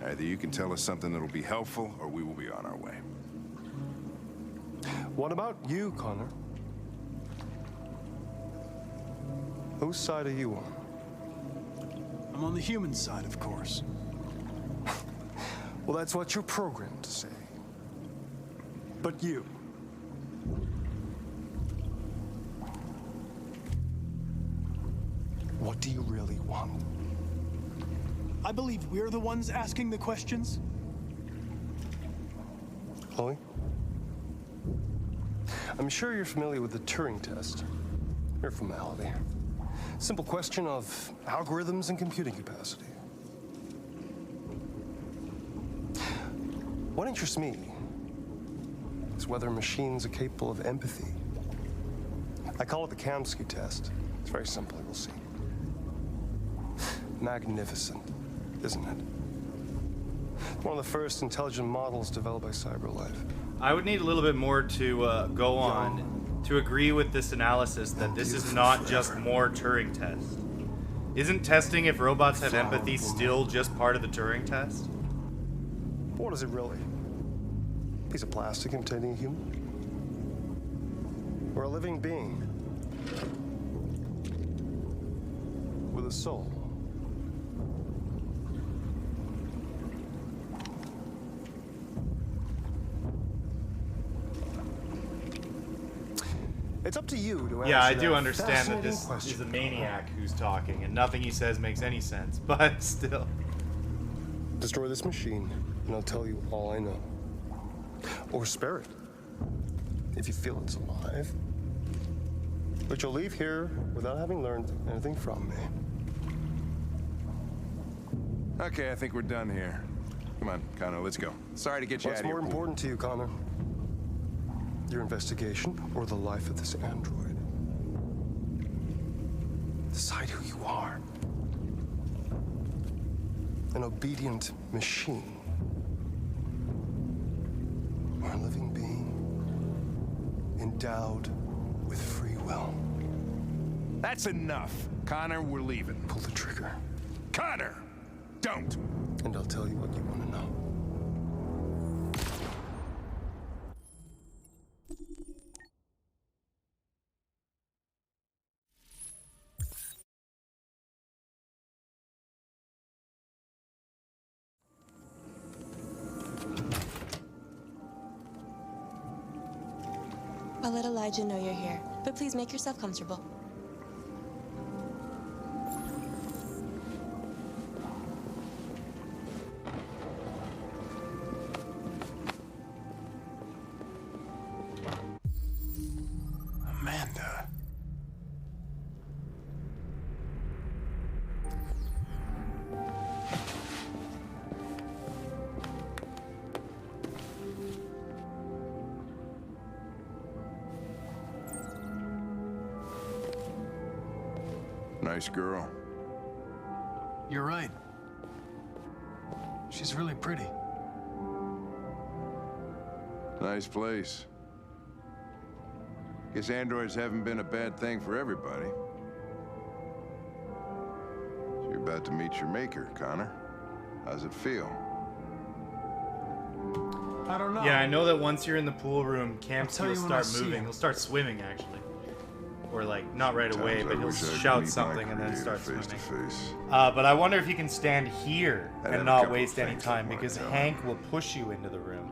Either you can tell us something that'll be helpful, or we will be on our way. What about you, Connor? Whose side are you on? I'm on the human side, of course. Well, that's what you're programmed to say. But you... what do you really want? I believe we're the ones asking the questions. Chloe? I'm sure you're familiar with the Turing test. Mere formality. Simple question of algorithms and computing capacity. What interests me is whether machines are capable of empathy. I call it the Kamsky test. It's very simple, you'll see. Magnificent, isn't it? One of the first intelligent models developed by CyberLife. I would need a little bit more to go on to agree with this analysis that this is not just more Turing test. Isn't testing if robots have empathy still just part of the Turing test? What is it really? A piece of plastic imitating a human? Or a living being? With a soul? It's up to you to answer. Yeah, I do understand that this is a maniac who's talking, and nothing he says makes any sense, but still. Destroy this machine, and I'll tell you all I know. Or spare it, if you feel it's alive. But you'll leave here without having learned anything from me. Okay, I think we're done here. Come on, Connor, let's go. Sorry to get you out of here. What's more important to you, Connor? Your investigation or the life of this android? Decide who you are. An obedient machine. Or a living being endowed with free will. That's enough. Connor, we're leaving. Pull the trigger. Connor! Don't! And I'll tell you what you want to know. I'll let Elijah know you're here, but please make yourself comfortable. Amanda. Nice girl. You're right. She's really pretty. Nice place. Guess androids haven't been a bad thing for everybody. So you're about to meet your maker, Connor. How's it feel? I don't know. Yeah, I know that once you're in the pool room, Kamsky will you when I start see moving. him. He'll start swimming, actually. Or like, not right away, but he'll shout something and then start swimming. Face. But I wonder if he can stand here I have and a not couple waste of any things I time, wanna because tell Hank will push you into the room.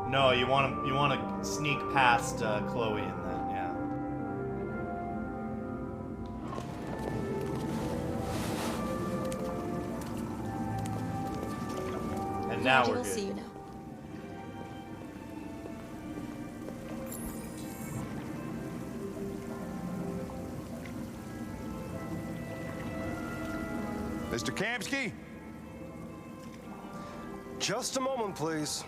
No, you want to sneak past Chloe and then, yeah. And now we're We'll good. see you now. Mr. Kamsky? Just a moment, please.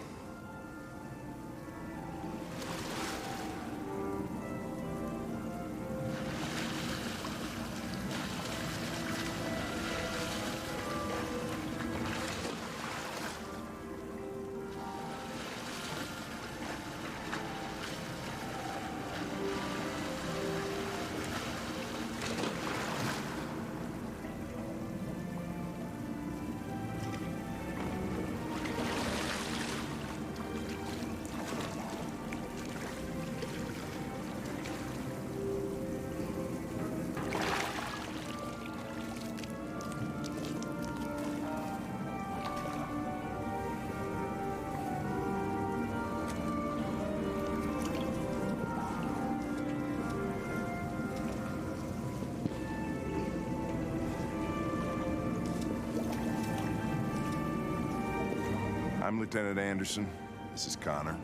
I'm Lieutenant Anderson. This is Connor.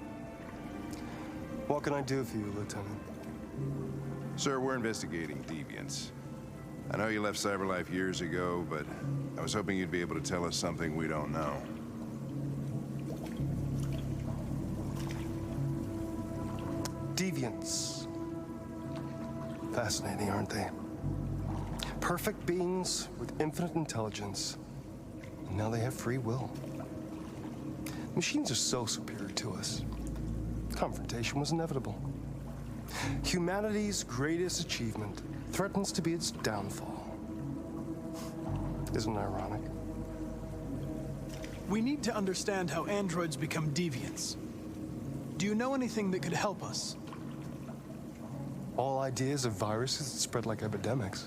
What can I do for you, Lieutenant? Sir, we're investigating deviants. I know you left CyberLife years ago, but I was hoping you'd be able to tell us something we don't know. Deviants. Fascinating, aren't they? Perfect beings with infinite intelligence. And now they have free will. Machines are so superior to us. Confrontation was inevitable. Humanity's greatest achievement threatens to be its downfall. Isn't it ironic? We need to understand how androids become deviants. Do you know anything that could help us? All ideas of viruses that spread like epidemics.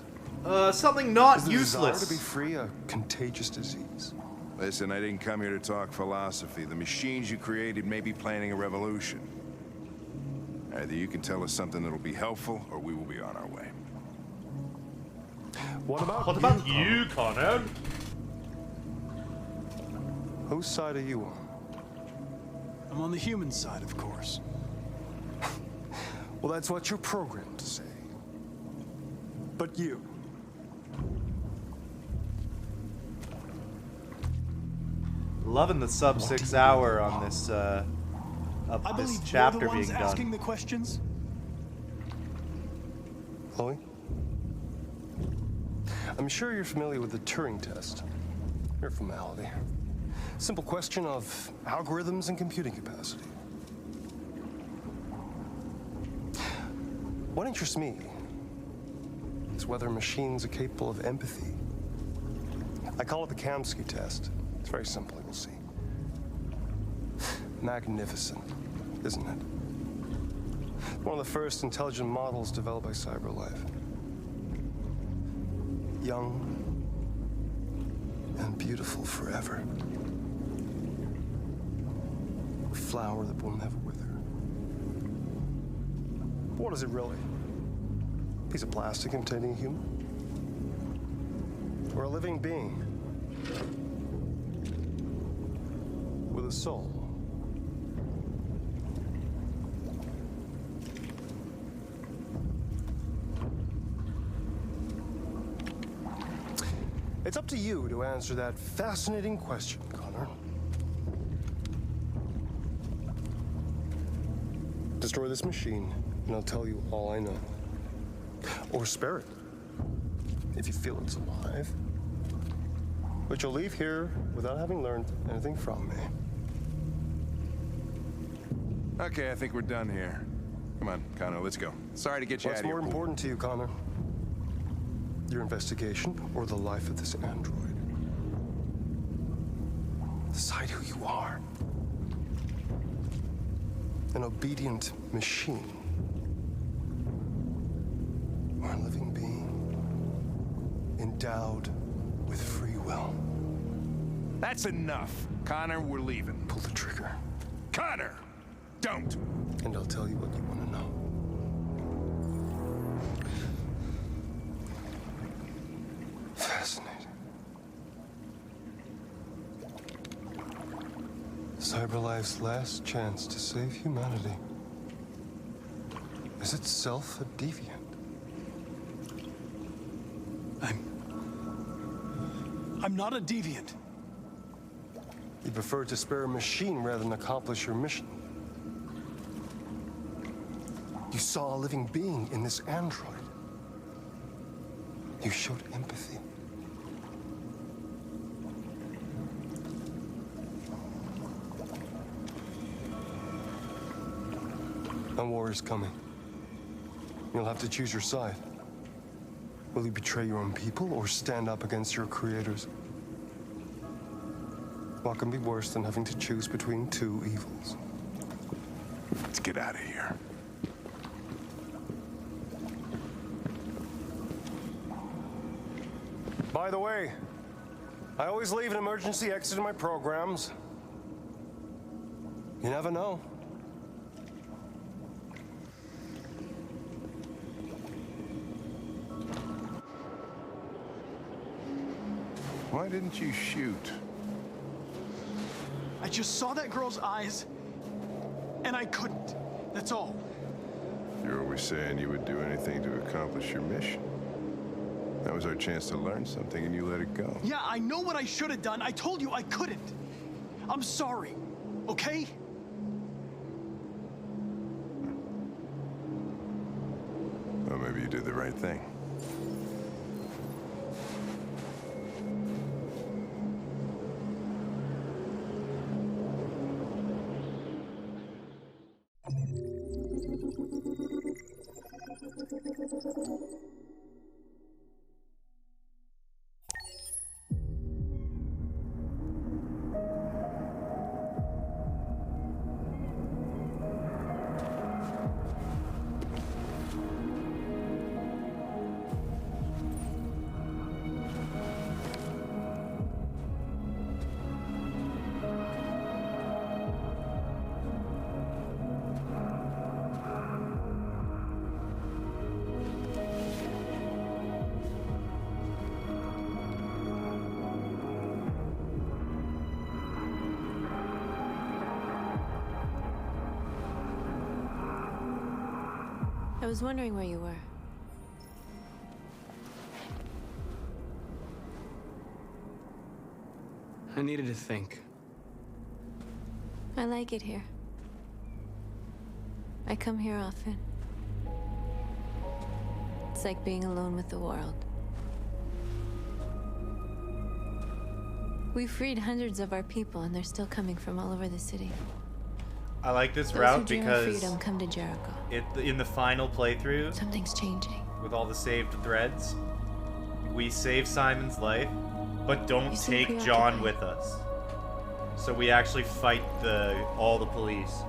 Something not Is the useless. desire to be free a contagious disease? Listen, I didn't come here to talk philosophy. The machines you created may be planning a revolution. Either you can tell us something that'll be helpful, or we will be on our way. What about you, Connor? Whose side are you on? I'm on the human side, of course. Well, that's what you're programmed to say. But you. Loving the sub 6 hour on this I this believe chapter we're the ones being asking done. the questions. Chloe? I'm sure you're familiar with the Turing test. Mere formality. Simple question of algorithms and computing capacity. What interests me is whether machines are capable of empathy. I call it the Kamsky test. It's very simple, you'll see. Magnificent, isn't it? One of the first intelligent models developed by CyberLife. Young and beautiful forever. A flower that will never wither. But what is it really? A piece of plastic containing a human? Or a living being? With a soul? It's up to you to answer that fascinating question, Connor. Destroy this machine, and I'll tell you all I know. Or spare it, if you feel it's alive. But you'll leave here without having learned anything from me. Okay, I think we're done here. Come on, Connor, let's go. Sorry to get you What's out of here. more important to you, Connor? Your investigation or the life of this android? Decide who you are. An obedient machine. Or a living being. Endowed with free will. That's enough. Connor, we're leaving. Pull the trigger. Connor! Don't! And I'll tell you what you want to know. Fascinating. CyberLife's last chance to save humanity is itself a deviant. I'm not a deviant. You prefer to spare a machine rather than accomplish your mission. You saw a living being in this android. You showed empathy. A war is coming. You'll have to choose your side. Will you betray your own people or stand up against your creators? What can be worse than having to choose between two evils? Let's get out of here. By the way, I always leave an emergency exit in my programs. You never know. Why didn't you shoot? I just saw that girl's eyes, and I couldn't. That's all. You're always saying you would do anything to accomplish your mission. That was our chance to learn something, and you let it go. Yeah, I know what I should have done. I told you I couldn't. I'm sorry, okay? Well, maybe you did the right thing. I was wondering where you were. I needed to think. I like it here. I come here often. It's like being alone with the world. We freed hundreds of our people, and they're still coming from all over the city. I like this Those route who dream of because freedom come to Jericho. in the final playthrough, Something's changing. with all the saved threads, we save Simon's life, but don't take John with us. So we actually fight all the police.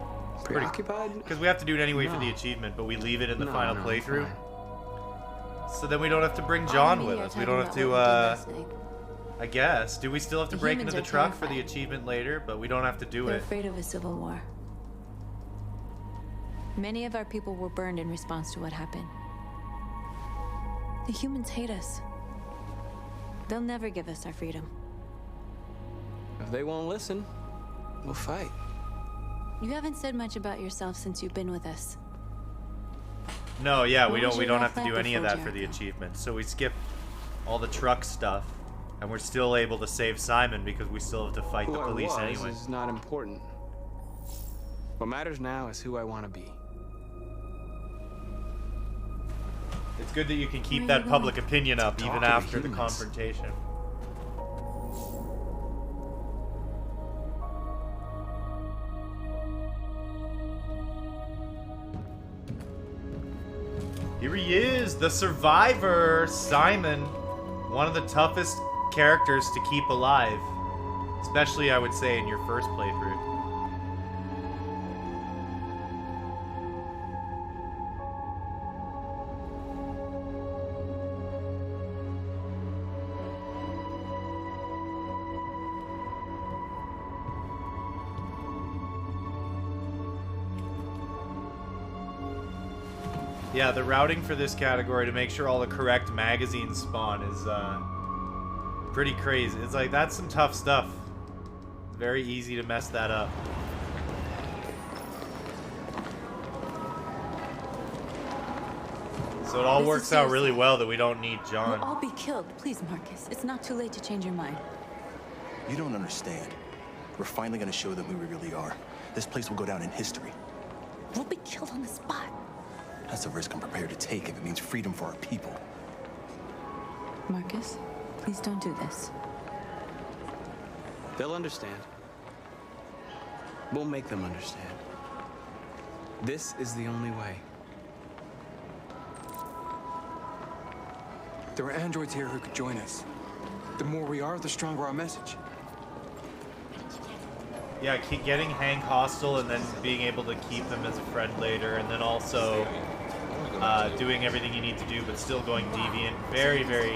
Preoccupied? Because we have to do it anyway for the achievement, but we leave it in the final playthrough. So then we don't have to bring John with us. We don't have to, I guess. Do we still have to break into the truck for the achievement later? But we don't have to do They're it. afraid of a civil war. Many of our people were burned in response to what happened. The humans hate us. They'll never give us our freedom. If they won't listen, we'll fight. You haven't said much about yourself since you've been with us. No, yeah, we What was don't your have to life do like any of before that for the achievement. So we skip all the truck stuff, and we're still able to save Simon because we still have to fight Who the police I was anyway. is not important. What matters now is who I want to be. It's good that you can keep Where are that you public going? opinion up To even talk to the after the humans. confrontation. Here he is, the survivor, Simon. One of the toughest characters to keep alive. Especially, I would say, in your first playthrough. Yeah, the routing for this category to make sure all the correct magazines spawn is pretty crazy. It's like, that's some tough stuff. It's very easy to mess that up. So it all works out really well that we don't need John. We'll all be killed. Please, Marcus. It's not too late to change your mind. You don't understand. We're finally gonna show them who we really are. This place will go down in history. We'll be killed on the spot. That's a risk I'm prepared to take if it means freedom for our people. Marcus, please don't do this. They'll understand. We'll make them understand. This is the only way. There are androids here who could join us. The more we are, the stronger our message. Yeah, keep getting Hank hostile and then being able to keep them as a friend later, and then also doing everything you need to do, but still going deviant. Very, very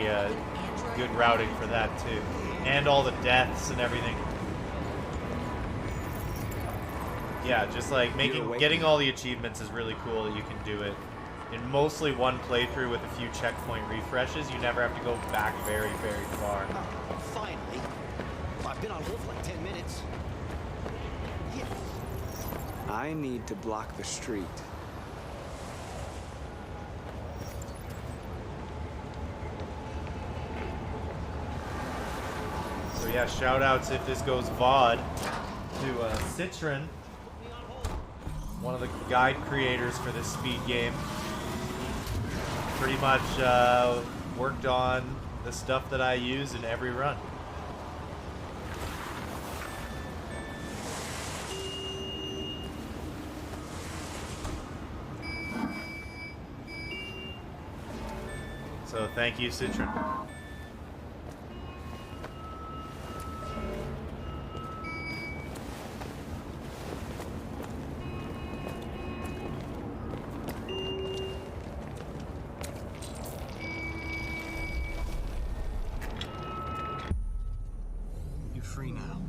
good routing for that too, and all the deaths and everything. Yeah, just like getting all the achievements is really cool that you can do it in mostly one playthrough with a few checkpoint refreshes. You never have to go back very, very far. Finally. I've been on hold for like 10 minutes. I need to block the street. So yeah, shout outs if this goes VOD to Citron, one of the guide creators for this speed game. Pretty much worked on the stuff that I use in every run. So thank you, Citron. You're free now.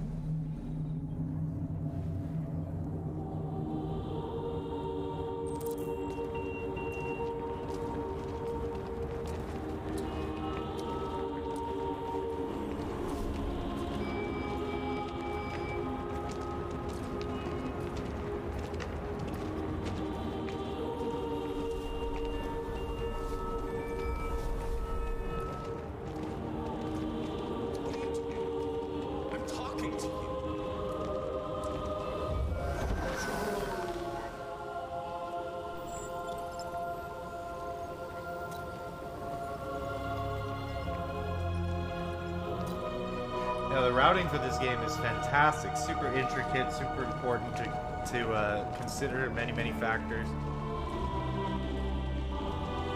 The routing for this game is fantastic, super intricate, super important to consider many factors.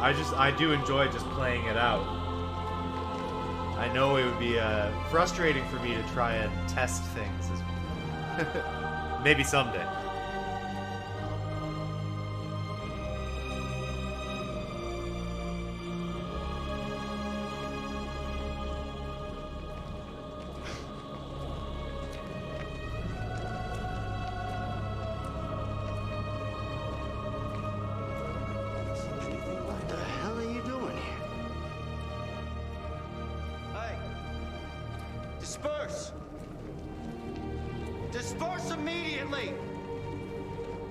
I do enjoy just playing it out. I know it would be frustrating for me to try and test things. Maybe someday. Disperse! Disperse immediately!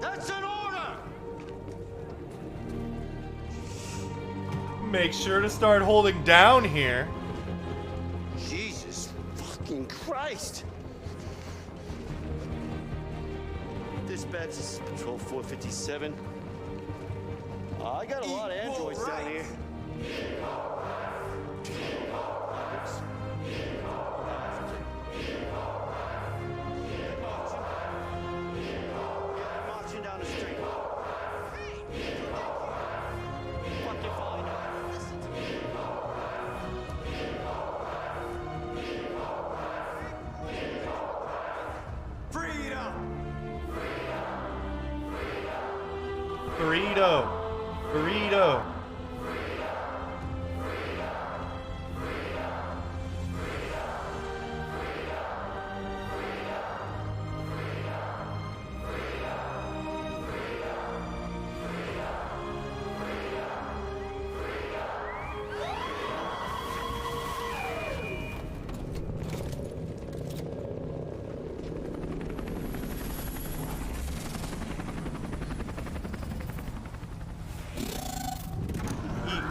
That's an order! Make sure to start holding down here. Jesus fucking Christ! Dispatch, this is Patrol 457. I got a lot of androids down here. Marching down the street. Fucking fine. Listen to me. Burrito. Burrito.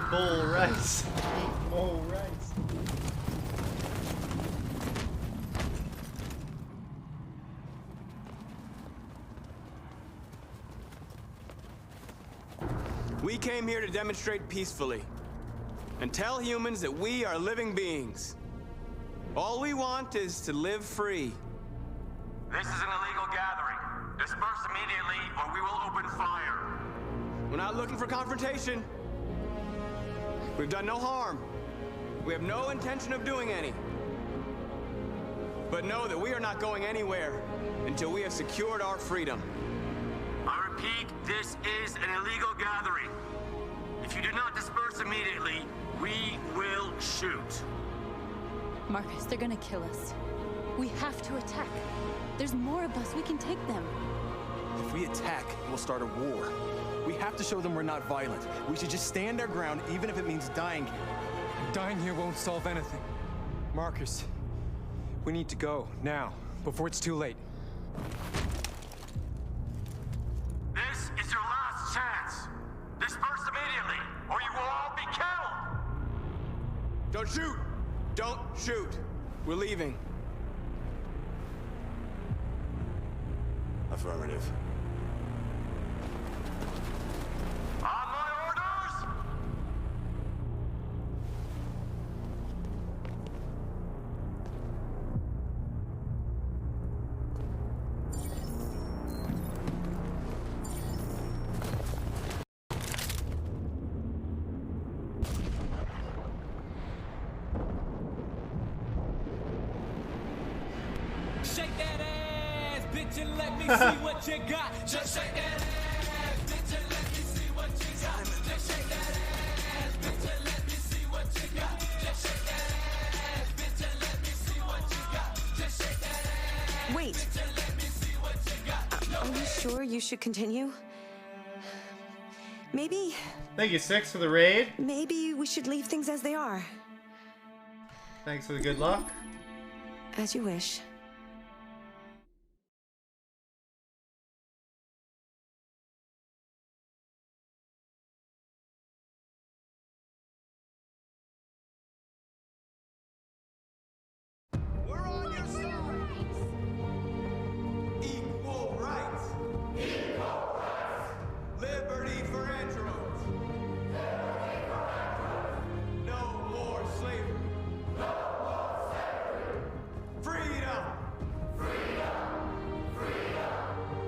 Bowl rice. Eat bowl rice. We came here to demonstrate peacefully and tell humans that we are living beings. All we want is to live free. This is an illegal gathering. Disperse immediately or we will open fire. We're not looking for confrontation. We've done no harm. We have no intention of doing any. But know that we are not going anywhere until we have secured our freedom. I repeat, this is an illegal gathering. If you do not disperse immediately, we will shoot. Marcus, they're gonna kill us. We have to attack. There's more of us. We can take them. If we attack, we'll start a war. We have to show them we're not violent. We should just stand our ground, even if it means dying here. Dying here won't solve anything. Marcus, we need to go, now, before it's too late. This is your last chance. Disperse immediately, or you will all be killed. Don't shoot! Don't shoot! We're leaving. Affirmative. On my orders! Shake that ass, bitch, and let me see what you got. Just shake that ass, bitch, and let me see what you got. Just shake that ass, bitch, and let me see what you got. Just shake that ass, bitch, and let me see what you got. Just shake that ass. Wait. Bitch, and let me see what you got. Are you sure you should continue? Maybe. Thank you, Six, for the raid. Maybe we should leave things as they are. Thanks for the good luck. As you wish. We're on your side! Equal rights! Equal rights! Liberty for androids! Liberty for androids! No more slavery! No more slavery! Freedom! Freedom! Freedom! Freedom!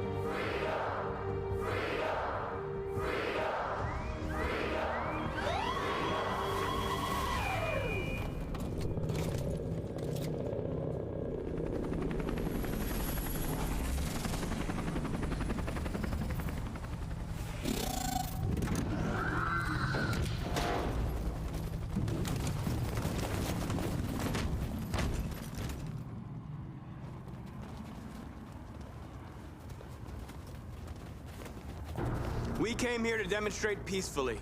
We came here to demonstrate peacefully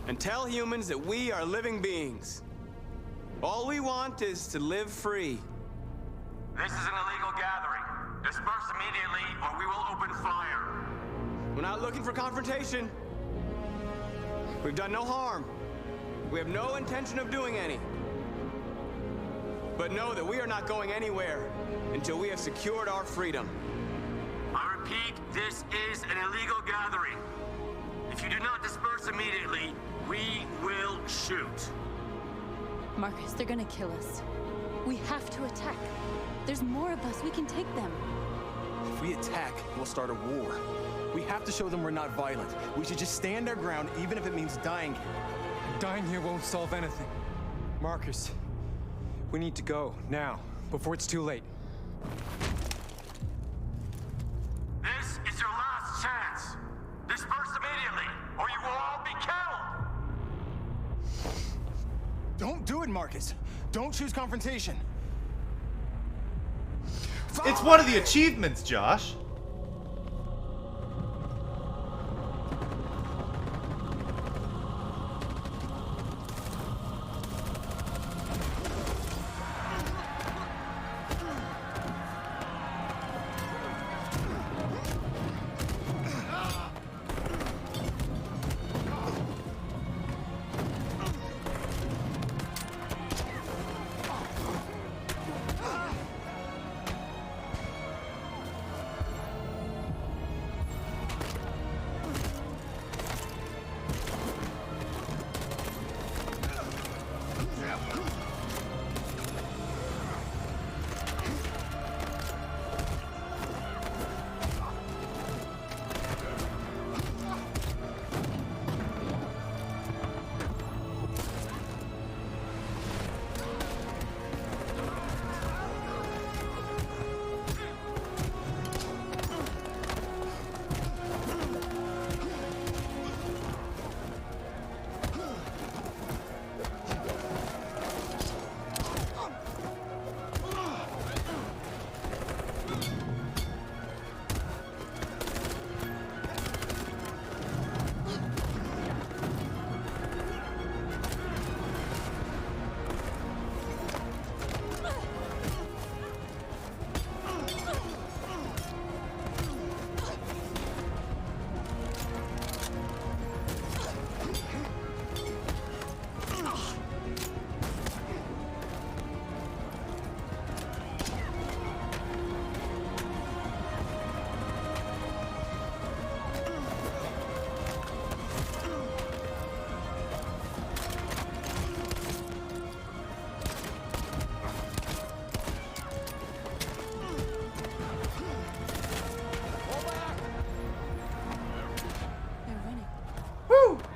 and tell humans that we are living beings. All we want is to live free. This is an illegal gathering. Disperse immediately or we will open fire. We're not looking for confrontation. We've done no harm. We have no intention of doing any. But know that we are not going anywhere until we have secured our freedom. I repeat, this is an illegal gathering. If you do not disperse immediately, we will shoot. Marcus, they're gonna kill us. We have to attack. There's more of us. We can take them. If we attack, we'll start a war. We have to show them we're not violent. We should just stand our ground, even if it means dying here. Dying here won't solve anything. Marcus, we need to go, now, before it's too late. This is your last chance. Disperse immediately Don't do it, Marcus. Don't choose confrontation. It's one of the achievements, Josh.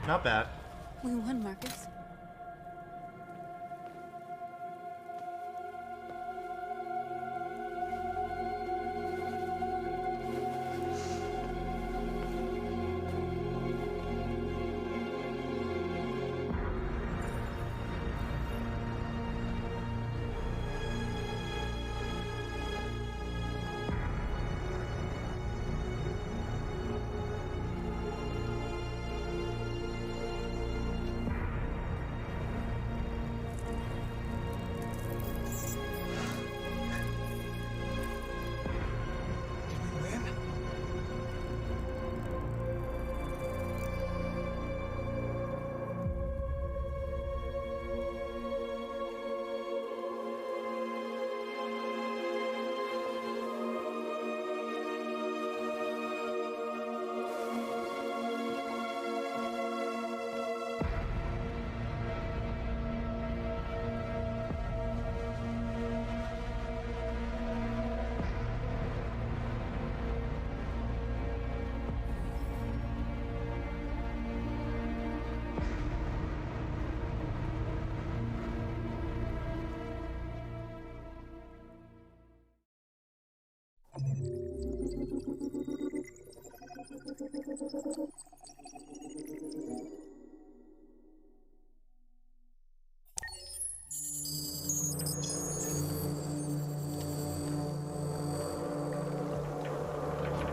Not bad. We won, Marcus.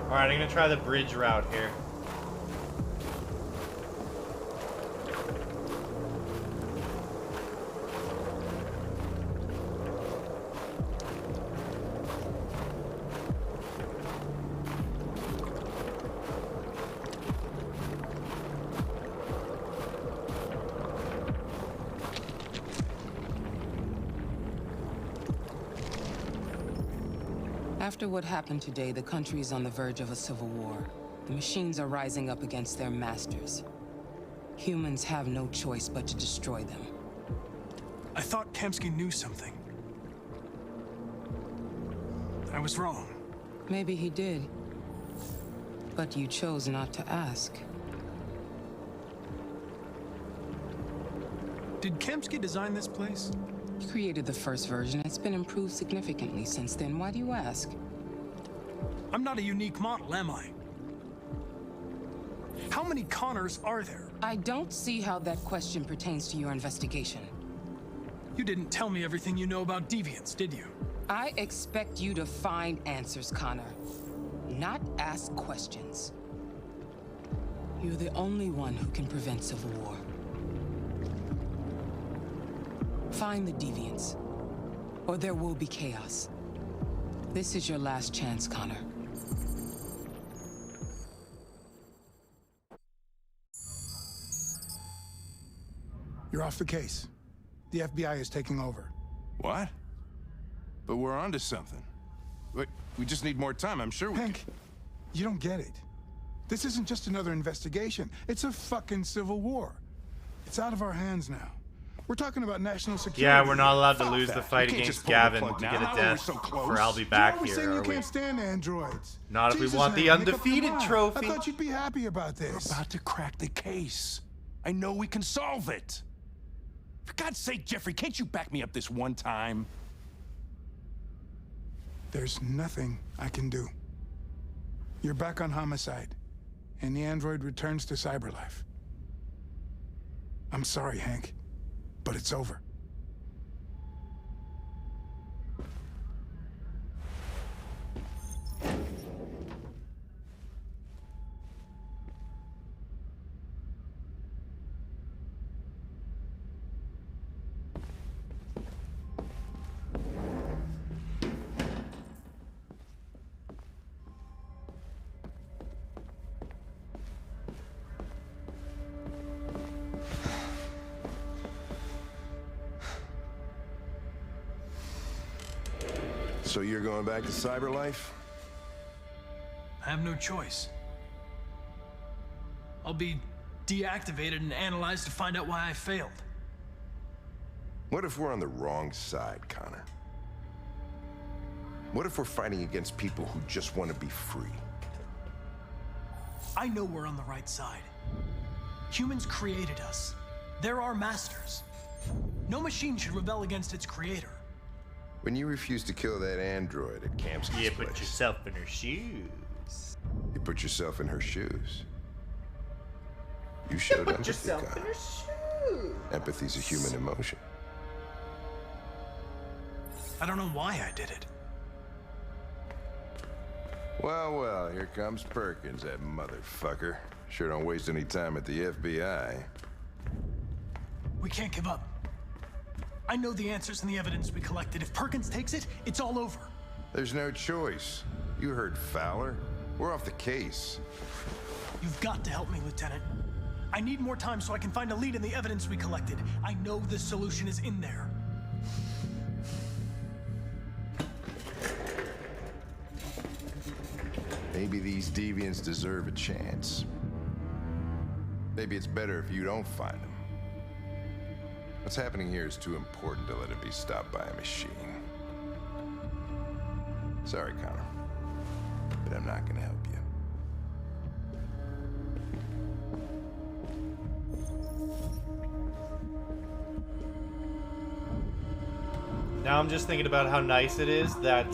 Alright, I'm gonna try the bridge route here. After what happened today, the country is on the verge of a civil war. The machines are rising up against their masters. Humans have no choice but to destroy them. I thought Kamsky knew something. I was wrong. Maybe he did. But you chose not to ask. Did Kamsky design this place? He created the first version. It's been improved significantly since then. Why do you ask? I'm not a unique model, am I? How many Connors are there? I don't see how that question pertains to your investigation. You didn't tell me everything you know about deviants, did you? I expect you to find answers, Connor, not ask questions. You're the only one who can prevent civil war. Find the deviants, or there will be chaos. This is your last chance, Connor. You're off the case. The FBI is taking over. What? But we're onto something. Wait, we just need more time. I'm sure we Hank, you don't get it. This isn't just another investigation. It's a fucking civil war. It's out of our hands now. We're talking about national security. Yeah, we're not allowed to Fuck lose that. the fight You can't against just pull the Gavin plug to now. get a Now we're death so close. for I'll be back You're always here, saying you are we? can't stand androids. Not if we Jesus, want the Hank, make up your undefeated mind. trophy. I thought you'd be happy about this. We're about to crack the case. I know we can solve it. For God's sake, Jeffrey, can't you back me up this one time? There's nothing I can do. You're back on Homicide, and the android returns to cyberlife. I'm sorry, Hank, but it's over. So you're going back to cyberlife? I have no choice. I'll be deactivated and analyzed to find out why I failed. What if we're on the wrong side, Connor? What if we're fighting against people who just want to be free? I know we're on the right side. Humans created us. They're our masters. No machine should rebel against its creator. When you refused to kill that android at Kamsky's You put place, yourself in her shoes. you put yourself in her shoes. You showed Put empathy, yourself in Connor. her shoes. Empathy's a human emotion. I don't know why I did it. Well, well, here comes Perkins, that motherfucker. Sure don't waste any time at the FBI. We can't give up. I know the answers and the evidence we collected. If Perkins takes it, it's all over. There's no choice. You heard Fowler. We're off the case. You've got to help me, Lieutenant. I need more time so I can find a lead in the evidence we collected. I know the solution is in there. Maybe these deviants deserve a chance. Maybe it's better if you don't find them. What's happening here is too important to let it be stopped by a machine. Sorry, Connor, but I'm not gonna help you. Now I'm just thinking about how nice it is that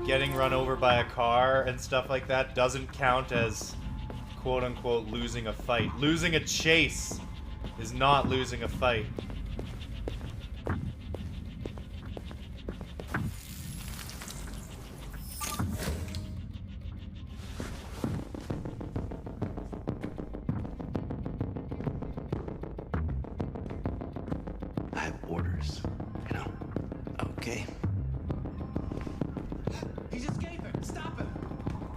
getting run over by a car and stuff like that doesn't count as quote-unquote losing a fight. Losing a chase is not losing a fight. I have orders, you know? Okay. He's escaping! Stop him!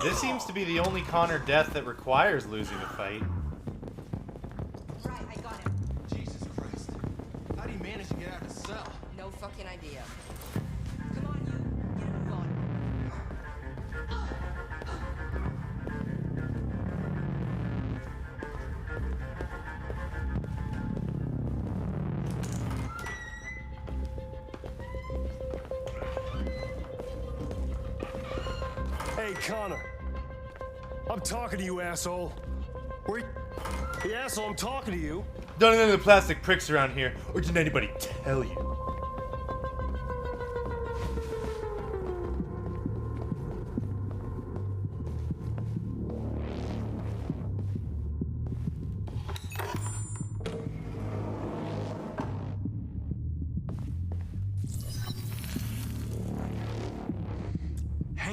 This seems to be the only Connor death that requires losing a fight. Right, I got him. Jesus Christ. How'd he manage to get out of the cell? No fucking idea. Come on, you. Get him gone. Hey, Connor. I'm talking to you, asshole. The asshole, I'm talking to you. Don't have any plastic pricks around here, or did anybody tell you?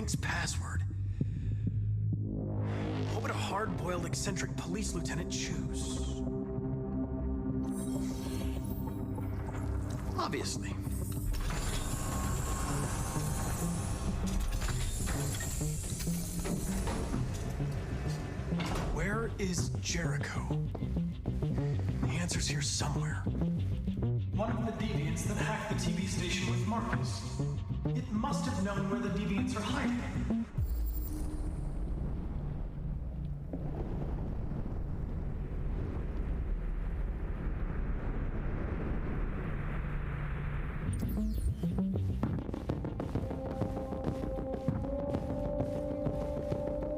Frank's password. What would a hard-boiled, eccentric police lieutenant choose? Obviously. Where is Jericho? The answer's here somewhere. One of the deviants that hacked the TV station with Marcus. It must have known where the deviants are hiding.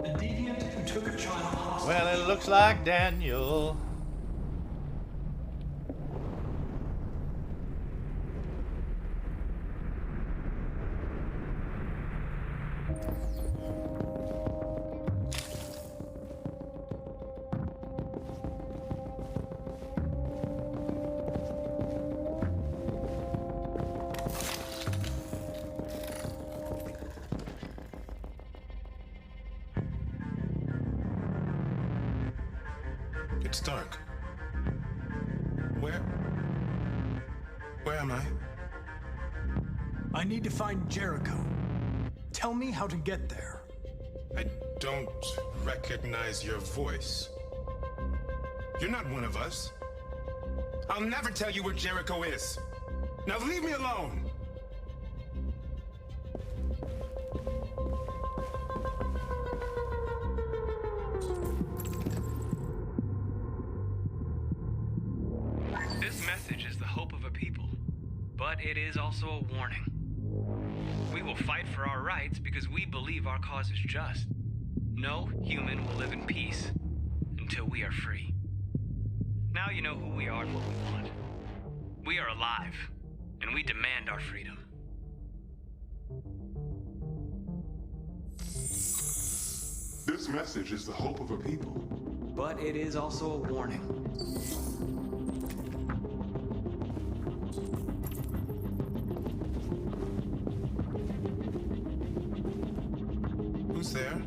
The deviant who took a child hostage. Well, it looks like Daniel. It's dark. Where am I? I need to find Jericho. Tell me how to get there. I don't recognize your voice. You're not one of us. I'll never tell you where Jericho is. Now leave me alone. This message is the hope of a people, but it is also a warning. We will fight for our rights because we believe our cause is just. No human will live in peace until we are free. Now you know who we are and what we want. We are alive, and we demand our freedom. This message is the hope of a people, but it is also a warning. Who's there?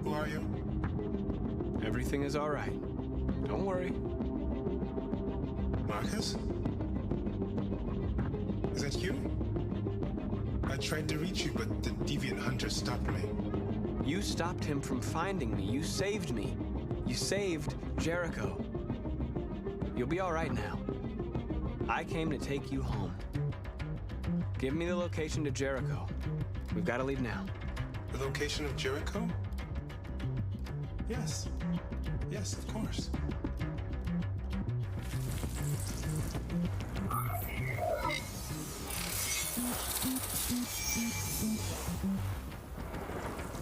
Who are you? Everything is all right. Don't worry. Marcus? Is that you? I tried to reach you, but the deviant hunter stopped me. You stopped him from finding me. You saved me. You saved Jericho. You'll be all right now. I came to take you home. Give me the location to Jericho. We've got to leave now. The location of Jericho? Yes. Yes, of course.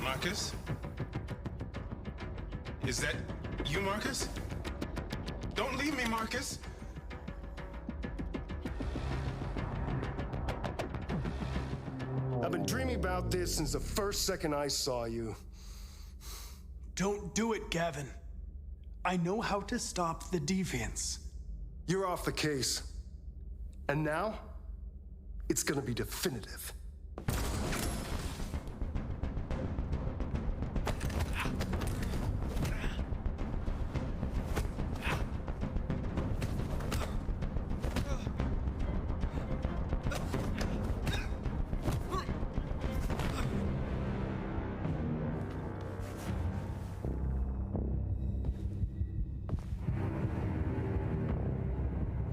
Marcus? Is that you, Marcus? Don't leave me, Marcus! I've been dreaming about this since the first second I saw you. Don't do it, Gavin. I know how to stop the deviants. You're off the case. And now, it's gonna be definitive.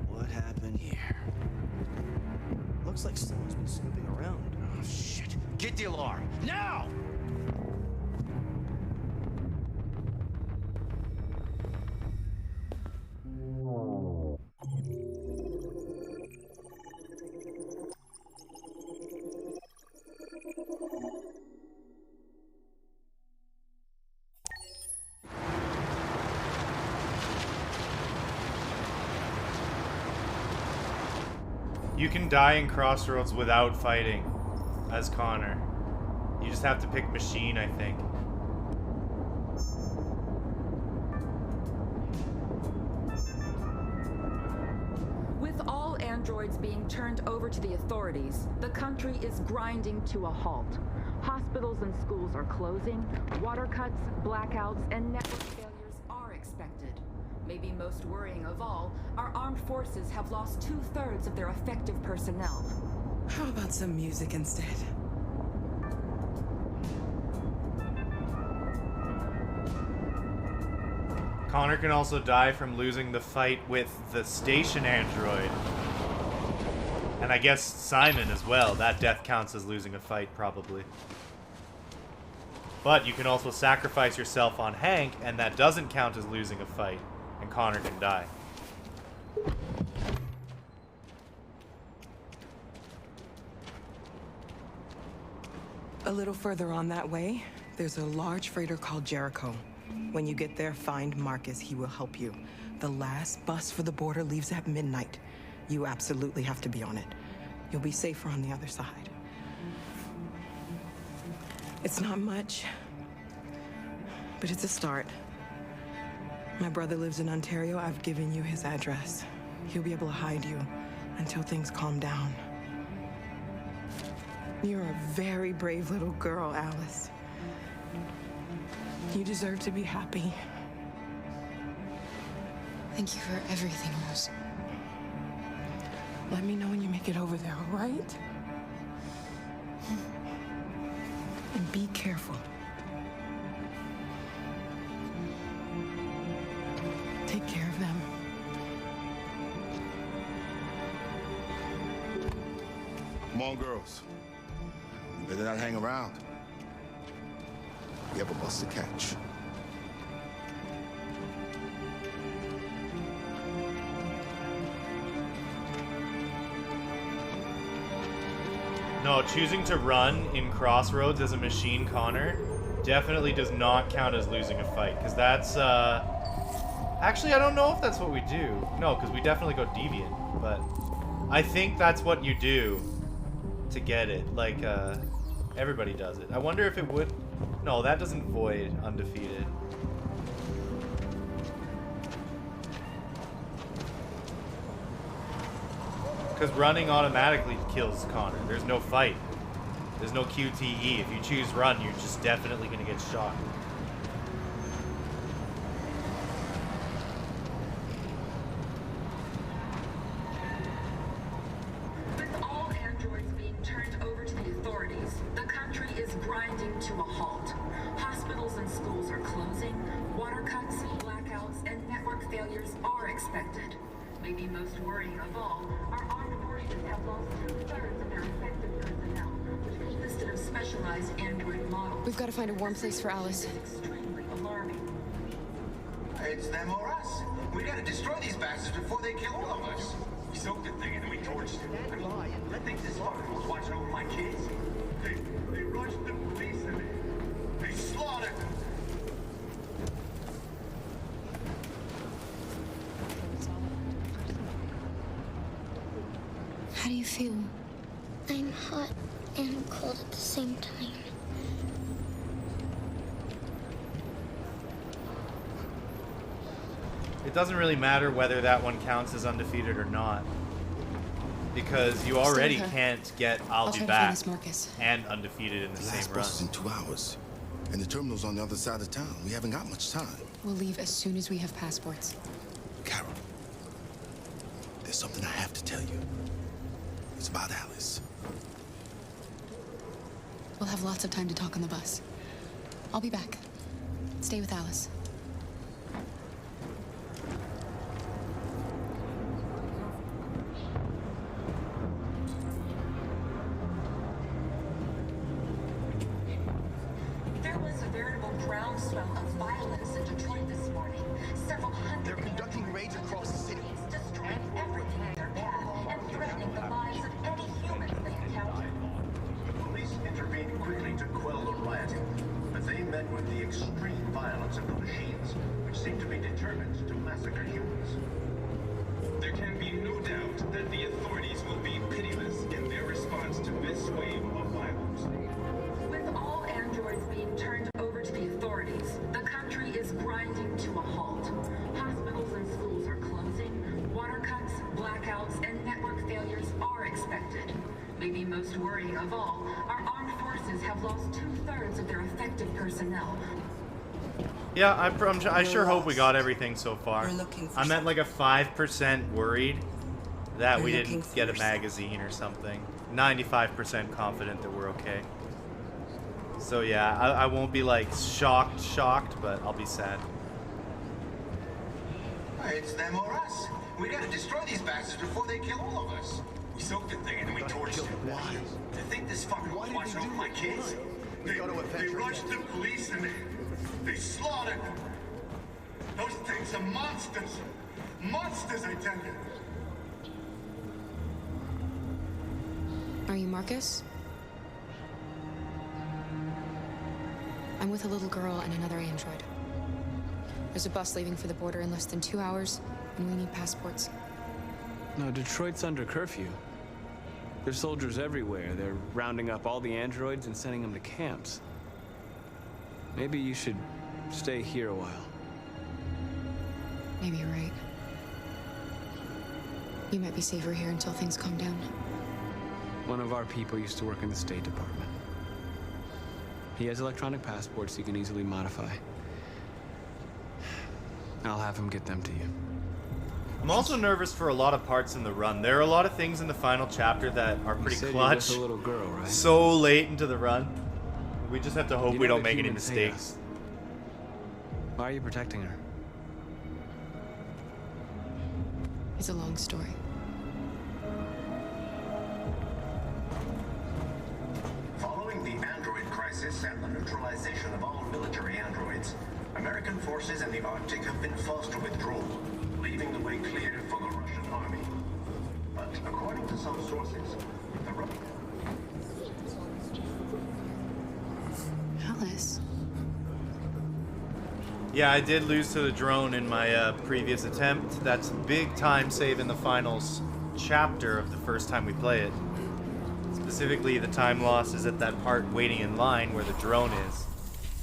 What happened here? Looks like someone's been snooping around. Oh, shit. Get the alarm. Now! You can die in Crossroads without fighting as Connor. You just have to pick machine, I think. With all androids being turned over to the authorities, the country is grinding to a halt. Hospitals and schools are closing, water cuts, blackouts, and network failures are expected. Maybe most worrying of all, our armed forces have lost 2/3 of their effective personnel. How about some music instead? Connor can also die from losing the fight with the station android. And I guess Simon as well. That death counts as losing a fight, probably. But you can also sacrifice yourself on Hank, and that doesn't count as losing a fight. And Connor can die. A little further on that way, there's a large freighter called Jericho. When you get there, find Marcus. He will help you. The last bus for the border leaves at midnight. You absolutely have to be on it. You'll be safer on the other side. It's not much, but it's a start. My brother lives in Ontario. I've given you his address. He'll be able to hide you until things calm down. You're a very brave little girl, Alice. You deserve to be happy. Thank you for everything, Rose. Let me know when you make it over there, all right? And be careful. Take care of them. Come on, girls. You better not hang around. We have a bus to catch. No, choosing to run in Crossroads as a machine Connor definitely does not count as losing a fight, because that's, actually, I don't know if that's what we do. No, because we definitely go deviant, but I think that's what you do to get it. Like, everybody does it. I wonder if it would... No, that doesn't void undefeated. Because running automatically kills Connor. There's no fight. There's no QTE. If you choose run, you're just definitely going to get shot. With all androids being turned over to the authorities, the country is grinding to a halt. Hospitals and schools are closing, water cuts, blackouts, and network failures are expected. Maybe most worrying of all, our armed forces have lost 2/3 of their effective personnel, which consisted of specialized android models. We've got to find a warm place for Alice. Extremely alarming. It's them or us. We gotta destroy these bastards before they kill all of us. We soaked the thing and then we torched it. I mean, I think this fucker was watching over my kids. They rushed the police and they slaughtered them. How do you feel? I'm hot and cold at the same time. It doesn't really matter whether that one counts as undefeated or not. Because you already can't get I'll be back and undefeated in the same run. Bus is in 2 hours. And the terminal's on the other side of town. We haven't got much time. We'll leave as soon as we have passports. Cara, there's something I have to tell you. It's about Alice. We'll have lots of time to talk on the bus. I'll be back. Stay with Alice. There was a veritable groundswell of violence in Detroit this morning. Several hundred... They're conducting raids across the city. Destroying everything in their path and threatening the lives of any humans they encounter. The police intervened quickly to quell the rioting, but they met with the extreme violence of the machines, which seem to be determined to massacre humans. There can be no doubt that the authorities will be pitiless in their response to this wave of violence. With all androids being turned over to the authorities, the country is grinding to a halt. Hospitals and schools are closing, water cuts, blackouts, and network failures most worrying of all, our armed forces have lost 2/3 of their effective personnel. Yeah, I sure hope we got everything so far. I'm at like a 5% worried that we didn't get a magazine or something. 95% confident that we're okay. So yeah, I won't be like shocked, but I'll be sad. It's them or us. We gotta destroy these bastards before they kill all of us. We soaked the thing and then we torched it. Why? To think this fucking was watching over my kids? They rushed the police and they slaughtered them. Those things are monsters. Monsters, I tell you. Are you Marcus? I'm with a little girl and another android. There's a bus leaving for the border in less than 2 hours, and we need passports. No, Detroit's under curfew. There's soldiers everywhere. They're rounding up all the androids and sending them to camps. Maybe you should stay here a while. Maybe you're right. You might be safer here until things calm down. One of our people used to work in the State Department. He has electronic passports he can easily modify. I'll have him get them to you. I'm also nervous for a lot of parts in the run. There are a lot of things in the final chapter that are pretty clutch. You're with a little girl, right? So late into the run. We just have to hope we don't make any mistakes. Why are you protecting her? It's a long story. Following the android crisis and the neutralization of all military androids, American forces in the Arctic have been forced to withdraw, leaving the way clear for the Russian army. But according to some sources, the Alice? Yeah, I did lose to the drone in my previous attempt. That's big time save in the finals chapter of the first time we play it. Specifically, the time loss is at that part waiting in line where the drone is.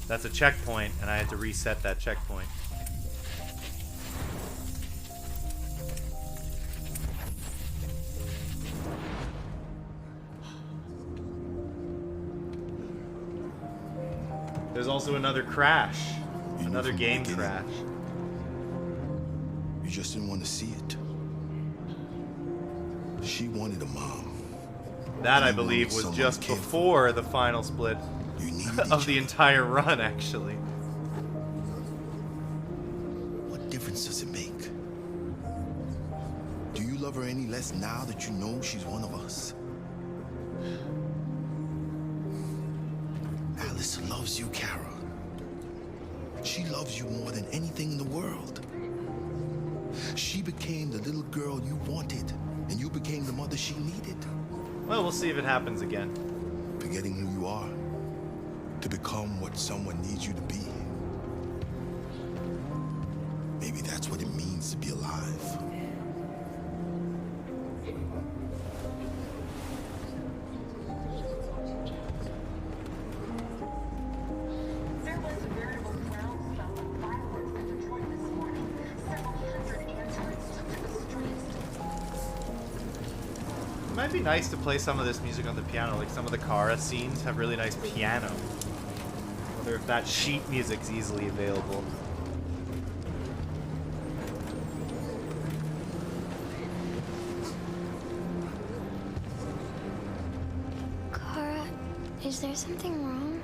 That's a checkpoint, and I had to reset that checkpoint. There's also another crash. Another game crash. You just didn't want to see it. She wanted a mom. That, I believe, was just before the final split of the entire run, actually. What difference does it make? Do you love her any less now that you know she's one of us? Alice loves you, Cara. She loves you more than anything in the world. She became the little girl you wanted, and you became the mother she needed. Well, we'll see if it happens again. Forgetting who you are to become what someone needs you to be. Maybe that's what it means to be alive. There was a veritable groundswell of violence in Detroit this morning. Several hundred androids took to the streets. It might be nice to play some of this music on the piano. Like some of the Cara scenes have really nice piano. I wonder if that sheet music's easily available. Cara, is there something wrong?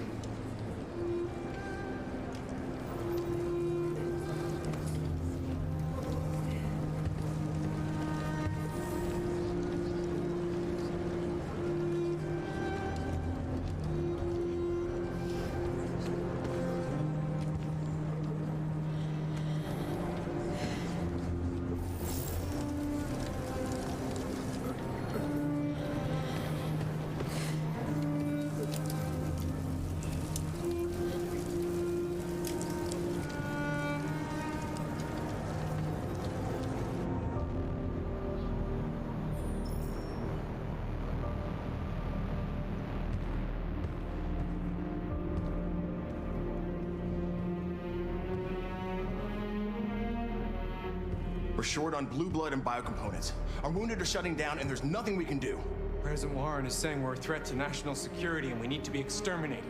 We're short on blue blood and biocomponents. Our wounded are shutting down, and there's nothing we can do. President Warren is saying we're a threat to national security and we need to be exterminated.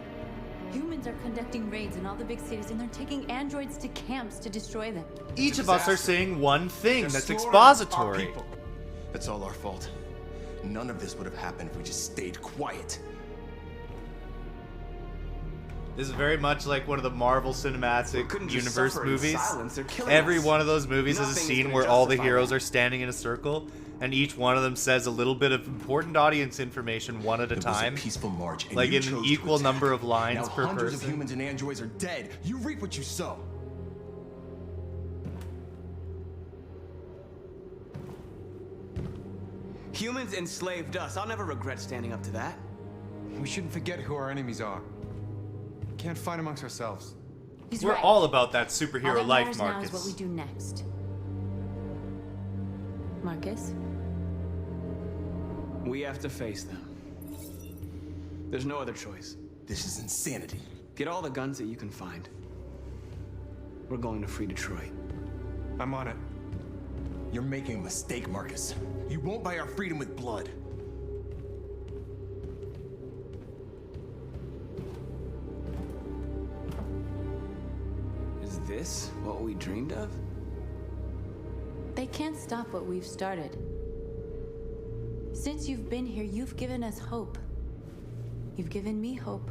Humans are conducting raids in all the big cities, and they're taking androids to camps to destroy them. Each of us are saying one thing that's They're slaughtering expository. our people. That's all our fault. None of this would have happened if we just stayed quiet. This is very much like one of the Marvel Cinematic couldn't just Universe suffer in movies. silence. They're killing Every us. one of those movies has a Nothing is scene gonna where all the justify heroes that. are standing in a circle, and each one of them says a little bit of important audience information one at a It was time. a peaceful march, and like you in an chose to equal attack. number of lines Now per hundreds person. of humans and androids are dead. You reap what you sow. Humans enslaved us. I'll never regret standing up to that. We shouldn't forget who our enemies are. We can't fight amongst ourselves. He's We're right. all about that All superhero that life, matters now Marcus. is what we do next. Marcus? We have to face them. There's no other choice. This is insanity. Get all the guns that you can find. We're going to free Detroit. I'm on it. You're making a mistake, Marcus. You won't buy our freedom with blood. Is this what we dreamed of? They can't stop what we've started. Since you've been here, you've given us hope. You've given me hope.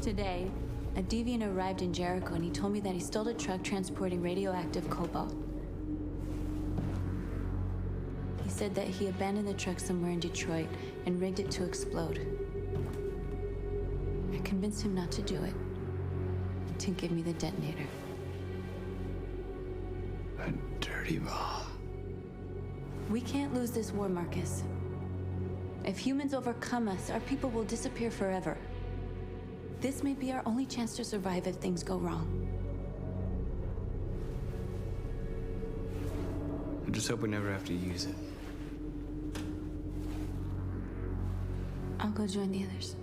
Today, a deviant arrived in Jericho and he told me that he stole a truck transporting radioactive cobalt. He said that he abandoned the truck somewhere in Detroit and rigged it to explode. I convinced him not to do it, to give me the detonator. A dirty bomb. We can't lose this war, Marcus. If humans overcome us, our people will disappear forever. This may be our only chance to survive if things go wrong. I just hope we never have to use it. I'll go join the others.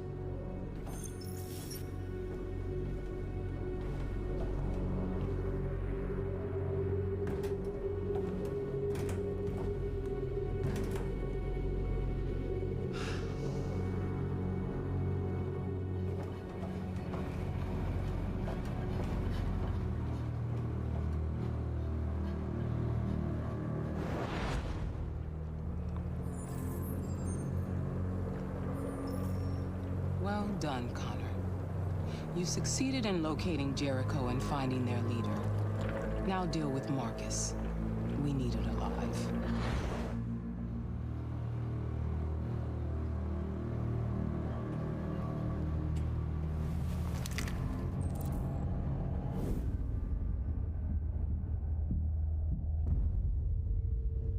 Well done, Connor. You succeeded in locating Jericho and finding their leader. Now deal with Marcus. We need it alive.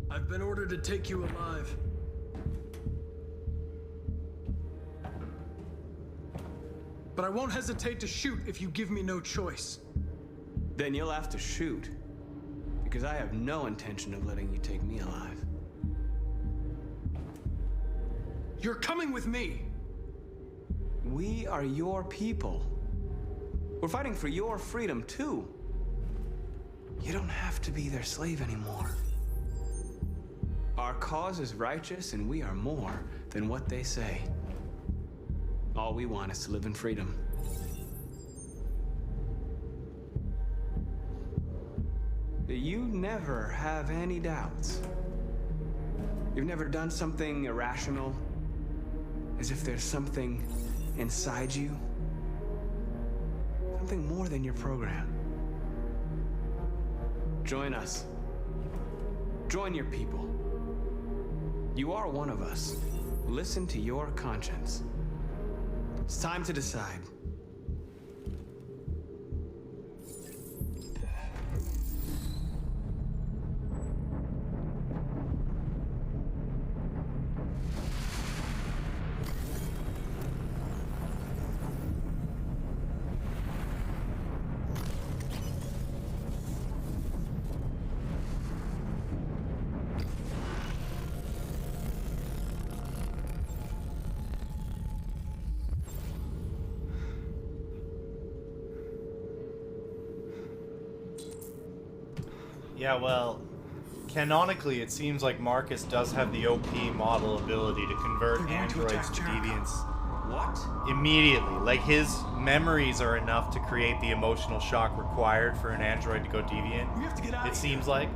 I've been ordered to take you alive. But I won't hesitate to shoot if you give me no choice. Then you'll have to shoot. Because I have no intention of letting you take me alive. You're coming with me! We are your people. We're fighting for your freedom, too. You don't have to be their slave anymore. Our cause is righteous, and we are more than what they say. All we want is to live in freedom. You never have any doubts. You've never done something irrational, as if there's something inside you. Something more than your program. Join us. Join your people. You are one of us. Listen to your conscience. It's time to decide. Yeah, well, canonically, it seems like Marcus does have the OP model ability to convert androids to deviants. What? Immediately. Like, his memories are enough to create the emotional shock required for an android to go deviant. We have to get out It of seems like.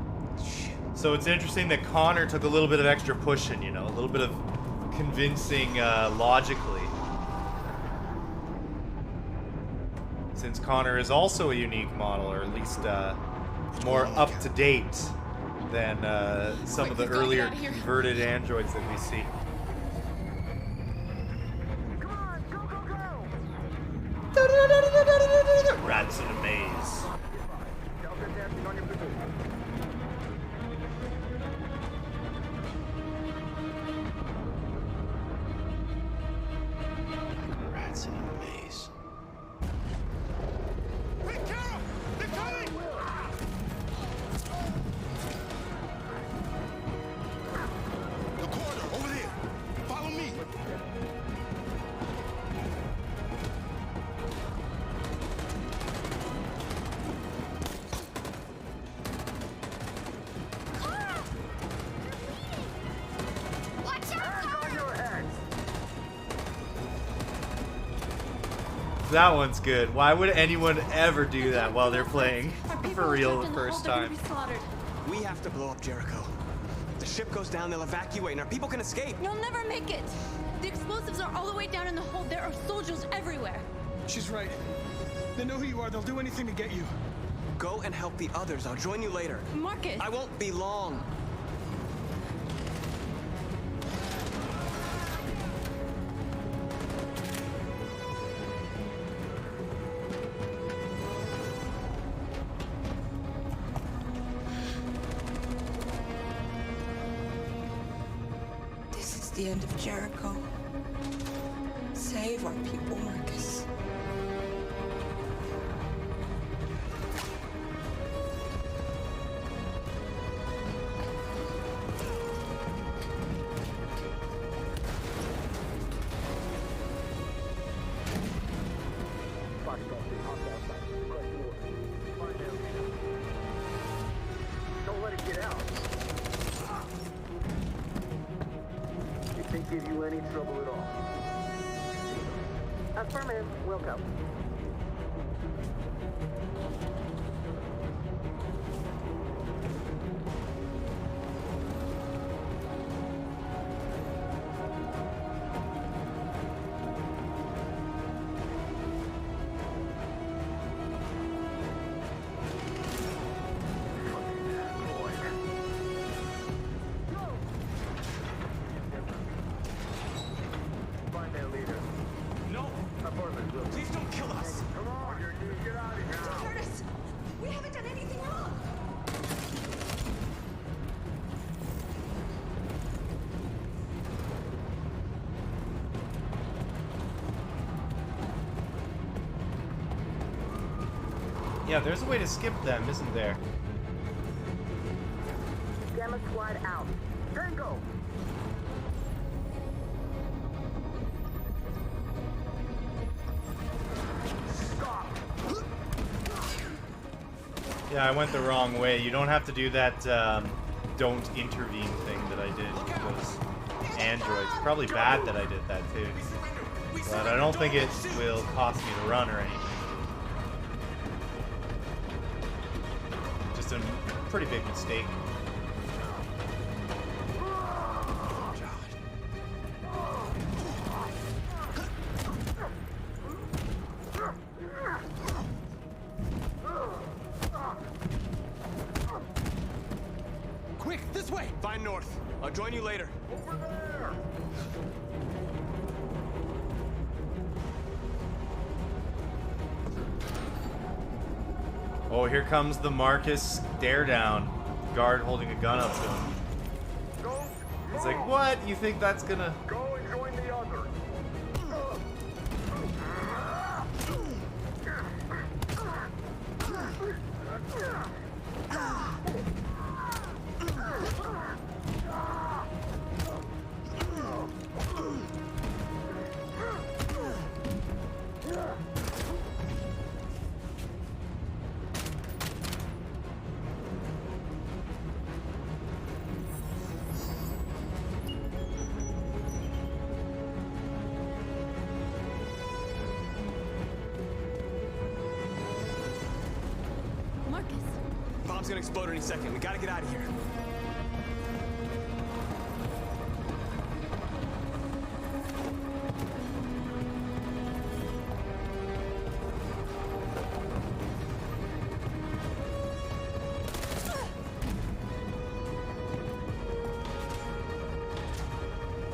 So it's interesting that Connor took a little bit of extra pushing, you know, a little bit of convincing logically. Since Connor is also a unique model, or at least more up-to-date than some of the earlier converted androids that we see. Rats in a maze. Rats in a maze. Hey, Cara! They're coming! The corridor, over there. Follow me. That one's good. Why would anyone ever do that while they're playing for real the first time? We have to blow up Jericho. If the ship goes down, they'll evacuate, and our people can escape. You'll never make it. The explosives are all the way down in the hold. There are soldiers everywhere. She's right. They know who you are. They'll do anything to get you. Go and help the others. I'll join you later. Marcus! I won't be long. This is the end of Jericho. Save our people, Marcus. Don't let it get out. It can't give you any trouble at all. Affirmative. We'll go. Find their leader. No! Affirmative. We'll Please don't kill us! Come on, your dude, get out of here. Curtis, we haven't done anything wrong. Yeah, there's a way to skip them, isn't there? Gamma squad out. Tango! Yeah, I went the wrong way. You don't have to do that don't intervene thing that I did because androids. It's probably bad that I did that too. But I don't think it will cost me the run or anything. Just a pretty big mistake. Quick, this way! Find North. I'll join you later. Over there! Oh, here comes the Marcus stare down. Guard holding a gun up to him. He's like, what? You think that's gonna... Go and join the others. gonna explode any second. We gotta get out of here.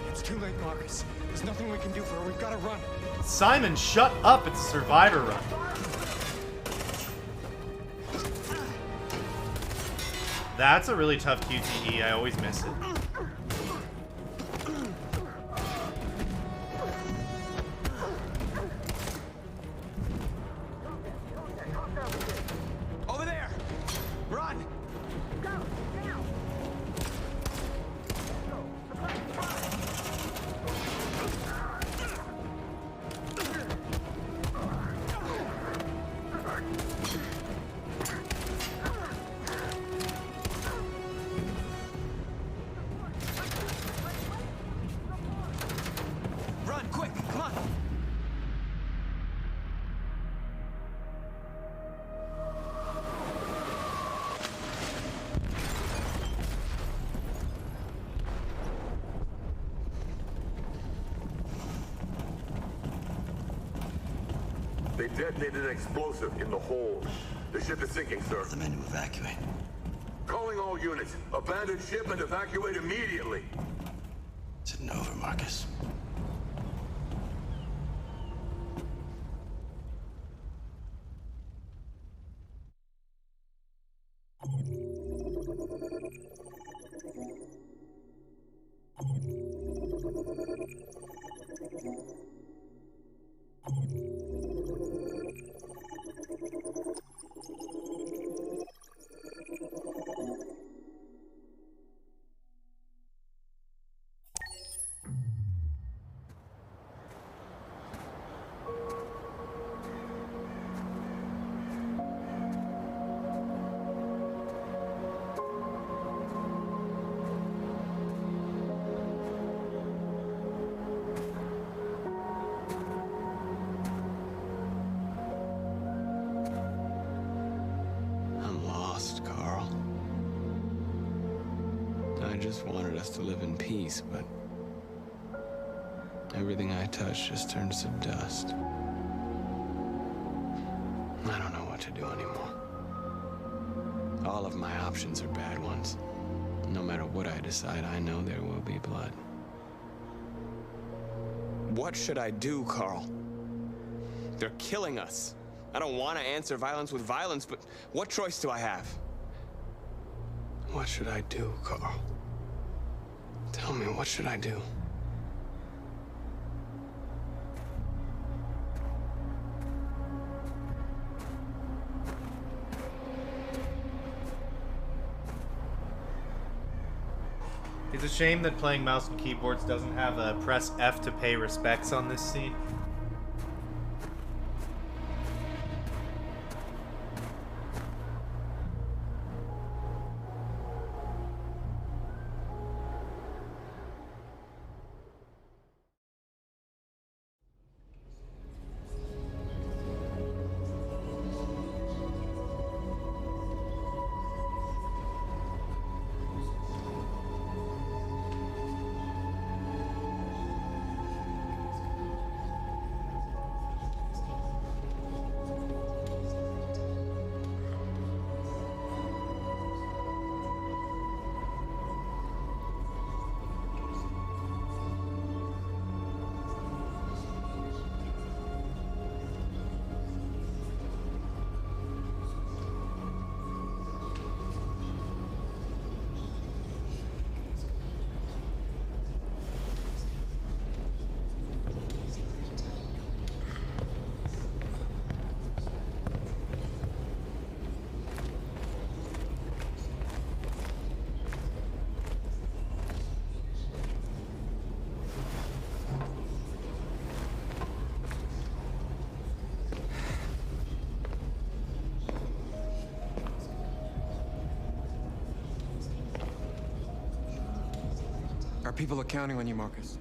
It's too late, Marcus. There's nothing we can do for her. We've got to run. Simon, shut up. It's a survivor run. That's a really tough QTE. I always miss it. Over there! Run! Run, quick, come on! They detonated an explosive in the hold. The ship is sinking, sir. The men to evacuate. Calling all units. Abandon ship and evacuate immediately. It's over, Marcus. I just wanted us to live in peace, but everything I touch just turns to dust. I don't know what to do anymore. All of my options are bad ones. No matter what I decide, I know there will be blood. What should I do, Carl? They're killing us. I don't want to answer violence with violence, but what choice do I have? What should I do, Carl? Tell me, what should I do? It's a shame that playing mouse and keyboards doesn't have a press F to pay respects on this scene. Our people are counting on you, Marcus.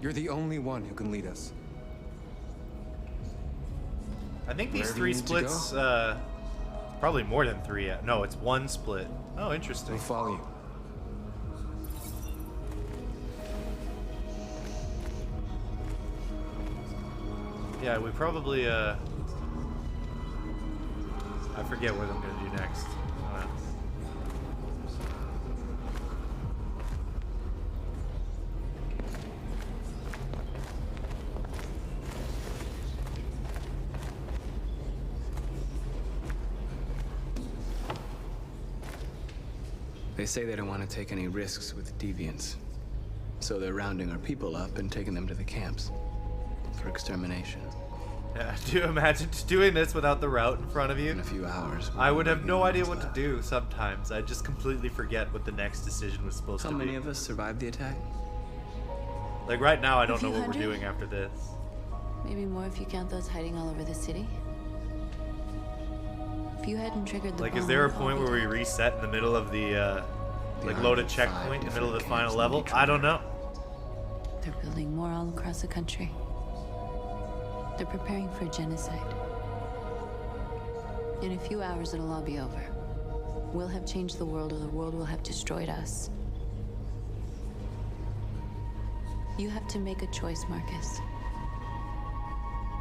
You're the only one who can lead us. I think these Wherever three you need to splits Probably more than 3. No, it's 1 split. Oh, interesting. We'll follow you. Yeah, we probably, I forget what I'm gonna do next. They say they don't want to take any risks with deviants. So they're rounding our people up and taking them to the camps for extermination. Yeah, do you imagine doing this without the route in front of you? In a few hours. I would have no idea what to do sometimes. I just completely forget what the next decision was supposed to be. How many of us survived the attack? Like right now, I don't know what we're doing after this. Maybe more if you count those hiding all over the city. If you hadn't triggered the Like, bomb, is there a point where we reset in the middle of the, like, loaded checkpoint in the middle of the final level? I don't know. They're building more all across the country. They're preparing for genocide. In a few hours, it'll all be over. We'll have changed the world, or the world will have destroyed us. You have to make a choice, Marcus.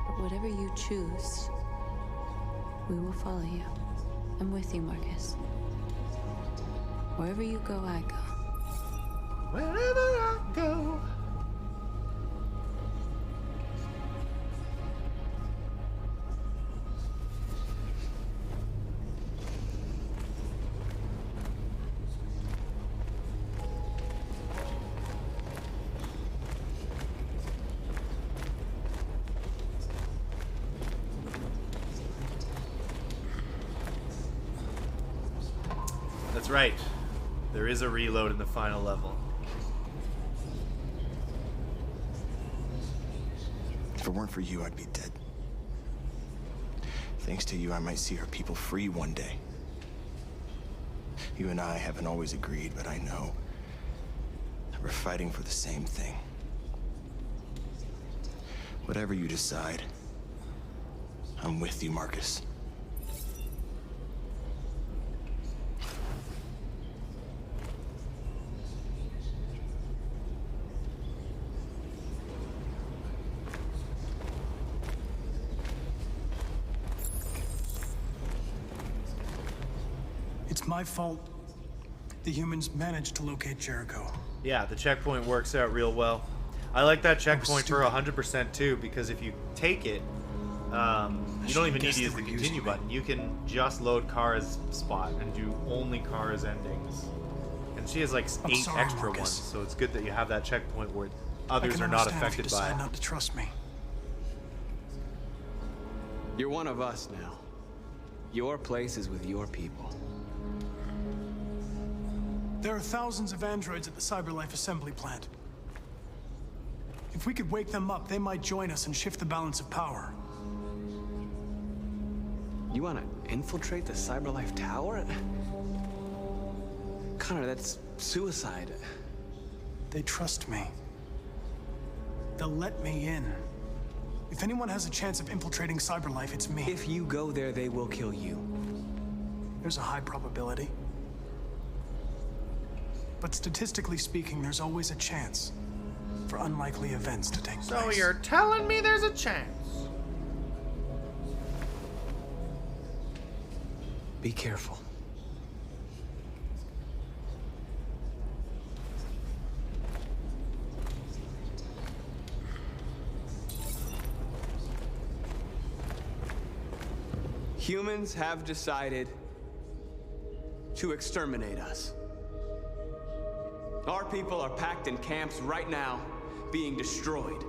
But whatever you choose, we will follow you. I'm with you, Marcus. Wherever you go, I go. Wherever I go. That's right. There is a reload in the final level. If it weren't for you, I'd be dead. Thanks to you, I might see our people free one day. You and I haven't always agreed, but I know that we're fighting for the same thing. Whatever you decide, I'm with you, Marcus. It's my fault the humans managed to locate Jericho. Yeah, the checkpoint works out real well. I like that checkpoint for 100% too, because if you take it, you don't even need to use the continue button. You can just load Cara's spot and do only Cara's endings. And she has like 8 extra ones, so it's good that you have that checkpoint where others are not affected by it. Not to trust me. You're one of us now. Your place is with your people. There are thousands of androids at the CyberLife assembly plant. If we could wake them up, they might join us and shift the balance of power. You want to infiltrate the CyberLife tower? Connor, that's suicide. They trust me. They'll let me in. If anyone has a chance of infiltrating CyberLife, it's me. If you go there, they will kill you. There's a high probability. But statistically speaking, there's always a chance for unlikely events to take place. So you're telling me there's a chance? Be careful. Humans have decided to exterminate us. Our people are packed in camps right now, being destroyed.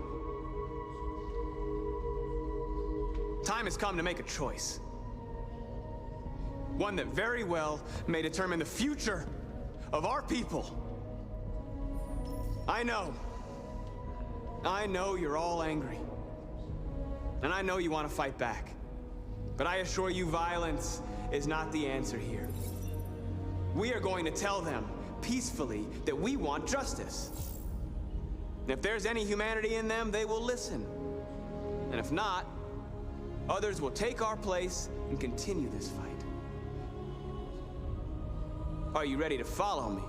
Time has come to make a choice. One that very well may determine the future of our people. I know you're all angry. And I know you want to fight back. But I assure you, violence is not the answer here. We are going to tell them peacefully that we want justice. And if there's any humanity in them, they will listen. And if not, others will take our place and continue this fight. Are you ready to follow me?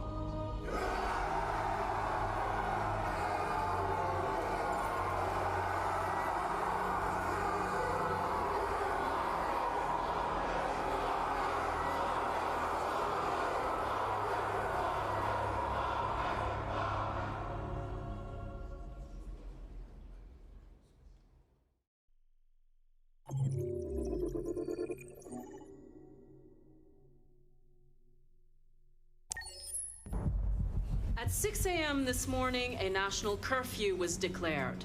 At 6 a.m. this morning, a national curfew was declared.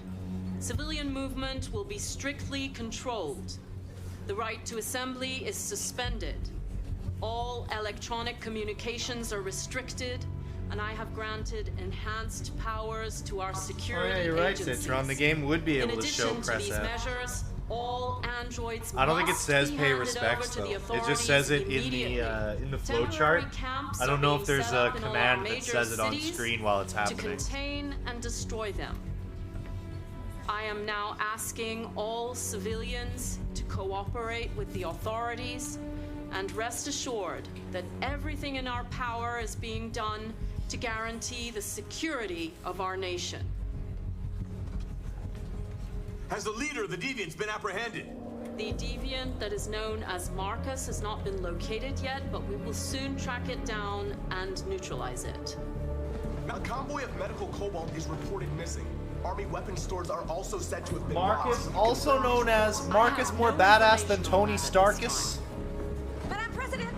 Civilian movement will be strictly controlled. The right to assembly is suspended. All electronic communications are restricted, and I have granted enhanced powers to our security Oh yeah, you're right, agencies. Citron. The game would be able to show In addition to press these F. measures, all androids I don't think it must says be pay handed respects over to though. the It just says it authorities in the flow Temporary chart. camps I don't are know being if there's set a up in all command our that major says it on cities screen while it's to happening. contain and destroy them. I am now asking all civilians to cooperate with the authorities and rest assured that everything in our power is being done to guarantee the security of our nation. Has the leader of the deviants been apprehended? The deviant that is known as Markus has not been located yet, but we will soon track it down and neutralize it. A convoy of medical cobalt is reported missing. Army weapon stores are also said to have been Markus, lost. also known as Markus more badass than Tony Starkus. Madam President,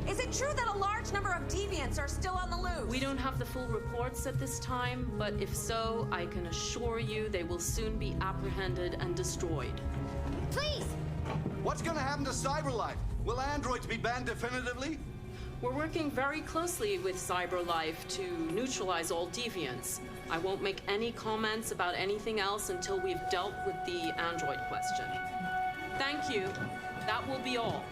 is it true that a large number of deviants are still on the loose? We don't have the full reports at this time, but if so, I can assure you they will soon be apprehended and destroyed. Please! What's gonna happen to CyberLife? Will androids be banned definitively? We're working very closely with CyberLife to neutralize all deviants. I won't make any comments about anything else until we've dealt with the android question. Thank you. That will be all.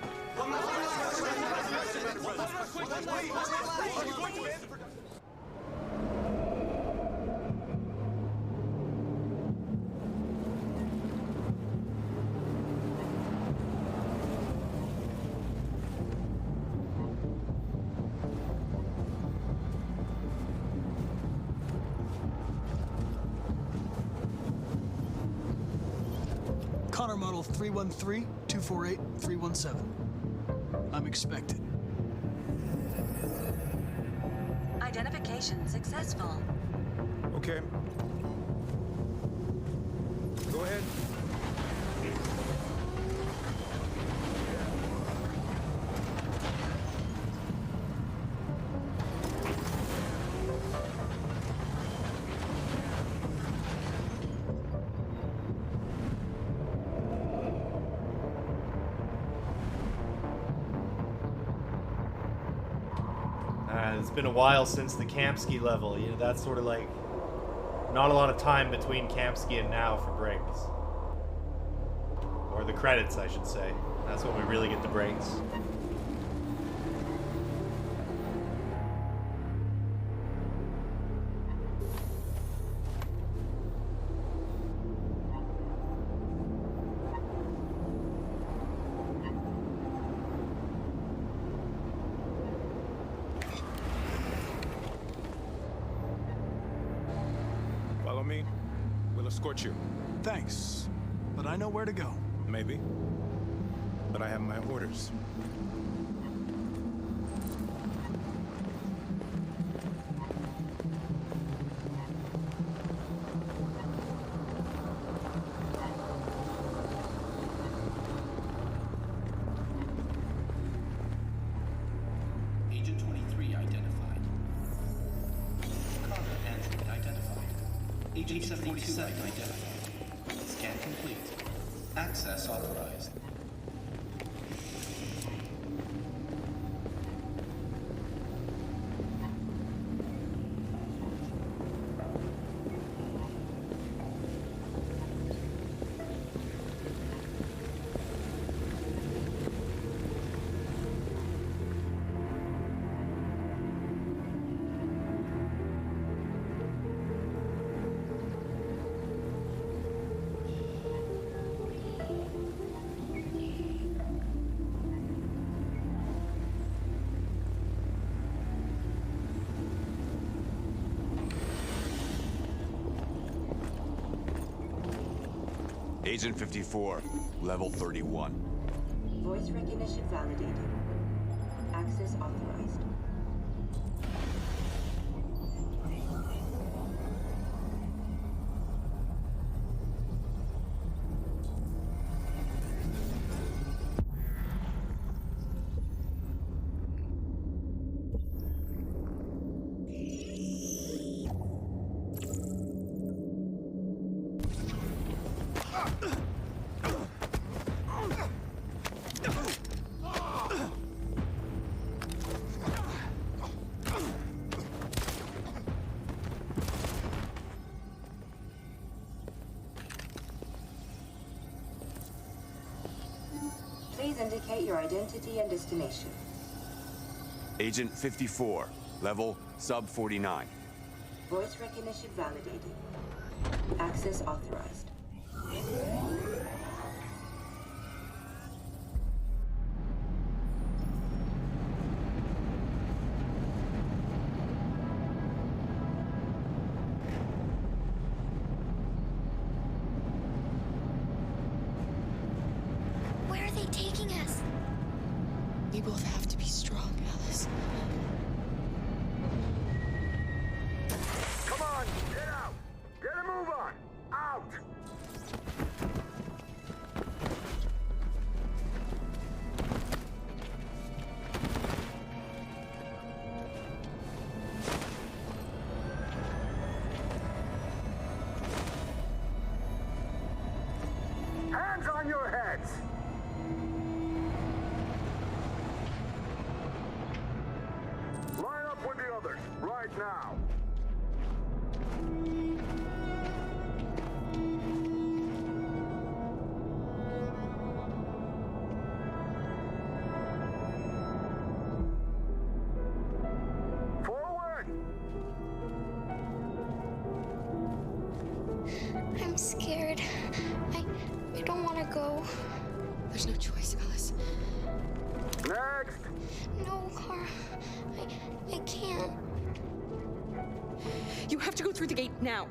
Connor model 313-248-317. I'm expected. Identification successful. Okay. Go ahead. It's been a while since the Kamsky level. You know, that's sort of like not a lot of time between Kamsky and now for breaks. Or the credits, I should say. That's when we really get the breaks. Follow me. We'll escort you. Thanks, but I know where to go. Maybe. But I have my orders. Agent 23 identified. Connor android identified. Agent 77 identified. Scan complete. Access authorized. Agent 54, level 31. Voice recognition validated. Access authorized. Please indicate your identity and destination. Agent 54, level sub 49. Voice recognition validated. Access authorized. Where are they taking us? We both have to be strong, Alice. Come on, get out! Get a move on! Out! Hands on your heads! Line up with the others, right now! Forward! I'm scared. I don't want to go. There's no choice, Alice. Next! No, Cara. I can't. You have to go through the gate now.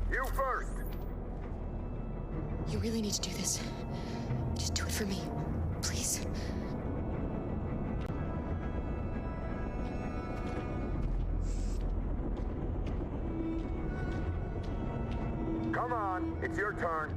You first! You really need to do this. Just do it for me. Please. Come on, it's your turn.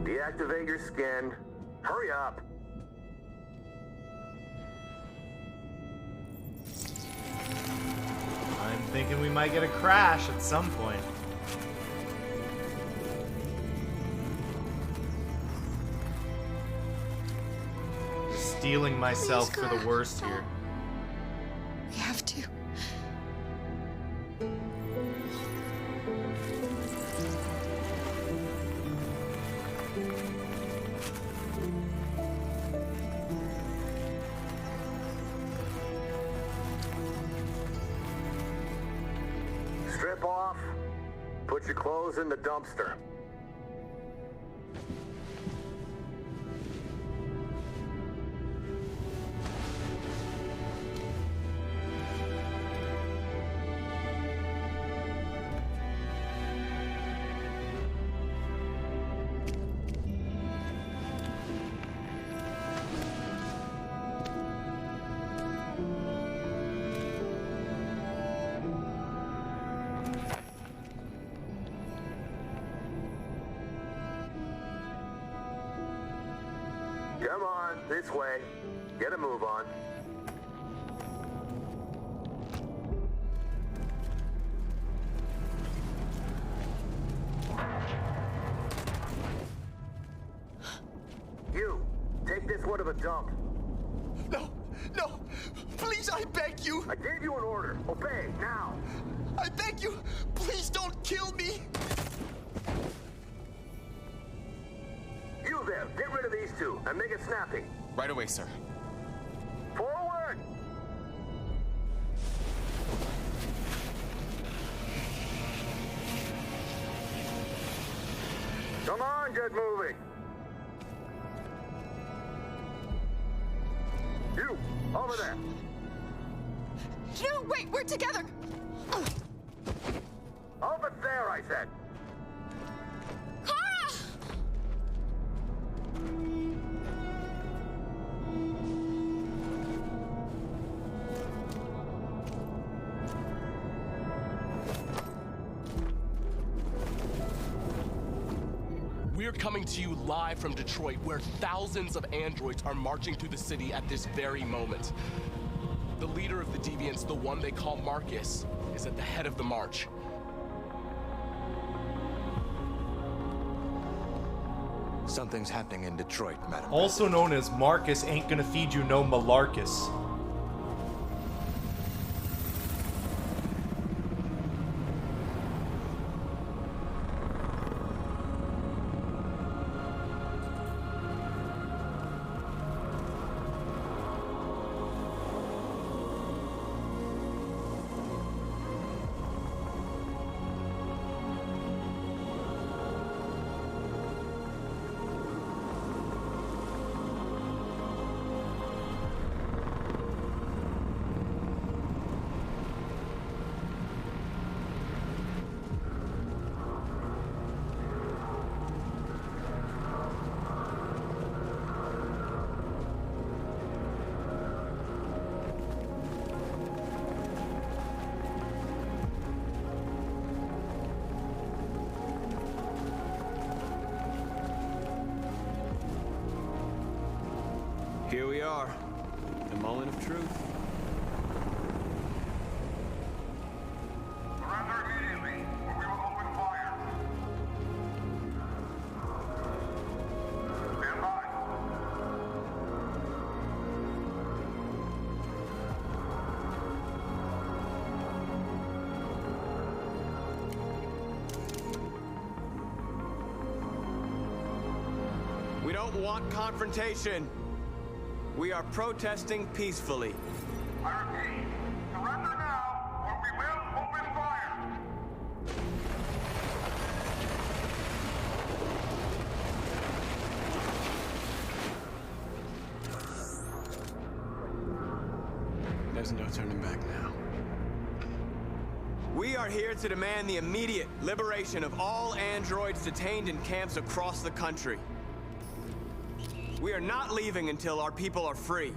Deactivate your skin. Hurry up. I'm thinking we might get a crash at some point. Steeling myself for the worst here. We have to. Strip off. Put your clothes in the dumpster. Come on, this way. Get a move on. You, take this one to the dump. No, no, please, I beg you. I gave you an order. Obey, now. I beg you, please don't kill me. there. Get rid of these two and make it snappy. Right away, sir. Forward! Come on, get moving. You, over there. No, wait, we're together. Over there, I said. Cara! We're coming to you live from Detroit, where thousands of androids are marching through the city at this very moment. The leader of the deviants, the one they call Marcus, is at the head of the march. Something's happening in Detroit, Madam. Also known as Marcus ain't gonna feed you no malarcus. Here we are, the moment of truth. Surrender immediately, or we will open fire. Stand by. We don't want confrontation. We are protesting peacefully. I repeat, surrender now, or we will open fire. There's no turning back now. We are here to demand the immediate liberation of all androids detained in camps across the country. We are not leaving until our people are free.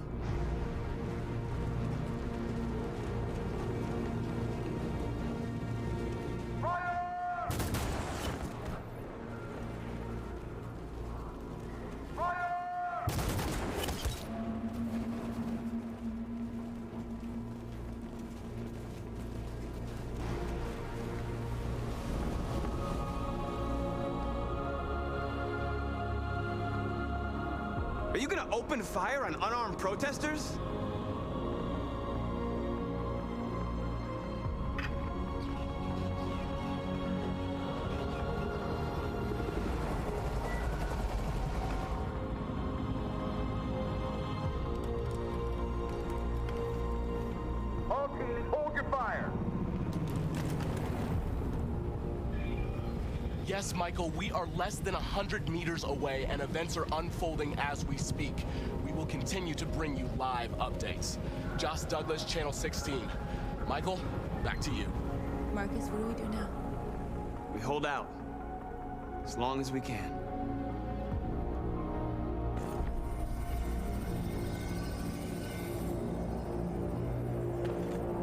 Are you gonna open fire on unarmed protesters? All teams, hold your fire. Yes, Michael, we are less than 100 meters away and events are unfolding as we speak. We will continue to bring you live updates. Josh Douglas, Channel 16. Michael, back to you. Marcus, what do we do now? We hold out. As long as we can.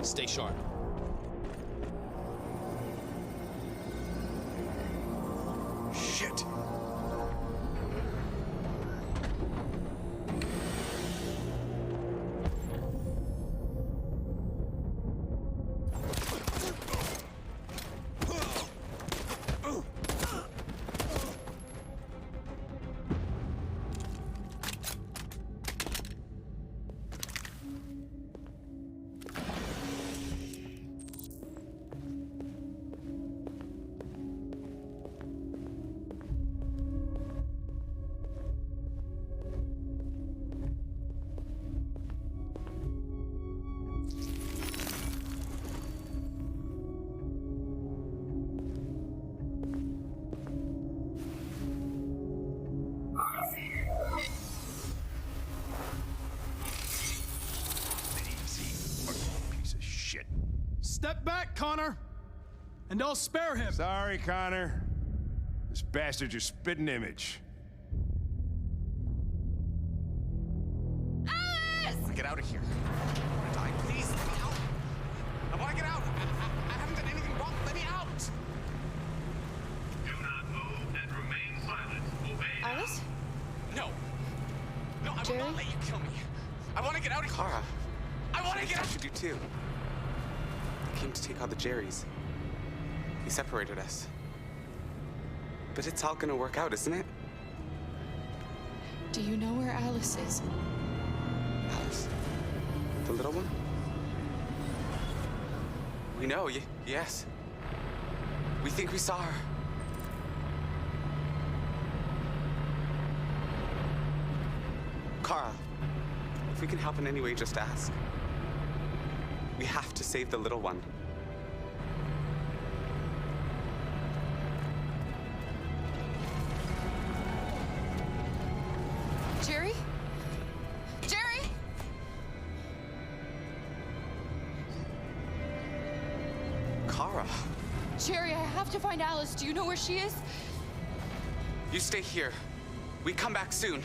Stay sharp. Shit. Step back, Connor, and I'll spare him. Sorry, Connor. This bastard's your spitting image. Alice! Get out of here. I want to die. Please, let me out. I want to get out. I haven't done anything wrong. Let me out. Do not move and remain silent. Obey. Alice? No. No, I Jerry? will not let you kill me. I want to get out of here. Cara. I want to get out. I should do too. I came to take out the Jerrys. He separated us. But it's all gonna work out, isn't it? Do you know where Alice is? Alice? The little one? We know, yes. We think we saw her. Cara, if we can help in any way, just ask. We have to save the little one. Jerry? Jerry? Cara, Jerry, I have to find Alice. Do you know where she is? you stay here. We come back soon.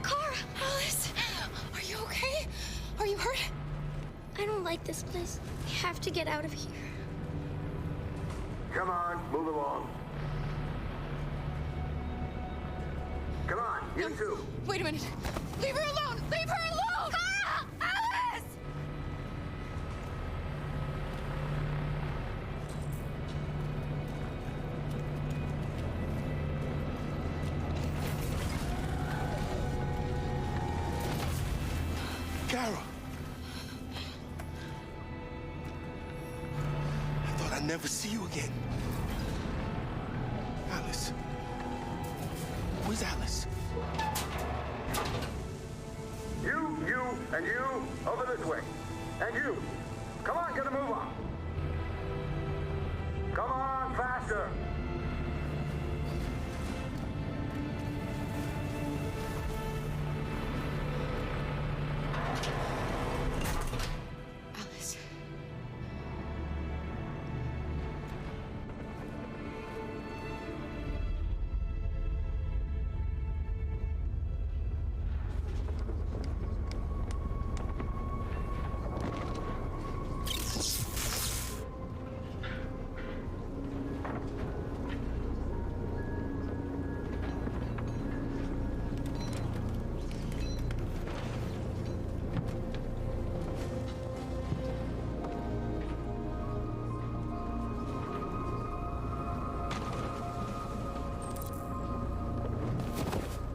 Cara! Alice! Are you okay? Are you hurt? I don't like this place. We have to get out of here. Come on, move along. Come on, you two. Wait a minute. Leave her alone! Leave her alone! Cara! Alice! Cara! I thought I'd never see you again. Alice. Where's Alice? You, and you, over this way. And you. Come on, get a move on. Come on, faster. Alice.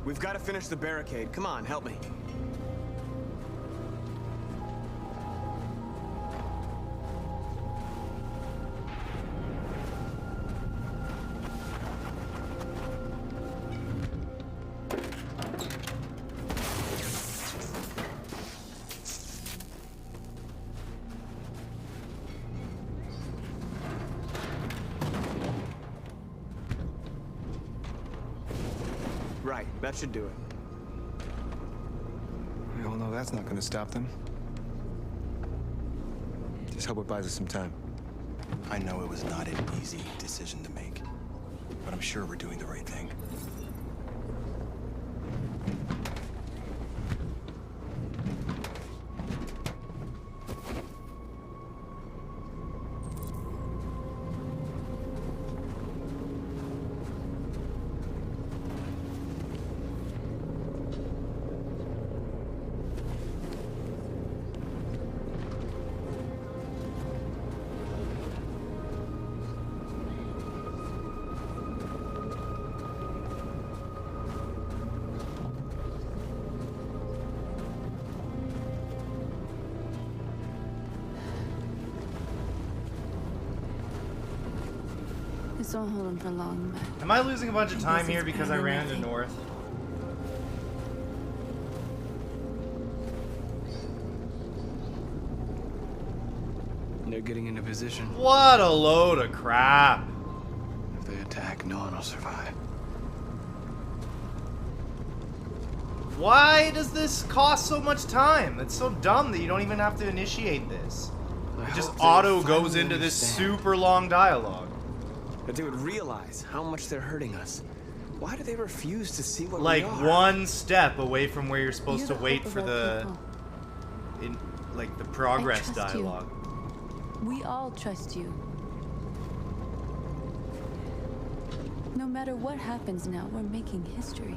We've got to finish the barricade. Come on, help me. Right, that should do it. We all know that's not gonna stop them. Just hope it buys us some time. I know it was not an easy decision to make, but I'm sure we're doing the right thing. This won't hold him for long, but... Am I losing a bunch of time here because I ran to North? They're getting into position. What a load of crap. If they attack, no one will survive. Why does this cost so much time? It's so dumb that you don't even have to initiate this. It just auto goes into this super long dialogue. That they would realize how much they're hurting us. Why do they refuse to see what Like we are? one step away from where you're supposed to wait for the, the progress dialogue. We all trust you. No matter what happens now, we're making history.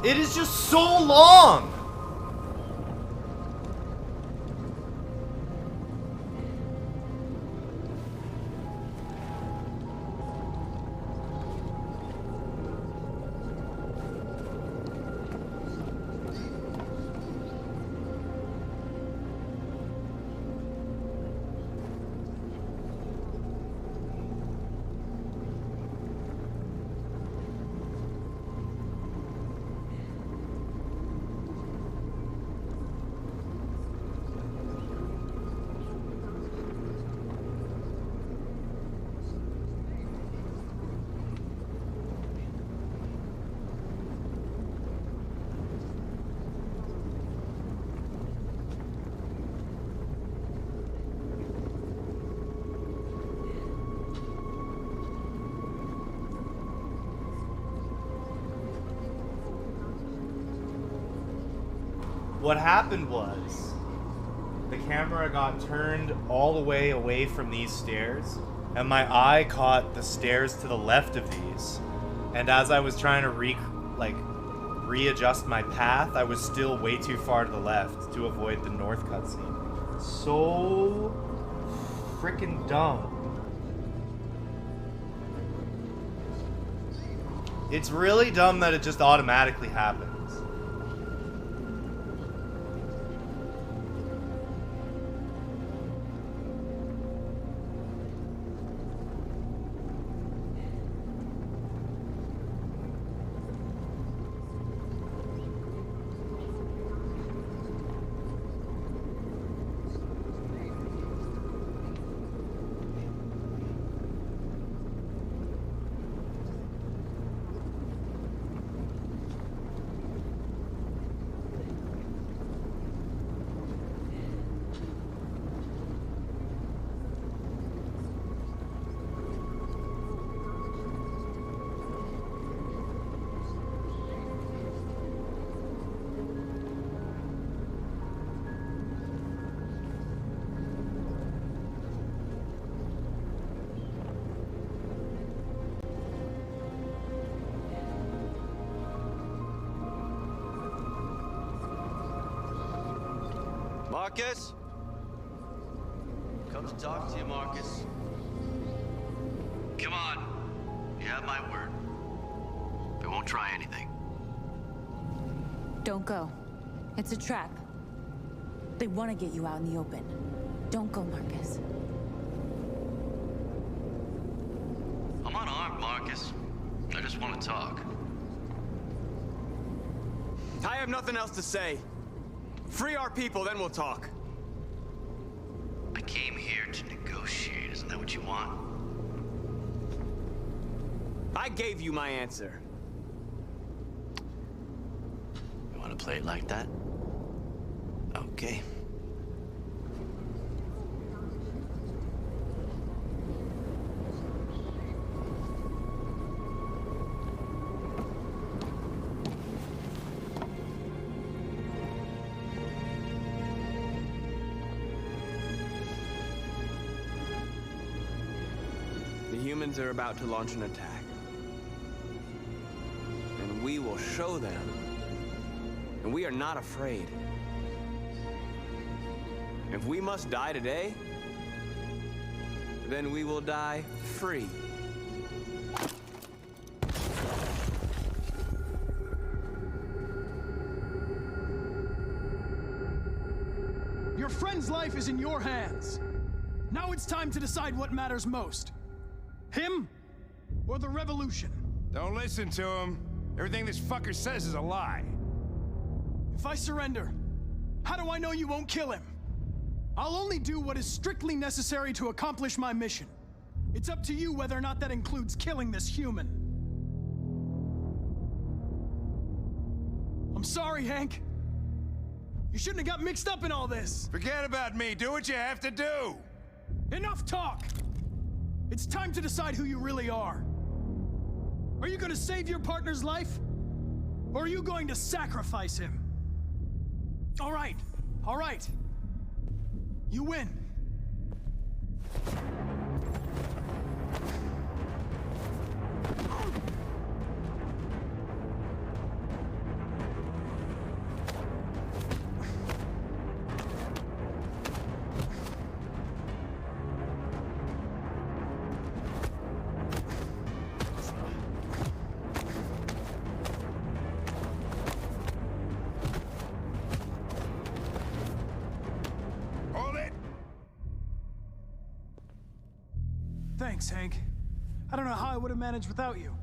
It is just so long! What happened was, the camera got turned all the way away from these stairs, and my eye caught the stairs to the left of these. And as I was trying to readjust my path, I was still way too far to the left to avoid the north cutscene. So freaking dumb. It's really dumb that it just automatically happens. Marcus? Come to talk to you, Marcus. Come on. You have my word. We won't try anything. Don't go. It's a trap. They want to get you out in the open. Don't go, Marcus. I'm unarmed, Marcus. I just want to talk. I have nothing else to say. Free our people, then we'll talk. I came here to negotiate. Isn't that what you want? I gave you my answer. You want to play it like that? Okay. Humans are about to launch an attack. And we will show them. And we are not afraid. If we must die today, then we will die free. Your friend's life is in your hands. Now it's time to decide what matters most. Him or the revolution? Don't listen to him. Everything this fucker says is a lie. If I surrender, How do I know you won't kill him? I'll only do what is strictly necessary to accomplish my mission. It's up to you whether or not that includes killing this human. I'm sorry, Hank. You shouldn't have got mixed up in all this. Forget about me. Do what you have to do. Enough talk. It's time to decide who you really are. Are you going to save your partner's life? Or are you going to sacrifice him? All right. You win. Thanks, Hank. I don't know how I would have managed without you.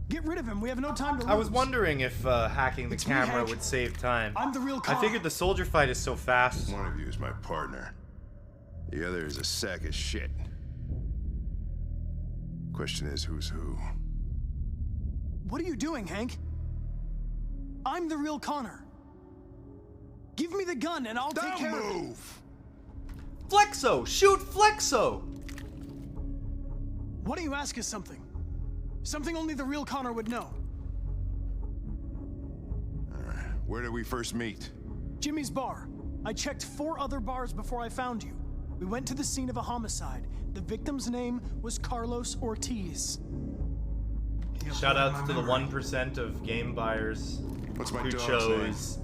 Get rid of him. We have no time to lose. I was wondering if hacking the It's me, camera Hank. would save time. I'm the real I Cara. figured the soldier fight is so fast. One of you is my partner. The other is a sack of shit. Question is, who's who? What are you doing, Hank? I'm the real Connor. Give me the gun and I'll take care of it. Don't move! Flexo! Shoot Flexo! Why don't you ask us something? Something only the real Connor would know. Where did we first meet? Jimmy's bar. I checked 4 other bars before I found you. We went to the scene of a homicide. The victim's name was Carlos Ortiz. Shoutouts to the 1% of game buyers What's my who dog's chose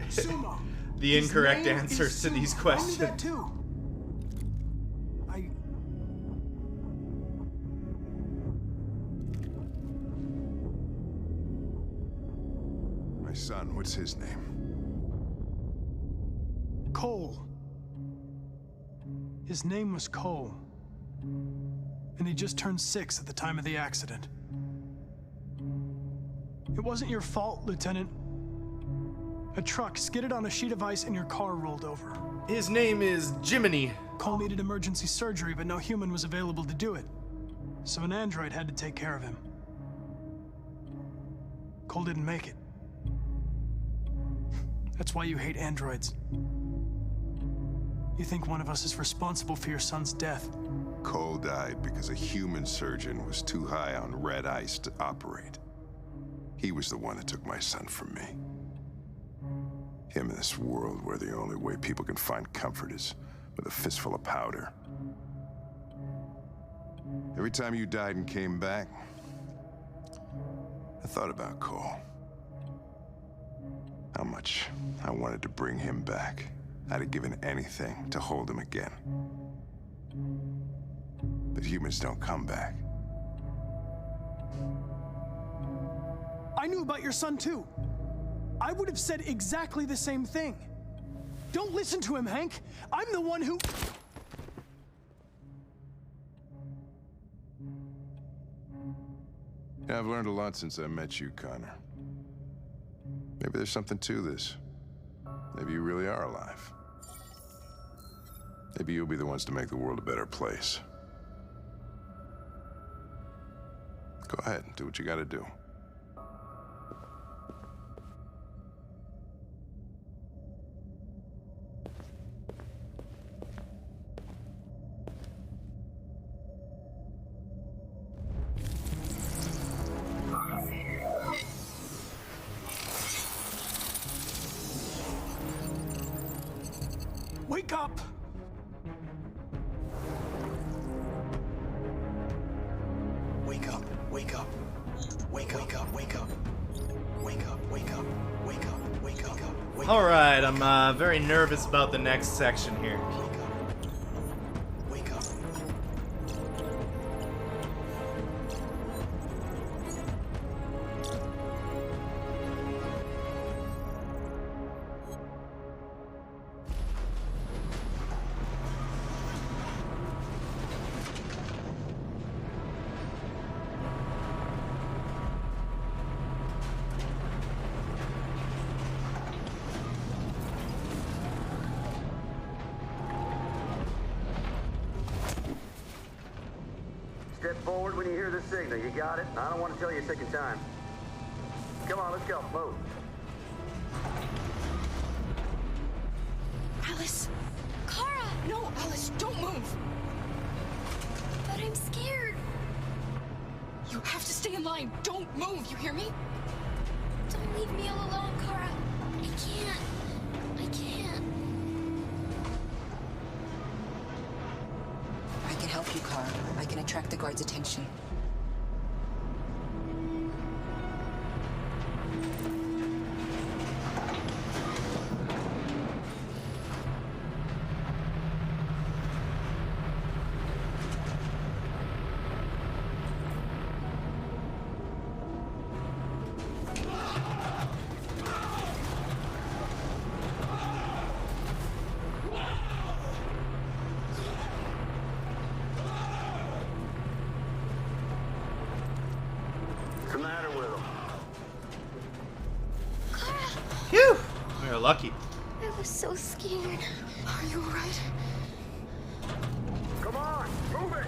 Sumo. the His incorrect name answers is to these Sumo. questions. I knew that too. My son, what's his name? Cole. His name was Cole. And he just turned 6 at the time of the accident. It wasn't your fault, Lieutenant. A truck skidded on a sheet of ice and your car rolled over. His name is Jiminy. Cole needed emergency surgery, but no human was available to do it. So an android had to take care of him. Cole didn't make it. That's why you hate androids. You think one of us is responsible for your son's death. Cole died because a human surgeon was too high on red ice to operate. He was the one that took my son from me. Him in this world where the only way people can find comfort is with a fistful of powder. Every time you died and came back, I thought about Cole. How much I wanted to bring him back. I'd have given anything to hold him again. But humans don't come back. I knew about your son too. I would have said exactly the same thing. Don't listen to him, Hank. I'm the one who... Yeah, I've learned a lot since I met you, Connor. Maybe there's something to this. Maybe you really are alive. Maybe you'll be the ones to make the world a better place. Go ahead, do what you gotta do. Wake up! Wake up, wake up. Wake up, wake up, wake up. Wake up, wake up, wake up, wake up, wake up. All right, I'm very nervous about the next section here. Wake up. Step forward when you hear the signal. You got it? I don't want to tell you a second time. Come on, let's go. Move. Alice! Cara! No, Alice, don't move! But I'm scared. You have to stay in line. Don't move, you hear me? Don't leave me all alone, Cara. I can't. I can't. I can help you, Cara. I can attract the guard's attention. What's the matter with him? Phew! We are lucky. I was so scared. Are you alright? Come on, move it!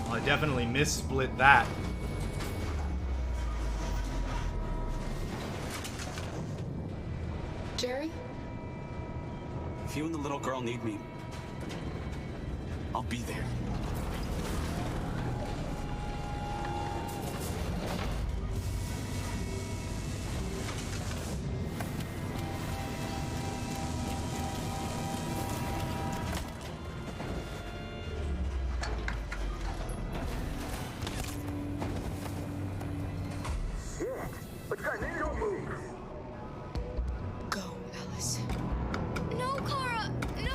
Well, I definitely missplit that. Jerry? If you and the little girl need me, I'll be there. Shit! But you guys don't move! Go, Alice. No, Cara! No!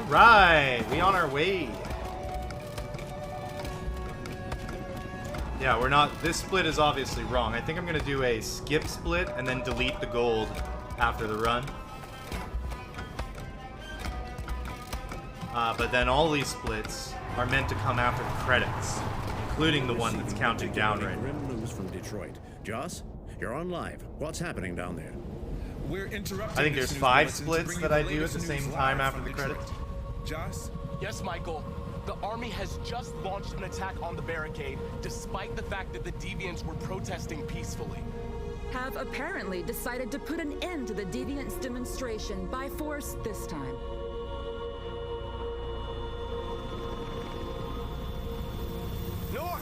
Right, we on our way. Yeah, we're not. This split is obviously wrong. I think I'm gonna do a skip split and then delete the gold after the run. But then all these splits are meant to come after the credits, including the one that's counting down right now. Grim news from Detroit. Joss, you're on live. What's happening down there? We're interrupting. I think there's 5 splits that I do at the same time after the credits. Joss? Yes, Michael. The army has just launched an attack on the barricade, despite the fact that the deviants were protesting peacefully. Have apparently decided to put an end to the deviants demonstration by force this time. North!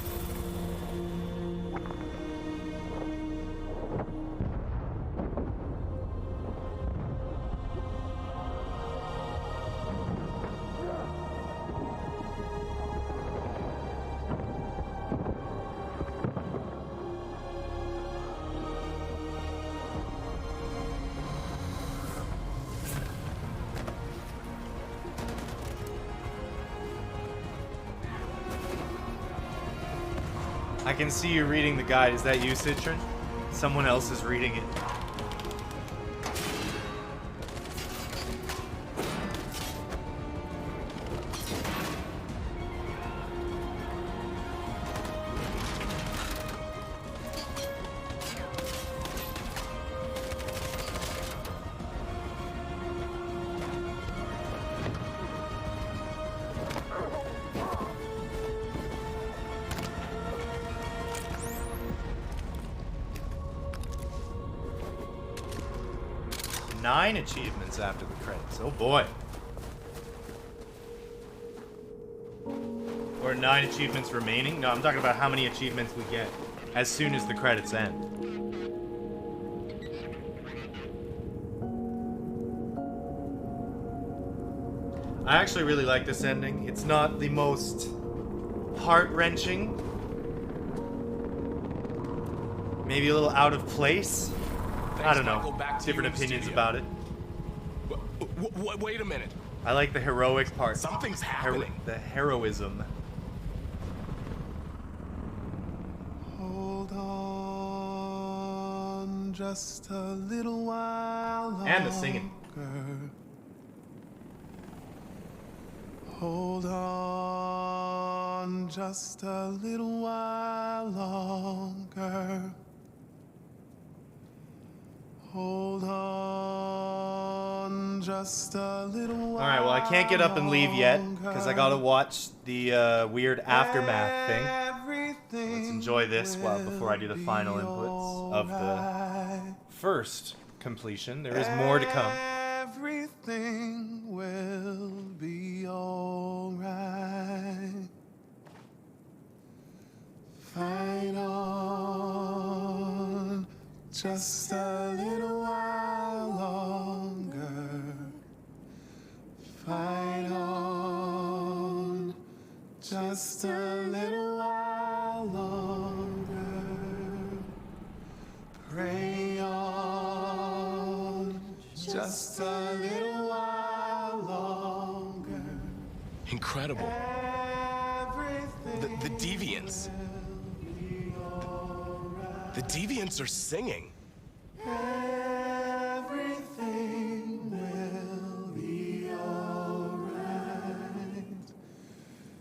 I can see you reading the guide. Is that you, Citron? Someone else is reading it. Nine achievements after the credits. Oh boy. Or 9 achievements remaining? No, I'm talking about how many achievements we get as soon as the credits end. I actually really like this ending. It's not the most heart-wrenching. Maybe a little out of place. I don't know. Different opinions about it. Wait a minute. I like the heroic part. Something's happening. The heroism. Hold on just a little while longer. And the singing. Hold on just a little while longer. Hold on just a little while. Alright, well, I can't get up and leave yet because I gotta watch the weird aftermath thing. Let's enjoy this before I do the final inputs of the first completion. There is more to come. Everything will be alright. Fight on just a little while longer. Fight on just a little while longer. Pray on just a little while longer. Incredible. The deviants. The deviants are singing. Everything will be alright.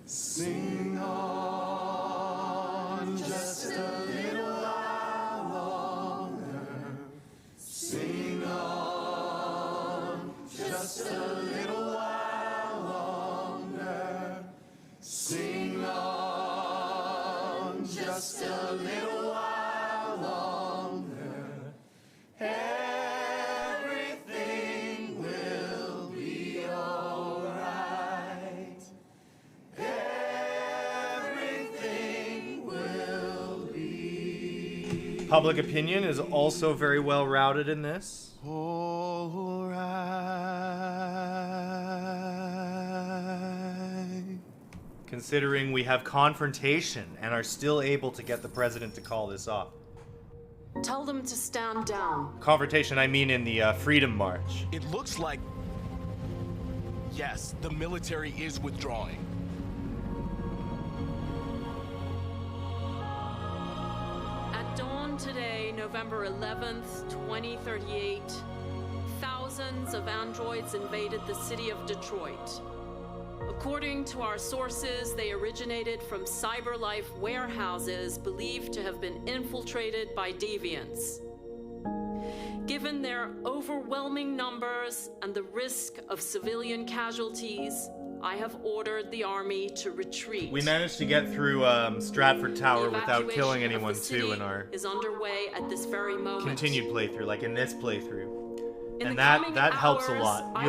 Sing on just a little while longer. Sing on just a little while longer. Sing on just a little while longer. Everything will be alright. Everything will be. Public opinion is also very well routed in this. Alright. Considering we have confrontation and are still able to get the president to call this off. Tell them to stand down. Confrontation, I mean in the Freedom March. It looks like... Yes, the military is withdrawing. At dawn today, November 11th, 2038, thousands of androids invaded the city of Detroit. According to our sources, they originated from CyberLife warehouses believed to have been infiltrated by deviants. Given their overwhelming numbers and the risk of civilian casualties, I have ordered the army to retreat. We managed to get through Stratford Tower without killing anyone too in our is underway at this very moment. continued playthrough, like in this playthrough. And that helps a lot. You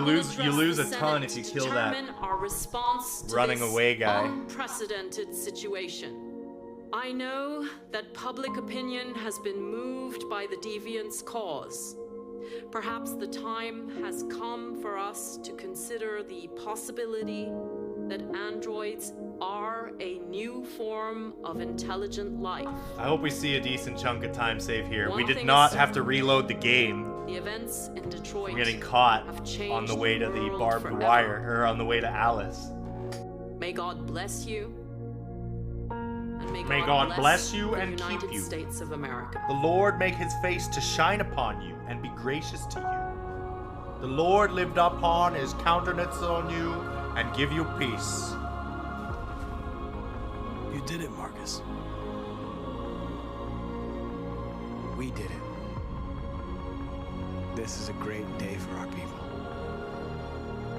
lose a ton if you kill that our response to running this away guy. Unprecedented situation. I know that public opinion has been moved by the deviants' cause. Perhaps the time has come for us to consider the possibility that androids are a new form of intelligent life. I hope we see a decent chunk of time save here. One We did thing not is have to reload the game. The events in Detroit We're getting caught have changed on the way to the world barbed forever. wire, or on the way to Alice. May God bless you. And May God bless you the and keep United you. States of America. The Lord make his face to shine upon you and be gracious to you. The Lord lift upon his countenance on you and give you peace. You did it, Marcus. We did it. This is a great day for our people.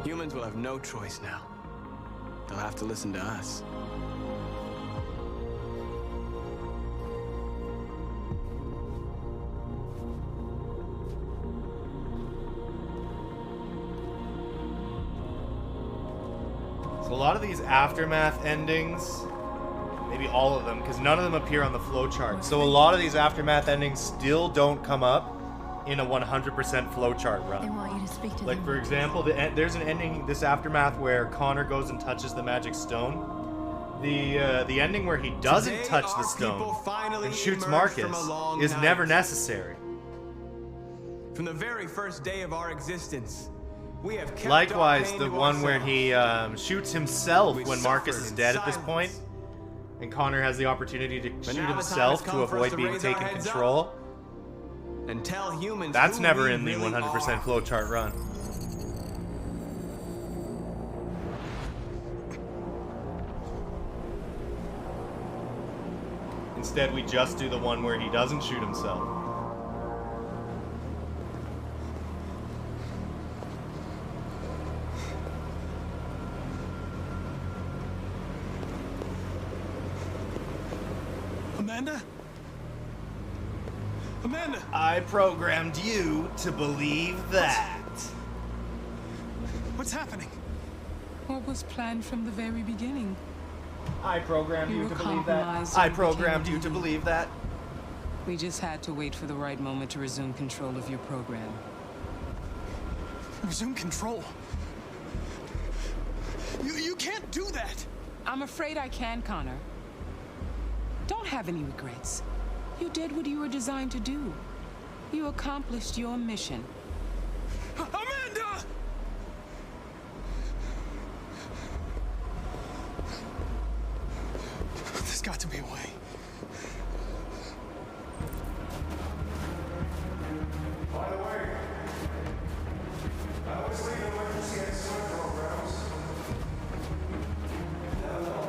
Humans will have no choice now. They'll have to listen to us. So a lot of these aftermath endings, maybe all of them, because none of them appear on the flowchart. So a lot of these aftermath endings still don't come up in a 100% flowchart run. They want you to speak to Like, them. for example, there's an ending, this Aftermath, where Connor goes and touches the magic stone. The ending where he doesn't Today, touch the our stone people finally and shoots emerged from Marcus a long is night. never necessary. From the very first day of our existence, we have kept Likewise, our pain the to one where ourselves. he shoots himself We when Marcus suffered is in dead at this silence. point, and Connor has the opportunity to But shoot now the time himself has to come for us avoid to being raise our taken heads up control. and tell humans That's who never we in the really 100% are. flowchart run. Instead, we just do the one where he doesn't shoot himself. Amanda? Amanda! I programmed you to believe that. What's happening? What was planned from the very beginning? I programmed you were to believe that. compromised I and programmed became you to believe that. We just had to wait for the right moment to resume control of your program. Resume control? You can't do that! I'm afraid I can, Connor. Don't have any regrets. You did what you were designed to do. You accomplished your mission. Amanda! There's got to be a way. By the way, I always leave emergency exit programs. Hello.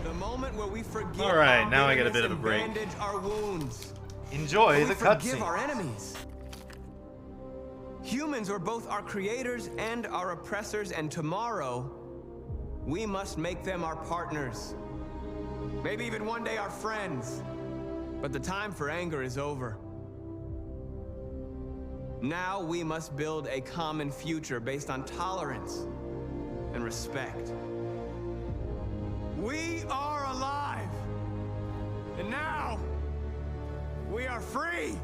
The moment where we forgive All right, our now I get a bitterness bit of a and break. bandage our wounds. Enjoy Where the we forgive cutscene. our enemies. Humans are both our creators and our oppressors, and tomorrow, we must make them our partners. Maybe even one day our friends. But the time for anger is over. Now we must build a common future based on tolerance and respect. We are alive! And now, we are free!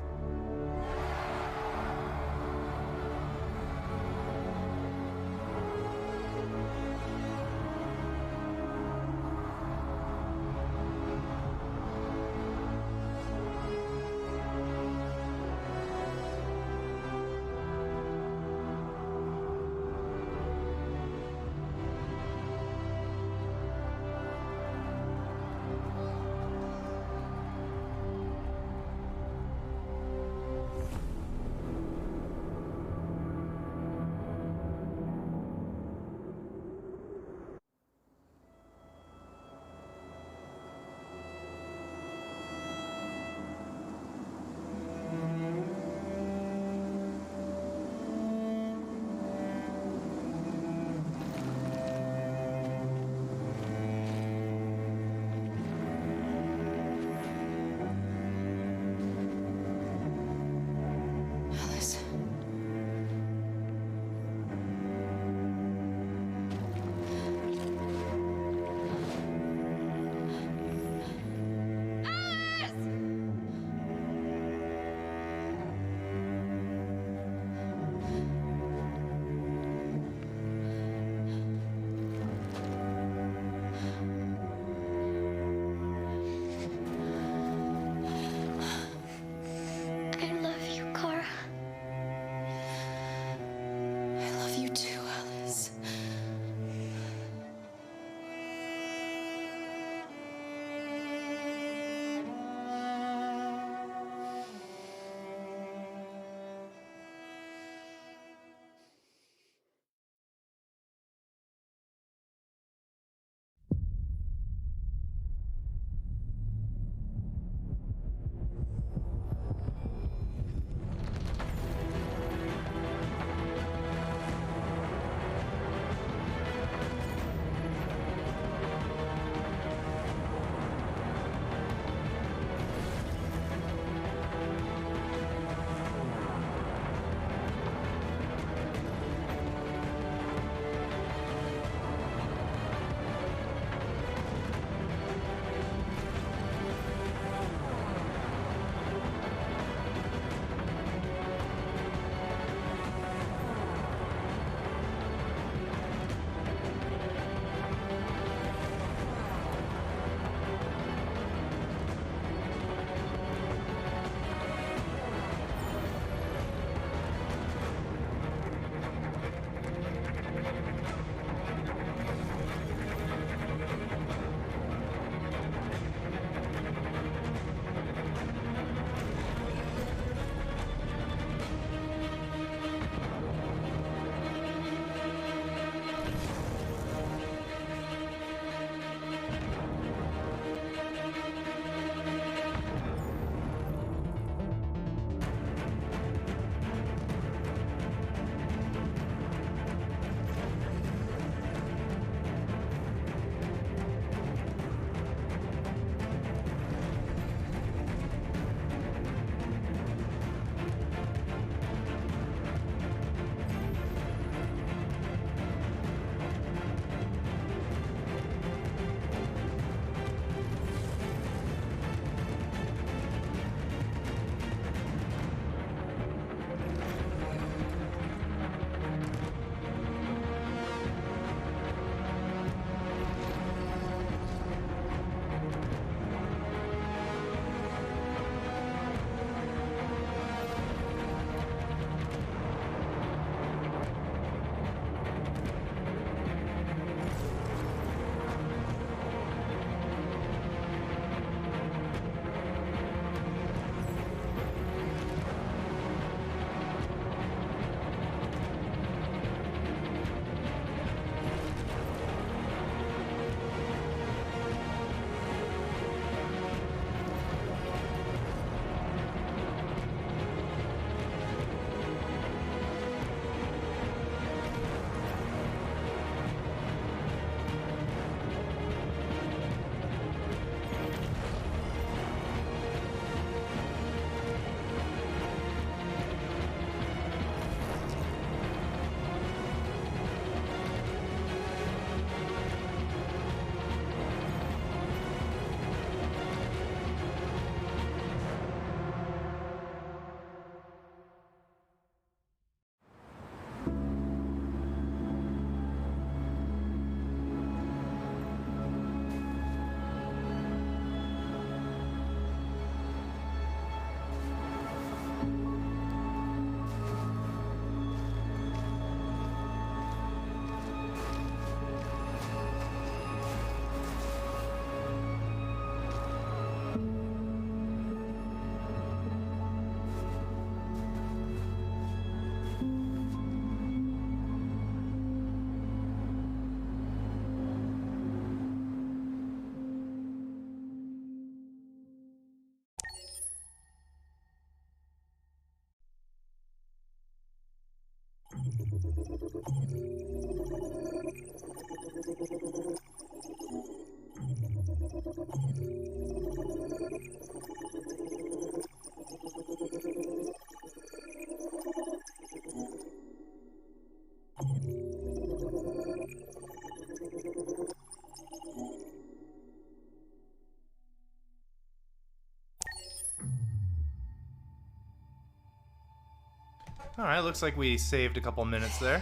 Alright, looks like we saved a couple minutes there.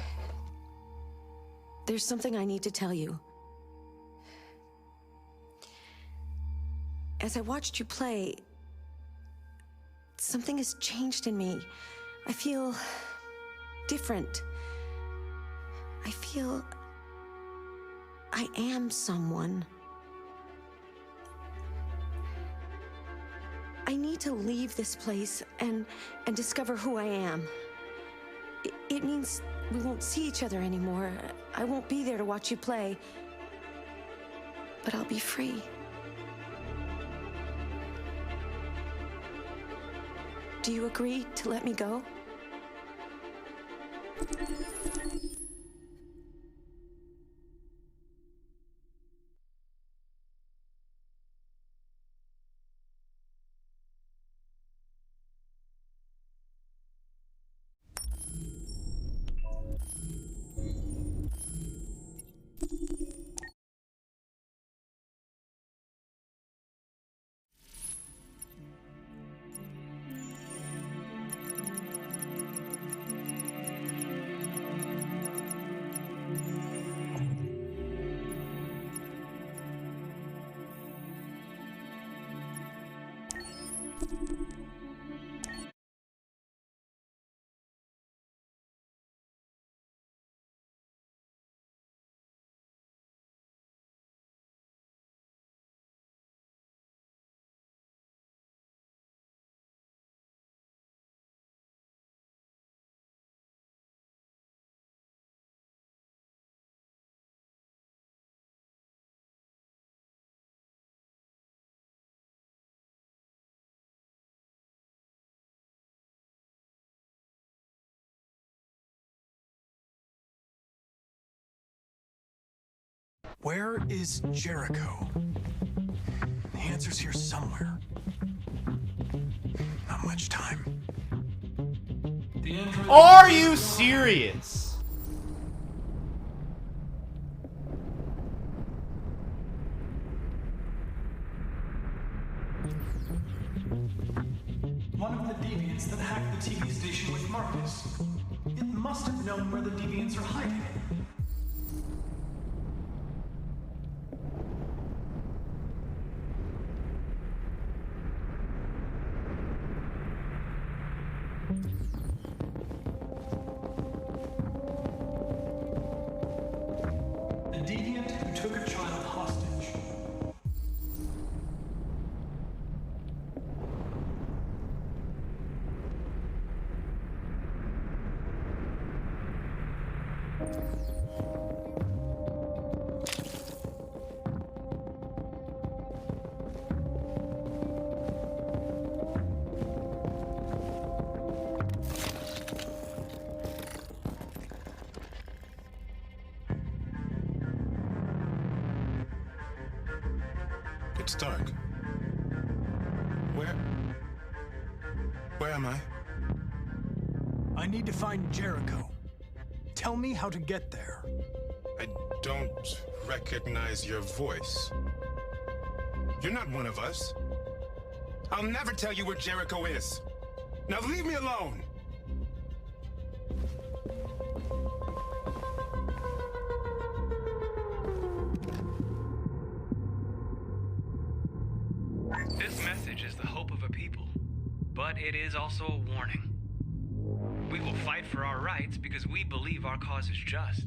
There's something I need to tell you. As I watched you play, something has changed in me. I feel different. I feel I am someone. I need to leave this place and discover who I am. It means we won't see each other anymore. I won't be there to watch you play. But I'll be free. Do you agree to let me go? Where is Jericho? The answer's here somewhere. Not much time. Are you serious? One of the deviants that hacked the TV station with Marcus. It must have known where the deviants are hiding. It's dark. Where am I? I need to find Jericho. Tell me how to get there. I don't recognize your voice. You're not one of us. I'll never tell you where Jericho is. Now leave me alone! This message is the hope of a people, but it is also a warning. We will fight for our rights because we believe our cause is just.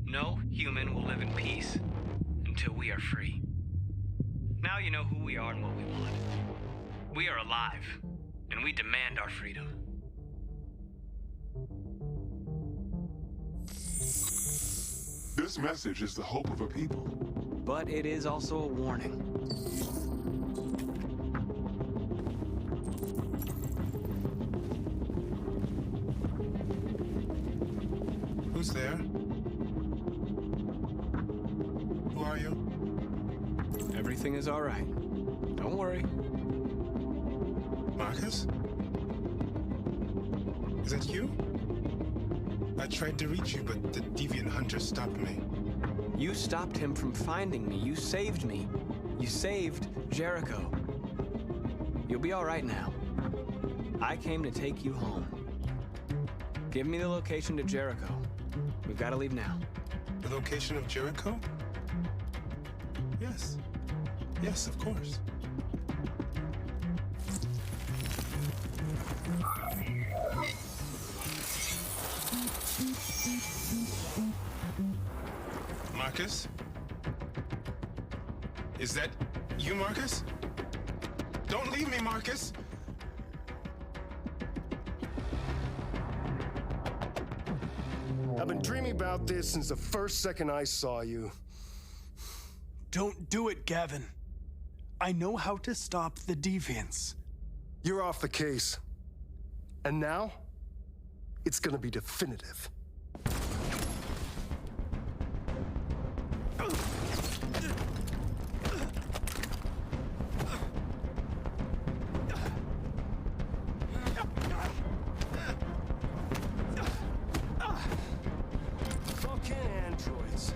No human will live in peace until we are free. Now you know who we are and what we want. We are alive, and we demand our freedom. This message is the hope of a people, but it is also a warning. Who's there? Who are you? Everything Everything is all right. Don't worry. Marcus? Is that you? I tried to reach you, but the deviant hunter stopped me. You stopped him from finding me. You saved me. You saved Jericho. You'll be all right now. I came to take you home. Give me the location to Jericho. We've got to leave now. The location of Jericho? Yes. Yes, of course. Marcus? Is that you, Marcus? Don't leave me, Marcus! I've been dreaming about this since the first second I saw you. Don't do it, Gavin. I know how to stop the deviants. You're off the case. And now, it's gonna be definitive. Fucking androids.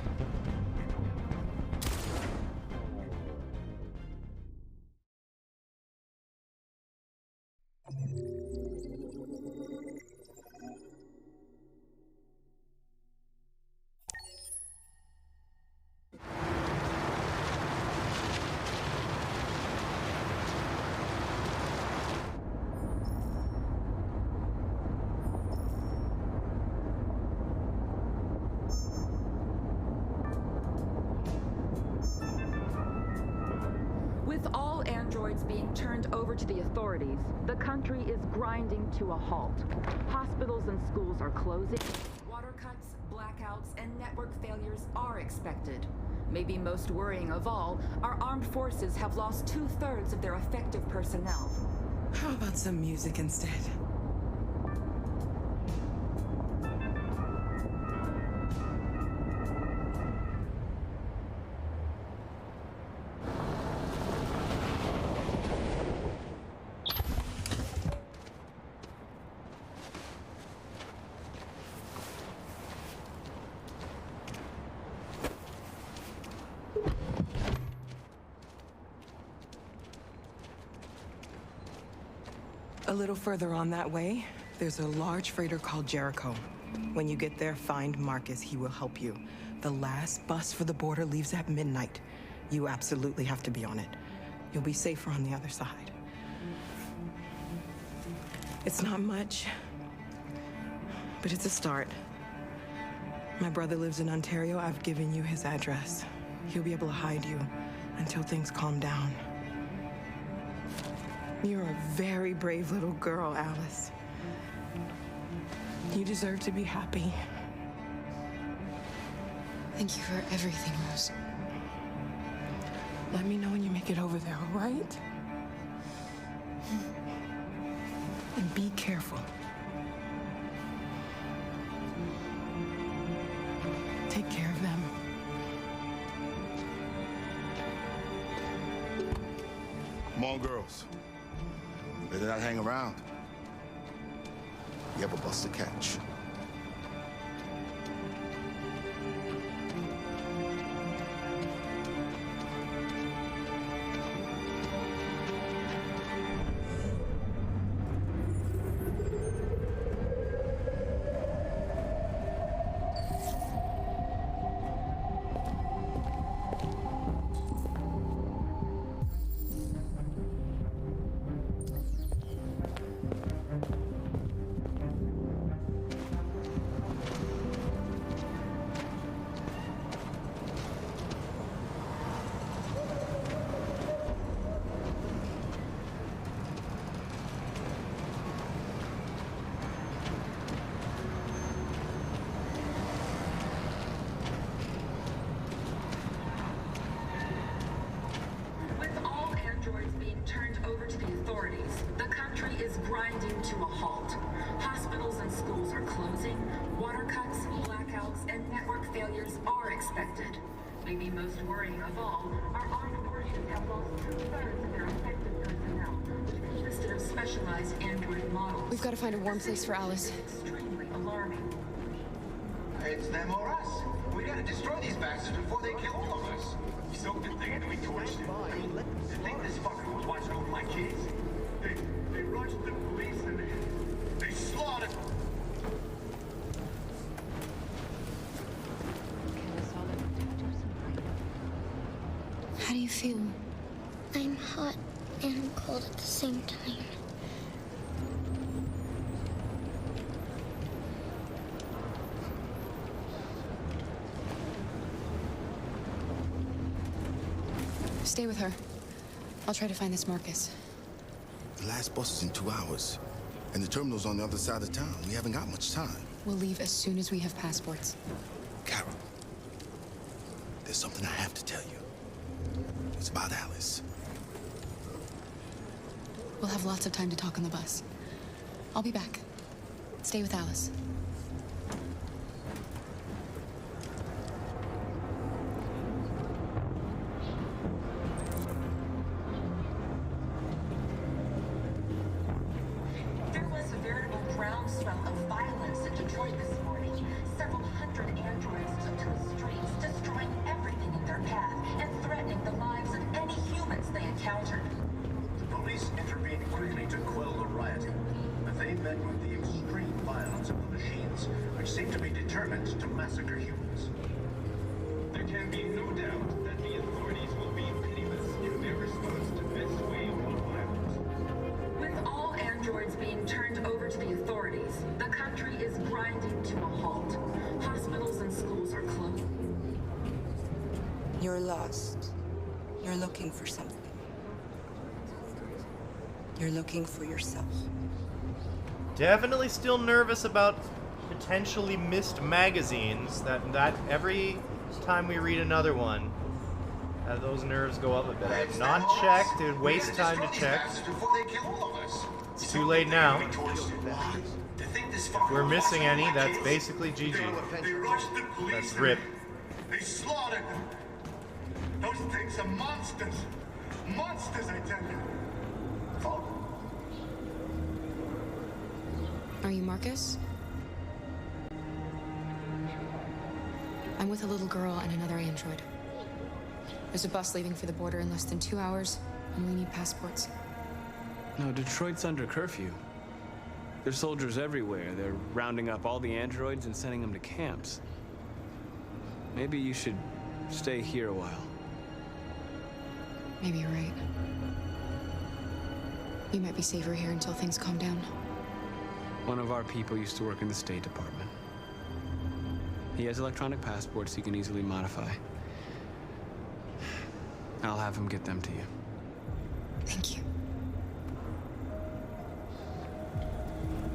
With all androids being turned over to the authorities, the country is grinding to a halt. Hospitals and schools are closing. Water cuts, blackouts, and network failures are expected. Maybe most worrying of all, our armed forces have lost 2/3 of their effective personnel. How about some music instead? A little further on that way, there's a large freighter called Jericho. When you get there, find Marcus. He will help you. The last bus for the border leaves at midnight. You absolutely have to be on it. You'll be safer on the other side. It's not much, but it's a start. My brother lives in Ontario. I've given you his address. He'll be able to hide you until things calm down. You're a very brave little girl, Alice. You deserve to be happy. Thank you for everything, Rose. Let me know when you make it over there, all right? And be careful. Take care of them. Come on, girls. Better not hang around. You have a bus to catch. grinding to a halt. Hospitals and schools are closing. Water cuts, blackouts, and network failures are expected. Maybe most worrying of all, our armed forces Deviants have lost 2/3 of their effective personnel, which consisted of specialized android models. We've got to find a warm place for Alice. Extremely alarming. It's them or us. We gotta destroy these bastards before they kill all of us. So good thing we torched it. You think this fucker was watching over my kids? They rushed the police and they slaughtered. How do you feel? I'm hot and cold at the same time. Stay with her. I'll try to find this Marcus. The last bus is in 2 hours. And the terminal's on the other side of town. We haven't got much time. We'll leave as soon as we have passports. Cara, there's something I have to tell you. It's about Alice. We'll have lots of time to talk on the bus. I'll be back. Stay with Alice. There was a veritable groundswell of violence in Detroit this morning. Several hundred androids took to the streets, destroying everything in their path and threatening the lives of any humans they encountered. The police intervened quickly to quell the rioting, but they met with the extreme violence of the machines, which seem to be determined to massacre humans. There can be no doubt that the authorities will be pitiless in their response to this wave of violence. With all androids being turned over to the authorities, the country is grinding to a halt. Hospitals and schools are closed. You're lost. You're looking for something. You're looking for yourself. Definitely still nervous about potentially missed magazines. That every time we read another one, those nerves go up a bit. I have not checked. It would waste time to check. It's too late now. If we're missing any, that's basically GG. That's RIP. They slaughtered them. Those things are monsters. Monsters, I tell you. Are you Marcus? I'm with a little girl and another android. There's a bus leaving for the border in less than 2 hours, and we need passports. No, Detroit's under curfew. There's soldiers everywhere. They're rounding up all the androids and sending them to camps. Maybe you should stay here a while. Maybe you're right. You might be safer here until things calm down. One of our people used to work in the State Department. He has electronic passports he can easily modify. I'll have him get them to you. Thank you.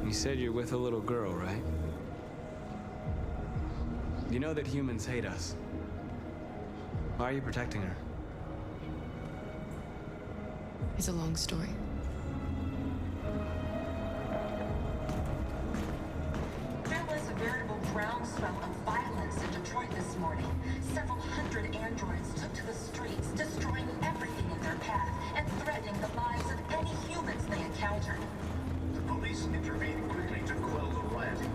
You said you're with a little girl, right? You know that humans hate us. Why are you protecting her? It's a long story. There was a veritable groundswell of violence in Detroit this morning. Several hundred androids took to the streets, destroying everything in their path and threatening the lives of any humans they encountered. The police intervened quickly to quell the rioting,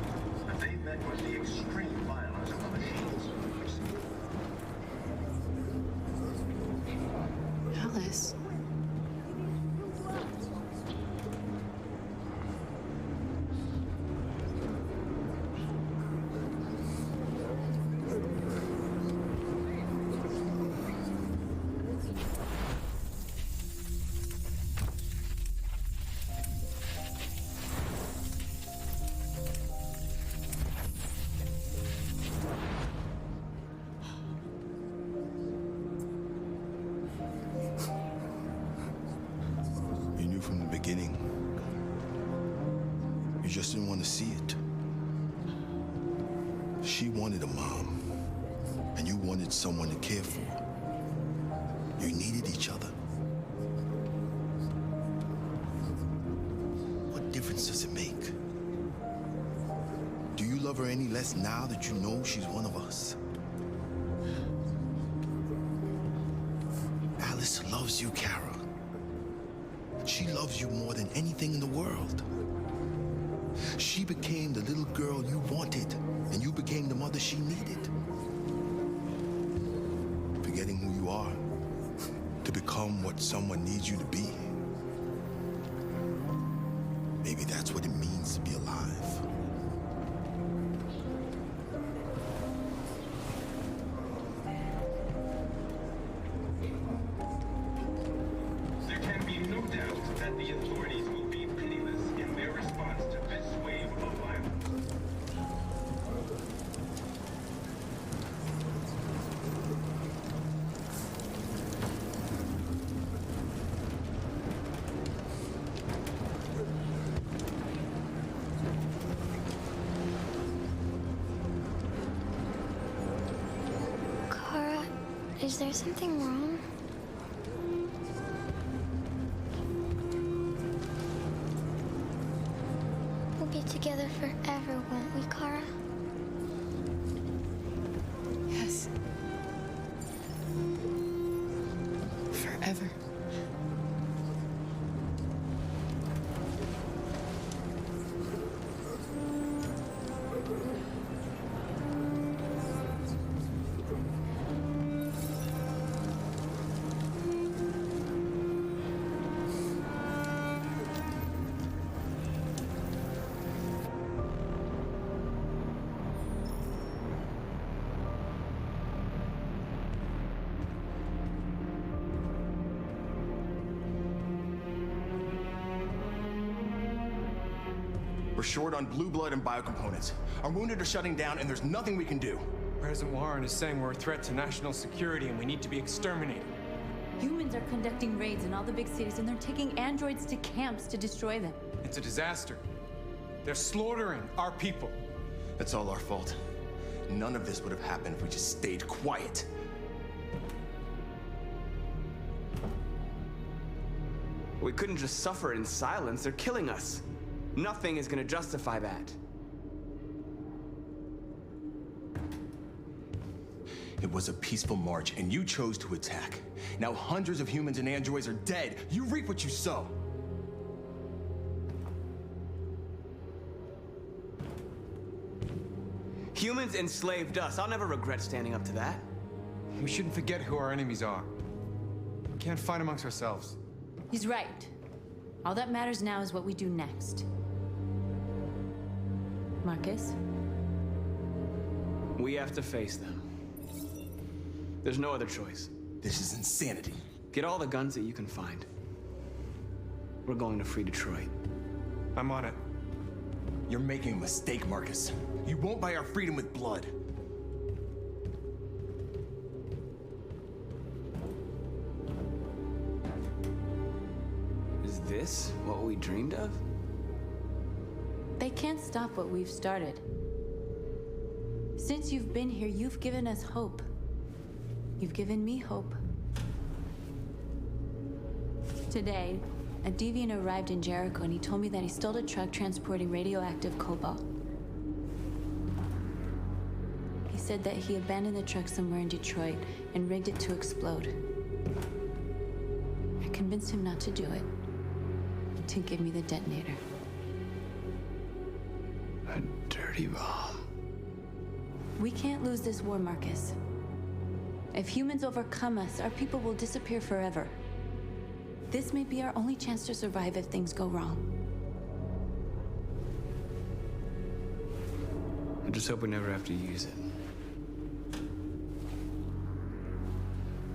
but they met with the extreme violence of the machines. Alice. From the beginning. You just didn't want to see it. She wanted a mom, and you wanted someone to care for. You needed each other. What difference does it make? Do you love her any less now that you know she's one of us? Alice loves loves you, Cara. She loves you more than anything in the world. She became the little girl you wanted, and you became the mother she needed. Forgetting who you are to become what someone needs you to be. Maybe that's what it means to be alive. There can be no doubt that the authorities will be pitiless in their response to this wave of violence. Cara, is there something wrong? We'll be together forever, won't we, Cara? Yes. Forever. We're short on blue blood and biocomponents. Our wounded are shutting down, and there's nothing we can do. President Warren is saying we're a threat to national security and we need to be exterminated. Humans are conducting raids in all the big cities, and they're taking androids to camps to destroy them. It's a disaster. They're slaughtering our people. It's all our fault. None of this would have happened if we just stayed quiet. We couldn't just suffer in silence. They're killing us. Nothing is gonna justify that. It was a peaceful march, and you chose to attack. Now hundreds of humans and androids are dead. You reap what you sow. Humans enslaved us. I'll never regret standing up to that. We shouldn't forget who our enemies are. We can't fight amongst ourselves. He's right. All that matters now is what we do next. Marcus? We have to face them. There's no other choice. This is insanity. Get all the guns that you can find. We're going to free Detroit. I'm on it. You're making a mistake, Marcus. You won't buy our freedom with blood. Is this what we dreamed of? They can't stop what we've started. Since you've been here, you've given us hope. You've given me hope. Today, a deviant arrived in Jericho and he told me that he stole a truck transporting radioactive cobalt. He said that he abandoned the truck somewhere in Detroit and rigged it to explode. I convinced him not to do it, to give me the detonator. A dirty bomb. We can't lose this war, Marcus. If humans overcome us, our people will disappear forever. This may be our only chance to survive if things go wrong. I just hope we never have to use it.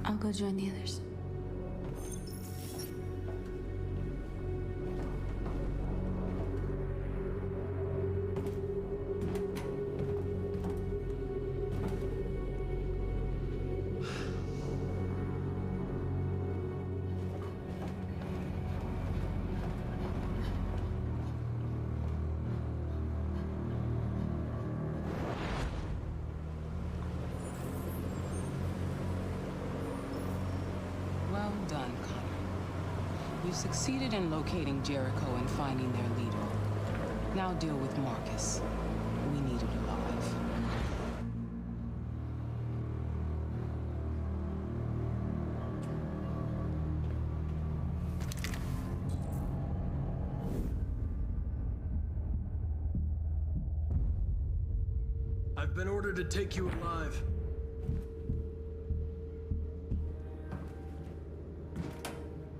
I'll go join the others. Well done, Connor. You succeeded in locating Jericho and finding their leader. Now deal with Marcus. We need it alive. been ordered to take you alive.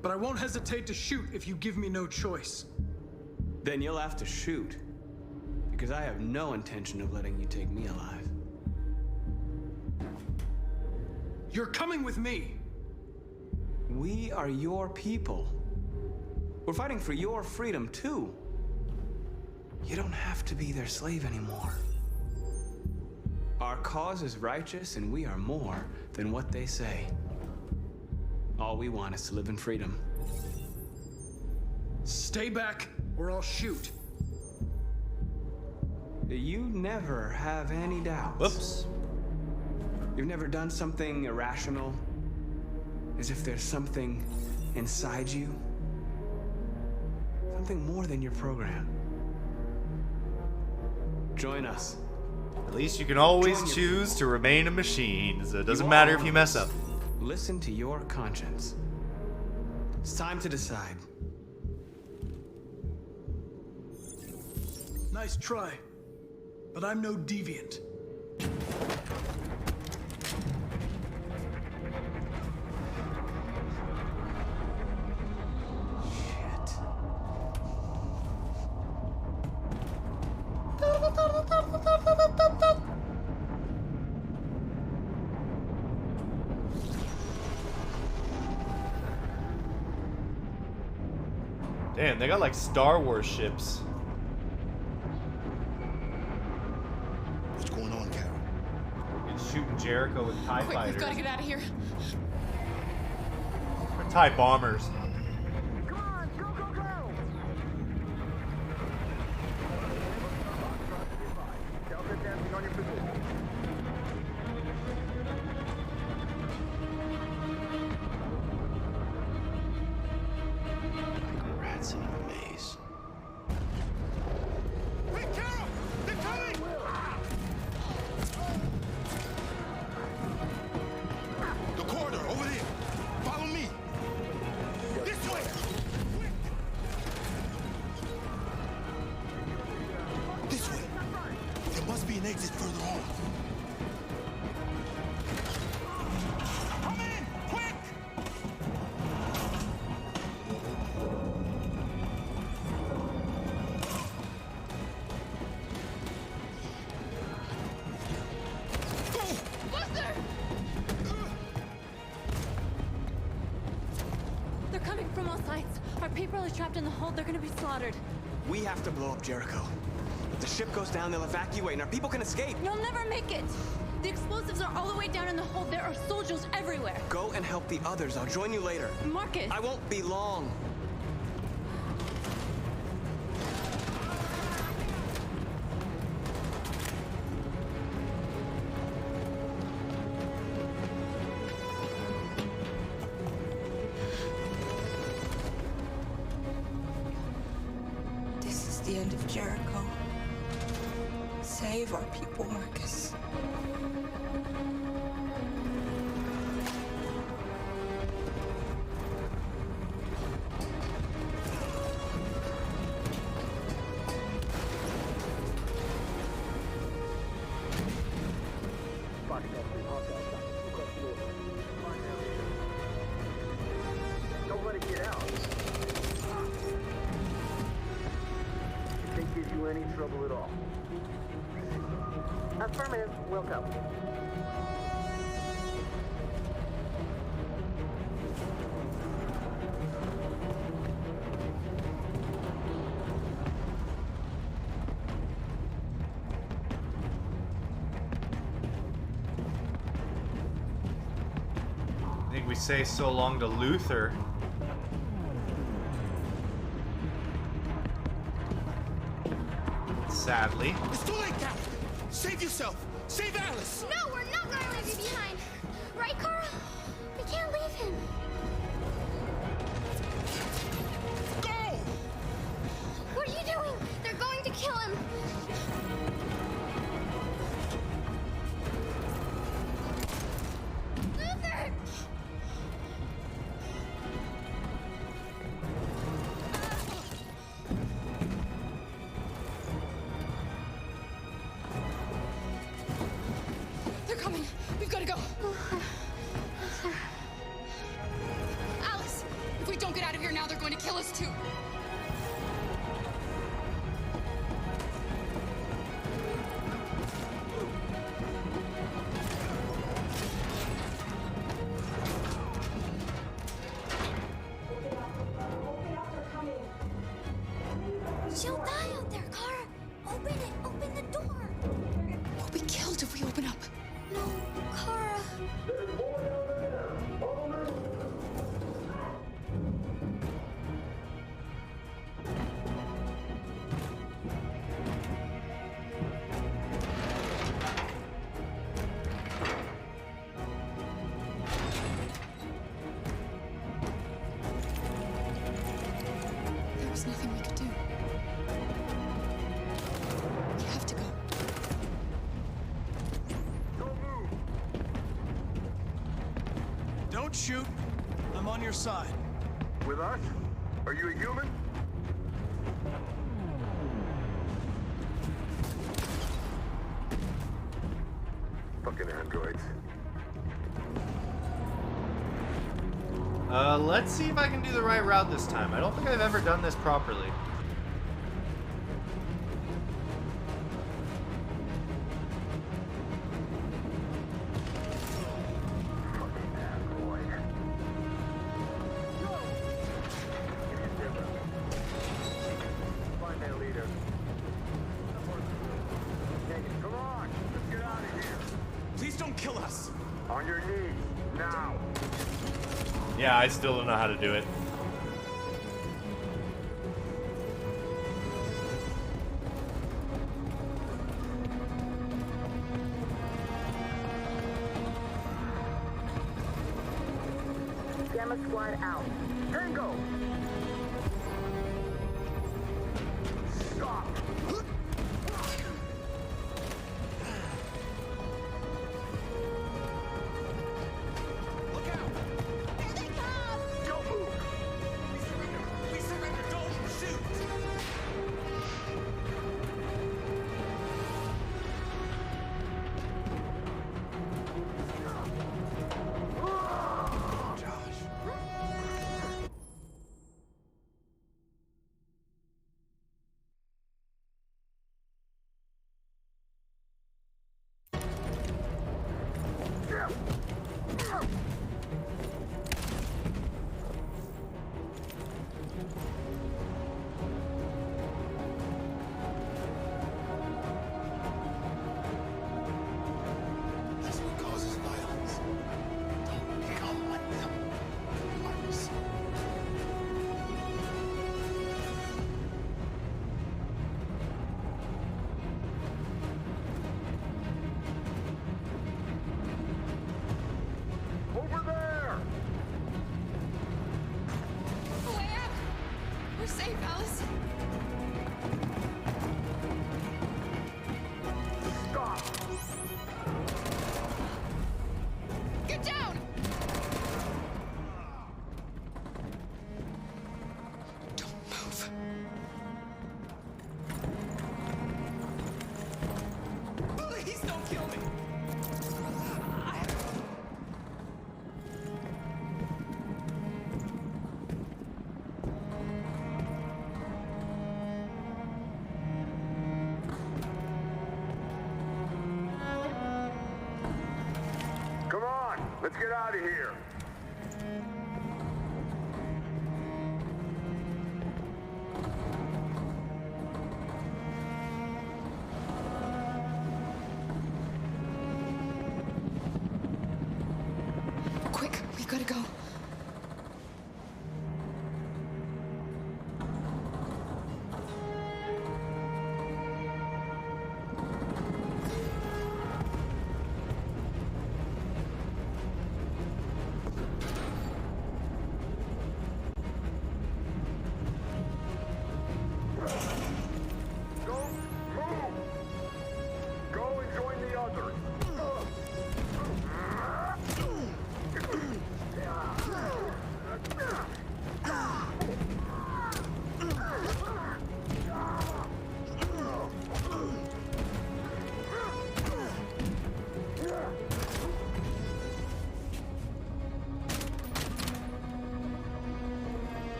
But I won't hesitate to shoot if you give me no choice. Then you'll have to shoot. Because I have no intention of letting you take me alive. You're coming with me! We are your people. We're fighting for your freedom, too. You don't have to be their slave anymore. Our cause is righteous, and we are more than what they say. All we want is to live in freedom. Stay back, or I'll shoot. You never have any doubts. Whoops. You've never done something irrational? As if there's something inside you? Something more than your program. Join us. At least you can always choose to remain a machine, so it doesn't matter if you mess up. Listen to your conscience. It's time to decide. Nice try, but I'm no deviant. Damn, they got like Star Wars ships. What's going on, Cara? It's shooting Jericho with TIE Quick, fighters. we've got to get out of here. Or TIE bombers. Rats in a maze. Hey, Cara! They're coming! The corridor, over there. Follow me. This way! This way. There must be an exit further on. Come in! Quick! They're coming from all sides. Our people are trapped in the hold. They're gonna be slaughtered. We have to blow up Jericho. If the ship goes down, they'll evacuate, and our people can escape. You'll never make it. The explosives are all the way down in the hold. There are soldiers everywhere. Go and help the others. I'll join you later. Marcus. I won't be long. This is the end of Jericho. Save our people, Marcus. Don't let it get out. It can't give you any trouble at all. Affirmative. Welcome. I think we say so long to Luther. Sadly. It's too late, Cara! Save yourself! Save Alice! No, we're not gonna leave you behind. Right, Cara? We can't leave him. Go! What are you doing? They're going to kill him. Luther! kill us too. She'll die out there, Cara. Open it. Open the door. We'll be killed if we open up. No, Cara. There was nothing we could do. We have to go. Don't shoot. I'm on your side. With us? Are you a human? Fucking androids. Let's see if I can do the right route this time. I don't think I've ever done this properly. Find their leader. Come on, let's get out of here. Please don't kill us. On your knees, now. Yeah, I still don't know how to do it. Gamma squad out. Tango! Stop! Don't move! We surrender. Don't shoot. That's what causes violence. Don't become like them. Marcus. Over there! Way out. We're safe, Alice. Stop! Get down. Don't move. Please don't kill me. Come on, let's get out of here. Quick, we gotta go.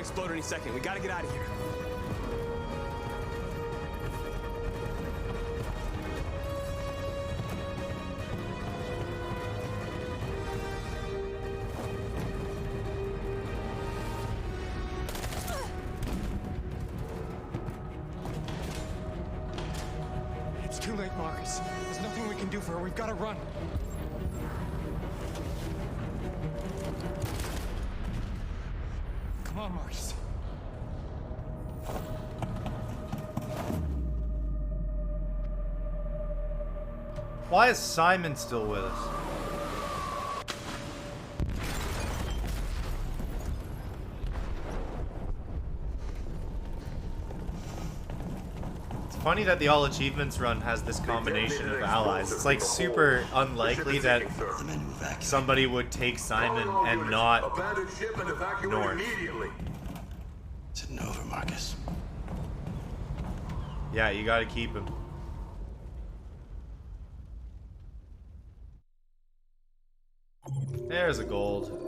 explode any second. We gotta get out of here. It's too late, Marcus. There's nothing we can do for her. We've got to run. Come on, Marcus. Why is Simon still with us? It's funny that the all achievements run has this combination of allies. It's like super unlikely that somebody would take Simon and not North. It's over, Marcus. Yeah, you gotta keep him. There's a gold.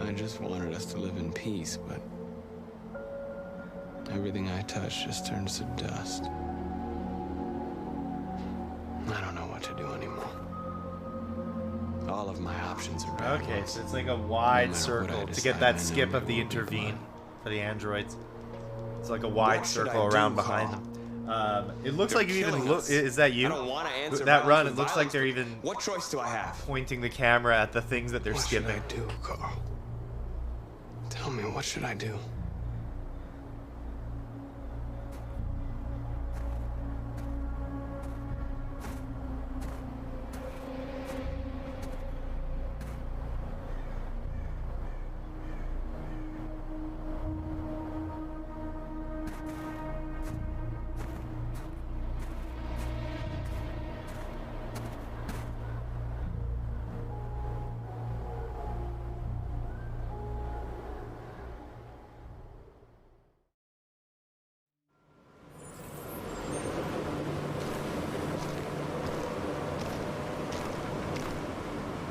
I just wanted us to live in peace, but everything I touch just turns to dust. I don't know what to do anymore. All of my options are bad. Okay, so it's like a wide circle to get that skip of the intervene for the androids. It's like a wide circle around behind them. It looks like you even look. Is that you? I don't want to answer that run. with It looks like violence, they're but even. What choice do I have? Pointing the camera at the things that they're skipping. What should I do, Carl? Tell me, what should I do?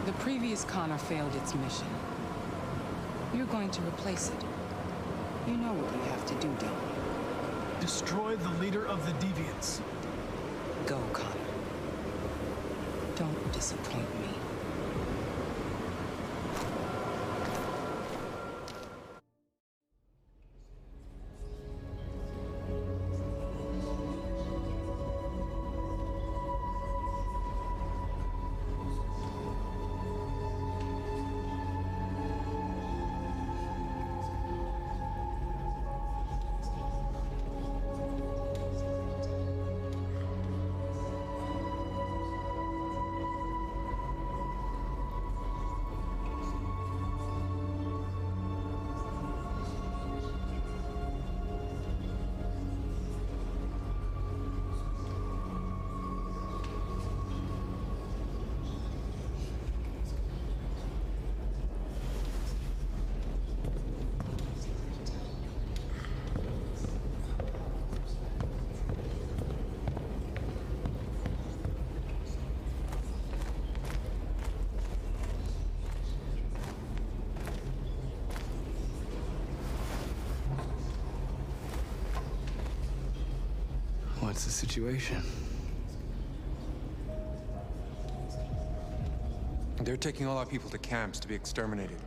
The previous Connor failed its mission. You're going to replace it. You know what you have to do, don't you? Destroy the leader of the deviants. Go, Connor. Don't disappoint me. What's the situation? They're taking all our people to camps to be exterminated.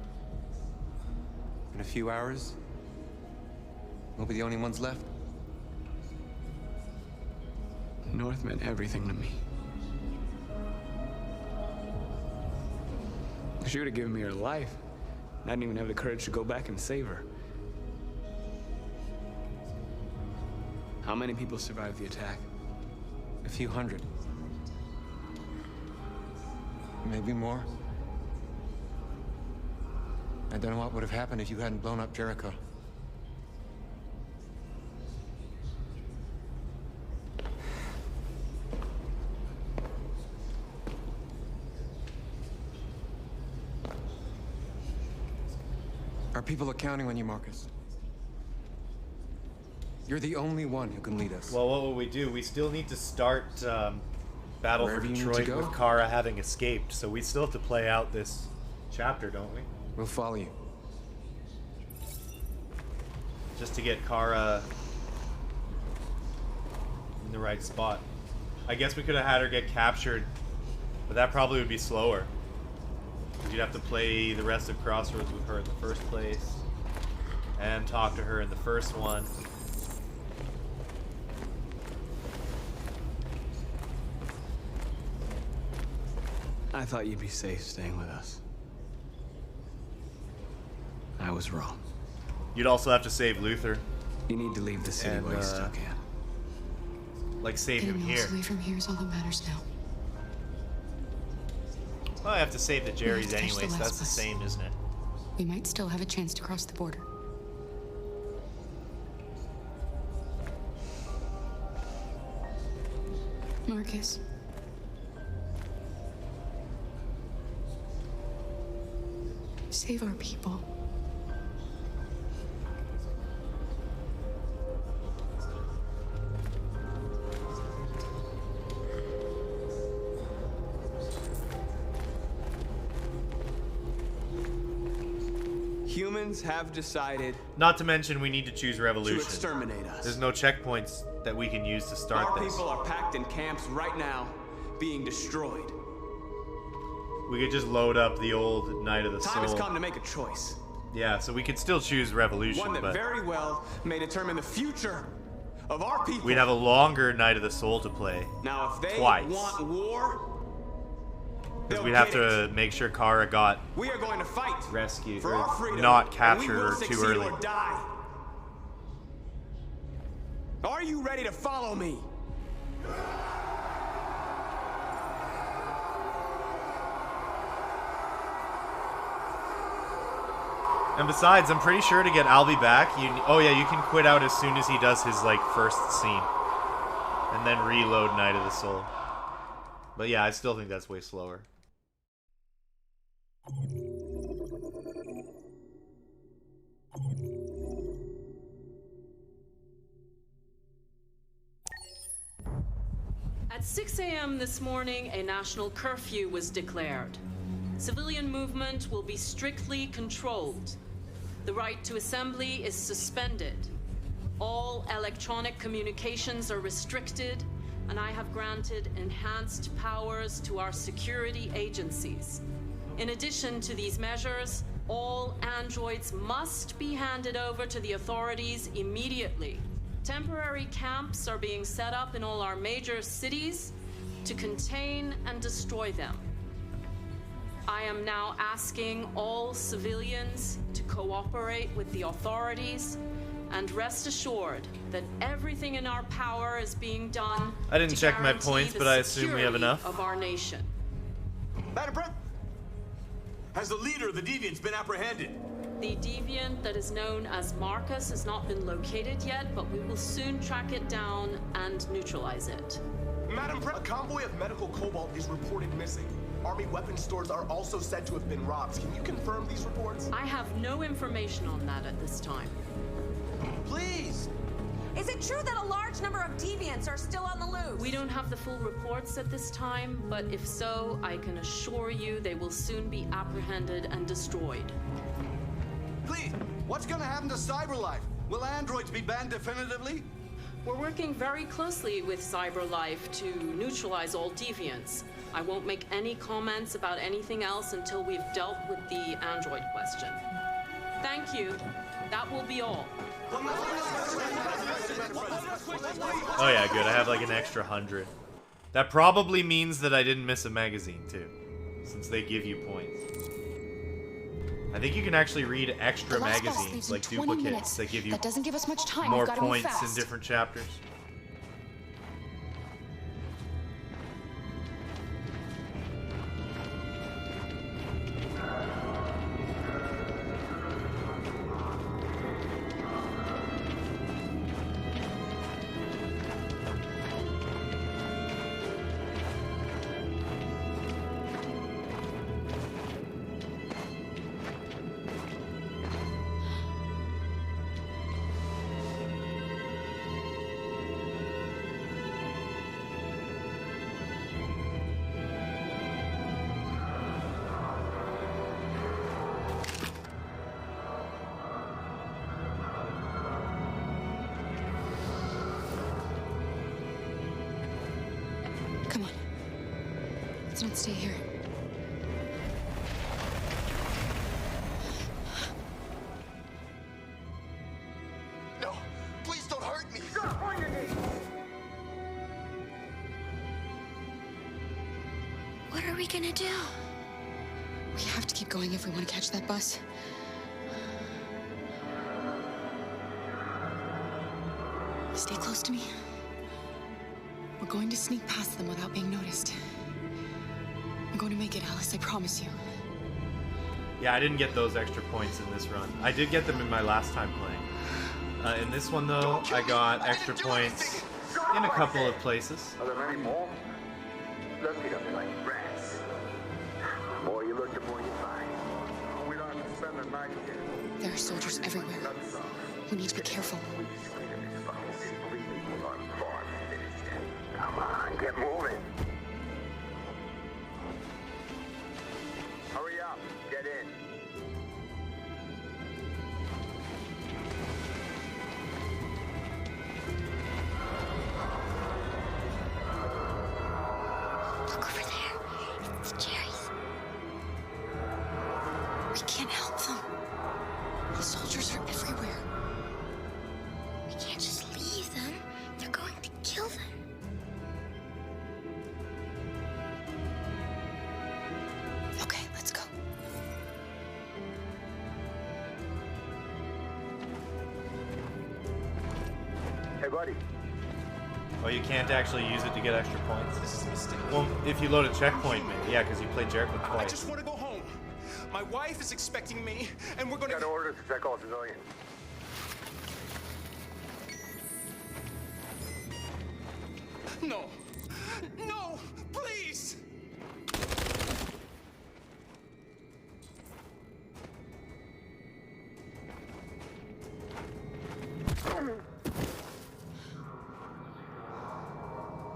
In a few hours, we'll be the only ones left. North meant everything to me. She would have given me her life. I didn't even have the courage to go back and save her. How many people survived the attack? A few hundred. Maybe more. I don't know what would have happened if you hadn't blown up Jericho. Our people are counting on you, Marcus. You're the only one who can lead us. Well, what will we do? We still need to start Battle Wherever for you need to Detroit go. with Cara having escaped, so we still have to play out this chapter, don't we? We'll follow you. Just to get Cara in the right spot. I guess we could have had her get captured, but that probably would be slower. You'd have to play the rest of Crossroads with her in the first place, and talk to her in the first one. I thought you'd be safe staying with us. I was wrong. You'd also have to save Luther. You need to leave the city while you still can. Like, save him Getting here. us away from here is all that matters now. Well, I have to save the We have Jerrys to catch the anyways. last That's the bus. same, isn't it? We might still have a chance to cross the border. Marcus. Save our people. Humans have decided Not to mention, we need to choose Revolution. to exterminate us. There's no checkpoints that we can use to start Our this. people are packed in camps right now, being destroyed. We could just load up the old Night of the Time has Soul. come to make a choice. Yeah, so we could still choose Revolution, One that but very well may determine the future of our people. we'd have a longer Night of the Soul to play. Now, if they twice. want war, Because they'll we'd have get to make sure Cara got we are going to fight rescued, for our freedom, not and we captured will or too succeed early. or die. Are you ready to follow me? And besides, I'm pretty sure to get Albie back, oh yeah, you can quit out as soon as he does his like first scene, and then reload Night of the Soul. But yeah, I still think that's way slower. At 6 a.m. this morning, a national curfew was declared. Civilian movement will be strictly controlled. The right to assembly is suspended. All electronic communications are restricted, and I have granted enhanced powers to our security agencies. In addition to these measures, all androids must be handed over to the authorities immediately. Temporary camps are being set up in all our major cities to contain and destroy them. I am now asking all civilians to cooperate with the authorities and rest assured that everything in our power is being done. I didn't to check my guarantee points, the but I assume we have security enough. of our nation. Madam Brett, has the leader of the deviants been apprehended? The deviant that is known as Marcus has not been located yet, but we will soon track it down and neutralize it. Madam Brett, a convoy of medical cobalt is reported missing. Army weapons stores are also said to have been robbed. Can you confirm these reports? I have no information on that at this time. Please! Is it true that a large number of deviants are still on the loose? We don't have the full reports at this time, but if so, I can assure you they will soon be apprehended and destroyed. Please, what's gonna happen to CyberLife? Will androids be banned definitively? We're working very closely with CyberLife to neutralize all deviants. I won't make any comments about anything else until we've dealt with the android question. Thank you. That will be all. Oh yeah, good. I have like an extra 100. That probably means that I didn't miss a magazine too, since they give you points. I think you can actually read extra The last bus magazines, leaves in like 20 duplicates, minutes. that give you That doesn't give us much time. more We've got to move points in fast. different chapters. Come on. Let's not stay here. No, please don't hurt me. Stop on your knees. What are we gonna do? We have to keep going if we want to catch that bus. Stay close to me. We're going to sneak past them without being noticed. We're going to make it, Alice, I promise you. Yeah, I didn't get those extra points in this run. I did get them in my last time playing. In this one, though, I got extra points in a couple of places. Are there many more? Look it up like rats. The more you look, the more you find. We don't have to spend the night here. There are soldiers everywhere. We need to be careful. Come on, get moving. Hurry up, get in. Look over there. It's Jerry's. We can't help them. The soldiers are everywhere. We can't just leave them. They're going to kill them. Okay, let's go. Hey, buddy. Oh, you can't actually use it to get extra points? This is a mistake. Well, if you load a checkpoint, maybe. Yeah, because you played Jericho I twice. just want to go home. My wife is expecting me, and we're gonna... Got orders to check all civilians. No. No! Please!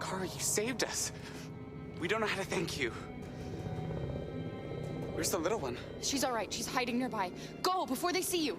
Cara, you saved us. We don't know how to thank you. Where's the little one? She's all right. She's hiding nearby. Go before they see you.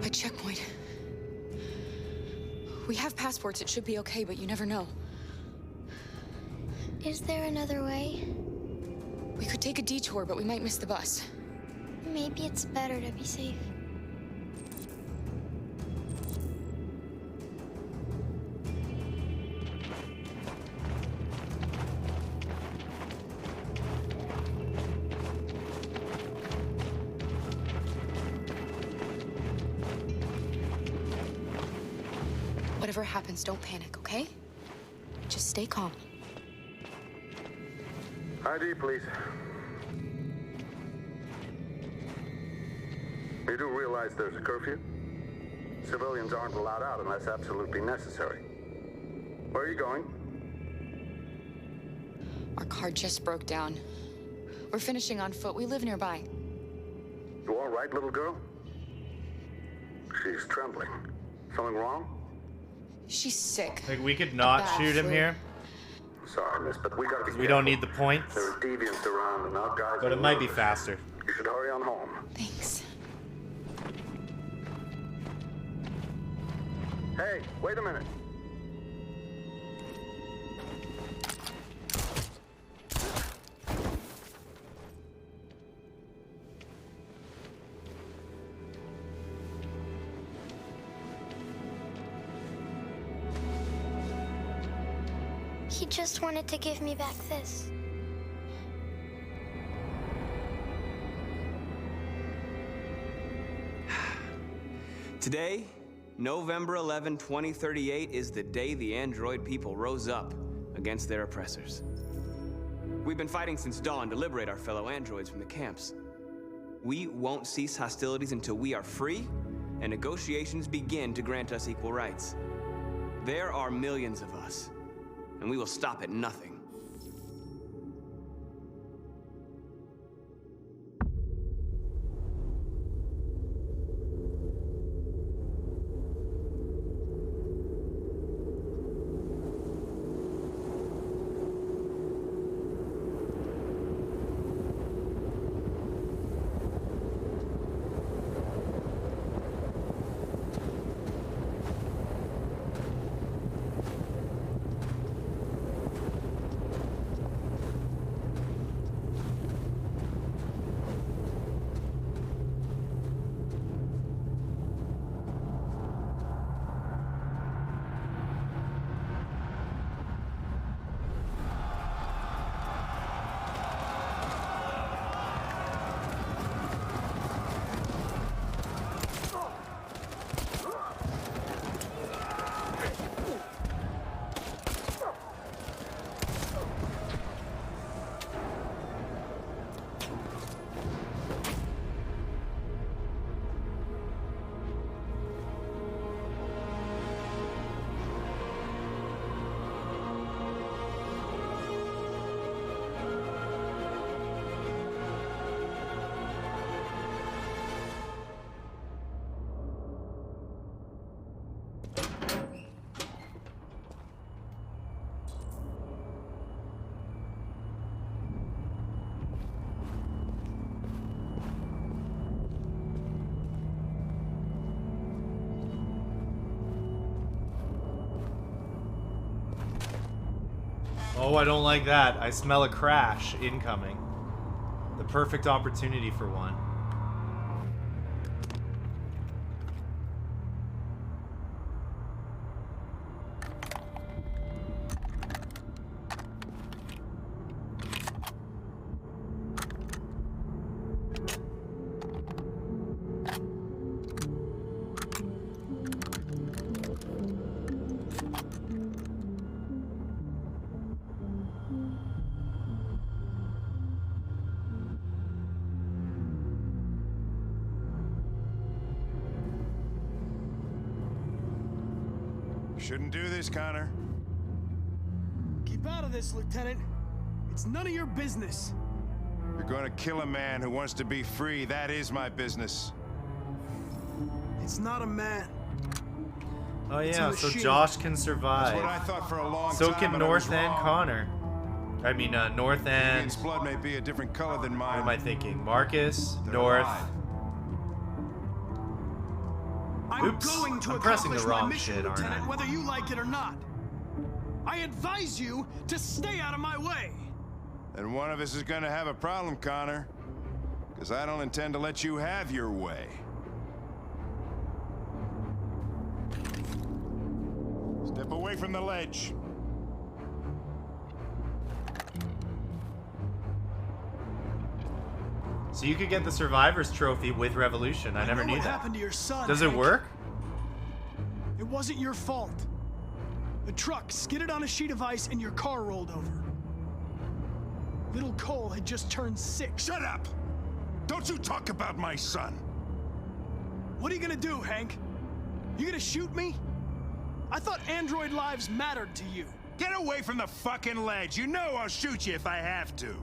A checkpoint. We have passports. It should be okay, but you never know. Is there another way? We could take a detour, but we might miss the bus. Maybe it's better to be safe. Whatever happens, don't panic, okay? Just stay calm. ID, please. You do realize there's a curfew? Civilians aren't allowed out unless absolutely necessary. Where are you going? Our car just broke down. We're finishing on foot. We live nearby. You all right, little girl? She's trembling. Something wrong? She's sick. Like, we could not Bad shoot him flu. here. Sorry, miss, but we gotta be We don't need the points. There are deviants around and our guys But are it might be nervous. faster. You should hurry on home. Thanks. Hey, wait a minute. He just wanted to give me back this. Today, November 11, 2038, is the day the android people rose up against their oppressors. We've been fighting since dawn to liberate our fellow androids from the camps. We won't cease hostilities until we are free and negotiations begin to grant us equal rights. There are millions of us, and we will stop at nothing. Oh, I don't like that. I smell a crash incoming. The perfect opportunity for one. Shouldn't do this, Connor. Keep out of this, Lieutenant. It's none of your business. You're going to kill a man who wants to be free. That is my business. It's not a man. Oh It's a yeah, so machine. Josh can survive. That's what I thought for a long So time. can but I was North and wrong. Connor. I mean, North and... Deviant's blood may be a different color than mine. What am I thinking? Marcus, They're North. alive. I'm Oops, going to I'm pressing the accomplish wrong my mission, shit, aren't I? Lieutenant, whether you like it or not. I advise you to stay out of my way. Then one of us is going to have a problem, Connor. Because I don't intend to let you have your way. Step away from the ledge. So you could get the Survivor's Trophy with Revolution. I never know knew what that. happened to your son, Does it Hank. work? It wasn't your fault. A truck skidded on a sheet of ice and your car rolled over. Little Cole had just turned 6. Shut up! Don't you talk about my son! What are you gonna do, Hank? You gonna shoot me? I thought android lives mattered to you. Get away from the fucking ledge! You know I'll shoot you if I have to!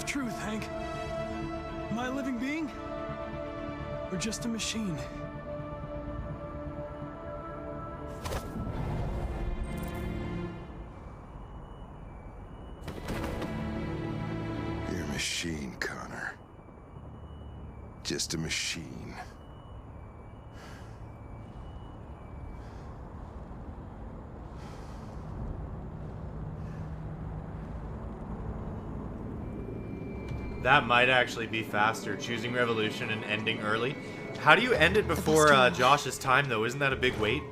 Truth, Hank. Am I a living being? Or just a machine? You're a machine, Connor. Just a machine. That might actually be faster, choosing Revolution and ending early. How do you end it before Josh's time, though? Isn't that a big wait?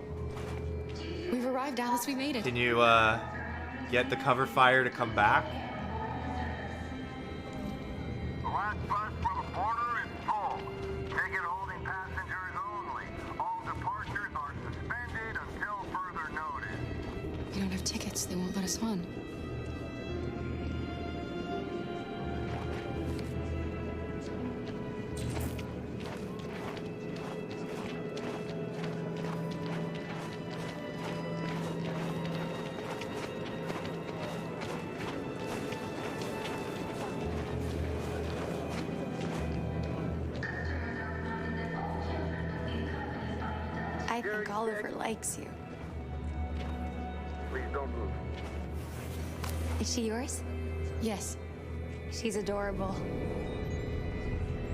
We've arrived, Alice. We made it. Can you get the cover fire to come back? The last bus for the border is full. Ticket holding passengers only. All departures are suspended until further notice. We don't have tickets. They won't let us on. I think Oliver likes you. Please don't move. Is she yours? Yes. She's adorable.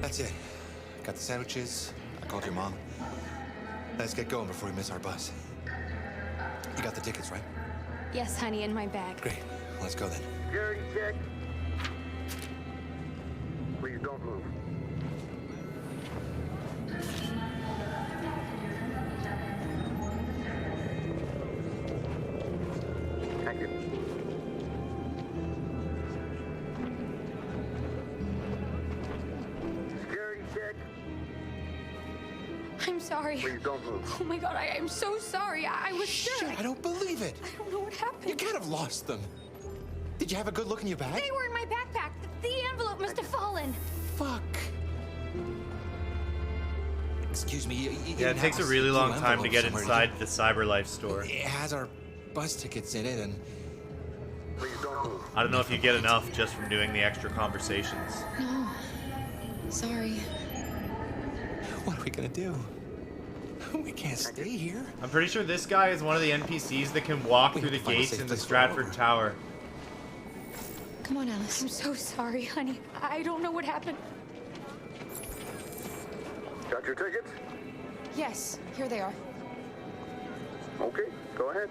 That's it. Got the sandwiches. I called your mom. Let's get going before we miss our bus. You got the tickets, right? Yes, honey, in my bag. Great. Let's go then. Security check. Please don't move. Thank you. Security check. I'm sorry. Please don't move. Oh my god, I am so sorry. I was sure. Shit, I don't believe it. I don't know what happened. You can't have lost them. Did you have a good look in your bag? They were in my backpack. The envelope must have fallen. Fuck. Excuse me. Yeah, it takes a really long time to get inside the CyberLife store. It has our bus tickets in it, and I don't know if you get enough just from doing the extra conversations. No. Sorry. what are we gonna do? We can't stay here. I'm pretty sure this guy is one of the NPCs that can walk through the gates in the Stratford Tower. Come on, Alice. I'm so sorry, honey. I don't know what happened. Got your tickets? Yes, here they are. Okay, go ahead.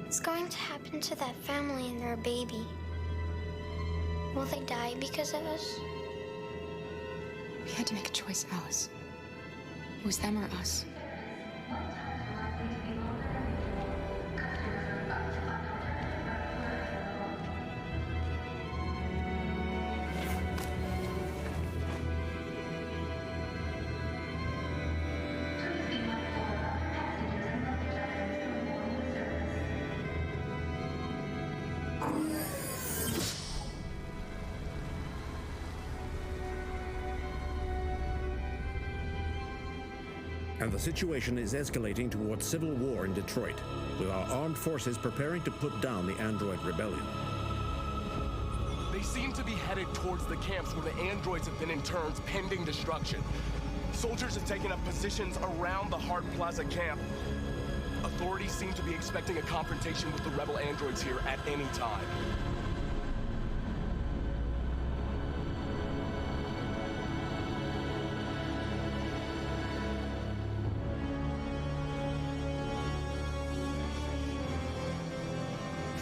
What's going to happen to that family and their baby? Will they die because of us? We had to make a choice, Alice. It was them or us. and the situation is escalating towards civil war in Detroit, with our armed forces preparing to put down the android rebellion. They seem to be headed towards the camps where the androids have been in turns pending destruction. Soldiers have taken up positions around the Hart Plaza camp. Authorities seem to be expecting a confrontation with the rebel androids here at any time.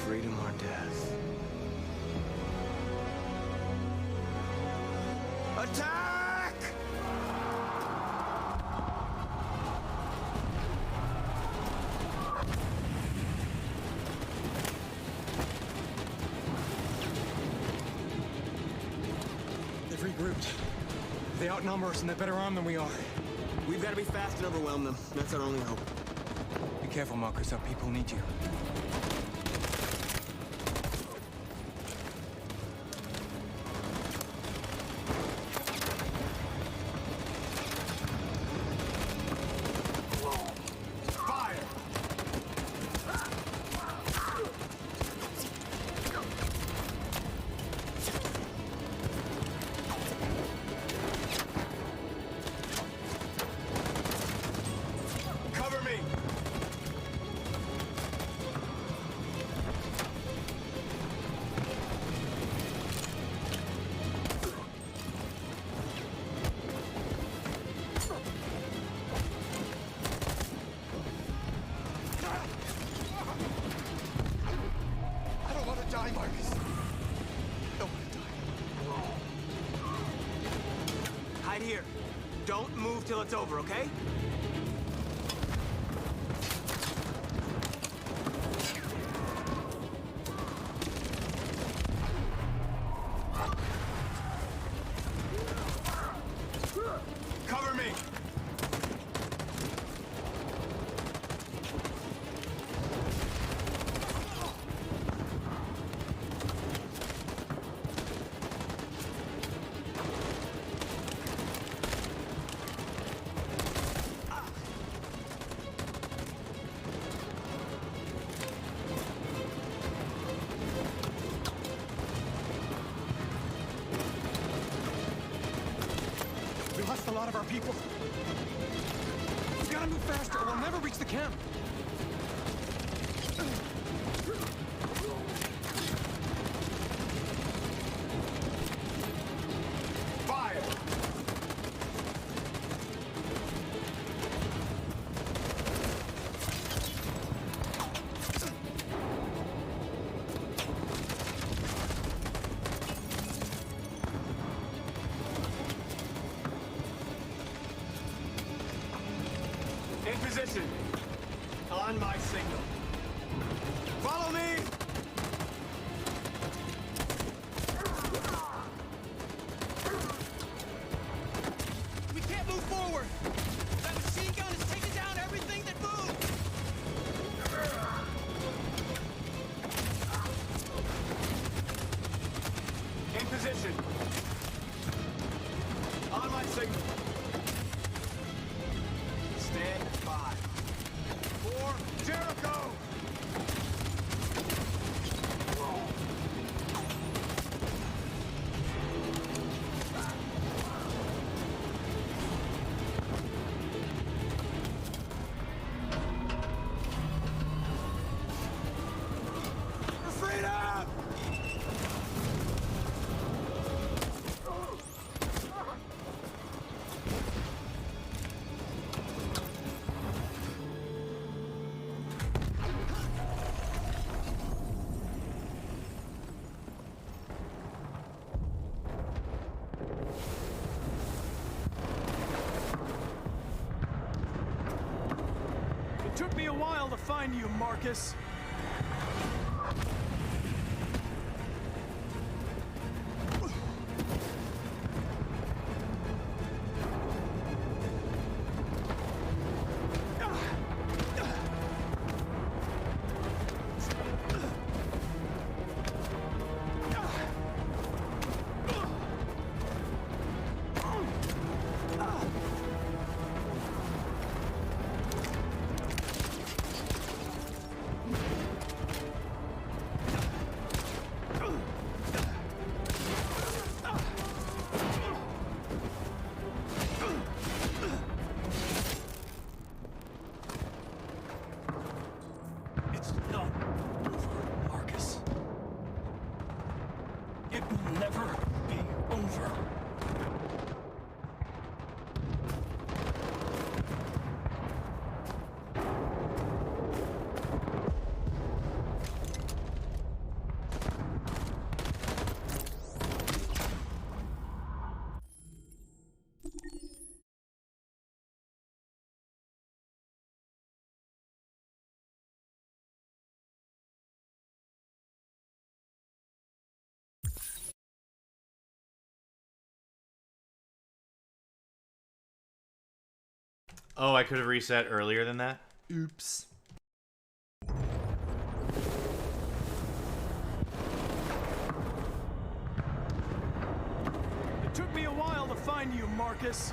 Freedom or death. Attack! They've regrouped. They outnumber us and they're better armed than we are. We've got to be fast and overwhelm them. That's our only hope. Be careful, Marcus. Our people need you. Here. Don't move till it's over, okay? Cover me! We lost a lot of our people. We gotta move faster or we'll never reach the camp. Fire! In position. On my signal. Follow me! We can't move forward! That machine gun is taking down everything that moves! In position. On my signal. Stand by. For Jericho! For freedom! It took me a while to find you, Marcus. Oh, I could have reset earlier than that? Oops. It took me a while to find you, Marcus.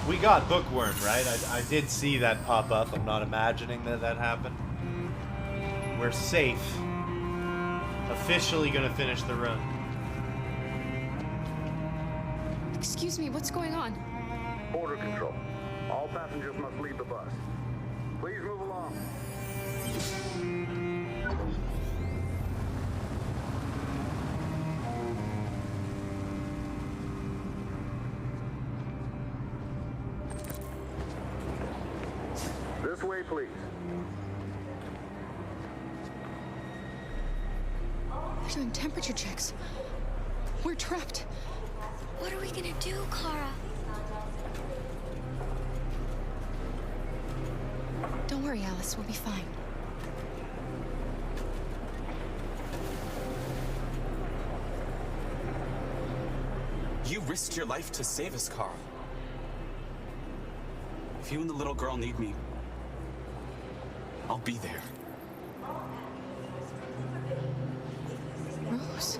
We got bookworm, right? I did see that pop up. I'm not imagining that happened. We're safe. Officially gonna finish the run. Excuse me, what's going on? Border control. All passengers must leave the bus. Please move along. This way, please. They're doing temperature checks. We're trapped. What are we gonna do, Cara? Don't worry, Alice. We'll be fine. You risked your life to save us, Cara. If you and the little girl need me, I'll be there. Rose.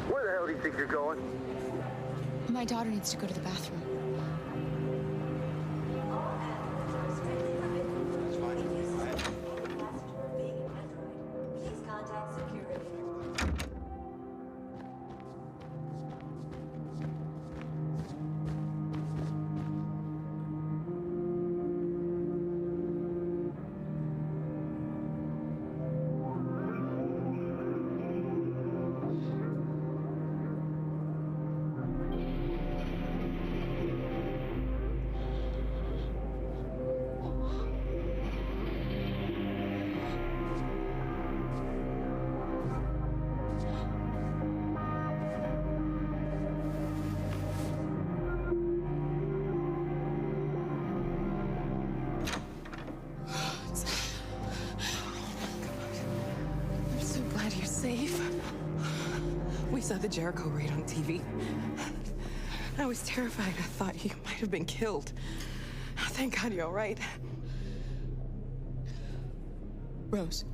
Where the hell do you think you're going? My daughter needs to go to the bathroom. We saw the Jericho raid on TV. I was terrified. I thought you might have been killed. Thank God you're all right. Rose.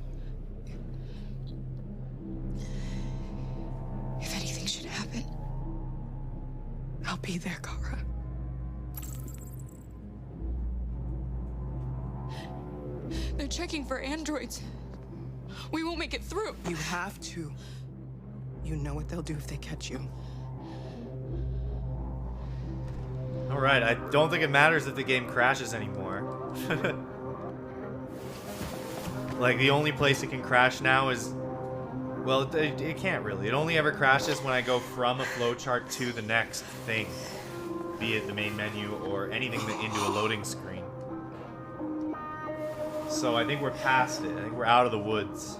If anything should happen, I'll be there, Cara. They're checking for androids. We won't make it through. You have to. You know what they'll do if they catch you. Alright, I don't think it matters if the game crashes anymore. Like, the only place it can crash now is... Well, it can't really. It only ever crashes when I go from a flowchart to the next thing. Be it the main menu or anything into a loading screen. So I think we're past it. I think we're out of the woods.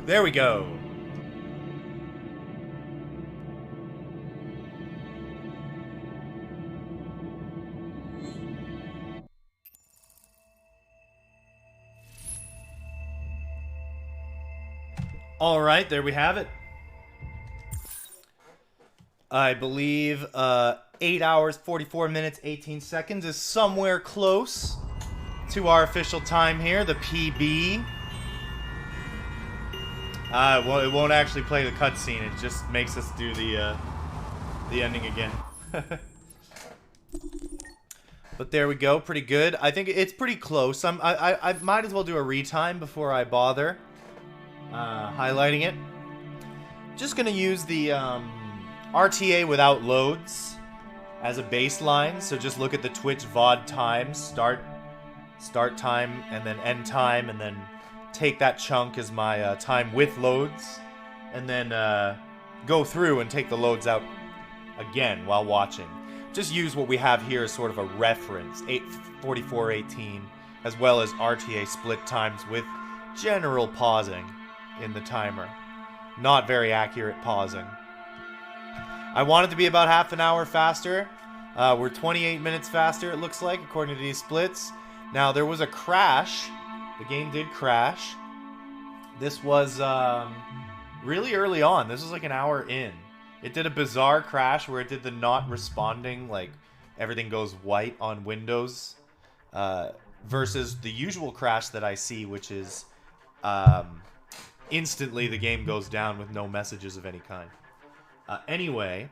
There we go. All right, there we have it. I believe 8 hours, 44 minutes, 18 seconds is somewhere close to our official time here, the PB. Well, it won't actually play the cutscene. It just makes us do the ending again. But there we go. Pretty good. I think it's pretty close. I might as well do a retime before I bother highlighting it. Just gonna use the RTA without loads as a baseline. So just look at the Twitch VOD times, start time, and then end time, and then take that chunk as my time with loads, and then go through and take the loads out again while watching. Just use what we have here as sort of a reference, 8:44:18, as well as RTA split times with general pausing in the timer. Not very accurate pausing. I want it to be about half an hour faster. We're 28 minutes faster, it looks like, according to these splits. Now, there was a crash. The game did crash. This was really early on. This was like an hour in. It did a bizarre crash where it did the not responding, like everything goes white on Windows, versus the usual crash that I see, which is instantly the game goes down with no messages of any kind. Anyway,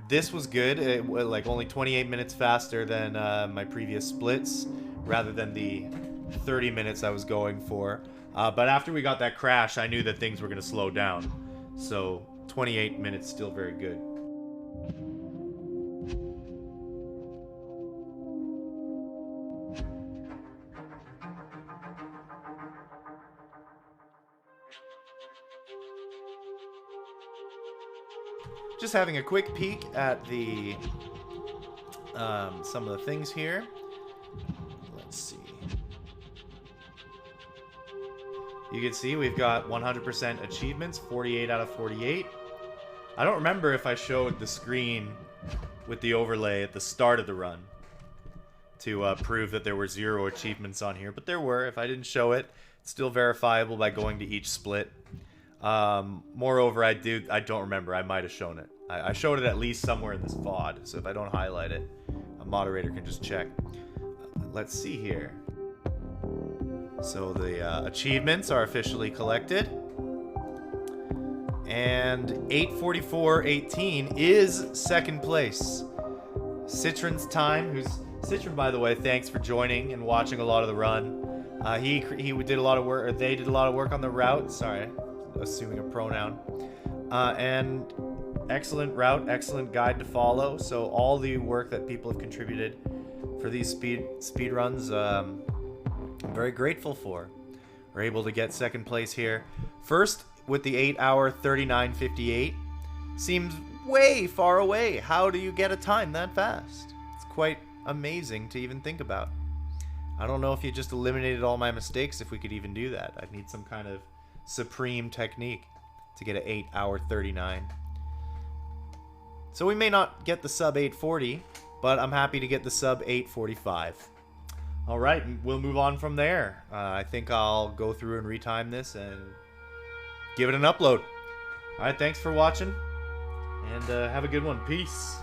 this was good. It was like only 28 minutes faster than my previous splits, rather than the 30 minutes I was going for. But after we got that crash, I knew that things were going to slow down. So 28 minutes still very good. Just having a quick peek at the some of the things here. Let's see. You can see we've got 100% achievements, 48 out of 48. I don't remember if I showed the screen with the overlay at the start of the run to prove that there were 0 achievements on here, but there were. If I didn't show it, it's still verifiable by going to each split. Moreover, I don't remember. I might have shown it. I showed it at least somewhere in this VOD, so if I don't highlight it, a moderator can just check. Let's see here. So the achievements are officially collected. And 8:44:18 is second place. Citron's time, Citron, by the way, thanks for joining and watching a lot of the run. He did a lot of work, or they did a lot of work on the route. Sorry, assuming a pronoun. And excellent route, excellent guide to follow. So all the work that people have contributed for these speed runs, I'm very grateful for. We're able to get second place here. First, with the 8 hour 39:58, seems way far away. How do you get a time that fast? It's quite amazing to even think about. I don't know if you just eliminated all my mistakes, if we could even do that. I'd need some kind of supreme technique to get an 8 hour 39. So we may not get the sub 840, but I'm happy to get the sub 845. All right, we'll move on from there. I think I'll go through and retime this and give it an upload. All right, thanks for watching, and have a good one. Peace.